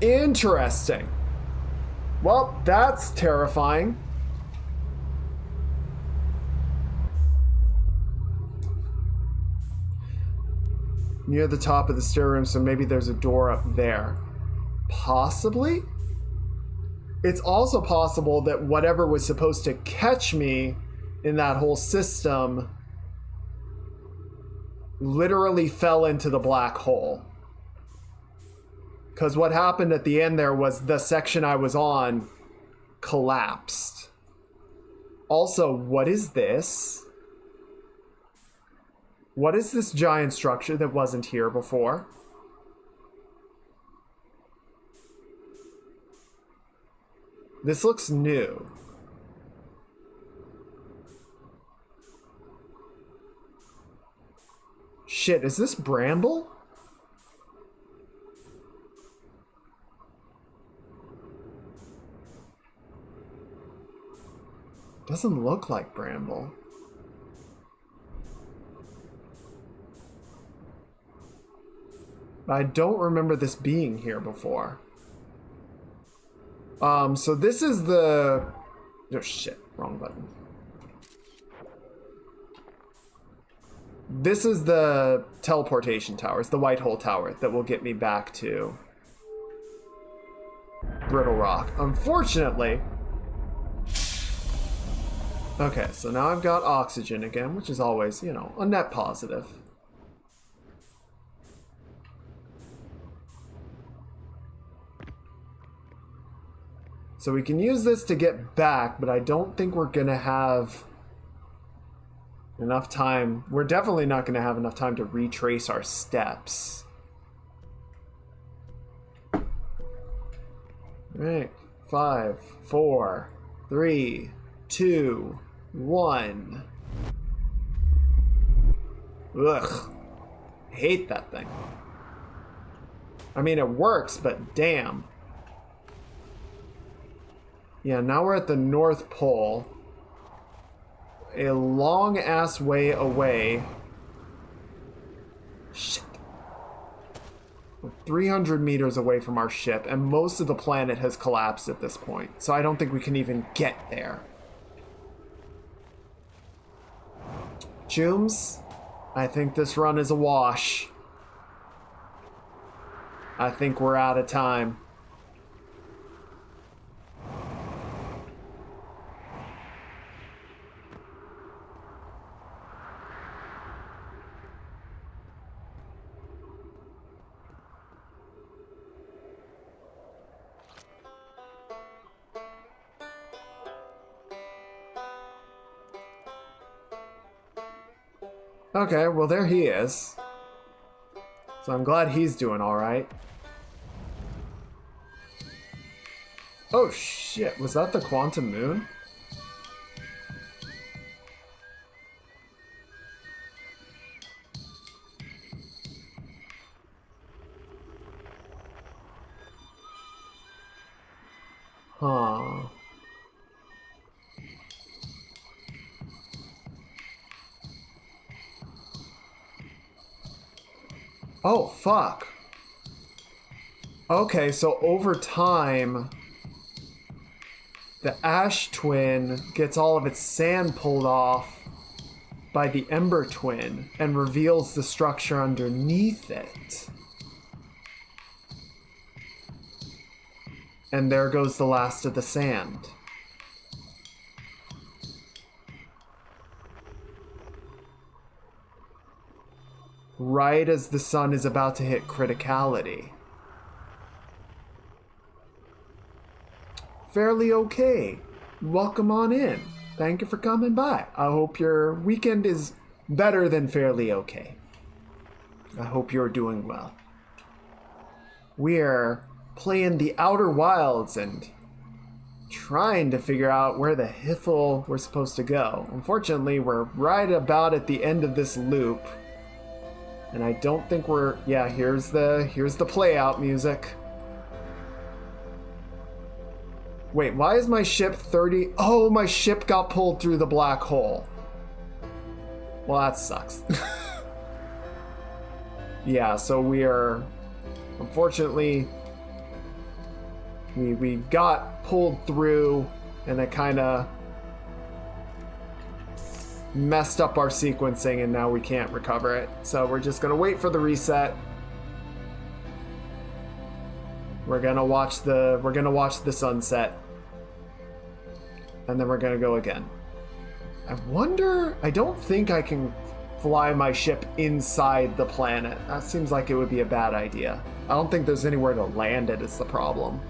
Interesting. Well, that's terrifying. Near the top of the stair room, so maybe there's a door up there. Possibly? It's also possible that whatever was supposed to catch me in that whole system literally fell into the black hole. Because what happened at the end there was the section I was on collapsed. Also, what is this? What is this giant structure that wasn't here before? This looks new. Shit, is this Bramble? Doesn't look like Bramble. I don't remember this being here before. So this is the... Oh shit, wrong button. This is the teleportation tower. It's the white hole tower that will get me back to Brittle Rock. Unfortunately... Okay, so now I've got oxygen again, which is always, you know, a net positive. So we can use this to get back, but I don't think we're gonna have enough time. We're definitely not gonna have enough time to retrace our steps. All right, 5, 4, 3, 2, 1. Ugh. Hate that thing. I mean, it works, but damn. Yeah, now we're at the North Pole. A long-ass way away. Shit. We're 300 meters away from our ship, and most of the planet has collapsed at this point, so I don't think we can even get there. Chooms, I think this run is a wash. I think we're out of time. Okay, well there he is. So I'm glad he's doing alright. Oh shit, was that the quantum moon? Huh. Oh, fuck. Okay, so over time, the Ash Twin gets all of its sand pulled off by the Ember Twin and reveals the structure underneath it. And there goes the last of the sand. Right as the sun is about to hit criticality. Fairly okay. Welcome on in. Thank you for coming by. I hope your weekend is better than fairly okay. I hope you're doing well. We're playing the Outer Wilds and trying to figure out where the hiffle we're supposed to go. Unfortunately, we're right about at the end of this loop. And I don't think we're... Yeah, here's the play out music. Wait, why is my ship 30... Oh, my ship got pulled through the black hole. Well, that sucks. Yeah, so we are... Unfortunately, we got pulled through, and it kind of messed up our sequencing, and now we can't recover it. So we're just gonna wait for the reset. We're gonna watch the sunset, and then we're gonna go again. I wonder. I don't think I can fly my ship inside the planet. That seems like it would be a bad idea. I don't think there's anywhere to land it. Is the problem.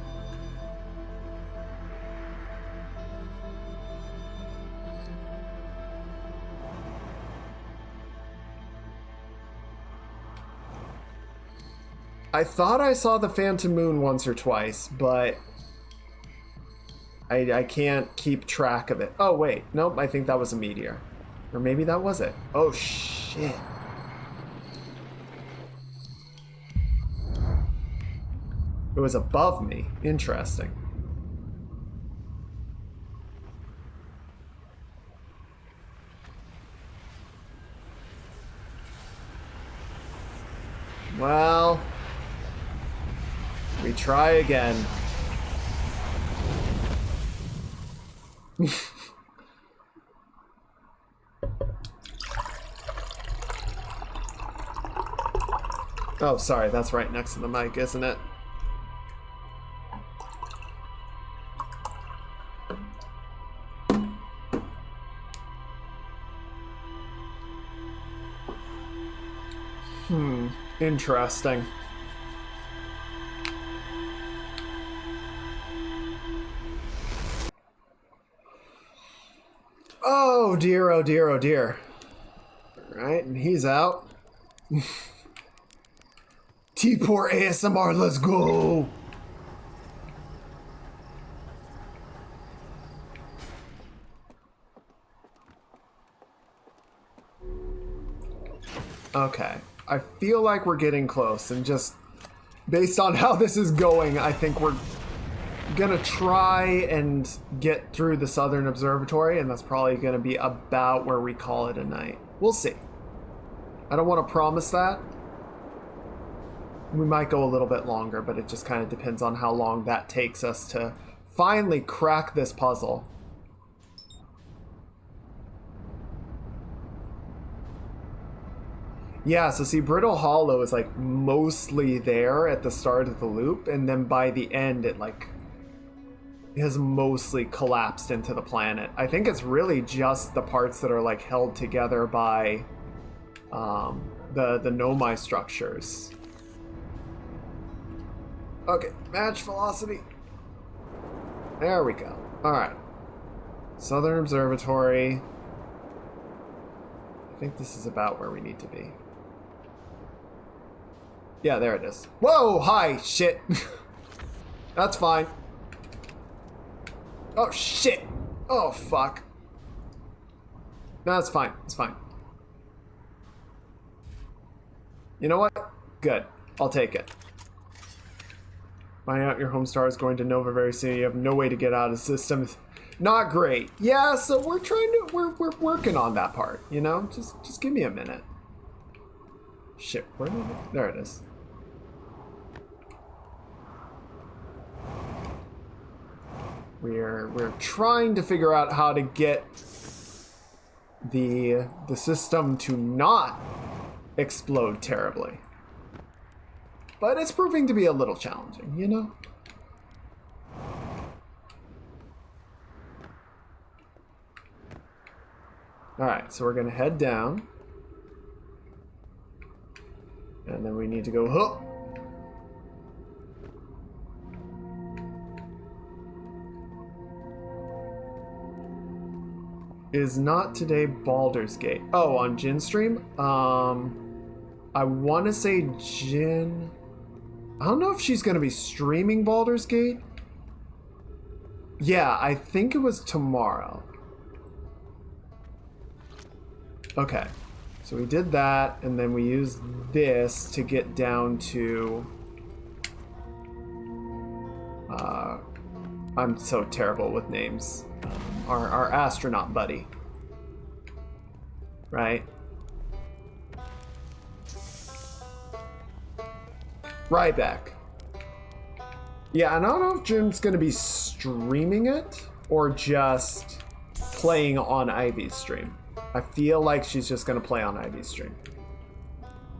I thought I saw the Phantom Moon once or twice, but I can't keep track of it. Oh, wait. Nope, I think that was a meteor. Or maybe that was it. Oh, shit. It was above me. Interesting. Well... we try again. Oh, sorry, that's right next to the mic, isn't it? Interesting. Oh dear, oh dear, oh dear. Alright, and he's out. T-Port ASMR, let's go! Okay, I feel like we're getting close, and just based on how this is going, I think we're gonna try and get through the Southern Observatory, and that's probably gonna be about where we call it a night. We'll see. I don't want to promise that. We might go a little bit longer, but it just kind of depends on how long that takes us to finally crack this puzzle. Yeah, so see, Brittle Hollow is like mostly there at the start of the loop, and then by the end it like has mostly collapsed into the planet. I think it's really just the parts that are like held together by the Nomai structures. Okay, match velocity. There we go. Alright. Southern Observatory. I think this is about where we need to be. Yeah, there it is. Whoa, hi, shit. That's fine. Oh, shit. Oh, fuck. No, it's fine. It's fine. You know what? Good. I'll take it. Finding out your home star is going to Nova very soon. You have no way to get out of the system. Not great. Yeah, so we're trying to... We're working on that part, you know? Just give me a minute. Shit, where did it... There it is. We're trying to figure out how to get the system to not explode terribly. But it's proving to be a little challenging, you know? Alright, so we're gonna head down. And then we need to go hook. Is not today Baldur's Gate. Oh, on Jin stream? I want to say Jin... I don't know if she's going to be streaming Baldur's Gate. Yeah, I think it was tomorrow. Okay. So we did that, and then we used this to get down to... I'm so terrible with names. Our astronaut buddy. Right? Ryback. Yeah, and I don't know if Jim's gonna be streaming it or just playing on Ivy's stream. I feel like she's just gonna play on Ivy's stream.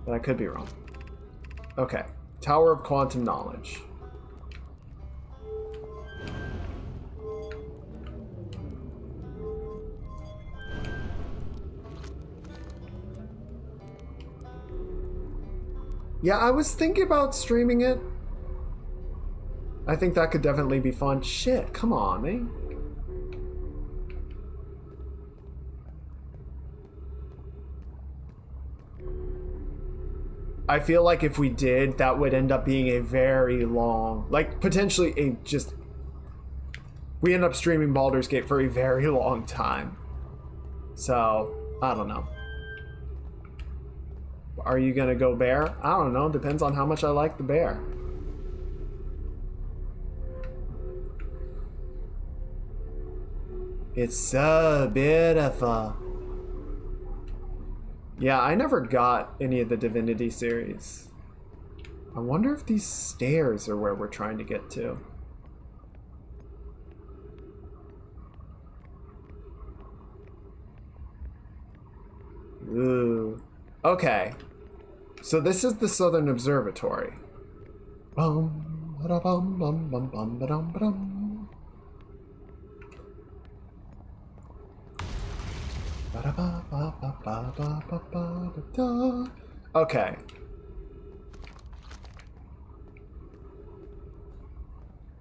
But I could be wrong. Okay. Tower of Quantum Knowledge. Yeah, I was thinking about streaming it. I think that could definitely be fun. Shit, come on, man. I feel like if we did, that would end up being a very long, like potentially a just... We end up streaming Baldur's Gate for a very long time. So, I don't know. Are you gonna go bear? I don't know. Depends on how much I like the bear. It's so beautiful. Yeah, I never got any of the Divinity series. I wonder if these stairs are where we're trying to get to. Ooh. Okay. So this is the Southern Observatory. Bum, ba-da-bum, bum, bum, bum, ba-dum, ba-dum. Ba-da-ba-ba-ba-ba-ba-ba-da-da. Okay.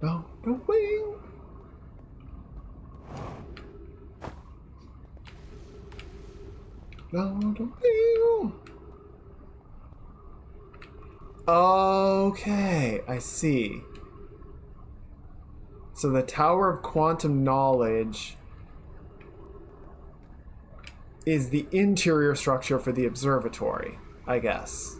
No, no wing. No, no wing. Okay, I see. So the Tower of Quantum Knowledge is the interior structure for the observatory, I guess.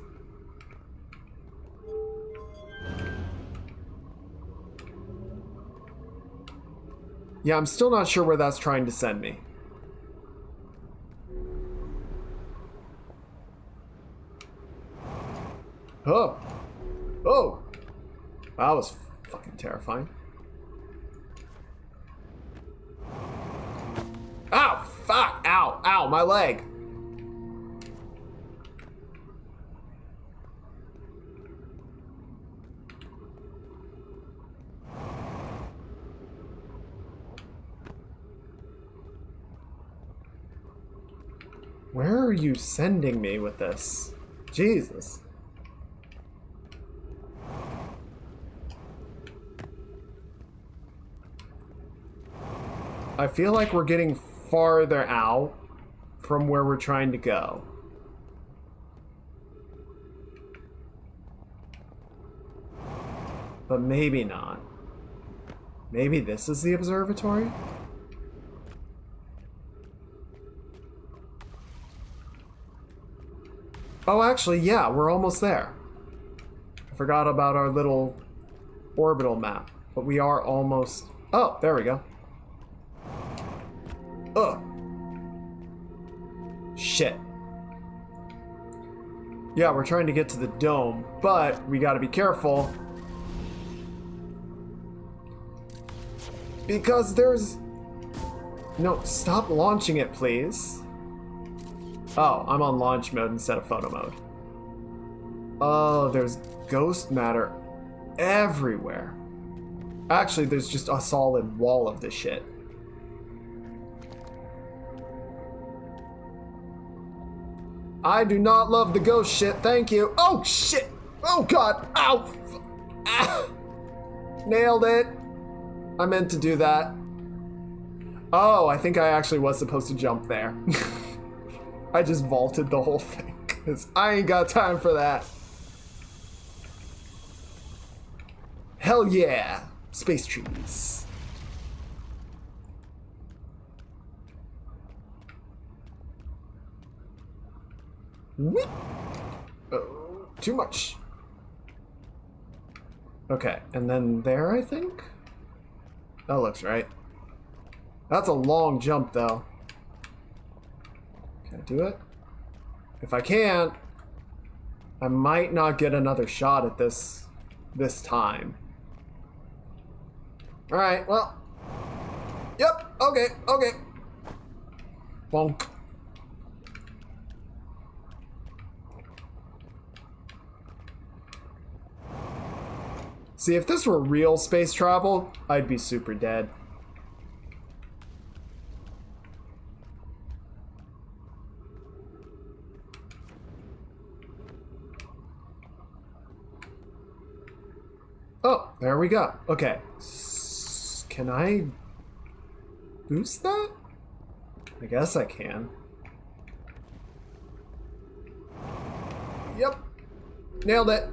Yeah, I'm still not sure where that's trying to send me. Oh! Oh! That was fucking terrifying. Ow! Fuck! Ow! Ow! My leg! Where are you sending me with this? Jesus. I feel like we're getting farther out from where we're trying to go. But maybe not. Maybe this is the observatory? Oh, actually, yeah, we're almost there. I forgot about our little orbital map, but we are almost... Oh, there we go. Ugh. Shit. Yeah, we're trying to get to the dome, but we gotta be careful. Because there's... No, stop launching it, please. Oh, I'm on launch mode instead of photo mode. Oh, there's ghost matter everywhere. Actually, there's just a solid wall of this shit. I do not love the ghost shit, thank you. Oh, shit! Oh, God! Ow! Ah. Nailed it! I meant to do that. Oh, I think I actually was supposed to jump there. I just vaulted the whole thing, because I ain't got time for that. Hell yeah! Space trees. Whoop. Oh, too much. Okay, and then there, I think? That looks right. That's a long jump, though. Can I do it? If I can't, I might not get another shot at this time. Alright, well. Yep, okay. Bonk. See, if this were real space travel, I'd be super dead. Oh, there we go. Okay. Can I boost that? I guess I can. Yep. Nailed it.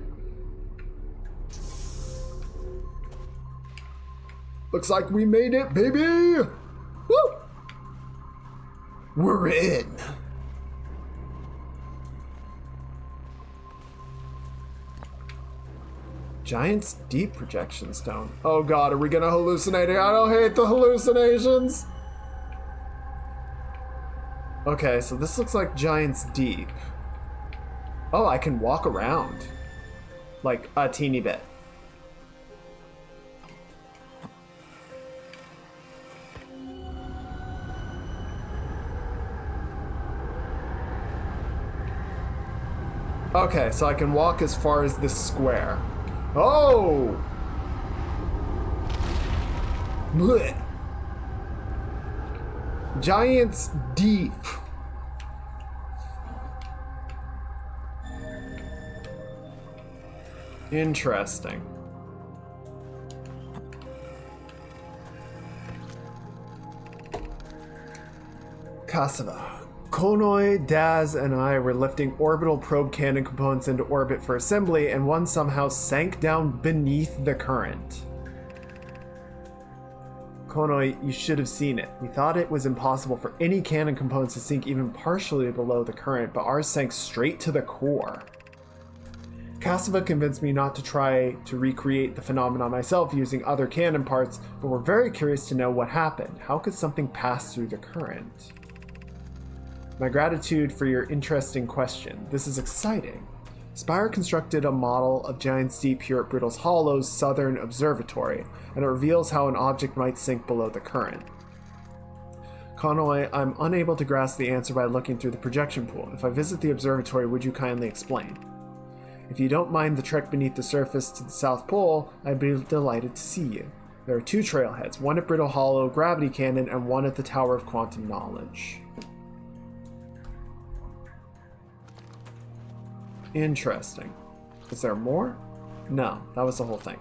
Looks like we made it, baby! Woo! We're in. Giant's Deep Projection Stone. Oh god, are we gonna hallucinate? I don't hate the hallucinations! Okay, so this looks like Giant's Deep. Oh, I can walk around. Like, a teeny bit. Okay, so I can walk as far as this square. Oh! Blech. Giant's Deep. Interesting. Cassava. Konoi, Daz, and I were lifting orbital probe cannon components into orbit for assembly, and one somehow sank down beneath the current. Konoi, you should have seen it. We thought it was impossible for any cannon components to sink even partially below the current, but ours sank straight to the core. Cassava convinced me not to try to recreate the phenomenon myself using other cannon parts, but we're very curious to know what happened. How could something pass through the current? My gratitude for your interesting question. This is exciting. Spire constructed a model of Giant's Deep here at Brittle's Hollow's Southern Observatory, and it reveals how an object might sink below the current. Konoi, I'm unable to grasp the answer by looking through the projection pool. If I visit the observatory, would you kindly explain? If you don't mind the trek beneath the surface to the South Pole, I'd be delighted to see you. There are two trailheads, one at Brittle Hollow Gravity Cannon and one at the Tower of Quantum Knowledge. Interesting. Is there more? No, that was the whole thing.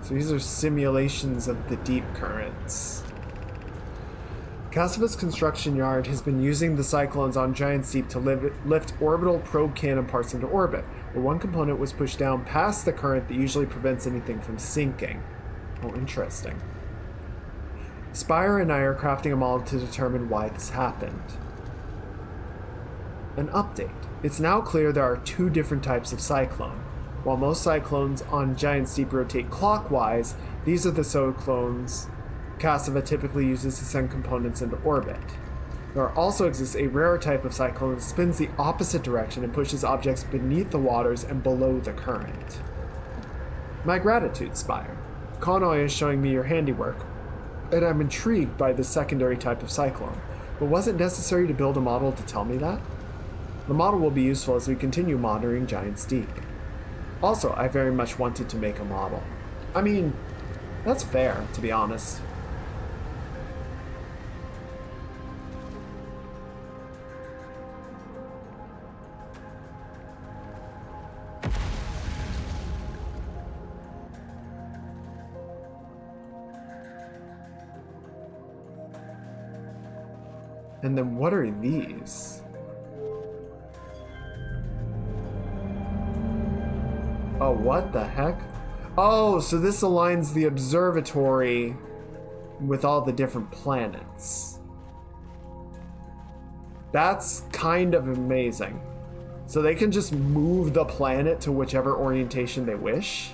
So these are simulations of the deep currents. Cassava's construction yard has been using the cyclones on Giant's Deep to lift orbital probe cannon parts into orbit, where one component was pushed down past the current that usually prevents anything from sinking. Oh, interesting. Spire and I are crafting a model to determine why this happened. An update. It's now clear there are two different types of cyclone. While most cyclones on Giant's Deep rotate clockwise, these are the cyclones Cassava typically uses to send components into orbit. There also exists a rarer type of cyclone that spins the opposite direction and pushes objects beneath the waters and below the current. My gratitude, Spire. Konoi is showing me your handiwork, and I'm intrigued by this secondary type of cyclone. But was it necessary to build a model to tell me that? The model will be useful as we continue monitoring Giant's Deep. Also, I very much wanted to make a model. I mean, that's fair, to be honest. And then what are these? Oh, what the heck? Oh, so this aligns the observatory with all the different planets. That's kind of amazing. So they can just move the planet to whichever orientation they wish.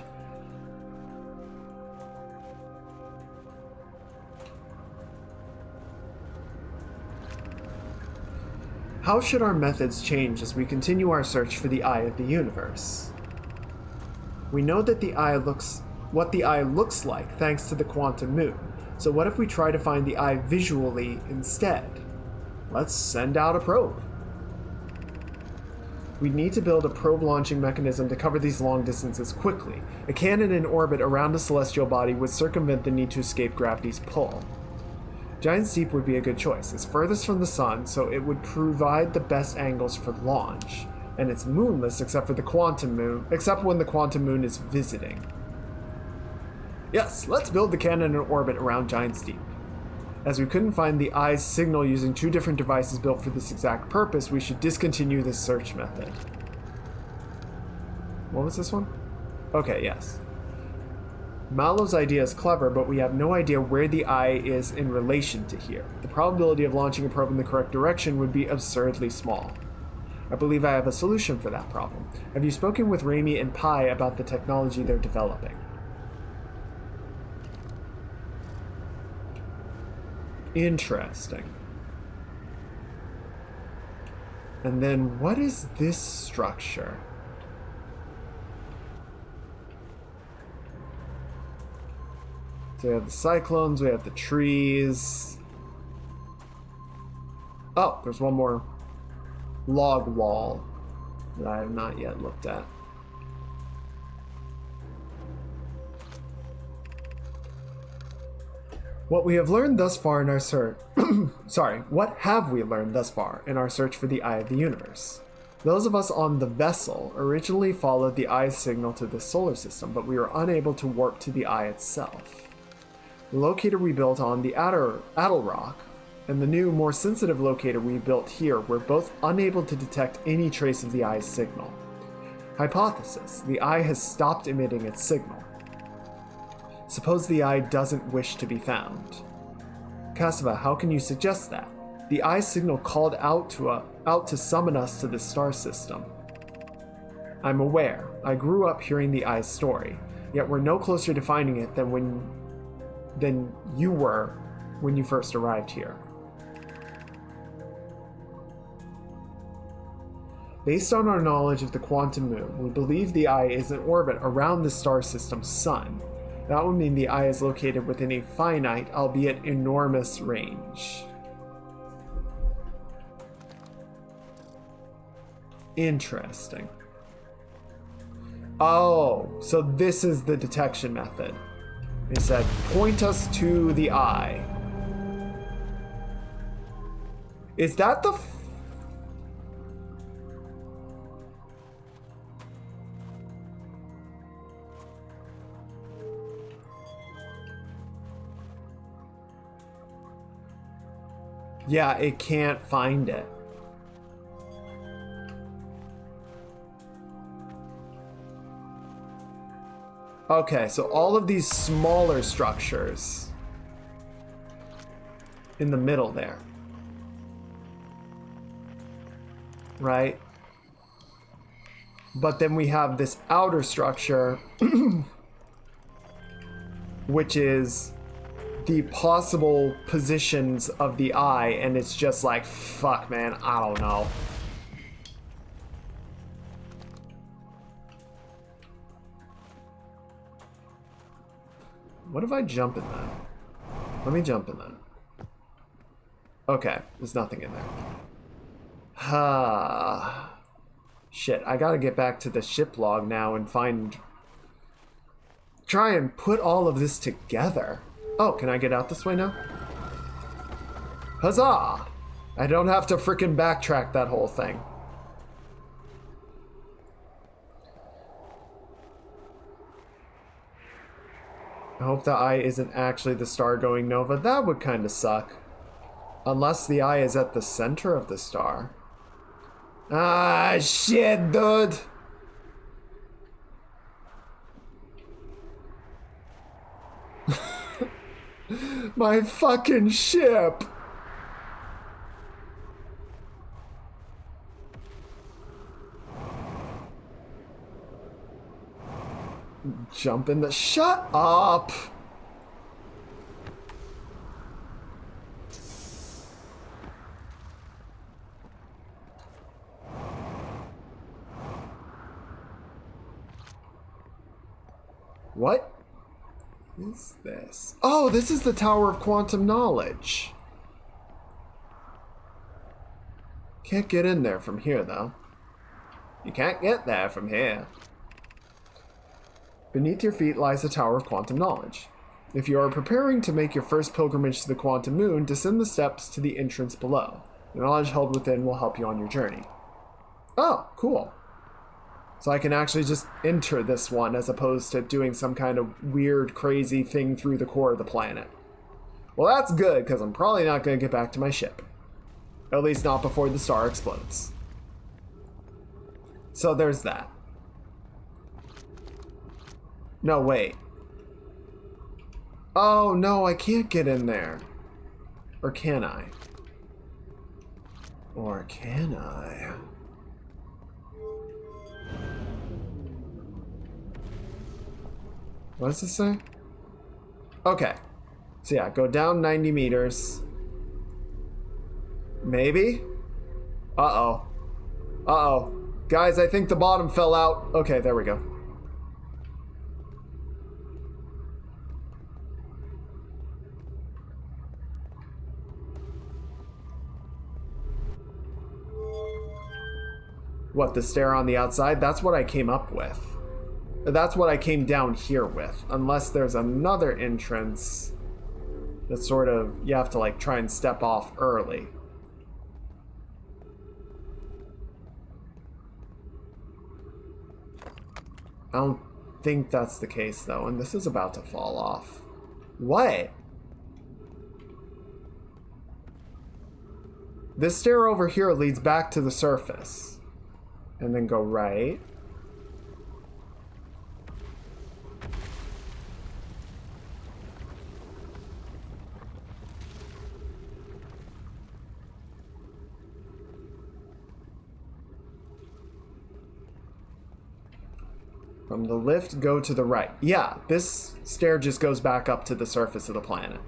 How should our methods change as we continue our search for the eye of the universe? We know that what the eye looks like thanks to the quantum moon. So what if we try to find the eye visually instead? Let's send out a probe. We need to build a probe launching mechanism to cover these long distances quickly. A cannon in orbit around a celestial body would circumvent the need to escape gravity's pull. Giant's Deep would be a good choice. It's furthest from the sun, so it would provide the best angles for launch. And it's moonless except when the quantum moon is visiting. Yes, let's build the cannon in orbit around Giant's Deep. As we couldn't find the eye's signal using two different devices built for this exact purpose, we should discontinue this search method. What was this one? Okay, yes. Mallow's idea is clever, but we have no idea where the eye is in relation to here. The probability of launching a probe in the correct direction would be absurdly small. I believe I have a solution for that problem. Have you spoken with Raimi and Pi about the technology they're developing? Interesting. And then what is this structure? So we have the cyclones, we have the trees. Oh, there's one more log wall that I have not yet looked at. What we have learned thus far in our search... what have we learned thus far in our search for the Eye of the Universe? Those of us on the vessel originally followed the eye's signal to the solar system, but we were unable to warp to the eye itself. The locator we built on the Addle Rock and the new, more sensitive locator we built here were both unable to detect any trace of the eye's signal. Hypothesis: the eye has stopped emitting its signal. Suppose the eye doesn't wish to be found. Cassava, how can you suggest that? The eye's signal called out to summon us to this star system. I'm aware. I grew up hearing the eye's story, yet we're no closer to finding it than you were when you first arrived here. Based on our knowledge of the quantum moon, we believe the eye is in orbit around the star system's sun. That would mean the eye is located within a finite, albeit enormous, range. Interesting. Oh, so this is the detection method. They said, point us to the eye. Is that the... Yeah, it can't find it. Okay, so all of these smaller structures in the middle there. Right? But then we have this outer structure which is the possible positions of the eye, and it's just like, fuck, man, I don't know. What if I jump in that? Let me jump in that. Okay, there's nothing in there. Shit, I gotta get back to the ship log now and try and put all of this together. Oh, can I get out this way now? Huzzah! I don't have to frickin' backtrack that whole thing. I hope the eye isn't actually the star going nova. That would kind of suck. Unless the eye is at the center of the star. Ah, shit, dude! My fucking ship! Jump in the... Shut up! What is this? Oh, this is the Tower of Quantum Knowledge. Can't get in there from here, though. You can't get there from here. Beneath your feet lies the Tower of Quantum Knowledge. If you are preparing to make your first pilgrimage to the Quantum Moon, descend the steps to the entrance below. The knowledge held within will help you on your journey. Oh, cool. So I can actually just enter this one as opposed to doing some kind of weird, crazy thing through the core of the planet. Well, that's good, because I'm probably not going to get back to my ship. At least not before the star explodes. So there's that. No, wait. Oh, no, I can't get in there. Or can I? Or can I? What does this say? Okay. So yeah, go down 90 meters. Maybe? Uh-oh. Uh-oh. Guys, I think the bottom fell out. Okay, there we go. What, the stair on the outside? That's what I came up with. That's what I came down here with. Unless there's another entrance that sort of, you have to like try and step off early. I don't think that's the case though, and this is about to fall off. What? This stair over here leads back to the surface. And then go right. From the lift, go to the right. Yeah, this stair just goes back up to the surface of the planet.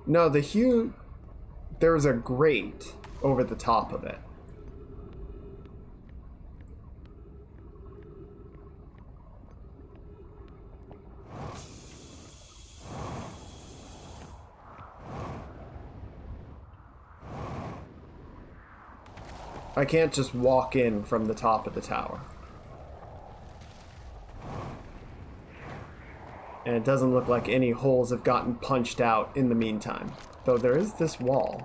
No, there's a grate over the top of it. I can't just walk in from the top of the tower. And it doesn't look like any holes have gotten punched out in the meantime. Though there is this wall.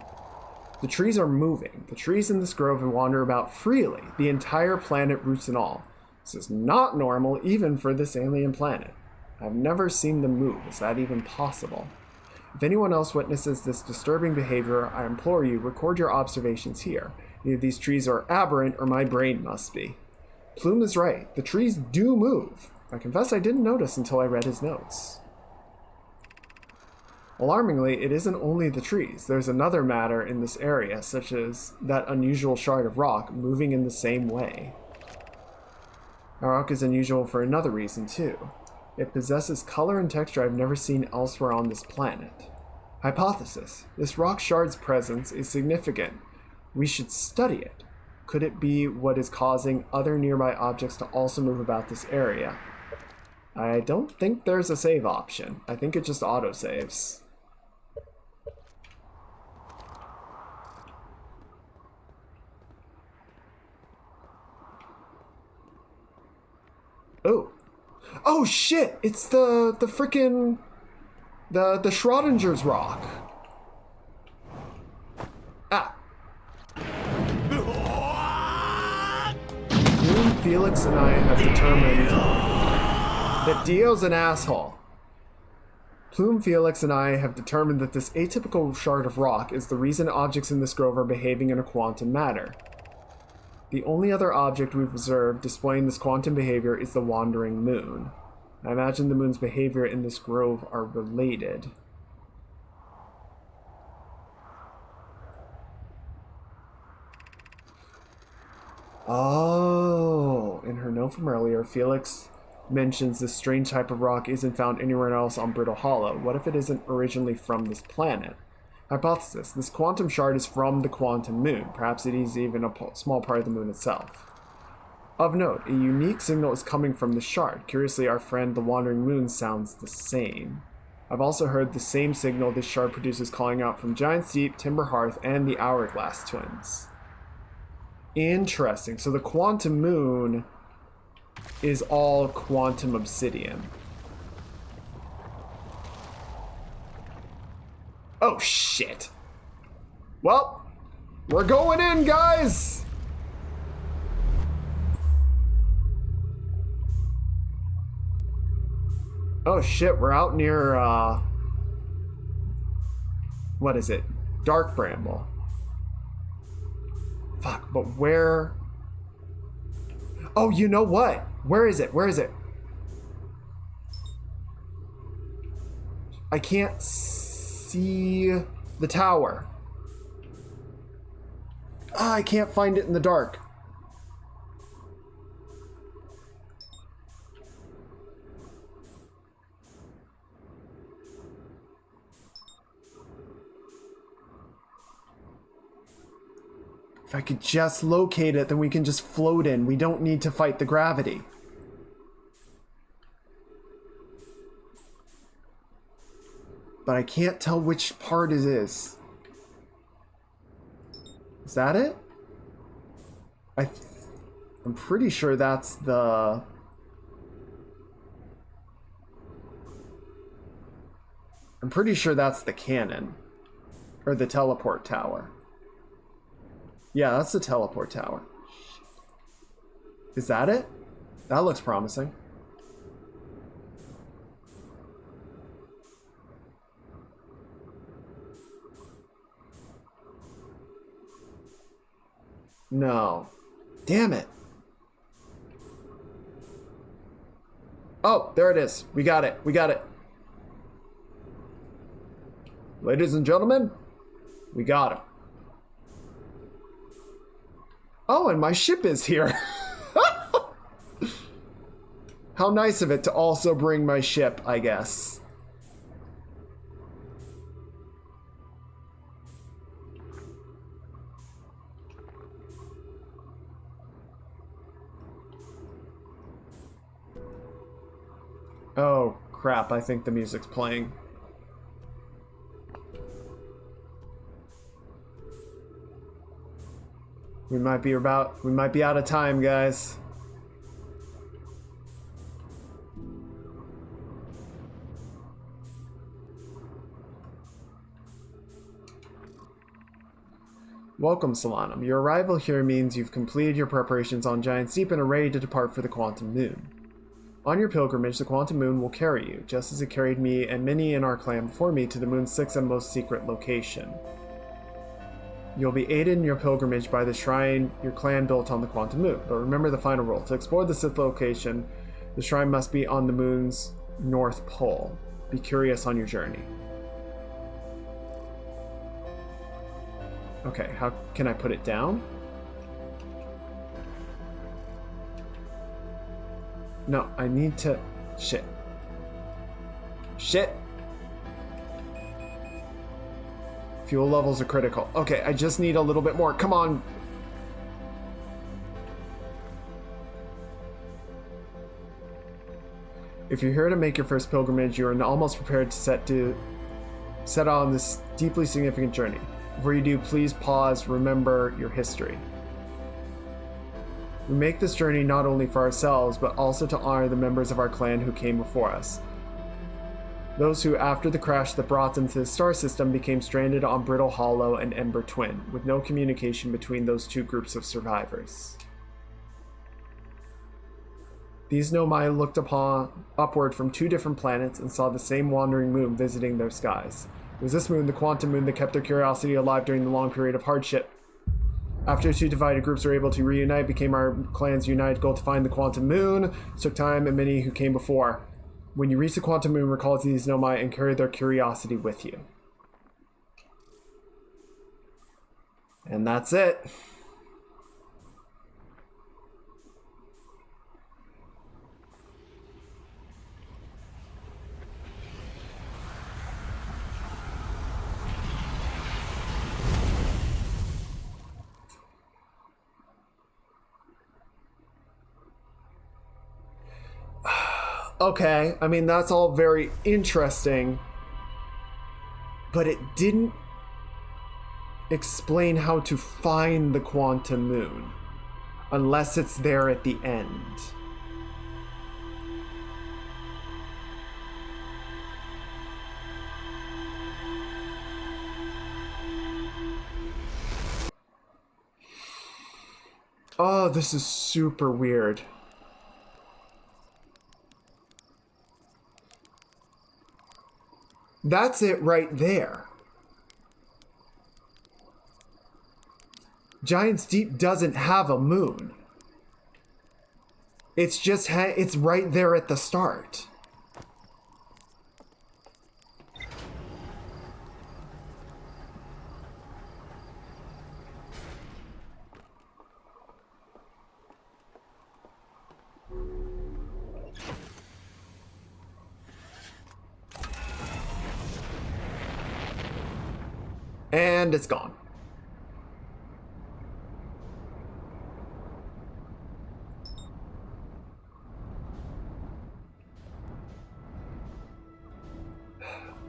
The trees are moving. The trees in this grove wander about freely, the entire planet, roots and all. This is not normal even for this alien planet. I've never seen them move. Is that even possible? If anyone else witnesses this disturbing behavior, I implore you, record your observations here. Either these trees are aberrant or my brain must be. Plume is right. The trees do move. I confess I didn't notice until I read his notes. Alarmingly, it isn't only the trees. There's another matter in this area, such as that unusual shard of rock moving in the same way. Our rock is unusual for another reason, too. It possesses color and texture I've never seen elsewhere on this planet. Hypothesis. This rock shard's presence is significant. We should study it. Could it be what is causing other nearby objects to also move about this area? I don't think there's a save option. I think it just autosaves. Oh. Oh shit! It's the frickin' the Schrodinger's rock. Ah. Moon, Felix, and I have determined that Dio's an asshole. Plume, Felix, and I have determined that this atypical shard of rock is the reason objects in this grove are behaving in a quantum manner. The only other object we've observed displaying this quantum behavior is the wandering moon. I imagine the moon's behavior in this grove are related. Oh, in her note from earlier, Felix mentions this strange type of rock isn't found anywhere else on Brittle Hollow. What if it isn't originally from this planet? Hypothesis. This quantum shard is from the quantum moon. Perhaps it is even a small part of the moon itself. Of note, a unique signal is coming from the shard. Curiously, our friend the Wandering Moon sounds the same. I've also heard the same signal this shard produces calling out from Giant's Deep, Timber Hearth, and the Hourglass Twins. Interesting. So the quantum moon is all quantum obsidian. Oh, shit. Well, we're going in, guys! Oh, shit, we're out near, what is it? Dark Bramble. Fuck, but where... Oh, you know what? Where is it? Where is it? I can't see the tower. Ah, I can't find it in the dark. If I could just locate it, then we can just float in. We don't need to fight the gravity. But I can't tell which part it is. Is that it? I'm pretty sure that's the... I'm pretty sure that's the cannon. Or the teleport tower. Yeah, that's the teleport tower. Is that it? That looks promising. No. Damn it. Oh, there it is. We got it. We got it. Ladies and gentlemen, we got him. Oh, and my ship is here. How nice of it to also bring my ship, I guess. Oh, crap, I think the music's playing. We might be out of time, guys. Welcome, Solanum. Your arrival here means you've completed your preparations on Giant's Deep and are ready to depart for the Quantum Moon. On your pilgrimage, the Quantum Moon will carry you, just as it carried me and many in our clan before me to the Moon's sixth and most secret location. You'll be aided in your pilgrimage by the shrine your clan built on the Quantum Moon, but remember the final rule. To explore the sixth location, the shrine must be on the Moon's north pole. Be curious on your journey. Okay, how can I put it down? No, I need to... Shit. Shit! Fuel levels are critical. Okay, I just need a little bit more. Come on. If you're here to make your first pilgrimage, you are almost prepared to set out on this deeply significant journey. Before you do, please pause, remember your history. We make this journey not only for ourselves, but also to honor the members of our clan who came before us. Those who, after the crash that brought them to the star system, became stranded on Brittle Hollow and Ember Twin, with no communication between those two groups of survivors. These Nomai looked upward from two different planets and saw the same wandering moon visiting their skies. It was this moon, the quantum moon, that kept their curiosity alive during the long period of hardship. After two divided groups were able to reunite, became our clan's united goal to find the quantum moon. It took time and many who came before. When you reach the quantum moon, recall to these Nomai and carry their curiosity with you. And that's it. Okay, I mean, that's all very interesting, but it didn't explain how to find the quantum moon, unless it's there at the end. Oh, this is super weird. That's it right there. Giant's Deep doesn't have a moon. It's just it's right there at the start. And it's gone.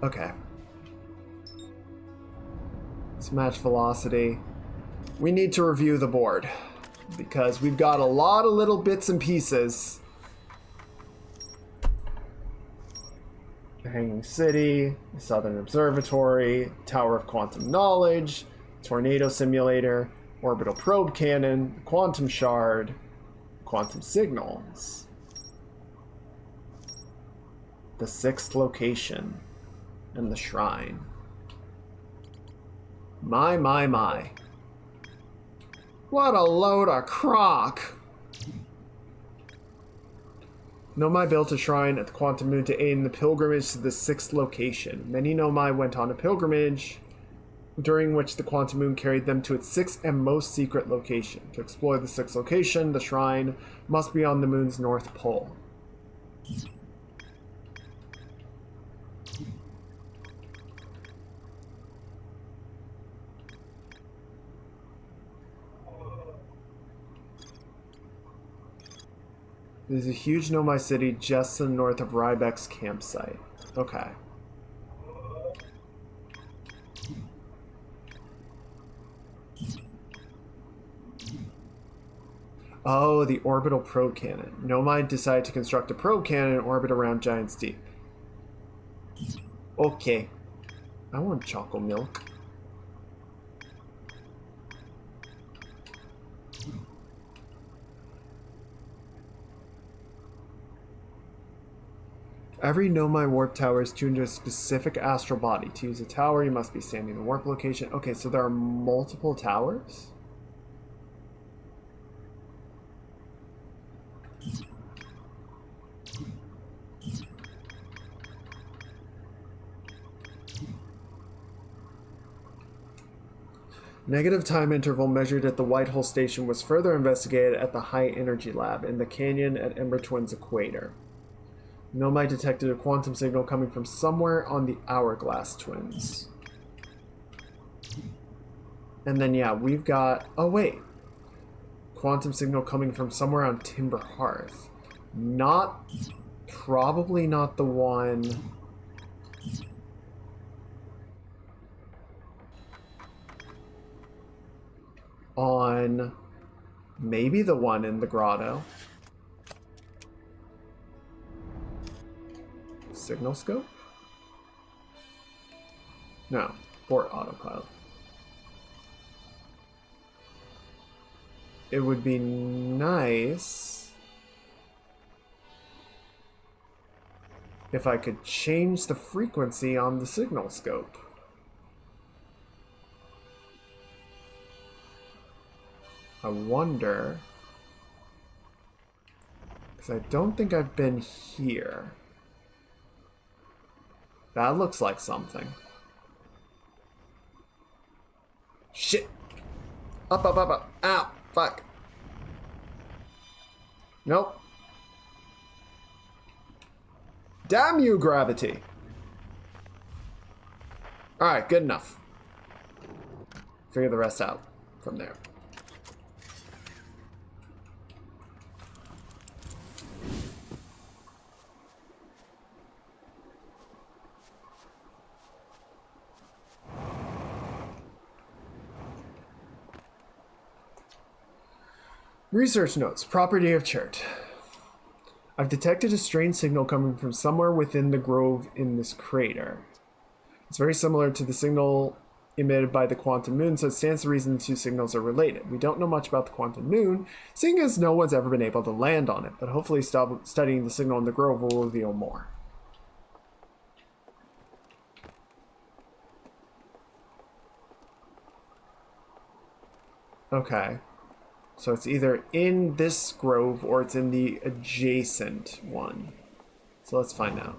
Okay. Let's match velocity. We need to review the board because we've got a lot of little bits and pieces. Hanging City, Southern Observatory, Tower of Quantum Knowledge, Tornado Simulator, Orbital Probe Cannon, Quantum Shard, Quantum Signals, the sixth location, and the Shrine. My. What a load of crock! Nomai built a shrine at the Quantum Moon to aid in the pilgrimage to the sixth location. Many Nomai went on a pilgrimage, during which the Quantum Moon carried them to its sixth and most secret location. To explore the sixth location, the shrine must be on the moon's north pole. There's a huge Nomai city just to the north of Rybek's campsite. Okay. Oh, the orbital probe cannon. Nomai decided to construct a probe cannon and orbit around Giant's Deep. Okay. I want choco milk. Every Nomai warp tower is tuned to a specific astral body. To use a tower, you must be standing in the warp location. Okay, so there are multiple towers? Negative time interval measured at the Whitehole Station was further investigated at the High Energy Lab in the canyon at Ember Twin's equator. Nomai detected a quantum signal coming from somewhere on the Hourglass Twins. And then, yeah, we've got... Oh, wait. Quantum signal coming from somewhere on Timber Hearth. Not... Probably not the one... on... Maybe the one in the grotto. Signal scope? No. Port autopilot. It would be nice if I could change the frequency on the signal scope. I wonder, because I don't think I've been here. That looks like something. Shit! Up, up, up, up. Ow! Fuck. Nope. Damn you, gravity! Alright, good enough. Figure the rest out from there. Research notes. Property of chert. I've detected a strange signal coming from somewhere within the grove in this crater. It's very similar to the signal emitted by the quantum moon, so it stands to reason the two signals are related. We don't know much about the quantum moon, seeing as no one's ever been able to land on it, but hopefully studying the signal in the grove will reveal more. Okay. So it's either in this grove or it's in the adjacent one. So let's find out.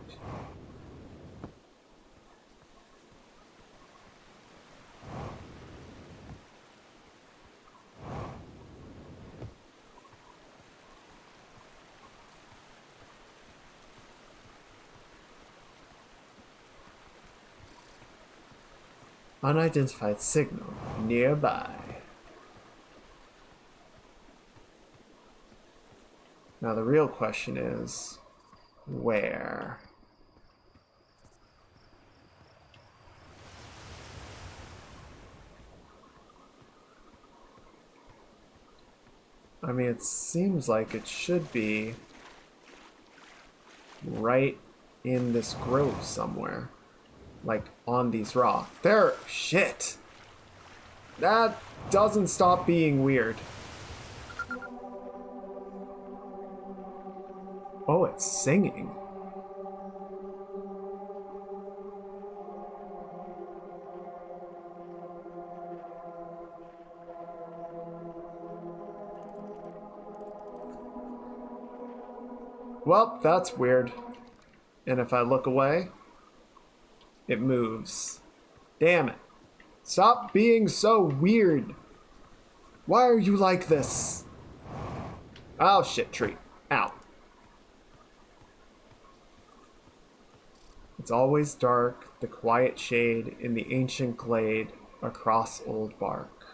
Unidentified signal nearby. Now the real question is, where? I mean, it seems like it should be right in this grove somewhere. Like, on these rocks. There! Shit! That doesn't stop being weird. Oh, it's singing. Well, that's weird. And if I look away, it moves. Damn it. Stop being so weird. Why are you like this? Oh, shit, tree. Ow. It's always dark, the quiet shade in the ancient glade across old bark.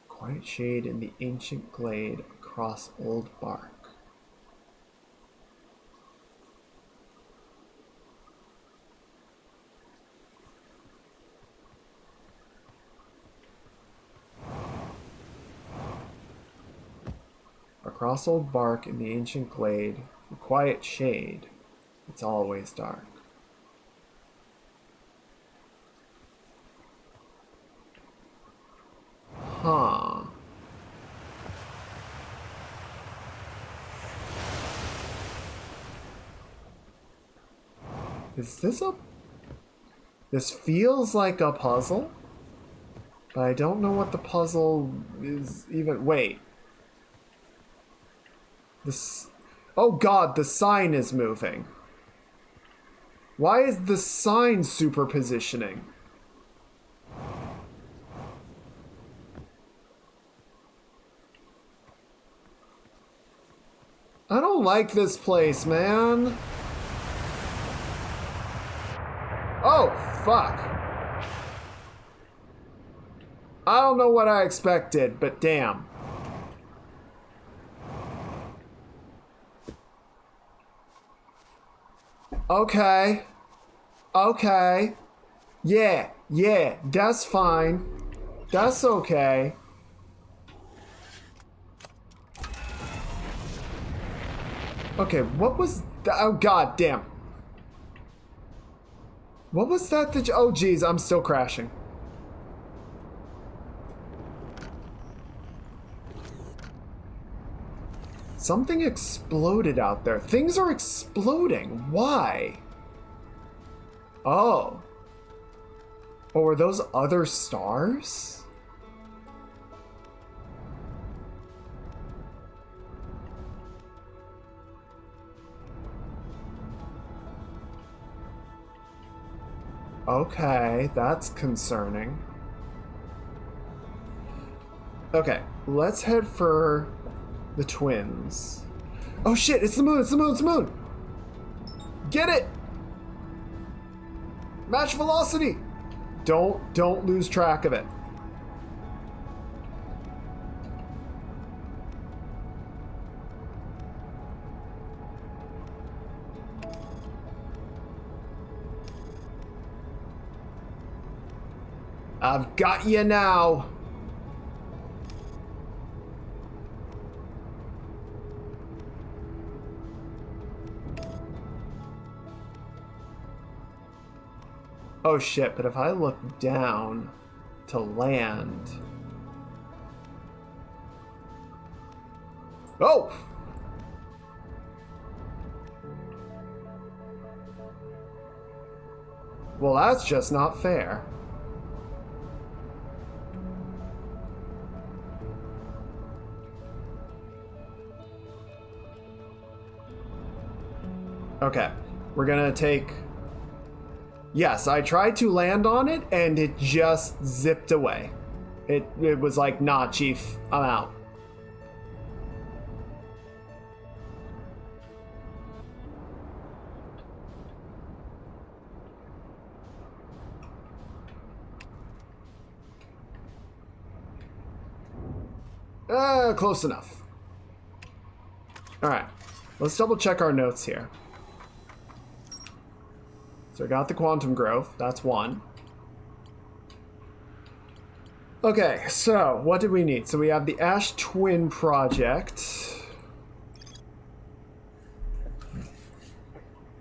Quiet shade in the ancient glade across old bark. Across old bark in the ancient glade, the quiet shade. It's always dark. Huh. Is this a... This feels like a puzzle, but I don't know what the puzzle is even... Wait. This... Oh god, the sign is moving. Why is the sign superpositioning? don't like this place, man. Oh, fuck. I don't know what I expected, but damn. Okay. Okay. Yeah, that's fine. That's okay. Okay, what was that? Oh, god damn. What was that? Oh, geez, I'm still crashing. Something exploded out there. Things are exploding. Why? Oh. Oh, were those other stars? Okay, that's concerning. Okay, let's head for the twins. Oh shit, it's the moon, it's the moon, it's the moon! Get it! Match velocity! Don't lose track of it. I've got you now. Oh shit, but if I look down to land... Oh! Well, that's just not fair. Okay, we're gonna take... Yes, I tried to land on it and it just zipped away. It was like, nah, chief, I'm out. Close enough. Alright, let's double check our notes here. So I got the quantum growth, that's one. Okay, so what did we need? So we have the Ash Twin Project,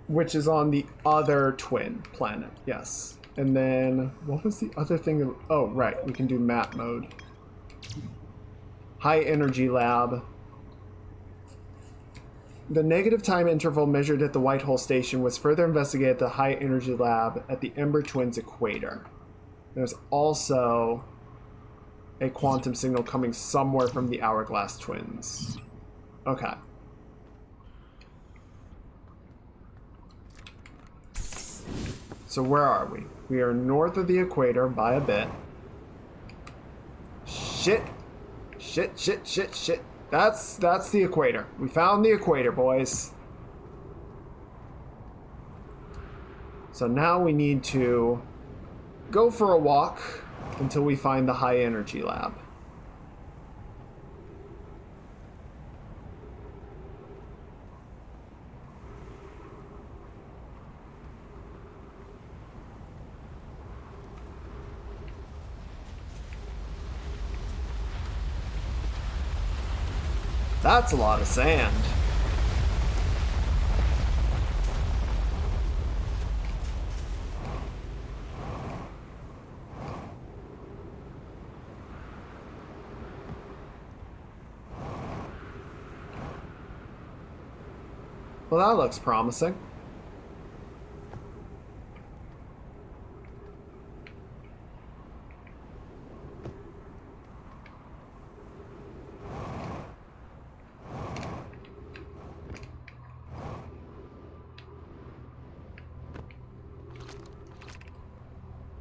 which is on the other twin planet, yes. And then, what was the other thing? Oh, right, we can do map mode. High Energy Lab. The negative time interval measured at the White Hole Station was further investigated at the High Energy Lab at the Ember Twins equator. There's also a quantum signal coming somewhere from the Hourglass Twins. Okay. So where are we? We are north of the equator by a bit. Shit. Shit. That's the equator. We found the equator, boys. So now we need to go for a walk until we find the High Energy Lab. That's a lot of sand. Well, that looks promising.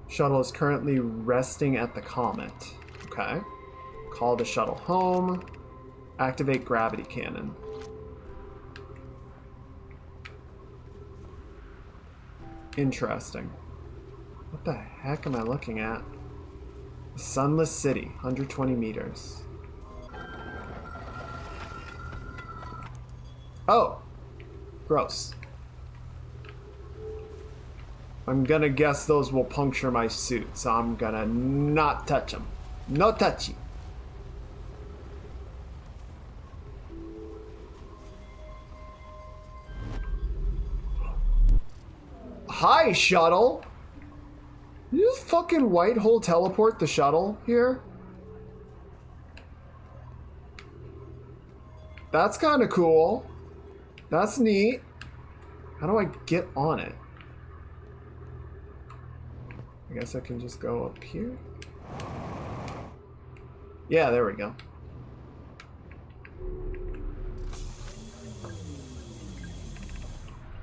Shuttle is currently resting at the comet. Okay. Call the shuttle home. Activate gravity cannon. Interesting. What the heck am I looking at? Sunless City, 120 meters. Oh! Gross. I'm gonna guess those will puncture my suit, so I'm gonna not touch them. No touchy. Hi, shuttle! Did you just fucking white hole teleport the shuttle here? That's kind of cool. That's neat. How do I get on it? I guess I can just go up here. Yeah, there we go.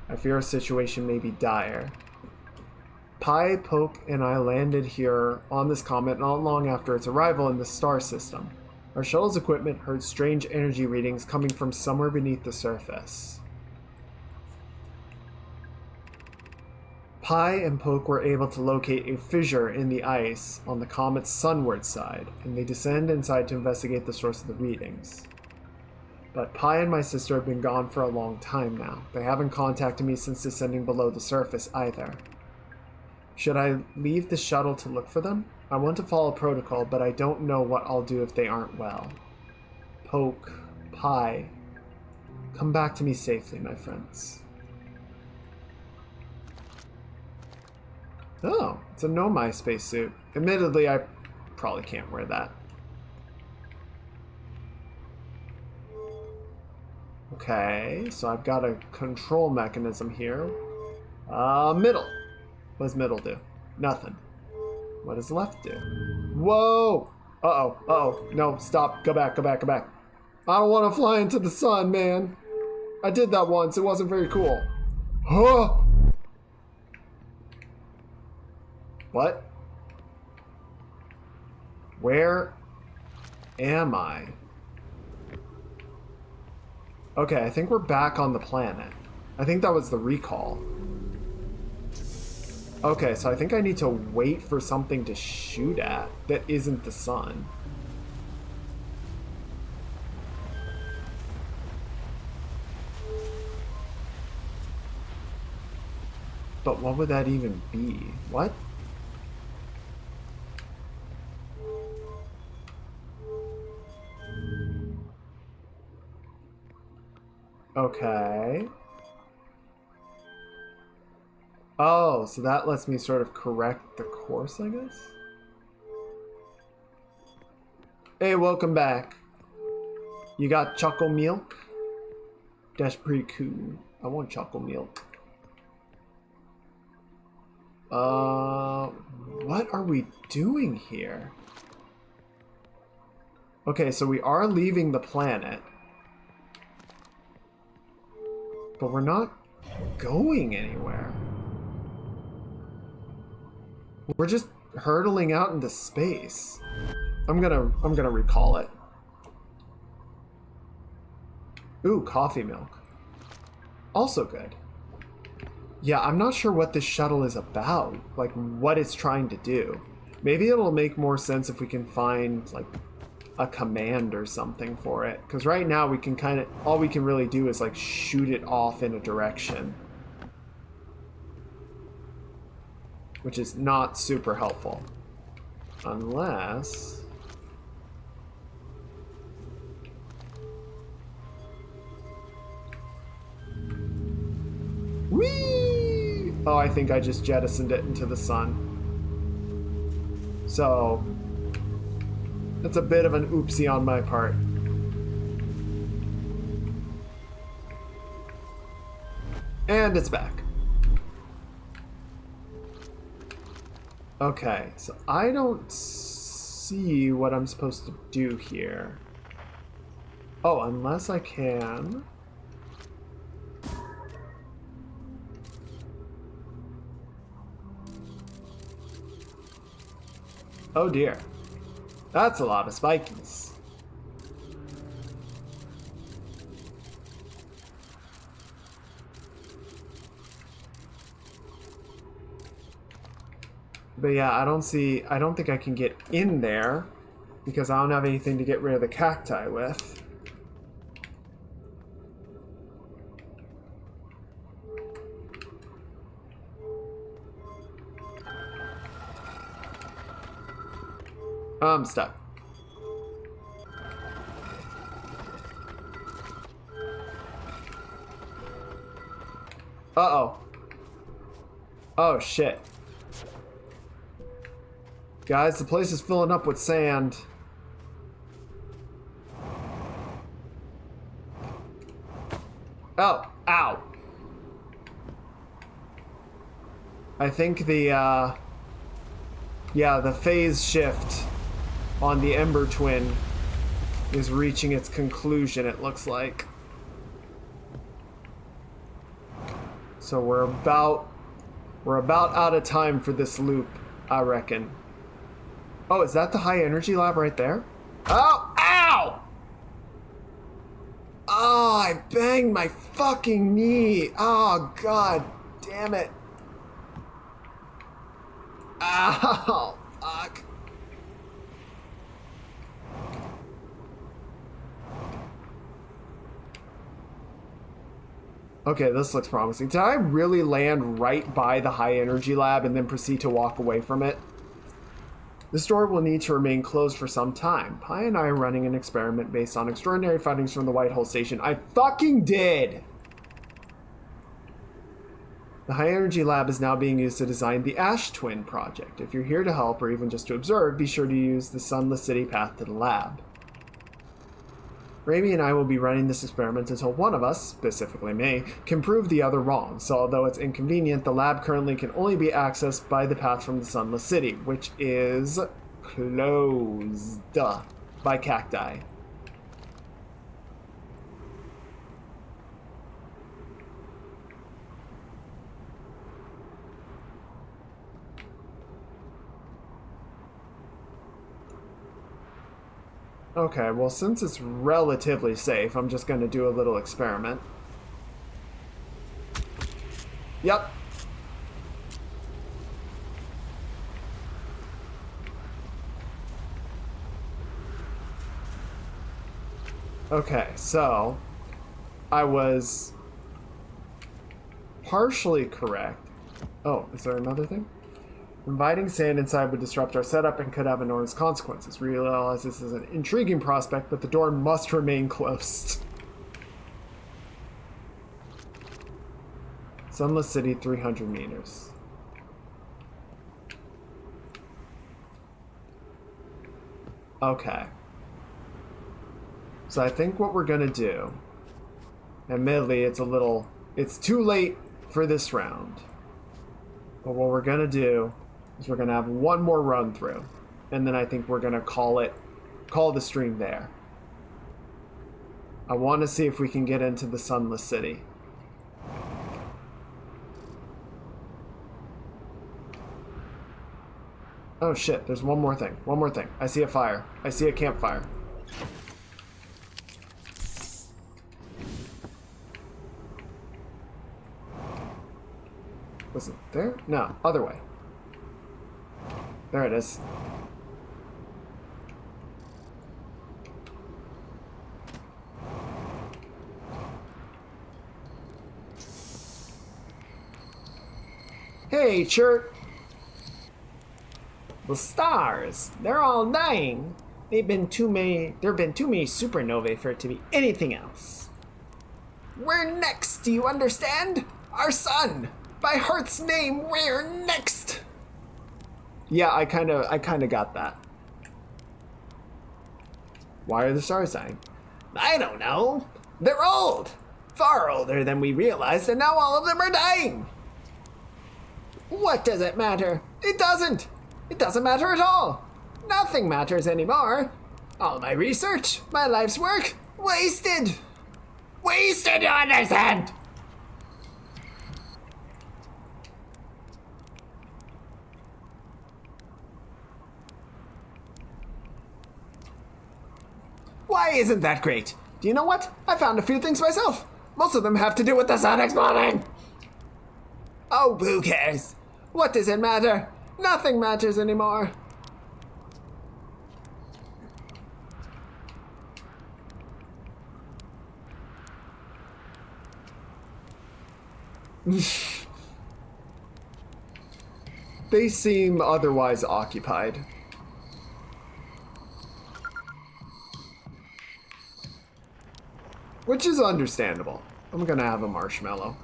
I fear a situation may be dire. Pi, Poke, and I landed here on this comet not long after its arrival in the star system. Our shuttle's equipment heard strange energy readings coming from somewhere beneath the surface. Pi and Poke were able to locate a fissure in the ice on the comet's sunward side, and they descend inside to investigate the source of the readings. But Pi and my sister have been gone for a long time now. They haven't contacted me since descending below the surface either. Should I leave the shuttle to look for them? I want to follow protocol, but I don't know what I'll do if they aren't well. Poke, Pi, come back to me safely, my friends. Oh, it's a Nomai spacesuit. Admittedly, I probably can't wear that. Okay, so I've got a control mechanism here. Middle. What does middle do? Nothing. What does left do? Whoa! Uh-oh, uh-oh. No, stop. Go back, go back, go back. I don't want to fly into the sun, man. I did that once. It wasn't very cool. Huh? What? Where am I? Okay, I think we're back on the planet. I think that was the recall. Okay, so I think I need to wait for something to shoot at that isn't the sun. But what would that even be? What? Okay. Oh, so that lets me sort of correct the course, I guess? Hey, welcome back. You got choco milk? That's pretty cool. I want choco milk. What are we doing here? Okay, so we are leaving the planet. But we're not going anywhere. We're just hurtling out into space. I'm gonna recall it. Ooh, coffee milk. Also good. Yeah, I'm not sure what this shuttle is about, like what it's trying to do. Maybe it'll make more sense if we can find like a command or something for it. Because right now we can all we can really do is like shoot it off in a direction. Which is not super helpful. Unless... Whee! Oh, I think I just jettisoned it into the sun. So... that's a bit of an oopsie on my part. And it's back. Okay, so I don't see what I'm supposed to do here. Oh, unless I can... oh dear. That's a lot of spikies. But yeah, I don't think I can get in there because I don't have anything to get rid of the cacti with. I'm stuck. Uh-oh. Oh, shit. Guys, the place is filling up with sand. Oh, ow. I think the phase shift on the Ember Twin is reaching its conclusion, it looks like. So we're about out of time for this loop, I reckon. Oh, is that the high energy lab right there? Oh, ow! Oh, I banged my fucking knee. Oh, god damn it. Ow, fuck. Okay, this looks promising. Did I really land right by the high energy lab and then proceed to walk away from it? This door will need to remain closed for some time. Pi and I are running an experiment based on extraordinary findings from the White Hole Station. I fucking did! The high energy lab is now being used to design the Ash Twin project. If you're here to help or even just to observe, be sure to use the Sunless City path to the lab. Raimi and I will be running this experiment until one of us, specifically me, can prove the other wrong. So although it's inconvenient, the lab currently can only be accessed by the path from the Sunless City, which is closed by cacti. Okay, well, since it's relatively safe, I'm just going to do a little experiment. Yep. Okay, so I was partially correct. Oh, is there another thing? Inviting sand inside would disrupt our setup and could have enormous consequences. We realize this is an intriguing prospect, but the door must remain closed. Sunless City, 300 meters. Okay. So I think what we're gonna do, admittedly it's too late for this round, but what we're gonna do is we're gonna have one more run through, and then I think we're gonna call the stream there. I want to see if we can get into the Sunless City. Oh shit, there's one more thing. I see a fire. I see a campfire. Was it there? No, other way. There it is. Hey, Chert. The stars, they're all dying. There have been too many supernovae for it to be anything else. We're next, do you understand? Our sun! By Hearth's name, we're next! Yeah, I kind of got that. Why are the stars dying? I don't know. They're old. Far older than we realized, and now all of them are dying. What does it matter? It doesn't. It doesn't matter at all. Nothing matters anymore. All my research, my life's work, wasted. Wasted, you understand? Why isn't that great? Do you know what? I found a few things myself. Most of them have to do with the sun exploding. Oh, who cares? What does it matter? Nothing matters anymore. They seem otherwise occupied. Which is understandable. I'm gonna have a marshmallow.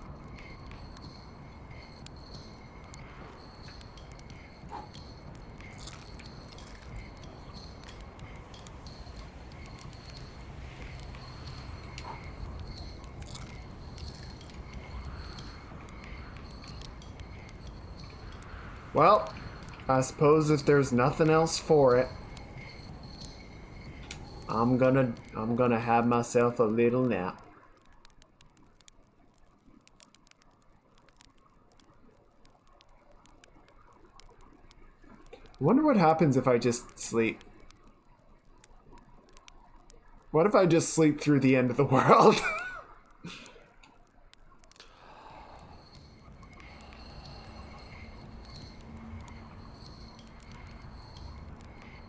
Well, I suppose if there's nothing else for it, I'm gonna have myself a little nap. I wonder what happens if I just sleep. What if I just sleep through the end of the world?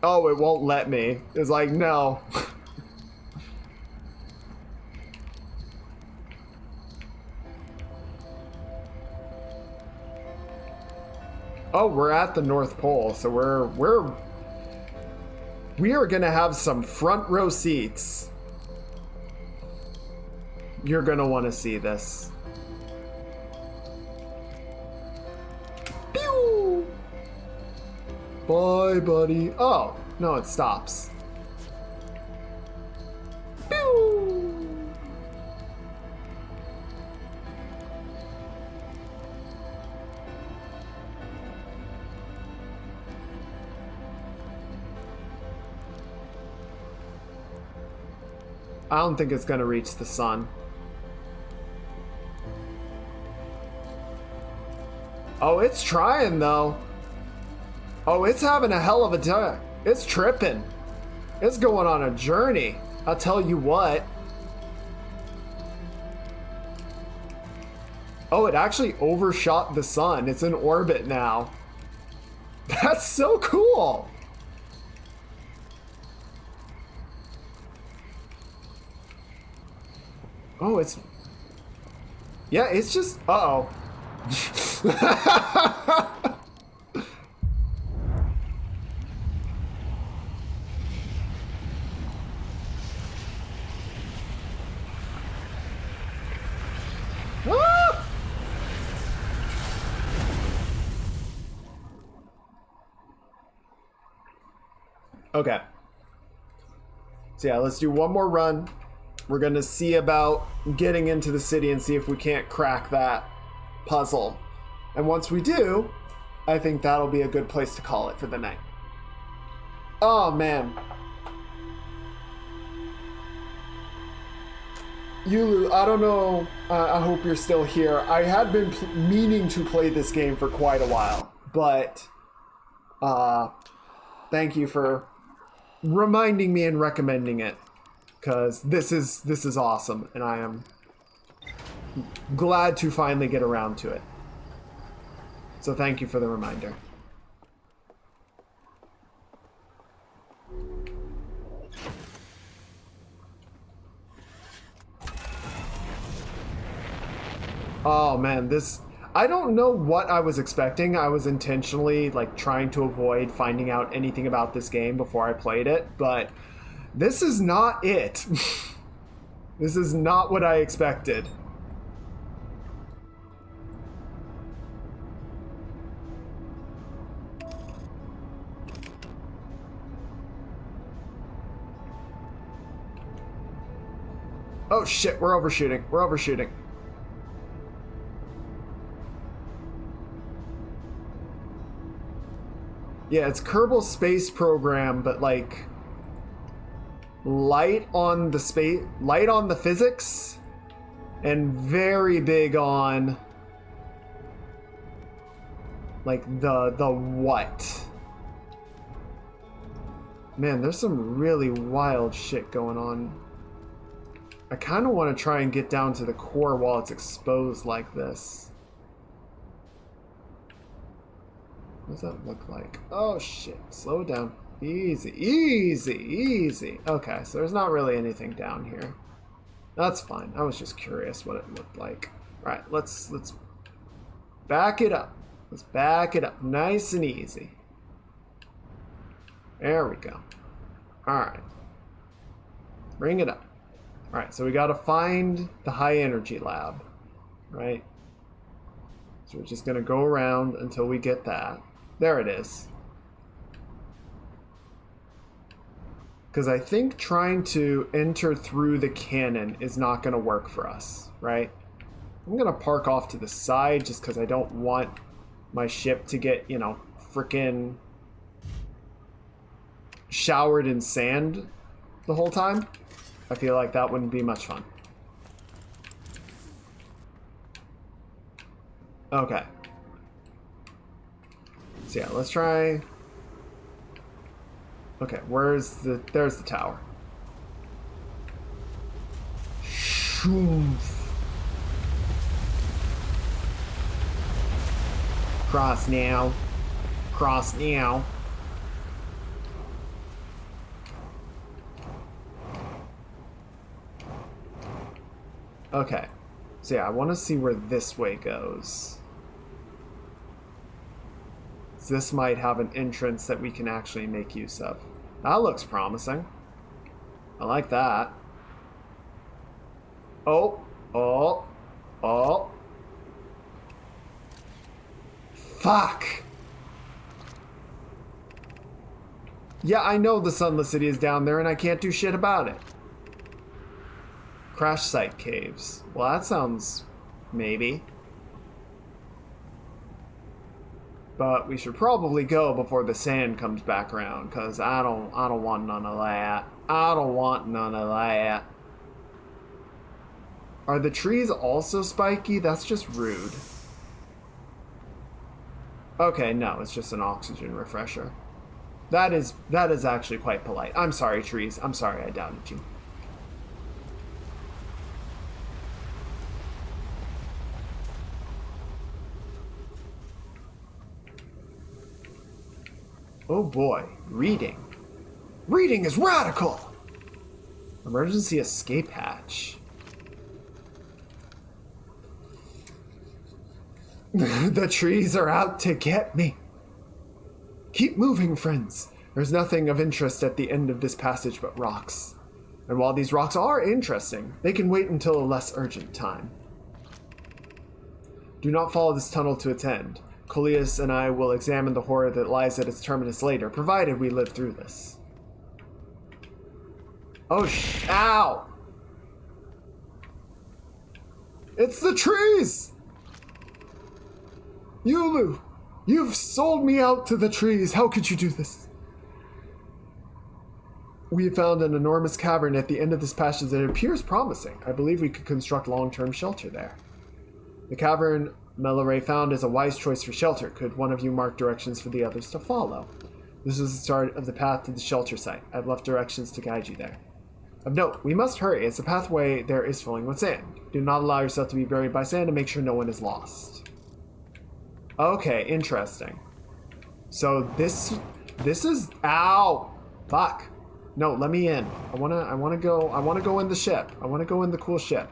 Oh, it won't let me. It's like, no. Oh, we're at the North Pole, so we are gonna have some front row seats. You're gonna want to see this. Pew! Bye, buddy. Oh, no, it stops. Pew! I don't think it's gonna reach the sun. Oh, it's trying though. Oh, it's having a hell of a time. It's tripping. It's going on a journey. I'll tell you what. Oh, it actually overshot the sun. It's in orbit now. That's so cool. Oh, it's... Yeah, it's just... Uh-oh. Ah! Okay. So yeah, let's do one more run. We're gonna see about getting into the city and see if we can't crack that puzzle. And once we do, I think that'll be a good place to call it for the night. Oh man. Yulu, I don't know, I hope you're still here. I had been meaning to play this game for quite a while, but thank you for reminding me and recommending it, because this is awesome, and I am glad to finally get around to it. So thank you for the reminder. Oh man, this... I don't know what I was expecting. I was intentionally like trying to avoid finding out anything about this game before I played it, but this is not it. This is not what I expected. Oh shit, we're overshooting. We're overshooting. Yeah, it's Kerbal Space Program, but like light on the physics, and very big on like the what. Man, there's some really wild shit going on. I kind of want to try and get down to the core while it's exposed like this. What does that look like? Oh shit, slow it down. Easy, easy, easy. Okay, so there's not really anything down here. That's fine. I was just curious what it looked like. Alright, let's back it up. Let's back it up. Nice and easy. There we go. Alright. Bring it up. Alright, so we gotta find the high energy lab. Right? So we're just gonna go around until we get that. There it is. Because I think trying to enter through the cannon is not gonna work for us, right? I'm gonna park off to the side just because I don't want my ship to get, you know, frickin' showered in sand the whole time. I feel like that wouldn't be much fun. Okay. So yeah, let's try. Okay, there's the tower. Cross now. Cross now. Okay. So yeah, I want to see where this way goes. So this might have an entrance that we can actually make use of. That looks promising. I like that. Oh, oh, oh. Fuck. Yeah, I know the Sunless City is down there and I can't do shit about it. Crash site caves. Well, that sounds maybe. But we should probably go before the sand comes back around, cause I don't want none of that. I don't want none of that. Are the trees also spiky? That's just rude. Okay, no, it's just an oxygen refresher. That is actually quite polite. I'm sorry, trees. I'm sorry I doubted you. Oh boy, reading. Reading is radical! Emergency escape hatch. The trees are out to get me. Keep moving, friends. There's nothing of interest at the end of this passage but rocks. And while these rocks are interesting, they can wait until a less urgent time. Do not follow this tunnel to its end. Coleus and I will examine the horror that lies at its terminus later, provided we live through this. Oh, ow! It's the trees! Yulu, you've sold me out to the trees. How could you do this? We have found an enormous cavern at the end of this passage that appears promising. I believe we could construct long-term shelter there. The cavern Melaray found is a wise choice for shelter. Could one of you mark directions for the others to follow? This is the start of the path to the shelter site. I've left directions to guide you there. Of note, we must hurry as the pathway there is filling with sand. Do not allow yourself to be buried by sand and make sure no one is lost. Okay, interesting. So this is ow! Fuck. No, let me in. I wanna go in the ship. I wanna go in the cool ship.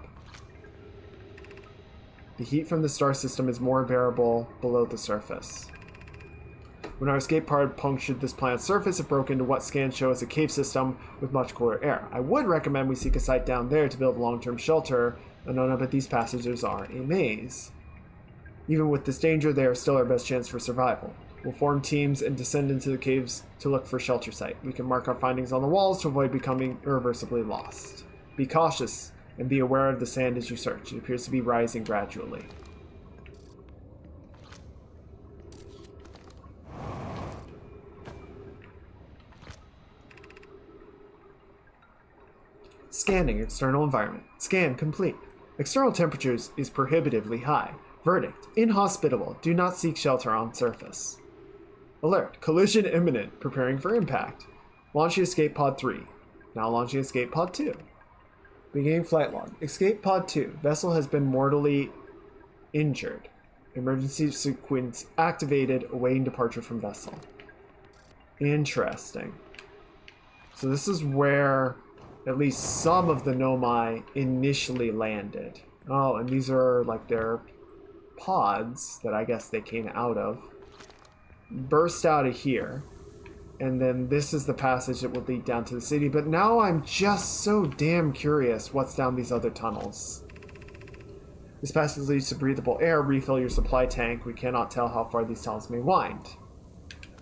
The heat from the star system is more bearable below the surface. When our escape pod punctured this planet's surface, it broke into what scans show as a cave system with much cooler air. I would recommend we seek a site down there to build long-term shelter, and none of these passages are a maze. Even with this danger, they are still our best chance for survival. We'll form teams and descend into the caves to look for shelter site. We can mark our findings on the walls to avoid becoming irreversibly lost. Be cautious and be aware of the sand as you search. It appears to be rising gradually. Scanning external environment. Scan complete. External temperatures is prohibitively high. Verdict: inhospitable. Do not seek shelter on surface. Alert: collision imminent. Preparing for impact. Launching escape pod 3. Now launching escape pod 2. Beginning flight log. Escape pod 2. Vessel has been mortally injured. Emergency sequence activated, awaiting departure from vessel. Interesting. So this is where at least some of the Nomai initially landed. Oh, and these are like their pods that I guess they came out of. Burst out of here. And then this is the passage that will lead down to the city. But now I'm just so damn curious what's down these other tunnels. This passage leads to breathable air. Refill your supply tank. We cannot tell how far these tunnels may wind.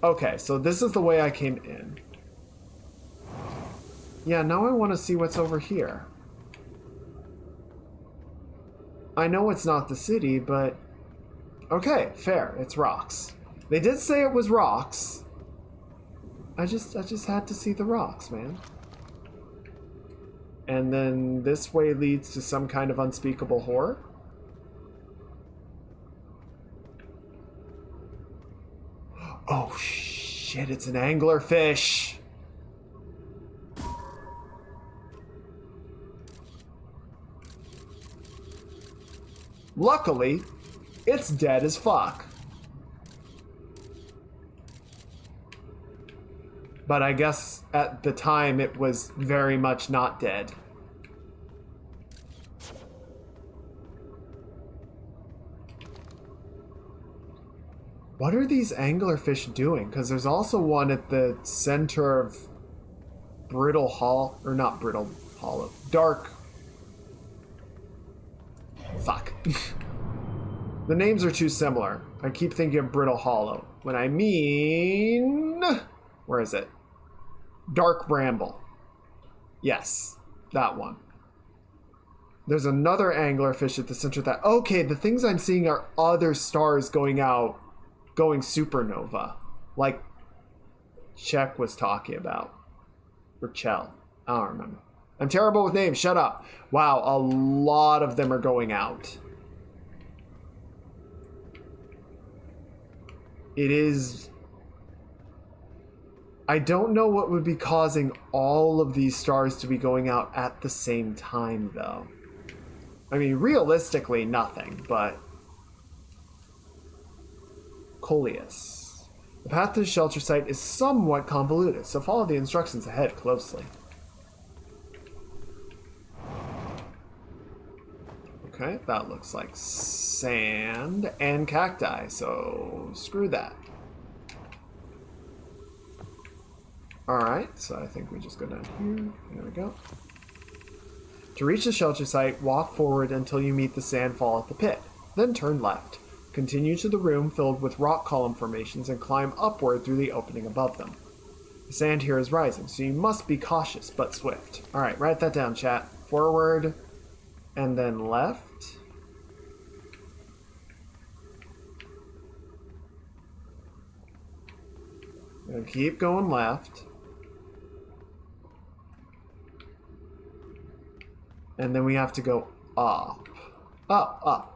Okay, so this is the way I came in. Yeah, now I want to see what's over here. I know it's not the city, but... Okay, fair. It's rocks. They did say it was rocks. I just had to see the rocks, man. And then this way leads to some kind of unspeakable horror. Oh shit, it's an anglerfish. Luckily, it's dead as fuck. But I guess at the time it was very much not dead. What are these anglerfish doing? Because there's also one at the center of Brittle Hall, or not Brittle Hollow, Dark. Fuck. The names are too similar. I keep thinking of Brittle Hollow when I mean... Where is it? Dark Bramble. Yes, that one. There's another anglerfish at the center of that. Okay, the things I'm seeing are other stars going out, going supernova. Like Czech was talking about. Or Chell. I don't remember. I'm terrible with names, shut up. Wow, a lot of them are going out. It is... I don't know what would be causing all of these stars to be going out at the same time, though. I mean, realistically, nothing, but... Coleus. The path to the shelter site is somewhat convoluted, so follow the instructions ahead closely. Okay, that looks like sand and cacti, so screw that. Alright, so I think we just go down here. There we go. To reach the shelter site, walk forward until you meet the sandfall at the pit. Then turn left. Continue to the room filled with rock column formations and climb upward through the opening above them. The sand here is rising, so you must be cautious but swift. Alright, write that down, chat. Forward, and then left. And keep going left. And then we have to go up. Up, up.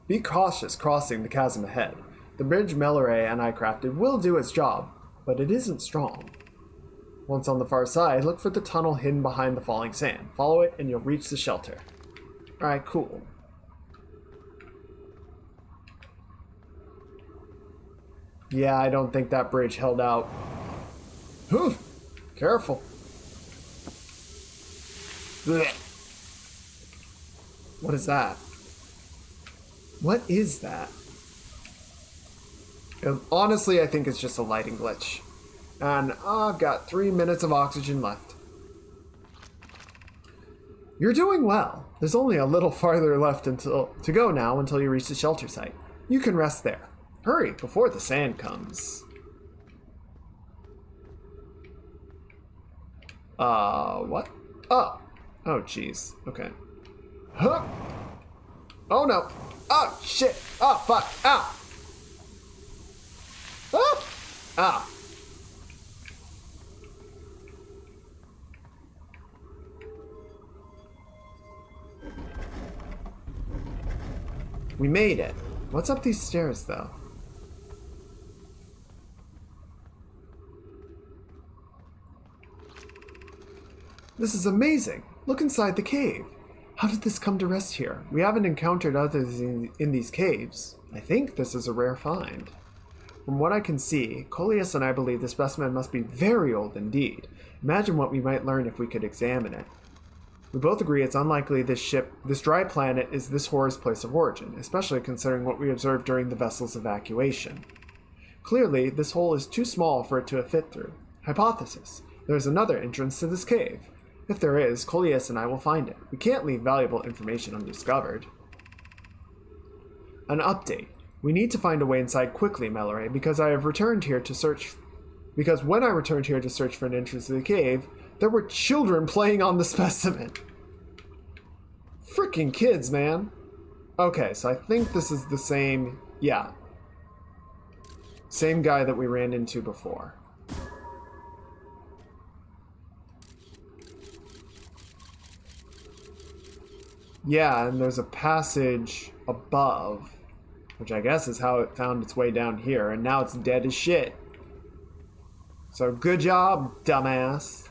Be cautious crossing the chasm ahead. The bridge Melloray and I crafted will do its job, but it isn't strong. Once on the far side, look for the tunnel hidden behind the falling sand. Follow it and you'll reach the shelter. Alright, cool. Yeah, I don't think that bridge held out. Whew, careful. Blech. What is that? What is that? Honestly, I think it's just a lighting glitch. And I've got 3 minutes of oxygen left. You're doing well. There's only a little farther left to go now until you reach the shelter site. You can rest there. Hurry before the sand comes. What? Oh, jeez. Okay. Huh. Oh no. Oh shit. Oh fuck. Ow. Ah. Ah. We made it. What's up these stairs, though? This is amazing! Look inside the cave! How did this come to rest here? We haven't encountered others in these caves. I think this is a rare find. From what I can see, Coleus and I believe the specimen must be very old indeed. Imagine what we might learn if we could examine it. We both agree it's unlikely this dry planet is this horror's place of origin, especially considering what we observed during the vessel's evacuation. Clearly, this hole is too small for it to have fit through. Hypothesis: there is another entrance to this cave. If there is, Coleus and I will find it. We can't leave valuable information undiscovered. An update. We need to find a way inside quickly, Melore, because when I returned here to search for an entrance to the cave, there were children playing on the specimen. Freaking kids, man. Okay, so I think this is the same, yeah. Same guy that we ran into before. Yeah, and there's a passage above, which I guess is how it found its way down here, and now it's dead as shit. So good job, dumbass.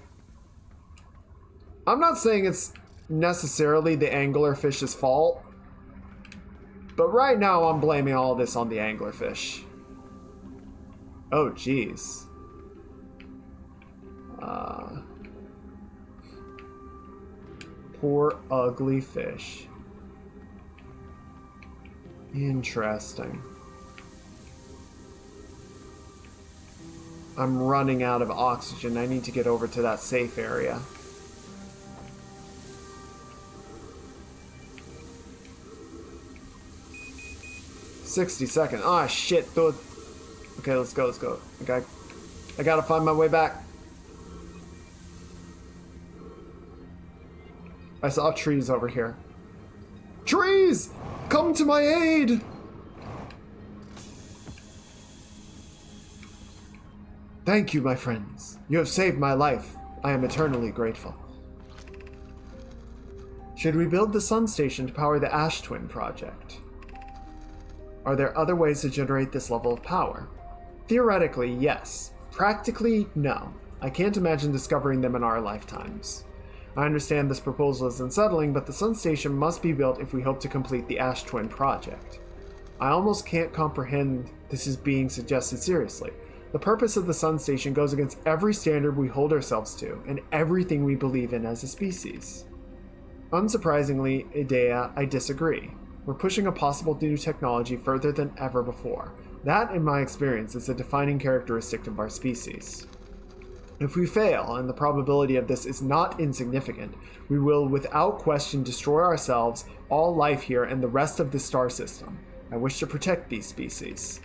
I'm not saying it's necessarily the anglerfish's fault, but right now I'm blaming all this on the anglerfish. Oh, jeez. Poor ugly fish. Interesting. I'm running out of oxygen. I need to get over to that safe area. $60. Ah, shit, dude. Okay, let's go, let's go. Okay, I gotta find my way back. I saw trees over here. Trees! Come to my aid! Thank you, my friends. You have saved my life. I am eternally grateful. Should we build the sun station to power the Ash Twin project? Are there other ways to generate this level of power? Theoretically, yes. Practically, no. I can't imagine discovering them in our lifetimes. I understand this proposal is unsettling, but the sun station must be built if we hope to complete the Ash Twin project. I almost can't comprehend this is being suggested seriously. The purpose of the sun station goes against every standard we hold ourselves to, and everything we believe in as a species. Unsurprisingly, Idea, I disagree. We're pushing a possible new technology further than ever before. That, in my experience, is a defining characteristic of our species. If we fail, and the probability of this is not insignificant, we will without question destroy ourselves, all life here, and the rest of the star system. I wish to protect these species.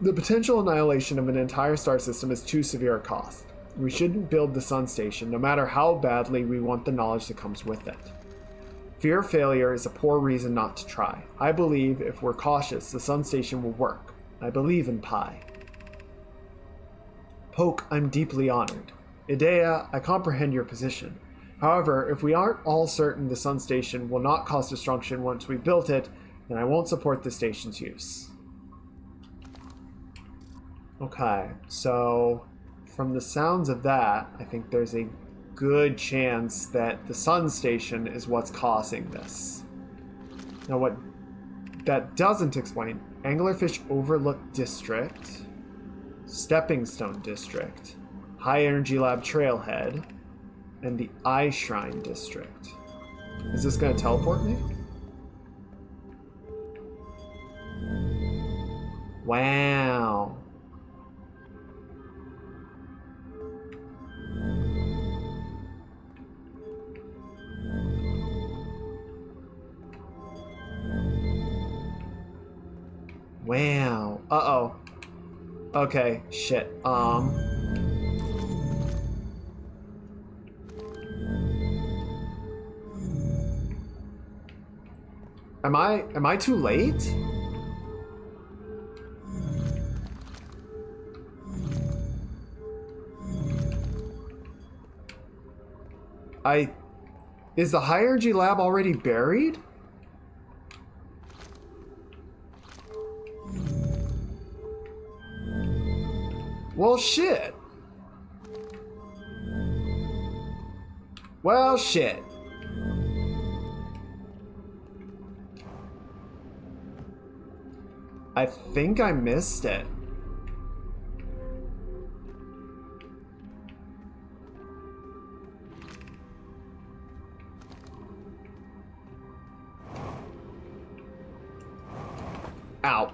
The potential annihilation of an entire star system is too severe a cost. We shouldn't build the sun station, no matter how badly we want the knowledge that comes with it. Fear of failure is a poor reason not to try. I believe if we're cautious, the sun station will work. I believe in Pi. Poke, I'm deeply honored. Idea, I comprehend your position. However, if we aren't all certain the sun station will not cause destruction once we built it, then I won't support the station's use. Okay, so from the sounds of that, I think there's a good chance that the sun station is what's causing this. Now what that doesn't explain, Anglerfish Overlook District, Stepping Stone District, High Energy Lab Trailhead, and the Eye Shrine District. Is this going to teleport me? Wow. Wow. Uh-oh. Okay, shit. Am I too late? Is the high energy lab already buried? Well, shit. Well, shit. I think I missed it. Ow.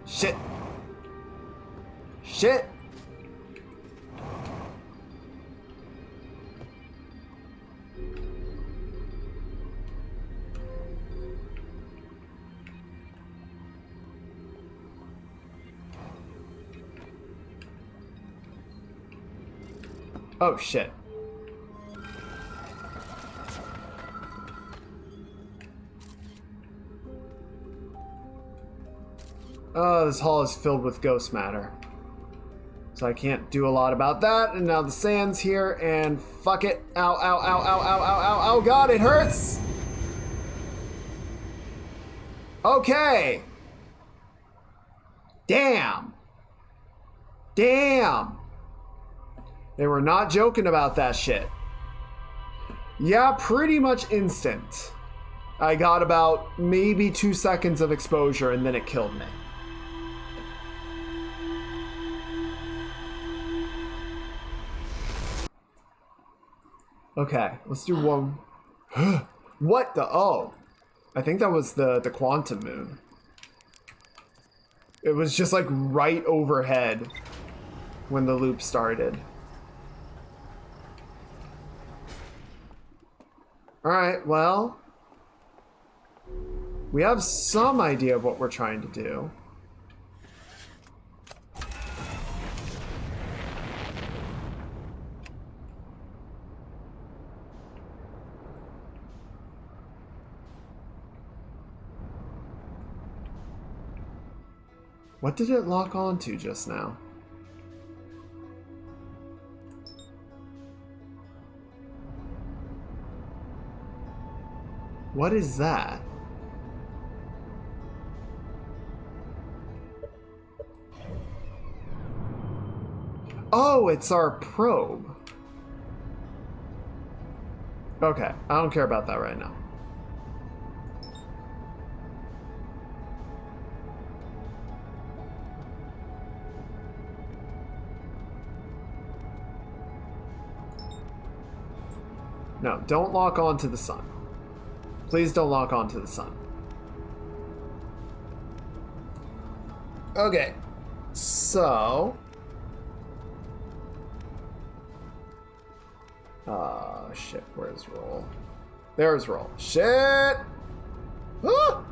Shit. Shit. Oh, shit. Oh, this hall is filled with ghost matter. So I can't do a lot about that. And now the sand's here, and fuck it. Ow, ow, ow, ow, ow, ow, ow, ow, God, it hurts! Okay. Damn. Damn. They were not joking about that shit. Yeah, pretty much instant. I got about maybe 2 seconds of exposure, and then it killed me. Okay, let's do one. What the? Oh. I think that was the quantum moon. It was just like right overhead when the loop started. Alright, well. We have some idea of what we're trying to do. What did it lock onto just now? What is that? Oh, it's our probe. Okay, I don't care about that right now. No, don't lock onto the sun. Please don't lock onto the sun. Okay, so... shit, where's roll? There's roll. Shit! Ah!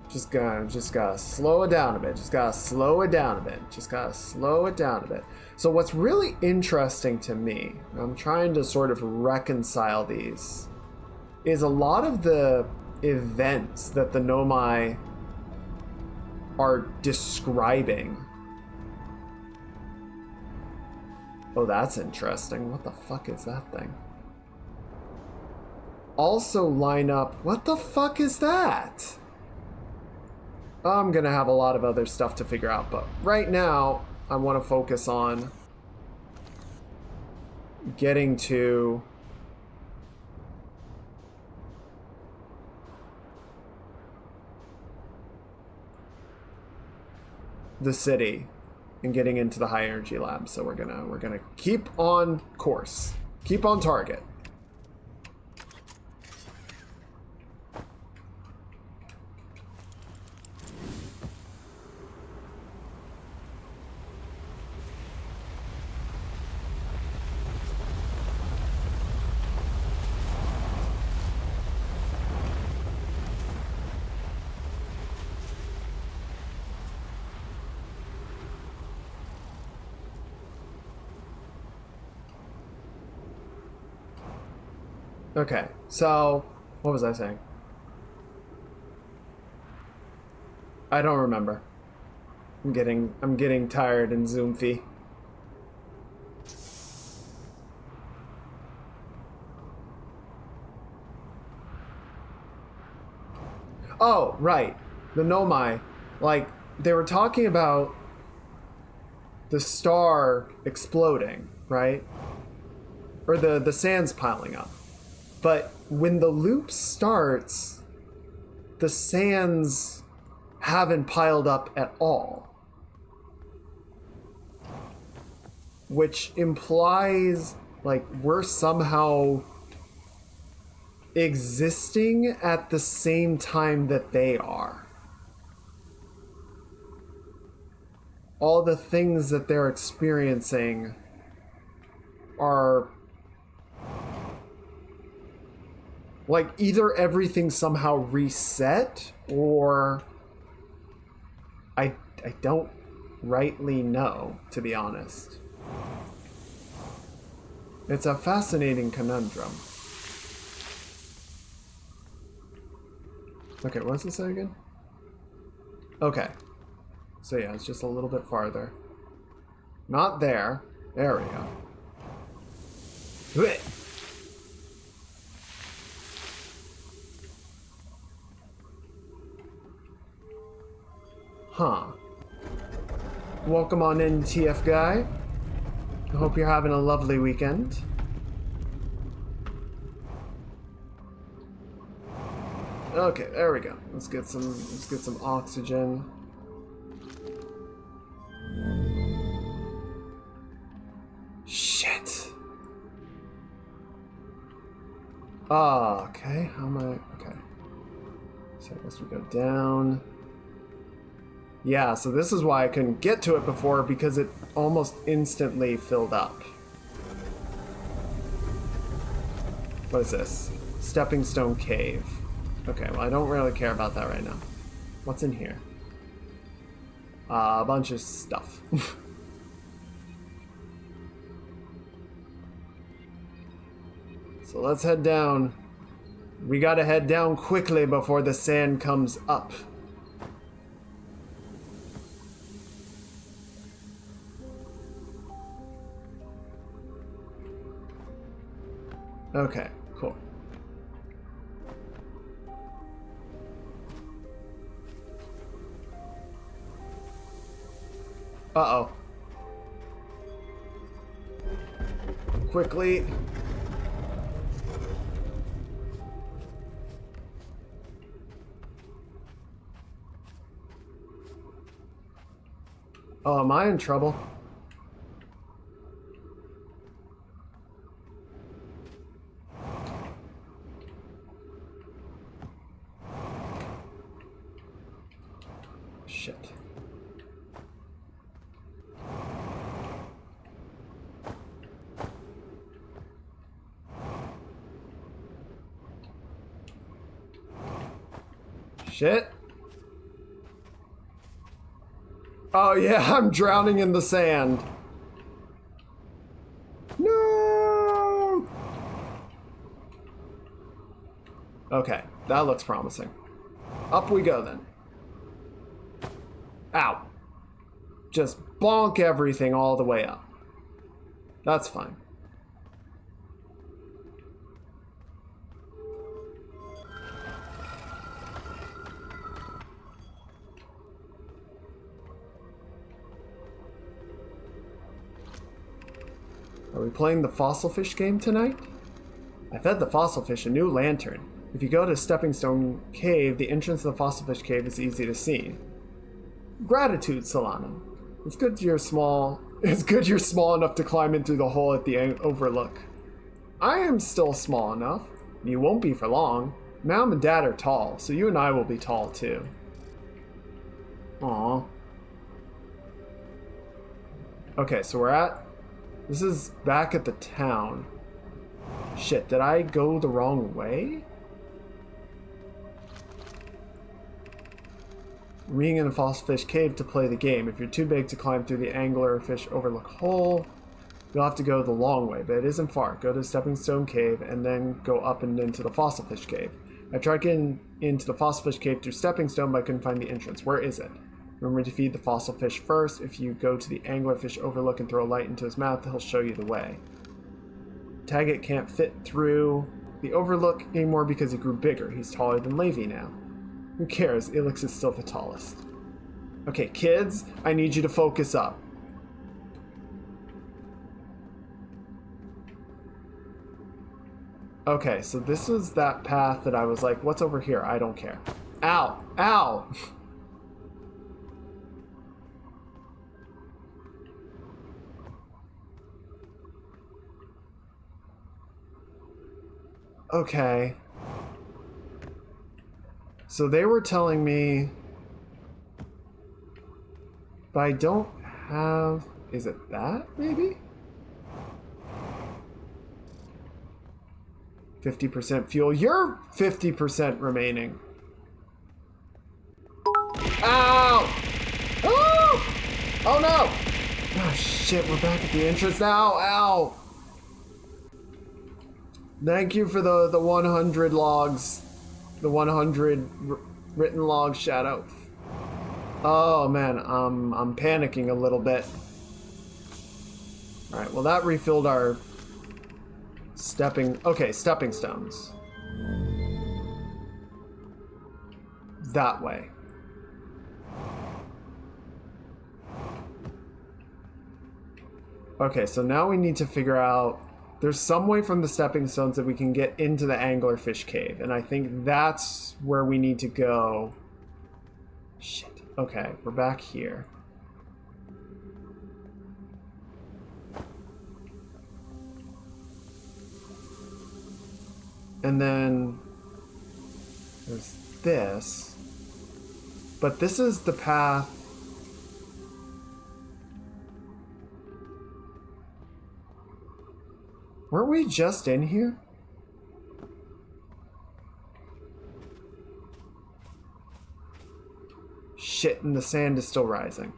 Just gotta slow it down a bit. Just gotta slow it down a bit. Just gotta slow it down a bit. So what's really interesting to me, I'm trying to sort of reconcile these, is a lot of the events that the Nomai are describing. Oh, that's interesting. What the fuck is that thing? Also line up... What the fuck is that? I'm gonna have a lot of other stuff to figure out, but right now, I want to focus on getting to the city and getting into the high energy lab. So we're gonna keep on course, keep on target. Okay, so what was I saying? I don't remember. I'm getting tired and zoomfy. Oh, right. The Nomai. Like, they were talking about the star exploding, right? Or the sands piling up. But when the loop starts, the sands haven't piled up at all. Which implies, like, we're somehow existing at the same time that they are. All the things that they're experiencing are like either everything somehow reset or I don't rightly know, to be honest. It's a fascinating conundrum. Okay, what does it say again? Okay. So yeah, it's just a little bit farther. Not there. There we go. Blech. Huh. Welcome on in, TF guy. I hope you're having a lovely weekend. Okay, there we go. Let's get some oxygen. Shit. Ah, okay. How am I? Okay. So I guess we go down. Yeah, so this is why I couldn't get to it before, because it almost instantly filled up. What is this? Stepping Stone Cave. Okay, well, I don't really care about that right now. What's in here? A bunch of stuff. So let's head down. We gotta head down quickly before the sand comes up. Okay, cool. Uh-oh. Quickly. Oh, am I in trouble? Shit. Shit. Oh yeah, I'm drowning in the sand. No! Okay, that looks promising. Up we go then. Ow. Just bonk everything all the way up. That's fine. Are we playing the fossil fish game tonight? I fed the fossil fish a new lantern. If you go to Stepping Stone Cave, the entrance to the fossil fish cave is easy to see. Gratitude, Solana. It's good you're small enough to climb in through the hole at the overlook. I am still small enough, and you won't be for long. Mom and Dad are tall, so you and I will be tall too. Aww. Okay, so this is back at the town. Shit, did I go the wrong way? Being in the fossil fish cave to play the game. If you're too big to climb through the anglerfish overlook hole, you'll have to go the long way, but it isn't far. Go to Stepping Stone Cave and then go up and into the fossil fish cave. I tried getting into the fossil fish cave through Stepping Stone, but I couldn't find the entrance. Where is it? Remember to feed the fossil fish first. If you go to the anglerfish overlook and throw a light into his mouth, he'll show you the way. Taggett can't fit through the overlook anymore because he grew bigger. He's taller than Levi now. Who cares? Ilex is still the tallest. Okay, kids, I need you to focus up. Okay, so this was that path that I was like, what's over here? I don't care. Ow! Ow! Okay. So they were telling me... But I don't have... Is it that, maybe? 50% fuel. You're 50% remaining. Ow! Oh! Oh no! Oh shit, we're back at the entrance now. Ow! Thank you for the 100 logs. The 100 written logs, Shadow. Oh man, I'm panicking a little bit. Alright, well that refilled our stepping stones. That way. Okay, so now we need to figure out, there's some way from the stepping stones that we can get into the anglerfish cave, and I think that's where we need to go. Shit. Okay, we're back here. And then there's this. But this is the path. Weren't we just in here? Shit, and the sand is still rising.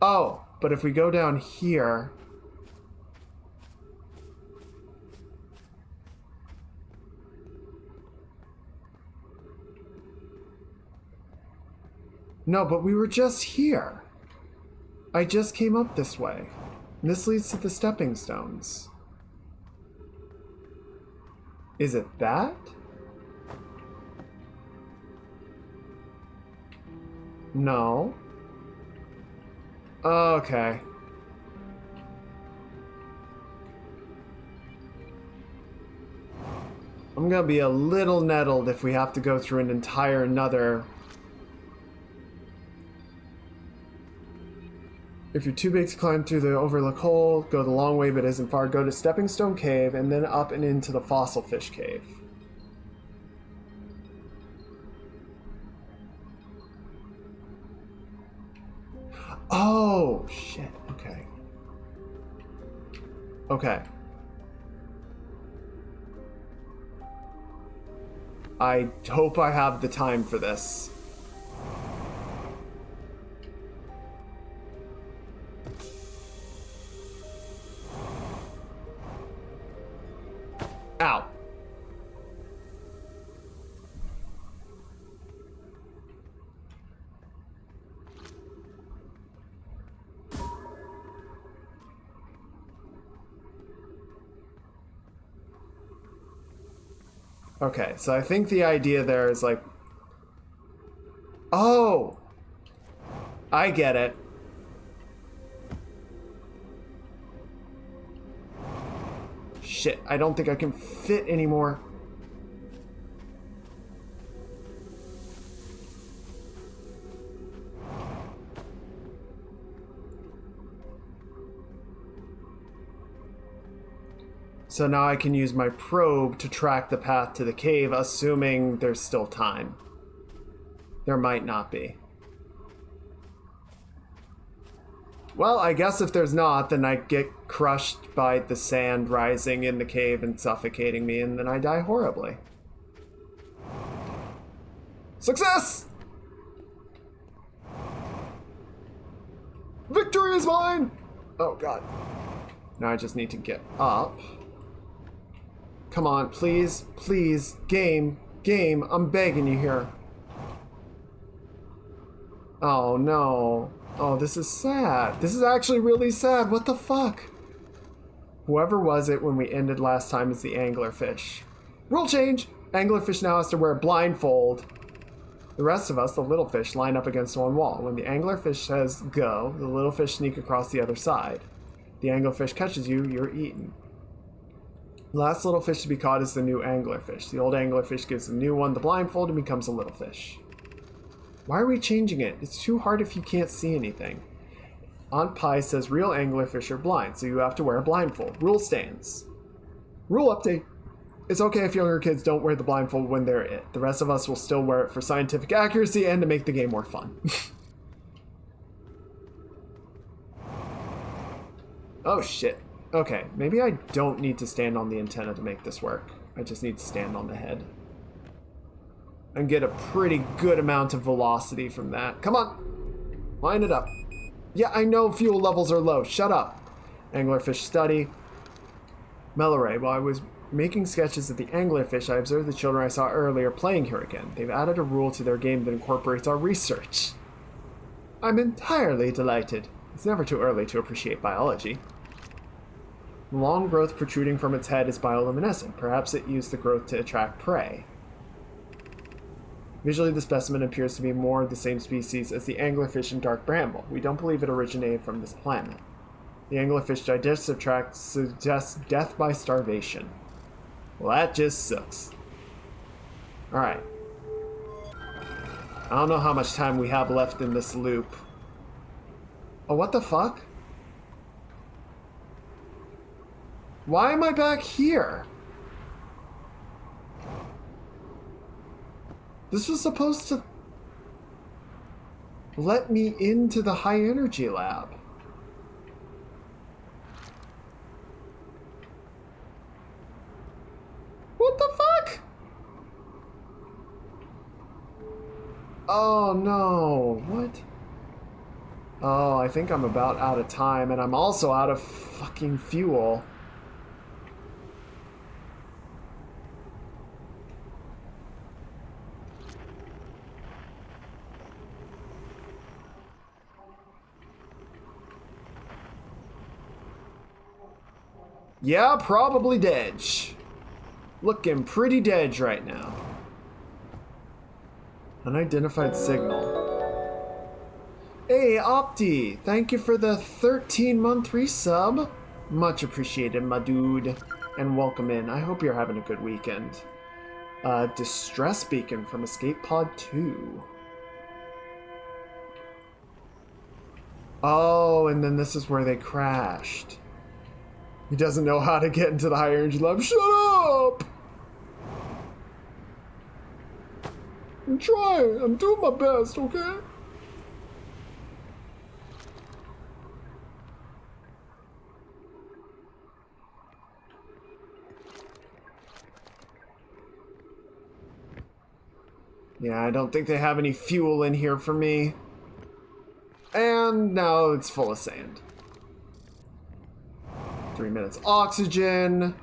Oh, but if we go down here... No, but we were just here. I just came up this way. And this leads to the stepping stones. Is it that? No. Okay. I'm gonna be a little nettled if we have to go through an entire another... If you're too big to climb through the overlook hole, go the long way but isn't far, go to Stepping Stone Cave and then up and into the Fossil Fish Cave. Oh, shit. Okay. Okay. I hope I have the time for this. Ow. Okay, so I think the idea there is like... Oh! I get it. Shit, I don't think I can fit anymore. So now I can use my probe to track the path to the cave, assuming there's still time. There might not be. Well, I guess if there's not, then I get crushed by the sand rising in the cave and suffocating me, and then I die horribly. Success! Victory is mine! Oh, God. Now I just need to get up. Come on, please, please, game, I'm begging you here. Oh, no. Oh, this is sad. This is actually really sad. What the fuck? Whoever was it when we ended last time is the anglerfish. Rule change! Anglerfish now has to wear a blindfold The rest of us, the little fish, line up against one wall. When the anglerfish says go, the little fish sneak across the other side. The anglerfish catches you, you're eaten. The last little fish to be caught is the new anglerfish. The old anglerfish gives the new one the blindfold and becomes a little fish. Why are we changing it? It's too hard if you can't see anything. Aunt Pie says real anglerfish are blind, so you have to wear a blindfold. Rule stands. Rule update. It's okay if younger kids don't wear the blindfold when they're it. The rest of us will still wear it for scientific accuracy and to make the game more fun. Oh shit. Okay, maybe I don't need to stand on the antenna to make this work. I just need to stand on the head. And get a pretty good amount of velocity from that. Come on! Line it up. Yeah, I know fuel levels are low. Shut up. Anglerfish study. Melloray, while I was making sketches of the anglerfish, I observed the children I saw earlier playing here again. They've added a rule to their game that incorporates our research. I'm entirely delighted. It's never too early to appreciate biology. The long growth protruding from its head is bioluminescent. Perhaps it used the growth to attract prey. Visually, the specimen appears to be more the same species as the anglerfish and dark bramble. We don't believe it originated from this planet. The anglerfish digestive tract suggests death by starvation. Well, that just sucks. Alright. I don't know how much time we have left in this loop. Oh, what the fuck? Why am I back here? This was supposed to let me into the high energy lab. What the fuck? Oh no, what? Oh, I think I'm about out of time, and I'm also out of fucking fuel. Yeah, probably dead. Looking pretty dead right now. Unidentified signal. Hey, Opti! Thank you for the 13-month resub. Much appreciated, my dude. And welcome in. I hope you're having a good weekend. Distress beacon from Escape Pod 2. Oh, and then this is where they crashed. He doesn't know how to get into the high energy lab. Shut up! I'm trying. I'm doing my best, okay? Yeah, I don't think they have any fuel in here for me. And now it's full of sand. 3 minutes oxygen,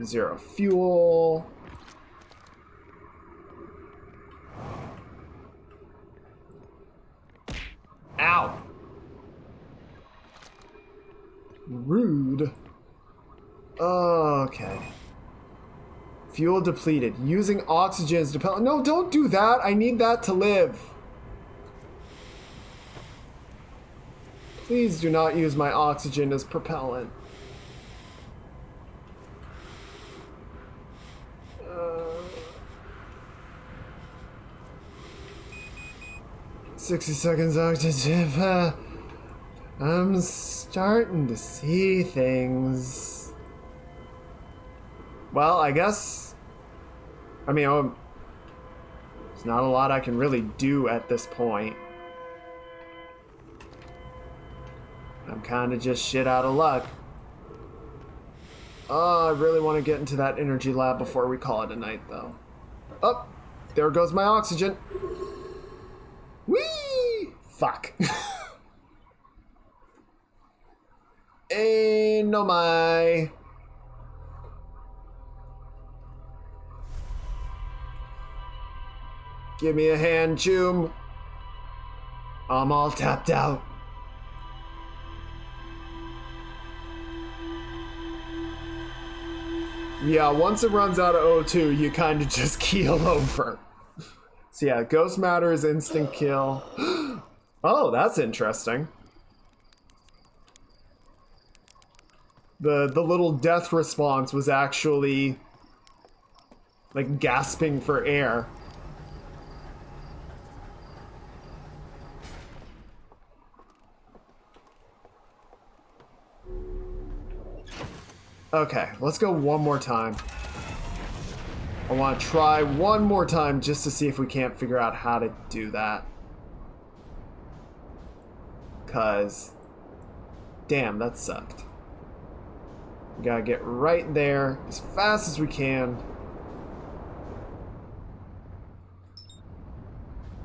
0 fuel. Ow! Rude. Okay. Fuel depleted. Using oxygen as propellant. No, don't do that. I need that to live. Please do not use my oxygen as propellant. 60 seconds oxygen. I'm starting to see things. Well, I guess. I mean, there's not a lot I can really do at this point. I'm kind of just shit out of luck. Oh, I really want to get into that energy lab before we call it a night, though. Oh, there goes my oxygen. Whee! Fuck. Hey, no my. Give me a hand, Choom. I'm all tapped out. Yeah, once it runs out of O2, you kind of just keel over. So yeah, ghost matter is instant kill. Oh, that's interesting. The little death response was actually like gasping for air. Okay, let's go one more time. I want to try one more time just to see if we can't figure out how to do that. Cause, damn, that sucked. We gotta get right there as fast as we can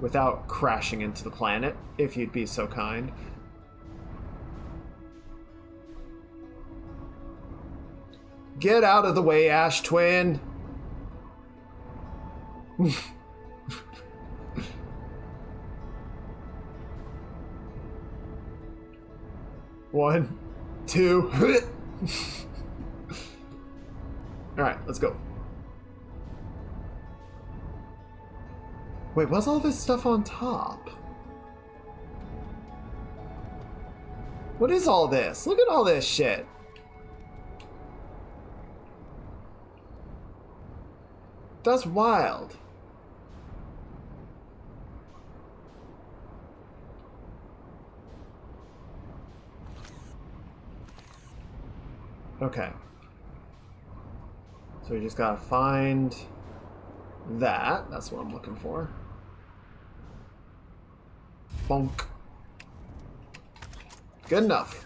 without crashing into the planet, if you'd be so kind. Get out of the way, Ash Twin! One, two. Alright, let's go. Wait, what's all this stuff on top? What is all this? Look at all this shit. That's wild. Okay. So we just gotta find that. That's what I'm looking for. Bonk. Good enough.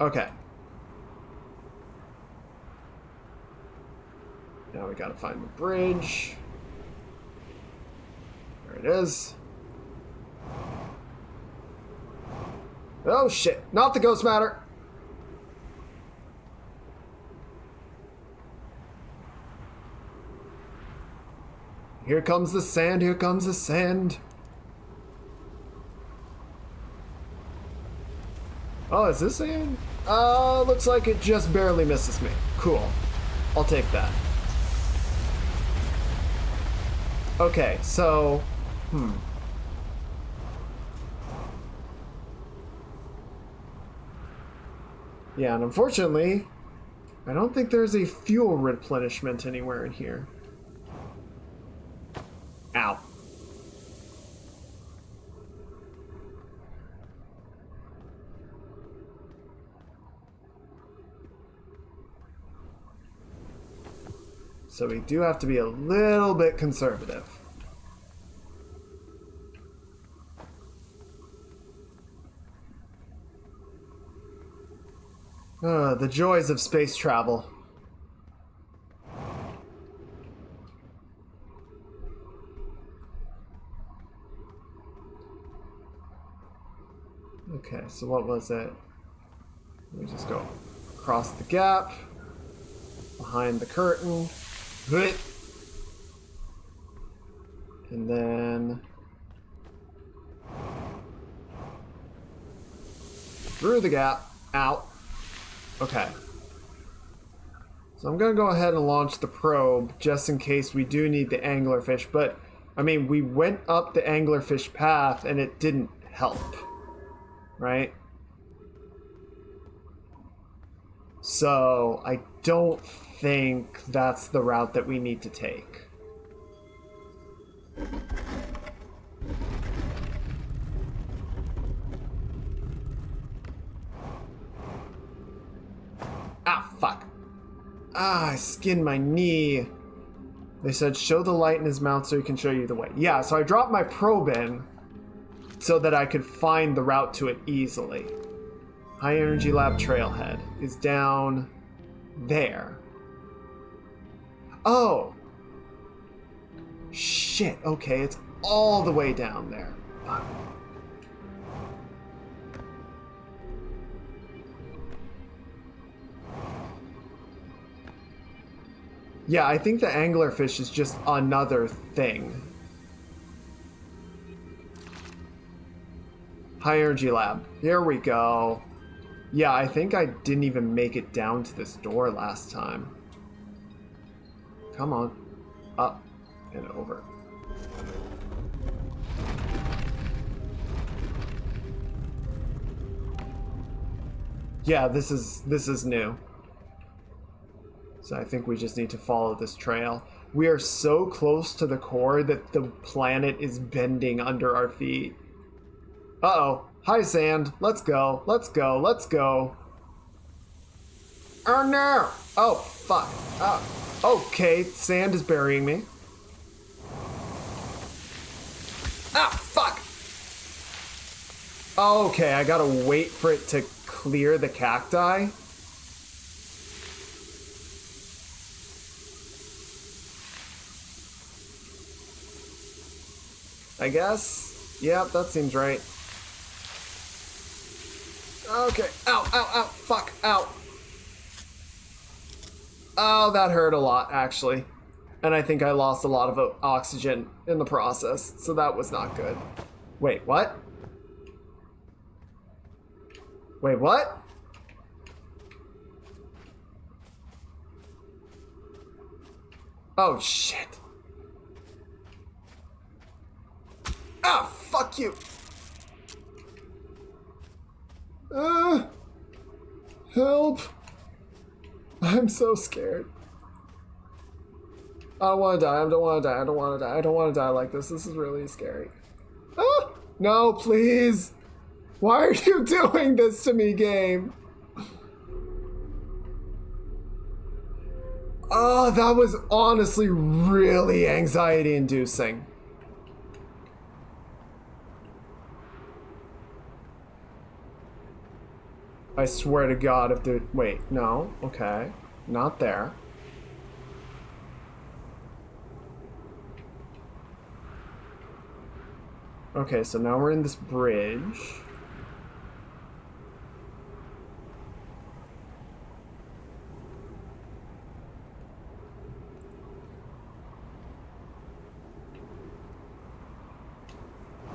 Okay. Now we gotta find the bridge. There it is. Oh shit, not the ghost matter. Here comes the sand, here comes the sand. Oh, is this sand? Looks like it just barely misses me. Cool. I'll take that. Okay, so... Yeah, and unfortunately, I don't think there's a fuel replenishment anywhere in here. Ow. So we do have to be a little bit conservative. The joys of space travel. Okay, so what was it? Let me just go across the gap, behind the curtain, and then through the gap, out. Okay. So I'm gonna go ahead and launch the probe just in case we do need the anglerfish, but I mean, we went up the anglerfish path and it didn't help, right? So I don't think that's the route that we need to take. Ah, fuck. Ah, I skinned my knee. They said show the light in his mouth so he can show you the way. Yeah, so I dropped my probe in so that I could find the route to it easily. High Energy Lab Trailhead is down there. Oh! Shit, okay, it's all the way down there. Fuck. Yeah, I think the anglerfish is just another thing. High Energy Lab. Here we go. Yeah, I think I didn't even make it down to this door last time. Come on. Up and over. Yeah, this is new. So I think we just need to follow this trail. We are so close to the core that the planet is bending under our feet. Uh-oh. Hi, sand. Let's go. Let's go. Let's go. Oh, no. Oh, fuck. Oh, okay. Sand is burying me. Ah, fuck. Okay, I gotta wait for it to clear the cacti. I guess. Yep, that seems right. Okay. Ow, ow, ow. Fuck. Ow. Oh, that hurt a lot, actually. And I think I lost a lot of oxygen in the process, so that was not good. Wait, what? Wait, what? Oh, shit. Ah, fuck you. Help. I'm so scared. I don't want to die. I don't want to die. I don't want to die. I don't want to die like this. This is really scary. Ah! No, please. Why are you doing this to me, game? Oh, that was honestly really anxiety-inducing. I swear to God, if there... Wait, no. Okay. Not there. Okay, so now we're in this bridge.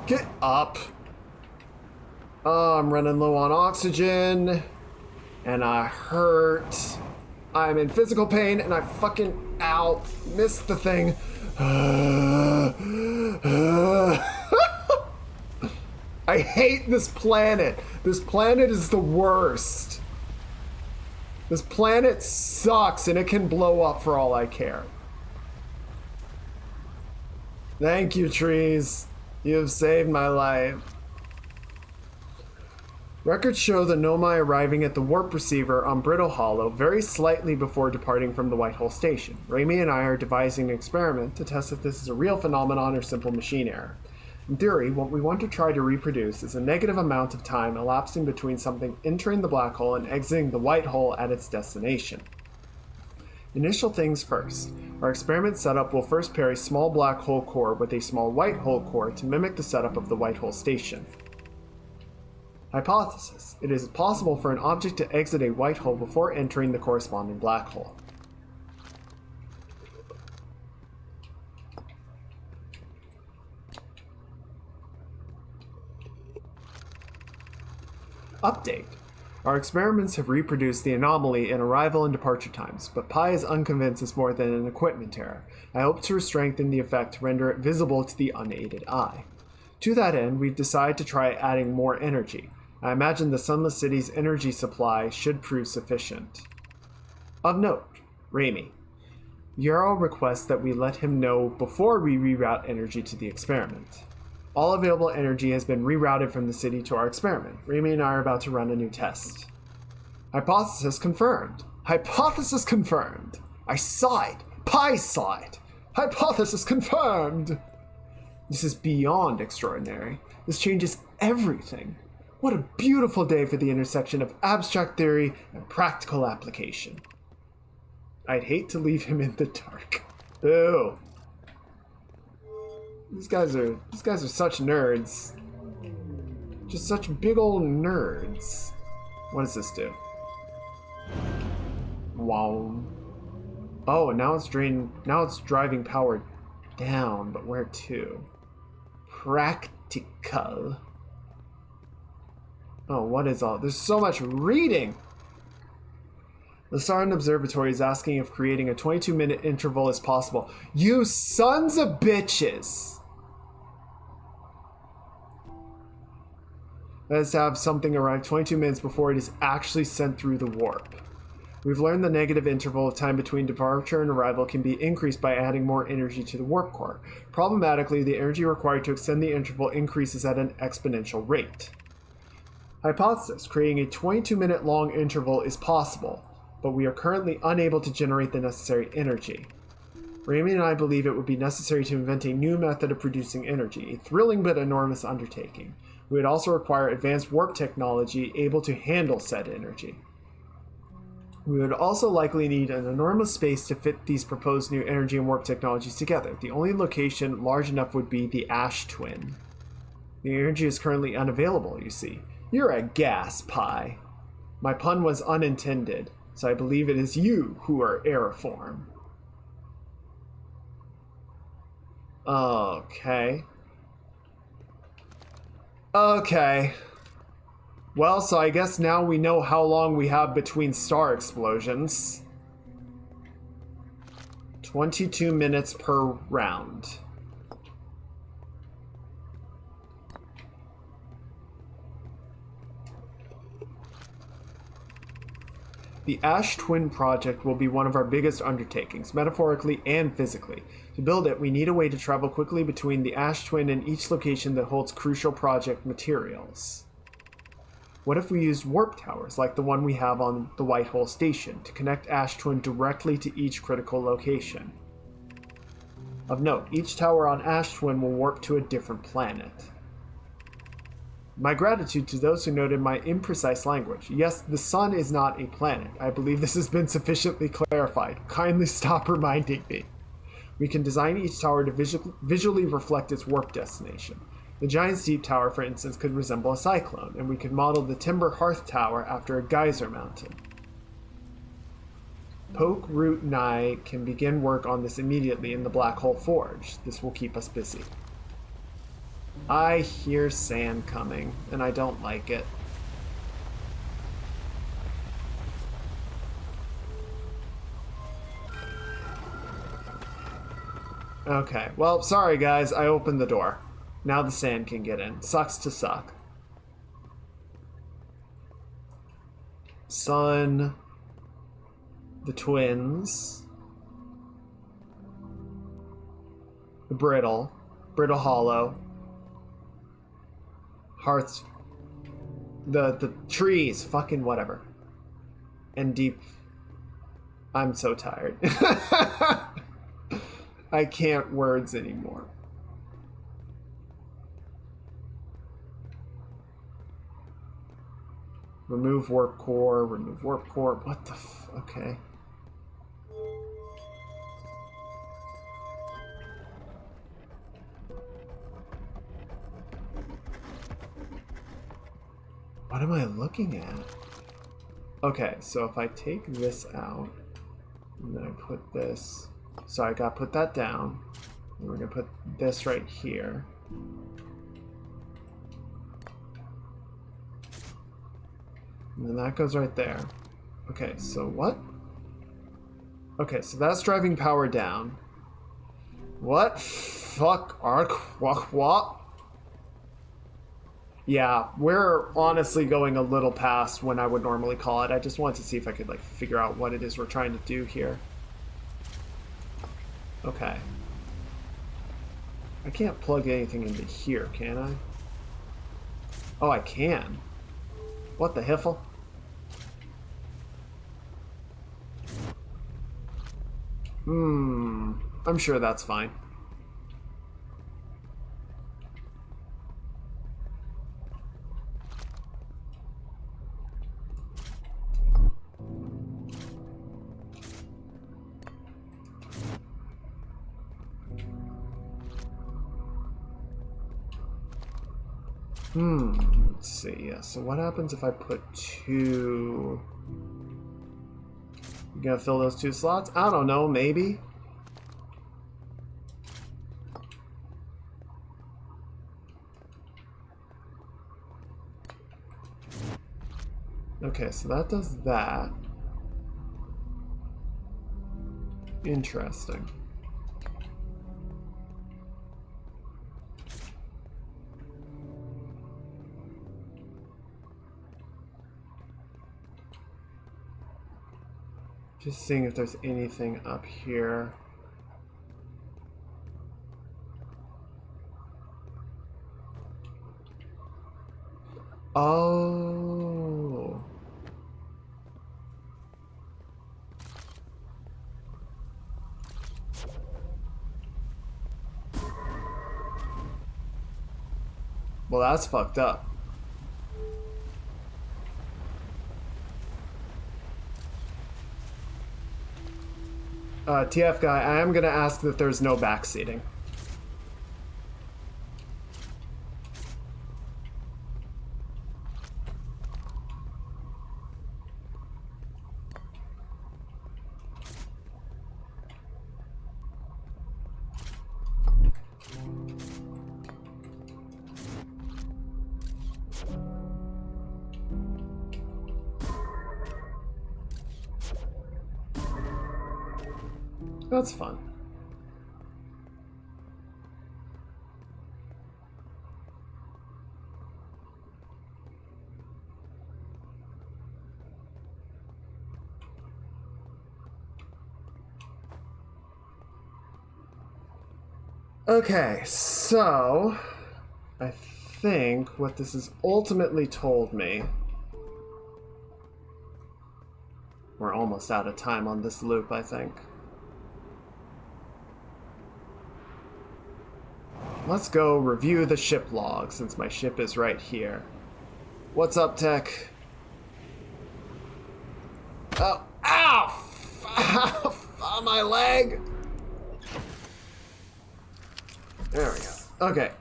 Get up. Oh, I'm running low on oxygen. And I hurt. I'm in physical pain and I fucking, ow, missed the thing. I hate this planet. This planet is the worst. This planet sucks and it can blow up for all I care. Thank you, trees. You have saved my life. Records show the Nomai arriving at the warp receiver on Brittle Hollow very slightly before departing from the Whitehall station. Raimi and I are devising an experiment to test if this is a real phenomenon or simple machine error. In theory, what we want to try to reproduce is a negative amount of time elapsing between something entering the black hole and exiting the white hole at its destination. Initial things first. Our experiment setup will first pair a small black hole core with a small white hole core to mimic the setup of the white hole station. Hypothesis. It is possible for an object to exit a white hole before entering the corresponding black hole. Update. Our experiments have reproduced the anomaly in arrival and departure times, but Pi is unconvinced it's more than an equipment error. I hope to strengthen the effect to render it visible to the unaided eye. To that end, we've decided to try adding more energy. I imagine the Sunless City's energy supply should prove sufficient. Of note, Raimi. Yarrow requests that we let him know before we reroute energy to the experiment. All available energy has been rerouted from the city to our experiment. Raimi and I are about to run a new test. Hypothesis confirmed. Hypothesis confirmed. I saw it. Pi saw it. Hypothesis confirmed. This is beyond extraordinary. This changes everything. What a beautiful day for the intersection of abstract theory and practical application. I'd hate to leave him in the dark. Ew. These guys are such nerds. Just such big old nerds. What does this do? Wow. Oh, and now it's driving power down, but where to? Practical. Oh, what is all? There's so much reading. The Saran Observatory is asking if creating a 22-minute interval is possible. You sons of bitches! That is to have something arrive 22 minutes before it is actually sent through the warp. We've learned the negative interval of time between departure and arrival can be increased by adding more energy to the warp core. Problematically, the energy required to extend the interval increases at an exponential rate. Hypothesis: creating a 22-minute long interval is possible, but we are currently unable to generate the necessary energy. Rami and I believe it would be necessary to invent a new method of producing energy, a thrilling but enormous undertaking. We would also require advanced warp technology able to handle said energy. We would also likely need an enormous space to fit these proposed new energy and warp technologies together. The only location large enough would be the Ash Twin. The energy is currently unavailable, you see. You're a gas pie. My pun was unintended, so I believe it is you who are aeriform. Okay. Okay. Well, so I guess now we know how long we have between star explosions. 22 minutes per round. The Ash Twin project will be one of our biggest undertakings, metaphorically and physically. To build it, we need a way to travel quickly between the Ash Twin and each location that holds crucial project materials. What if we used warp towers, like the one we have on the White Hole Station, to connect Ash Twin directly to each critical location? Of note, each tower on Ash Twin will warp to a different planet. My gratitude to those who noted my imprecise language. Yes, the sun is not a planet. I believe this has been sufficiently clarified. Kindly stop reminding me. We can design each tower to visually reflect its warp destination. The Giant's Deep Tower, for instance, could resemble a cyclone, and we could model the Timber Hearth Tower after a geyser mountain. Poke, Root, and I can begin work on this immediately in the Black Hole Forge. This will keep us busy. I hear sand coming, and I don't like it. Okay, well, sorry guys, I opened the door. Now the sand can get in. Sucks to suck. Sun. The twins. The brittle. Brittle Hollow. Hearts. The trees. Fucking whatever. And deep. I'm so tired. I can't words anymore. Remove warp core, remove warp core. What the okay. What am I looking at? Okay, so if I take this out, and then I put this, so I gotta put that down, and we're gonna put this right here. And then that goes right there. Okay, so what? Okay, so that's driving power down. What? Fuck, arc, what? Yeah, we're honestly going a little past when I would normally call it. I just wanted to see if I could, like, figure out what it is we're trying to do here. Okay. I can't plug anything into here, can I? Oh, I can. What the hiffle? I'm sure that's fine. Let's see. Yeah, so what happens if I put two... You gonna fill those two slots? I don't know, maybe. Okay, so that does that. Interesting. Just seeing if there's anything up here. Oh. Well, that's fucked up. TF guy, I am gonna ask that there's no backseating. That's fun. Okay, so I think what this has ultimately told me, we're almost out of time on this loop, I think. Let's go review the ship log since my ship is right here. What's up, Tech? Oh, ow! My leg! There we go. Okay.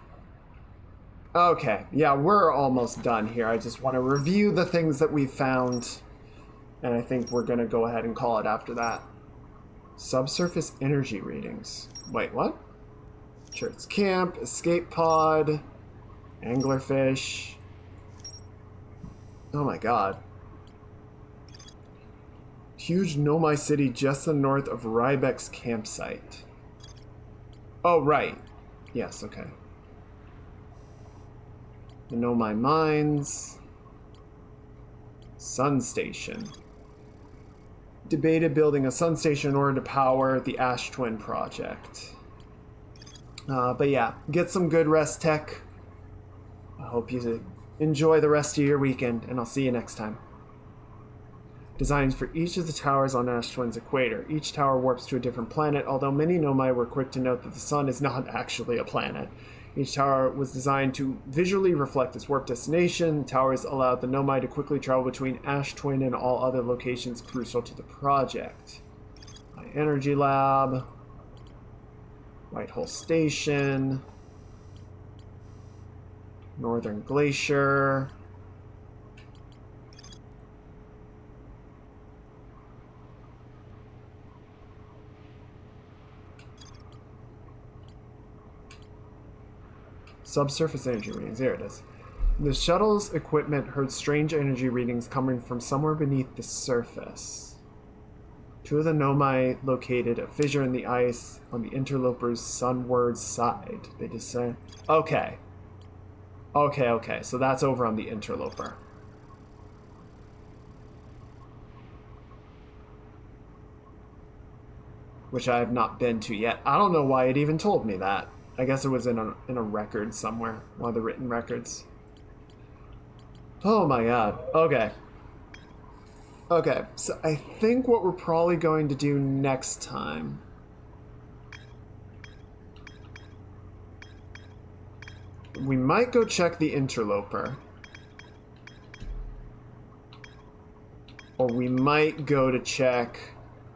Okay, yeah, we're almost done here. I just want to review the things that we found, and I think we're going to go ahead and call it after that. Subsurface energy readings. Wait, what? Church Camp, Escape Pod, Anglerfish. Oh my god. Huge Nomai city just to the north of Rybeck's campsite. Oh, right. Yes, okay. The Nomai Mines. Sun Station. Debated building a sun station in order to power the Ash Twin project. But yeah, get some good rest, Tech. I hope you enjoy the rest of your weekend, and I'll see you next time. Designs for each of the towers on Ash Twin's equator. Each tower warps to a different planet, although many Nomai were quick to note that the sun is not actually a planet. Each tower was designed to visually reflect its warp destination. Towers allowed the Nomai to quickly travel between Ash Twin and all other locations crucial to the project. My Energy Lab. Whitehole Station. Northern Glacier. Subsurface energy readings. There it is. The shuttle's equipment heard strange energy readings coming from somewhere beneath the surface. Two of the Nomai located a fissure in the ice on the interloper's sunward side. They just say, okay. Okay. So that's over on the interloper. Which I have not been to yet. I don't know why it even told me that. I guess it was in a record somewhere. One of the written records. Oh my god. Okay. Okay, so I think what we're probably going to do next time we might go check the interloper. Or we might go to check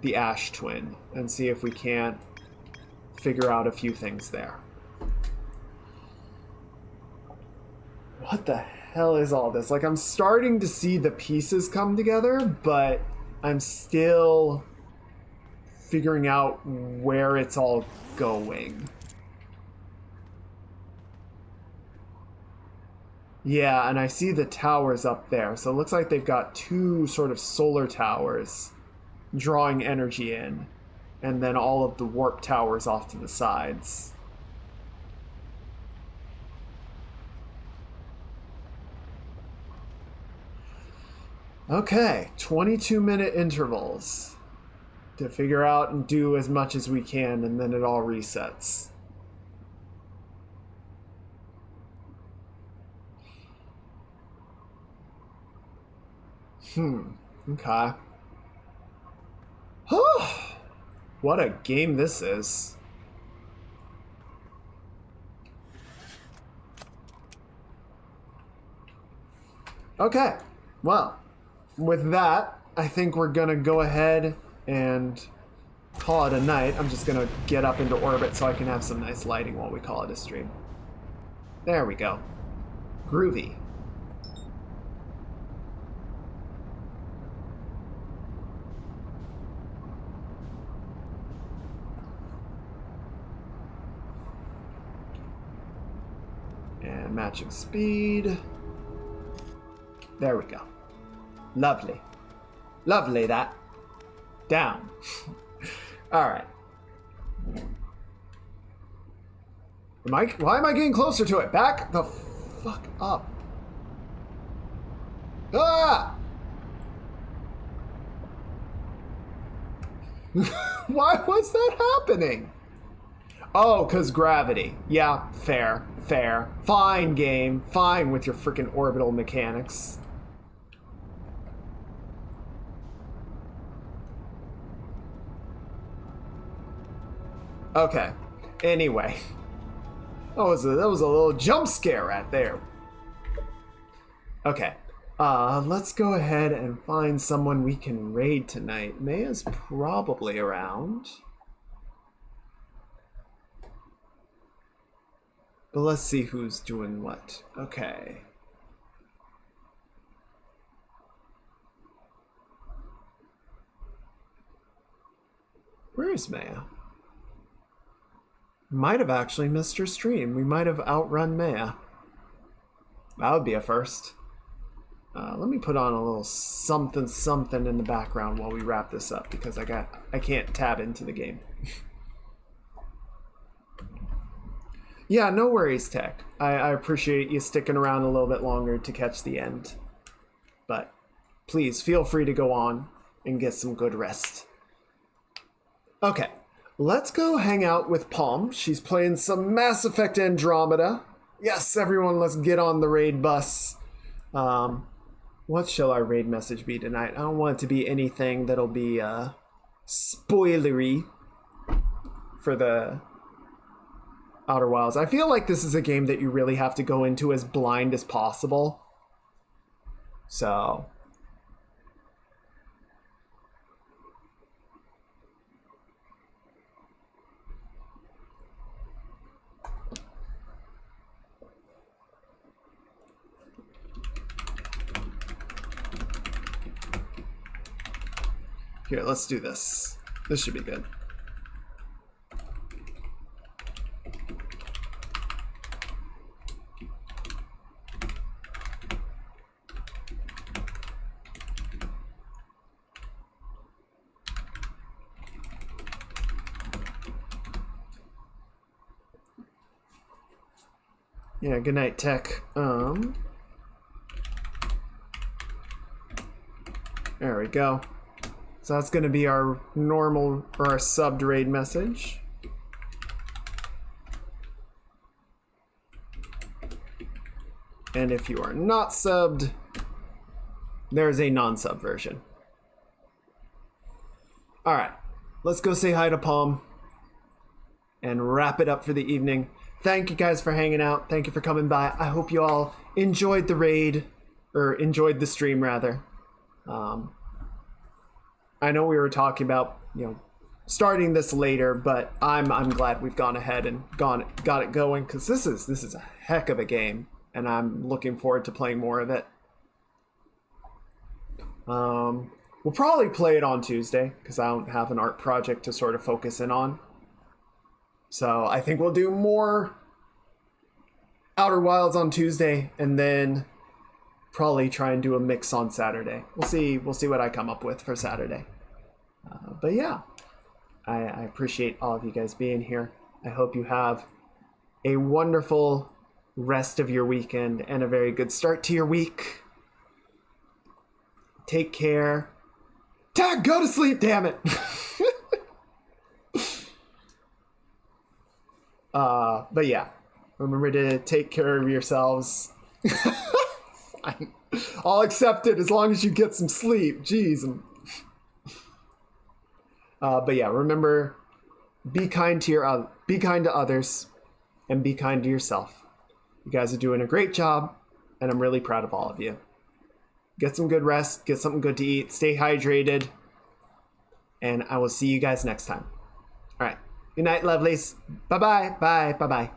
the Ash Twin and see if we can't figure out a few things there. What the hell is all this? Like, I'm starting to see the pieces come together, but I'm still figuring out where it's all going. Yeah, and I see the towers up there. So it looks like they've got two sort of solar towers drawing energy in. and then all of the warp towers off to the sides. Okay, 22-minute intervals to figure out and do as much as we can, and then it all resets. Okay. What a game this is. Okay, well, with that, I think we're gonna go ahead and call it a night. I'm just gonna get up into orbit so I can have some nice lighting while we call it a stream. There we go. Groovy. And matching speed. There we go. Lovely. Lovely, that. Down. Alright. Why am I getting closer to it? Back the fuck up. Ah! Why was that happening? Oh, because gravity. Yeah, fair. Fine, game. Fine with your freaking orbital mechanics. Okay. Anyway. That was a little jump scare right there. Okay. Let's go ahead and find someone we can raid tonight. Maya's probably around. But let's see who's doing what. Okay. Where is Maya? Might have actually missed her stream. We might have outrun Maya. That would be a first. Let me put on a little something in the background while we wrap this up because I can't tab into the game. Yeah, no worries, Tech. I appreciate you sticking around a little bit longer to catch the end. But please feel free to go on and get some good rest. Okay, let's go hang out with Palm. She's playing some Mass Effect Andromeda. Yes, everyone, let's get on the raid bus. What shall our raid message be tonight? I don't want it to be anything that'll be spoilery for the Outer Wilds. I feel like this is a game that you really have to go into as blind as possible. So here, let's do this. This should be good. Yeah, good night, Tech. There we go. So that's going to be our normal or our subbed raid message. And if you are not subbed, there's a non-sub version. All right, let's go say hi to Palm and wrap it up for the evening. Thank you guys for hanging out. Thank you for coming by. I hope you all enjoyed the raid, or enjoyed the stream rather. I know we were talking about, starting this later, but I'm glad we've gone ahead and got it going, because this is a heck of a game, and I'm looking forward to playing more of it. We'll probably play it on Tuesday, because I don't have an art project to sort of focus in on. So I think we'll do more Outer Wilds on Tuesday, and then probably try and do a mix on Saturday. We'll see what I come up with for Saturday. But yeah, I appreciate all of you guys being here. I hope you have a wonderful rest of your weekend and a very good start to your week. Take care. Tag, go to sleep, damn it. But yeah, remember to take care of yourselves. Fine. I'll accept it as long as you get some sleep. Jeez. But yeah, remember, be kind to others, and be kind to yourself. You guys are doing a great job, and I'm really proud of all of you. Get some good rest, get something good to eat, stay hydrated, and I will see you guys next time. All right. Good night, lovelies. Bye-bye. Bye. Bye-bye.